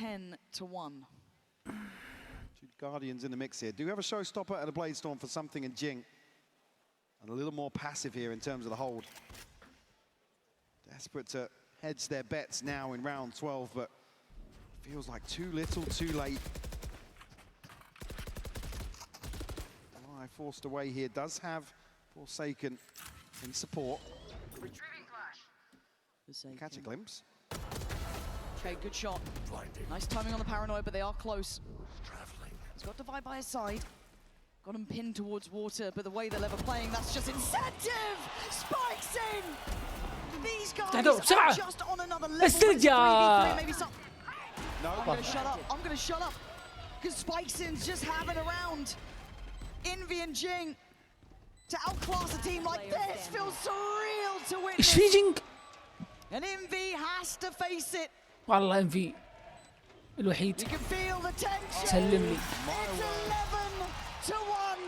Guardians in the mix here. Do you have a showstopper and a blade storm for something in Jing? And a little more passive here in terms of the hold. Desperate to hedge their bets now in round 12, but feels like too little, too late. I forced away here does have Forsaken in support. Catch a glimpse. Okay, good shot. Nice timing on the paranoid, but they are close. He's got Divide by his side. Got him pinned towards water, but the way they're ever playing, that's just incentive! Spikes in! These guys are just on another level. Maybe some... No. I'm gonna shut up. I'm gonna shut up. Because Spikes in's just having a round. Envy and Jing to outclass a team like this feels surreal to witness. And Envy has to face it. والله Envy الوحيد. You can feel the tension. سلمني. It's 11-1.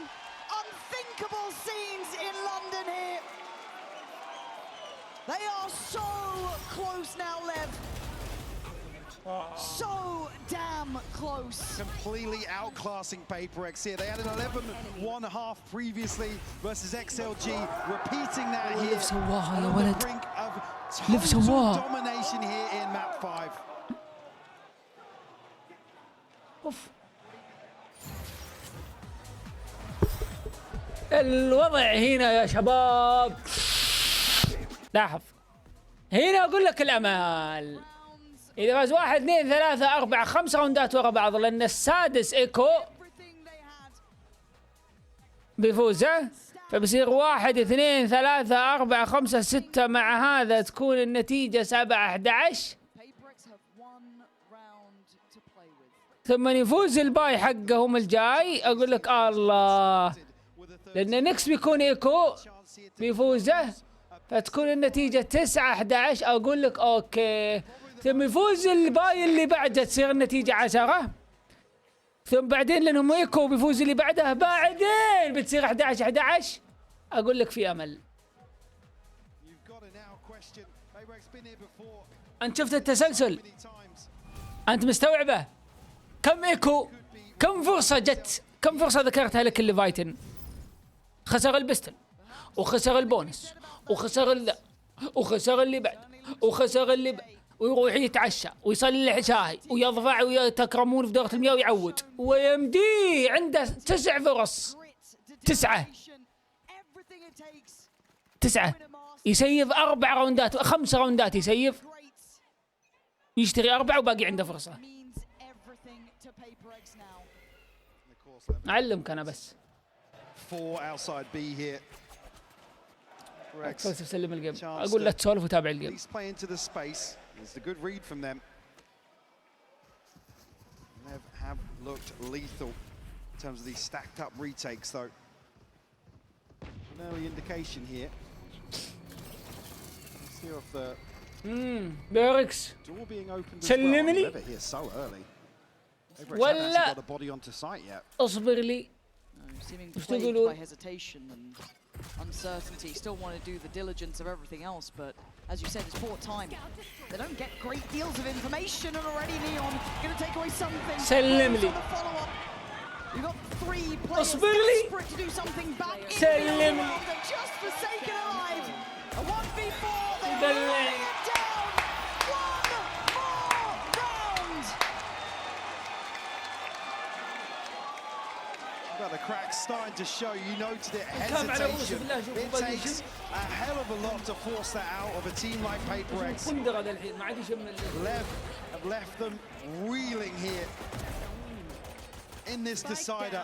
Unthinkable scenes in London here. They are so close now, LEV. So damn close. Completely outclassing PaperX here. They had an 11-1.5 previously versus XLG. Repeating that here. On the brink of total domination here in map 5. اوف. الوضع هنا يا شباب. لاحظ. هنا اقول لك الامل. إذا فاز 1 2 3 4 5 راوندات ورا بعض لأن السادس إيكو بيفوزه فبصير 1 2 3 4 5 6 مع هذا تكون النتيجة 7-11 ثم يفوز الباي حقهم الجاي أقول لك الله لأن نكس بيكون إيكو بيفوزه فتكون النتيجة 9-11 أقول لك أوكي ثم يفوز الباي اللي بعده تصير النتيجة 10 ثم بعدين لأنهم إيكو بيفوز اللي بعده بعدين بتصير 11-11 أقول لك في أمل. أنت شفت التسلسل أنت مستوعبه كم إيكو كم فرصة جت كم فرصة ذكرتها لك اللي فايتن خسر البستل وخسر البونس وخسر ذا وخسر اللي بعد وخسر اللي بعد ويروح يتعشى ويصلح شاي ويضفع ويتكرمون في دورة المياه ويعود ويمدي عنده 9 فرص 9 يسيف 4 راوندات 5 راوندات يسيف يشتري 4 وباقي عنده فرصة. أعلمك أنا بس. 4 outside B here. أكثر تسلم الجيم أقول لا تسولف وتابع الجيم. It's a good read from them. LEV have looked lethal in terms of these stacked up retakes though. An early indication here. Let's hear off the بيركس door being opened as سلمني well. LEV here so early. ولا got a body onto site yet. اصبر لي ايش تقولون؟ Uncertainty, still want to do the diligence of everything else, but as you said, it's poor time. They don't get great deals of information, and already Neon going to take away something. سلملي. You've got 3 players desperate to do something back in سلملي. just forsaken alive. A 1v4, they're laying it down. 1 more round. But the cracks starting to show, you noted it, hesitation. It takes a hell of a lot to force that out of a team like PaperX. LEV have left them reeling here in this decider.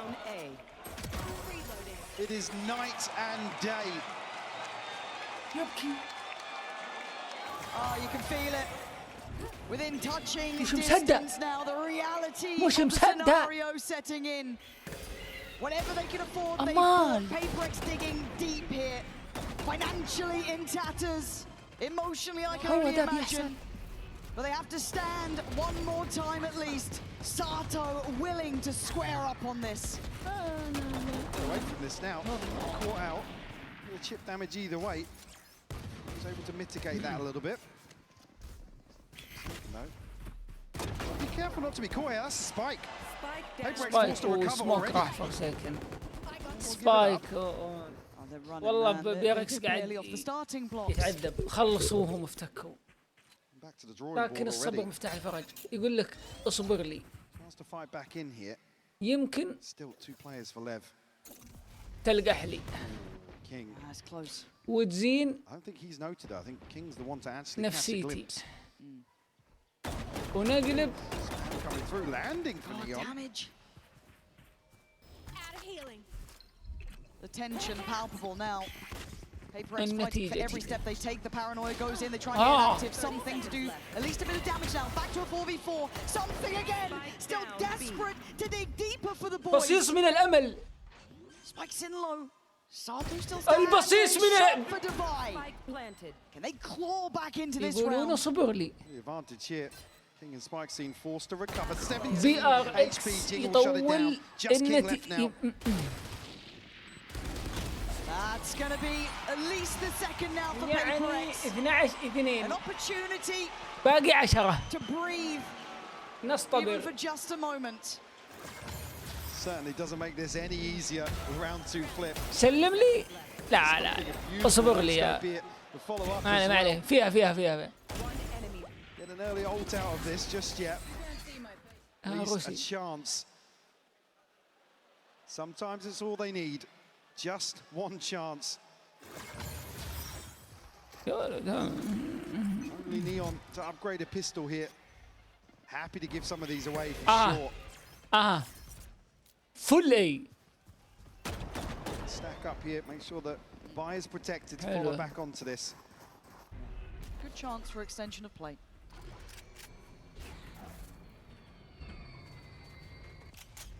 It is night and day. Oh, you can feel it. Within touching distance now, the reality of the scenario setting in. Whatever they can afford, they afford. PaperX digging deep here. Financially in tatters. Emotionally, I can only imagine. but they have to stand one more time at least. Sato willing to square up on this. Away from this now. Caught out. Little chip damage either way. Was able to mitigate that a little bit. No. Be careful not to be caught here. That's a spike. Spike وسموك راح for a second. Spike. والله بيركس قاعد يتعذب. خلصوهم وافتكوا. لكن الصبر مفتاح الفرج. يقول لك اصبر لي. يمكن تلقح لي. وتزين نفسيتي. ونقلب. The tension palpable now. PaperX fighting for every step they take. The paranoia goes in. They try and get active. Something to do. At least a bit of damage now. Back to a 4v4. Something again. Still desperate to dig deeper for the boys. بصيص من الأمل. Spikes in low. Sato still standing. البصيص من for Dubai. Can they claw back into this يقولون round? صبر لي. The advantage here. King and Spike seen forced to recover. 17 BRX HP. King will shut it down. Just King left now. That's going to be at least the second now for يعني PaperX. 12-2. An opportunity باقي 10. to breathe even نصطبر. for just a moment. Certainly doesn't make this any easier with round 2 flip. سلم لي. لا لا اصبر لي يا. ما عليه. فيها. Get an early ult out of this just yet. At least a chance. Sometimes it's all they need. Just one chance. Only Neon to upgrade a pistol here. Happy to give some of these away for sure. Full A. Stack up here, make sure that buy is protected to follow back onto this. Good chance for extension of play.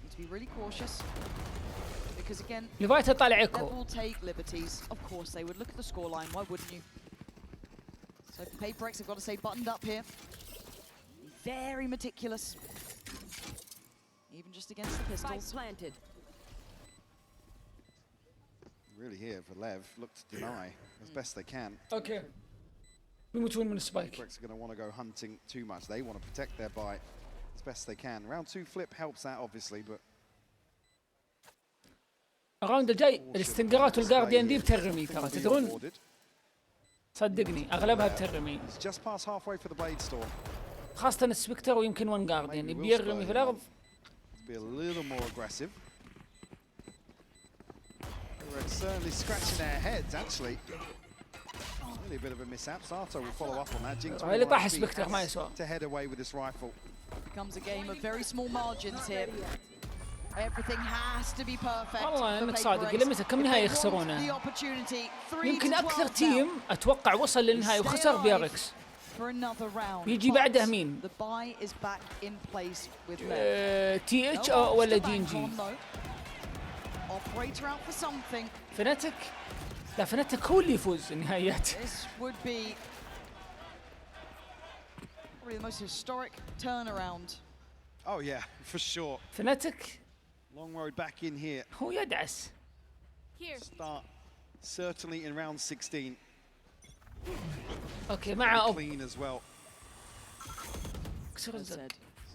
Need to be really cautious. Because again, they will take liberties. Of course, they would look at the scoreline. Why wouldn't you? So PaperX have got to stay buttoned up here. Very meticulous. Even just against the pistols. Planted. Really here for LEV, look to deny as best they can. Okay. بيموتون من السبايك. PaperX are going to want to go hunting too much. They want to protect their buy as best they can. Round 2 flip helps that obviously, but الراوند الجاي الاستنقارات والجارديان دي بترمي ترى تدرون صدقني اغلبها بترمي خاصة السبكتر ويمكن ون جارديان بيرمي في الارض. certainly scratching their heads actually. Really a bit of a mishap. Sato will follow up on that. Jinx اللي طاح سبكتر ما يسوى. to head away with this rifle. Becomes a game of very small margins here. Everything has to be perfect. والله انك صادق لمتى كم نهائي يخسرونه؟ يمكن اكثر تيم اتوقع وصل للنهائي وخسر بياركس. يجي بعده مين؟ تي اتش او ولا دي ان جي؟ فناتك؟ لا فناتك هو اللي يفوز النهائيات. Probably the most historic turnaround. Oh yeah, for sure. فناتك long road back in here. هو يدعس. Start certainly in round 16. Okay, مع أب. Clean as well.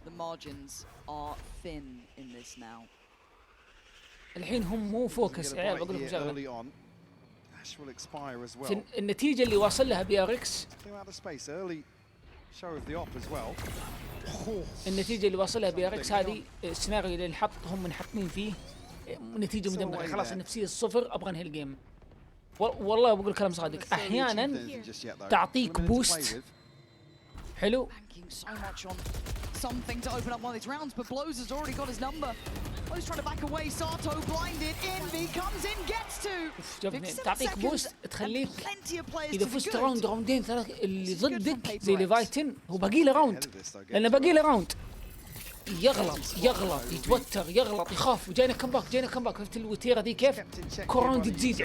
The margins are thin in this now. الحين هم مو فوكس يا عيال بقول لكم شغله. Dash will expire as well. النتيجة اللي واصل لها بياركس. Show of the op as well. النتيجة اللي واصلها بياركس هذه السيناريو اللي نحط هم منحطين فيه نتيجة مدمرة خلاص النفسية الصفر أبغى أنهي الجيم. والله بقول كلام صادق أحيانا تعطيك بوست حلو. Something to open up one of these rounds, but Blows has already got his number. Blows trying to back away. Sato blinded. Envy comes in, gets to. تعطيك بوست تخليك إذا فزت راوندين ثلاث اللي ضدك زي ليفايتن هو باقي له راوند لأنه باقي له راوند يغلط يتوتر يغلط يخاف وجاينا كمباك شفت الوتيره ذي كيف كوراوند تزيد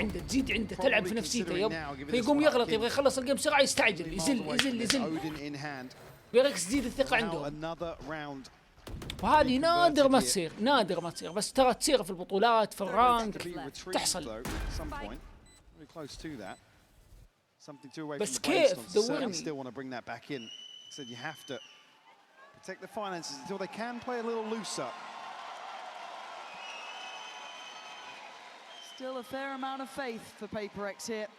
عنده تلعب في نفسيته فيقوم يغلط يبغى يخلص الجيم بسرعه يستعجل يزل بيركس تزيد الثقة عندهم. وهذه نادر ما تصير، نادر ما تصير، بس ترى تصير في البطولات، في الرانك تحصل. بس كيف دورني؟ Still a fair amount of faith for PaperX here.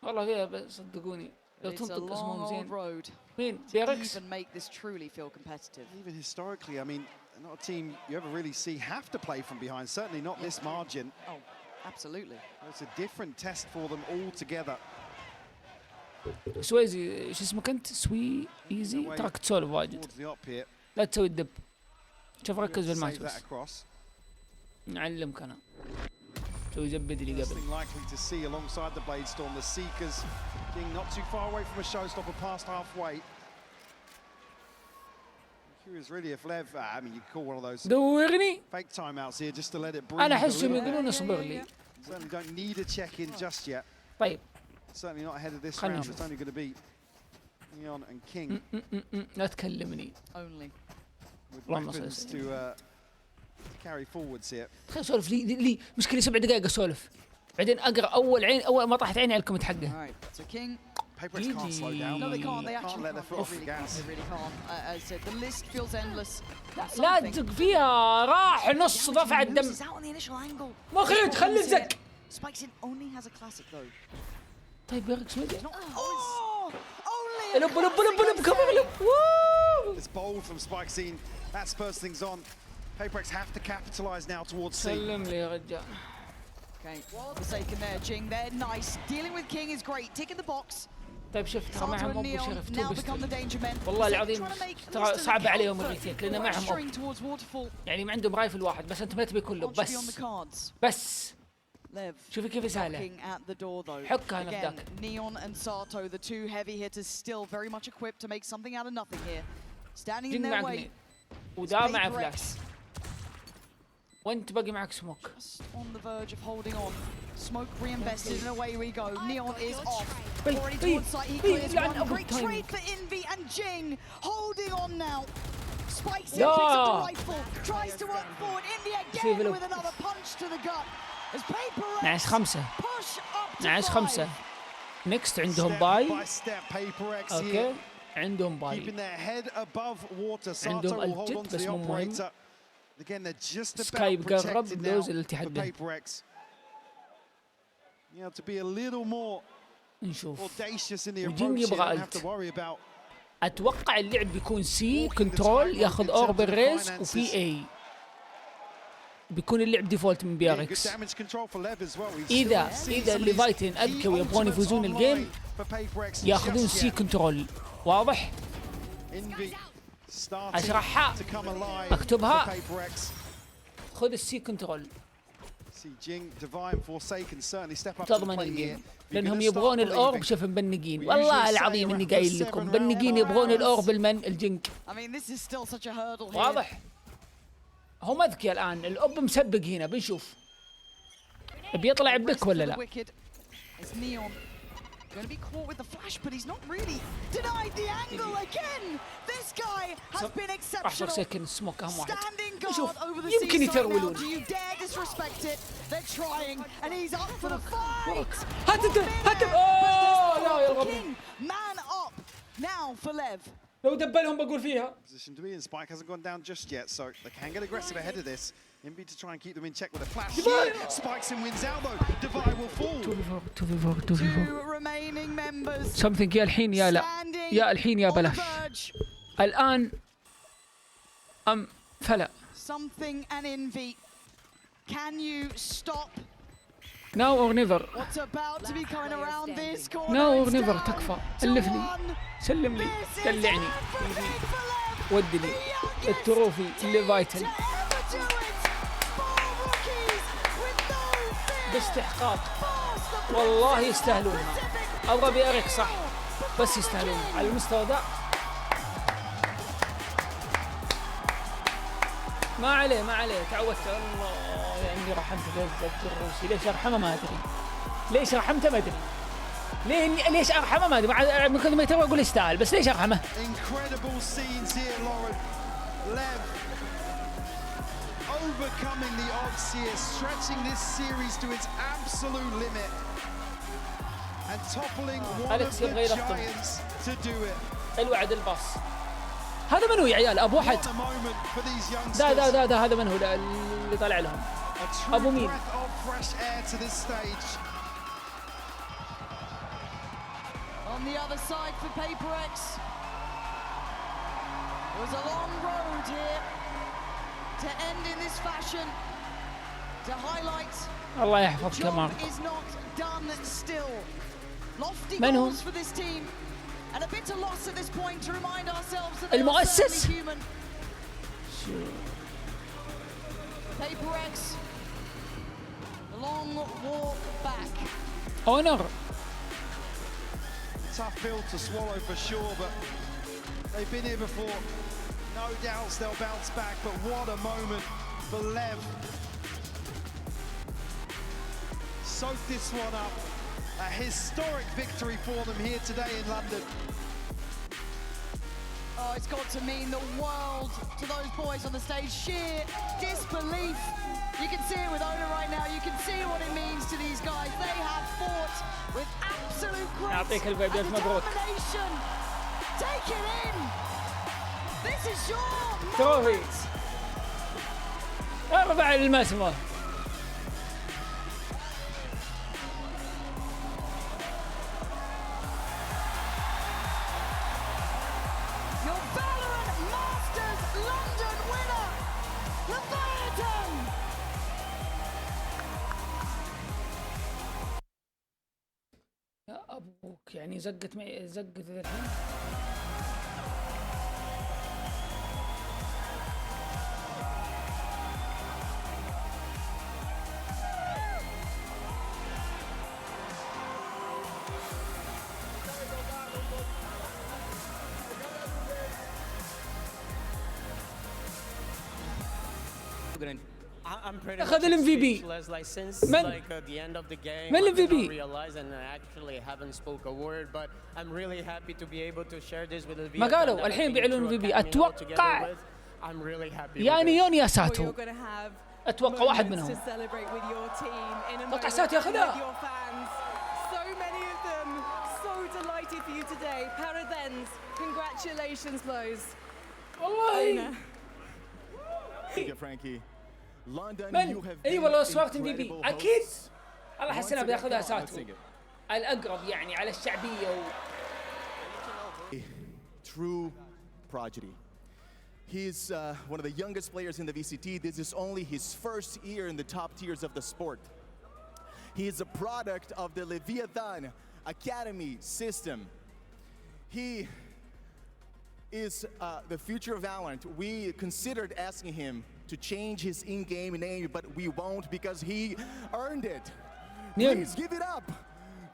والله فيها بس صدقوني لو تنطق اسمهم زين. مين؟ بيركس. Even make this truly feel competitive. Even historically, I mean, not a team you ever really see have to play from behind. Certainly not this margin. Oh, absolutely. It's a different test for them altogether. سويزي شو اسمك انت؟ سوي ايزي تراك تسولف واجد. لا تسوي الدب. شوف ركز بالماتش بس. نعلمك انا. سوي زبد اللي قبل. Likely to see alongside the Blade Storm, the Seekers being not too far away from a showstopper past halfway. Curious really if LEV, I mean you could call one of those دورني. fake timeouts here just to let it breathe. أنا أحسهم يقولون اصبر لي. Certainly don't need a check-in just yet. طيب. Certainly not ahead of this round. It's only going to be Neon and King. لا تكلمني. Only. With weapons to carry forwards here. خليني اسولف لي مشكلة 7 دقائق اسولف. بعدين اقرا اول ما طاحت عيني على الكومنت حقه. Alright, so King. PaperX can't slow down. No, they can't. They actually let their foot off the gas. They really can't. As I said, the list feels endless. لا تدق فيها راح نص دفع الدم. مخيط خلي الزق. Spikes only has a classic though. طيب بيركس مدري. Only. لب كفر لب. It's bold from Spikesine. That spurs things on. PaperX have to capitalize now towards C. سلم لي يا رجال. Okay, forsaken there, Jing. They're nice. Dealing with King is great. Ticking the box. طيب شفت ترى معهم ابو شرف now become the danger men. والله العظيم ترى صعب عليهم الريتيك لان معهم يعني ما عندهم رايفل واحد بس انت ما تبي كله بس شوفي كيف سهله حكها نفداك. Neon and Sato, the two heavy hitters, still very much equipped to make something out of nothing here. Standing in their way. ودا مع فلاش وانت باقي معك سموك. On the verge of holding on. Smoke reinvested and away we go. Neon is off. Already towards site. He clears one. Great trade for Envy and Jing. Holding on now. Spikes in, picks up the rifle. Tries to work forward. Envy again with another punch to the gut. As PaperX push up to 5. Next عندهم باي. اوكي عندهم باي. Keeping their head above water. عندهم الجد بس مو مهم. سكاي بقرب دوز الاتحاد. نشوف وجين يبغى الت. اتوقع اللعب بيكون سي كنترول ياخذ اوربل ريز وفي اي بيكون اللعب ديفولت من بياركس. اذا الليفايتين اذكى ويبغون يفوزون الجيم ياخذون سي كنترول. واضح؟ اشرحها اكتبها. خذ السي كنترول تضمن الجيم لانهم يبغون الاورب. شوف مبنقين والله العظيم اني قايل لكم مبنقين يبغون الاورب المن الجنك. واضح؟ هم اذكياء الان. الاب مسبق هنا بنشوف بيطلع بك ولا لا. Going to be caught with the flash, but he's not really denied the angle again. This guy has been exceptional. Standing guard over the seaside now. Do you dare disrespect it? They're trying, and he's up for the fight. King, man up now for LEV. لو دبلهم بقول فيها. Position to be in. Spike hasn't gone down just yet, so they can get aggressive ahead of this. Envy to try and keep them in check with a flash. Spikes and wins out though. Divide will fall. 2v4. Remaining members. Something يا الحين يا لا. يا الحين يا بلاش. الآن فلا. Something and Envy. Can you stop? Now or never. What's about to be coming around this corner? Now or never تكفى. ألفني. سلم لي. دلعني. ودي لي. التروفي اللي فايتل. باستحقاق والله يستاهلونها. ابغى بيارك صح بس يستاهلون على المستوى ذا. ما عليه تعودت. الله يعني رحمت الروسي. ليش ارحمه ما ادري. ليش رحمته ما ادري. ليش ارحمه؟ ما ادري ممكن ما يتوقع اقول يستاهل بس ليش ارحمه؟ Incredible scenes here, Lauren. Lev overcoming the odds here, stretching this series to its absolute limit and toppling one of the giants to do it. الوعد الباص. هذا من هو يا عيال؟ ابو واحد. ده هذا من هو اللي طالع لهم؟ ابو مين؟ On the other side for Paper X. It was a long road here to end in this fashion. To highlight الله يحفظك يا مارك. is not done still. Lofty goals for this team. And a bit of loss at this point to remind ourselves that they are certainly human. Paper X. The long walk back. Honor. Tough pill to swallow for sure, but they've been here before. No doubts they'll bounce back, but what a moment for Lev. Soak this one up. A historic victory for them here today in London. Oh, it's got to mean the world to those boys on the stage. Sheer disbelief. You can see it with Oda right now. You can see what it means to these guys. They have fought with absolute grace and determination. Take it in. This is your moment. ارفع المسمار. Your veteran Masters London winner, Leviathan. يا ابوك يعني زقت الحين. أخذ ال MVP. من ال MVP؟ ما قالوا الحين بيعلنون ال MVP. أتوقع يا نيون يا ساتو. أتوقع واحد منهم. أتوقع ساتو ياخذها. والله. من؟ اي والله صورت ام في بي اكيد. الله احس بياخذها ساتو الاقرب يعني على الشعبيه True prodigy. He's one of the youngest players in the VCT. This is only his first year in the top tiers of the sport. He is a product of the Leviathan Academy system. He is the future of Valorant. We considered asking him to change his in-game name, but we won't because he earned it. Please give it up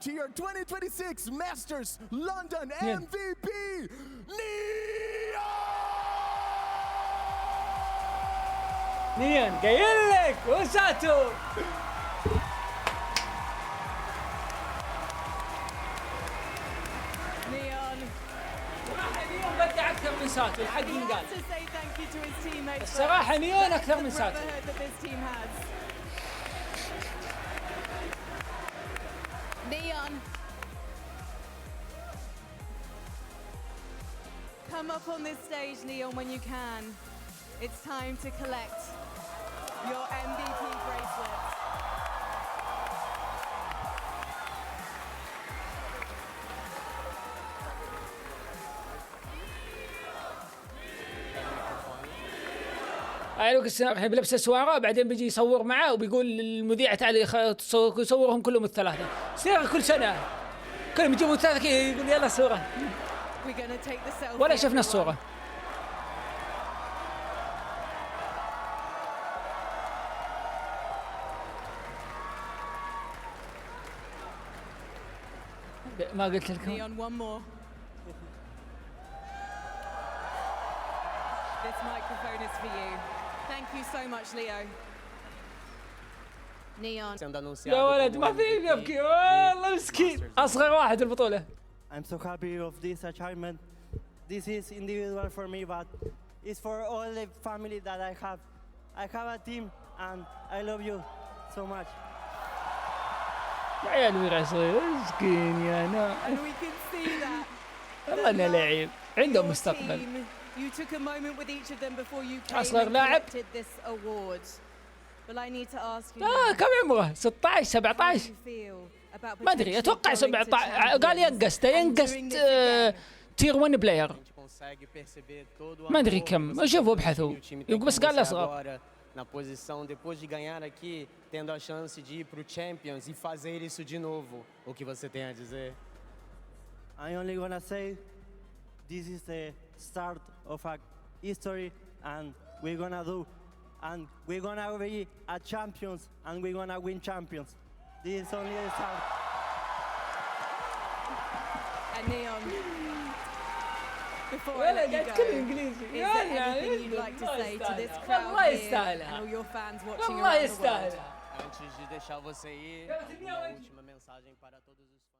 to your 2026 Masters London MVP, نيون. قايل لك وساتو. بدع أكثر من ساتو الحق ينقال. الصراحة نيون أكثر من ساتو. Neon, come up on this stage, Neon, when you can. It's time to collect your MVP bracelet. لوك السناب الحين بلبس السواره بعدين بيجي يصور معاه وبيقول للمذيع تعالي يصورهم كلهم الثلاثه. سيارة كل سنه كلهم يجيبوا الثلاثه يقول يلا صوره ولا شفنا الصوره. ما قلت لكم. This microphone is for you. Thank you so much, Leo. Neon. يا ولد ما في يبكي والله مسكين اصغر واحد في البطولة. I'm so happy of this achievement. This is individual for me, but it's for all the family that I have. I have a team and I love you so much. عيال ورع صغير مسكين يا ناس. And we can see that. والله انه لعيب عنده مستقبل. You took a moment with each of them before you came أصغر and لاعب. collected this award. But I need to ask you. كم عمره؟ 16 17 ما ادري اتوقع 17 قال ينقص تير 1 بلاير ما ادري كم شوفوا ابحثوا بس قال له صغار. Na posição depois de ganhar aqui, tendo a chance de ir para o Champions e fazer isso de novo. O que você tem a dizer? I'm only gonna say this is the start of a history and we're gonna do and we're gonna be a champions and we're gonna win champions. This is only the start. And Neon, before I ولا let you قاعد go, تتكلم انجليزي. is there anything you'd like to say to this crowd والله here يستاهلها. and all your fans watching والله around the world? يستاهلها. Antes de deixar você ir, uma última mensagem para todos os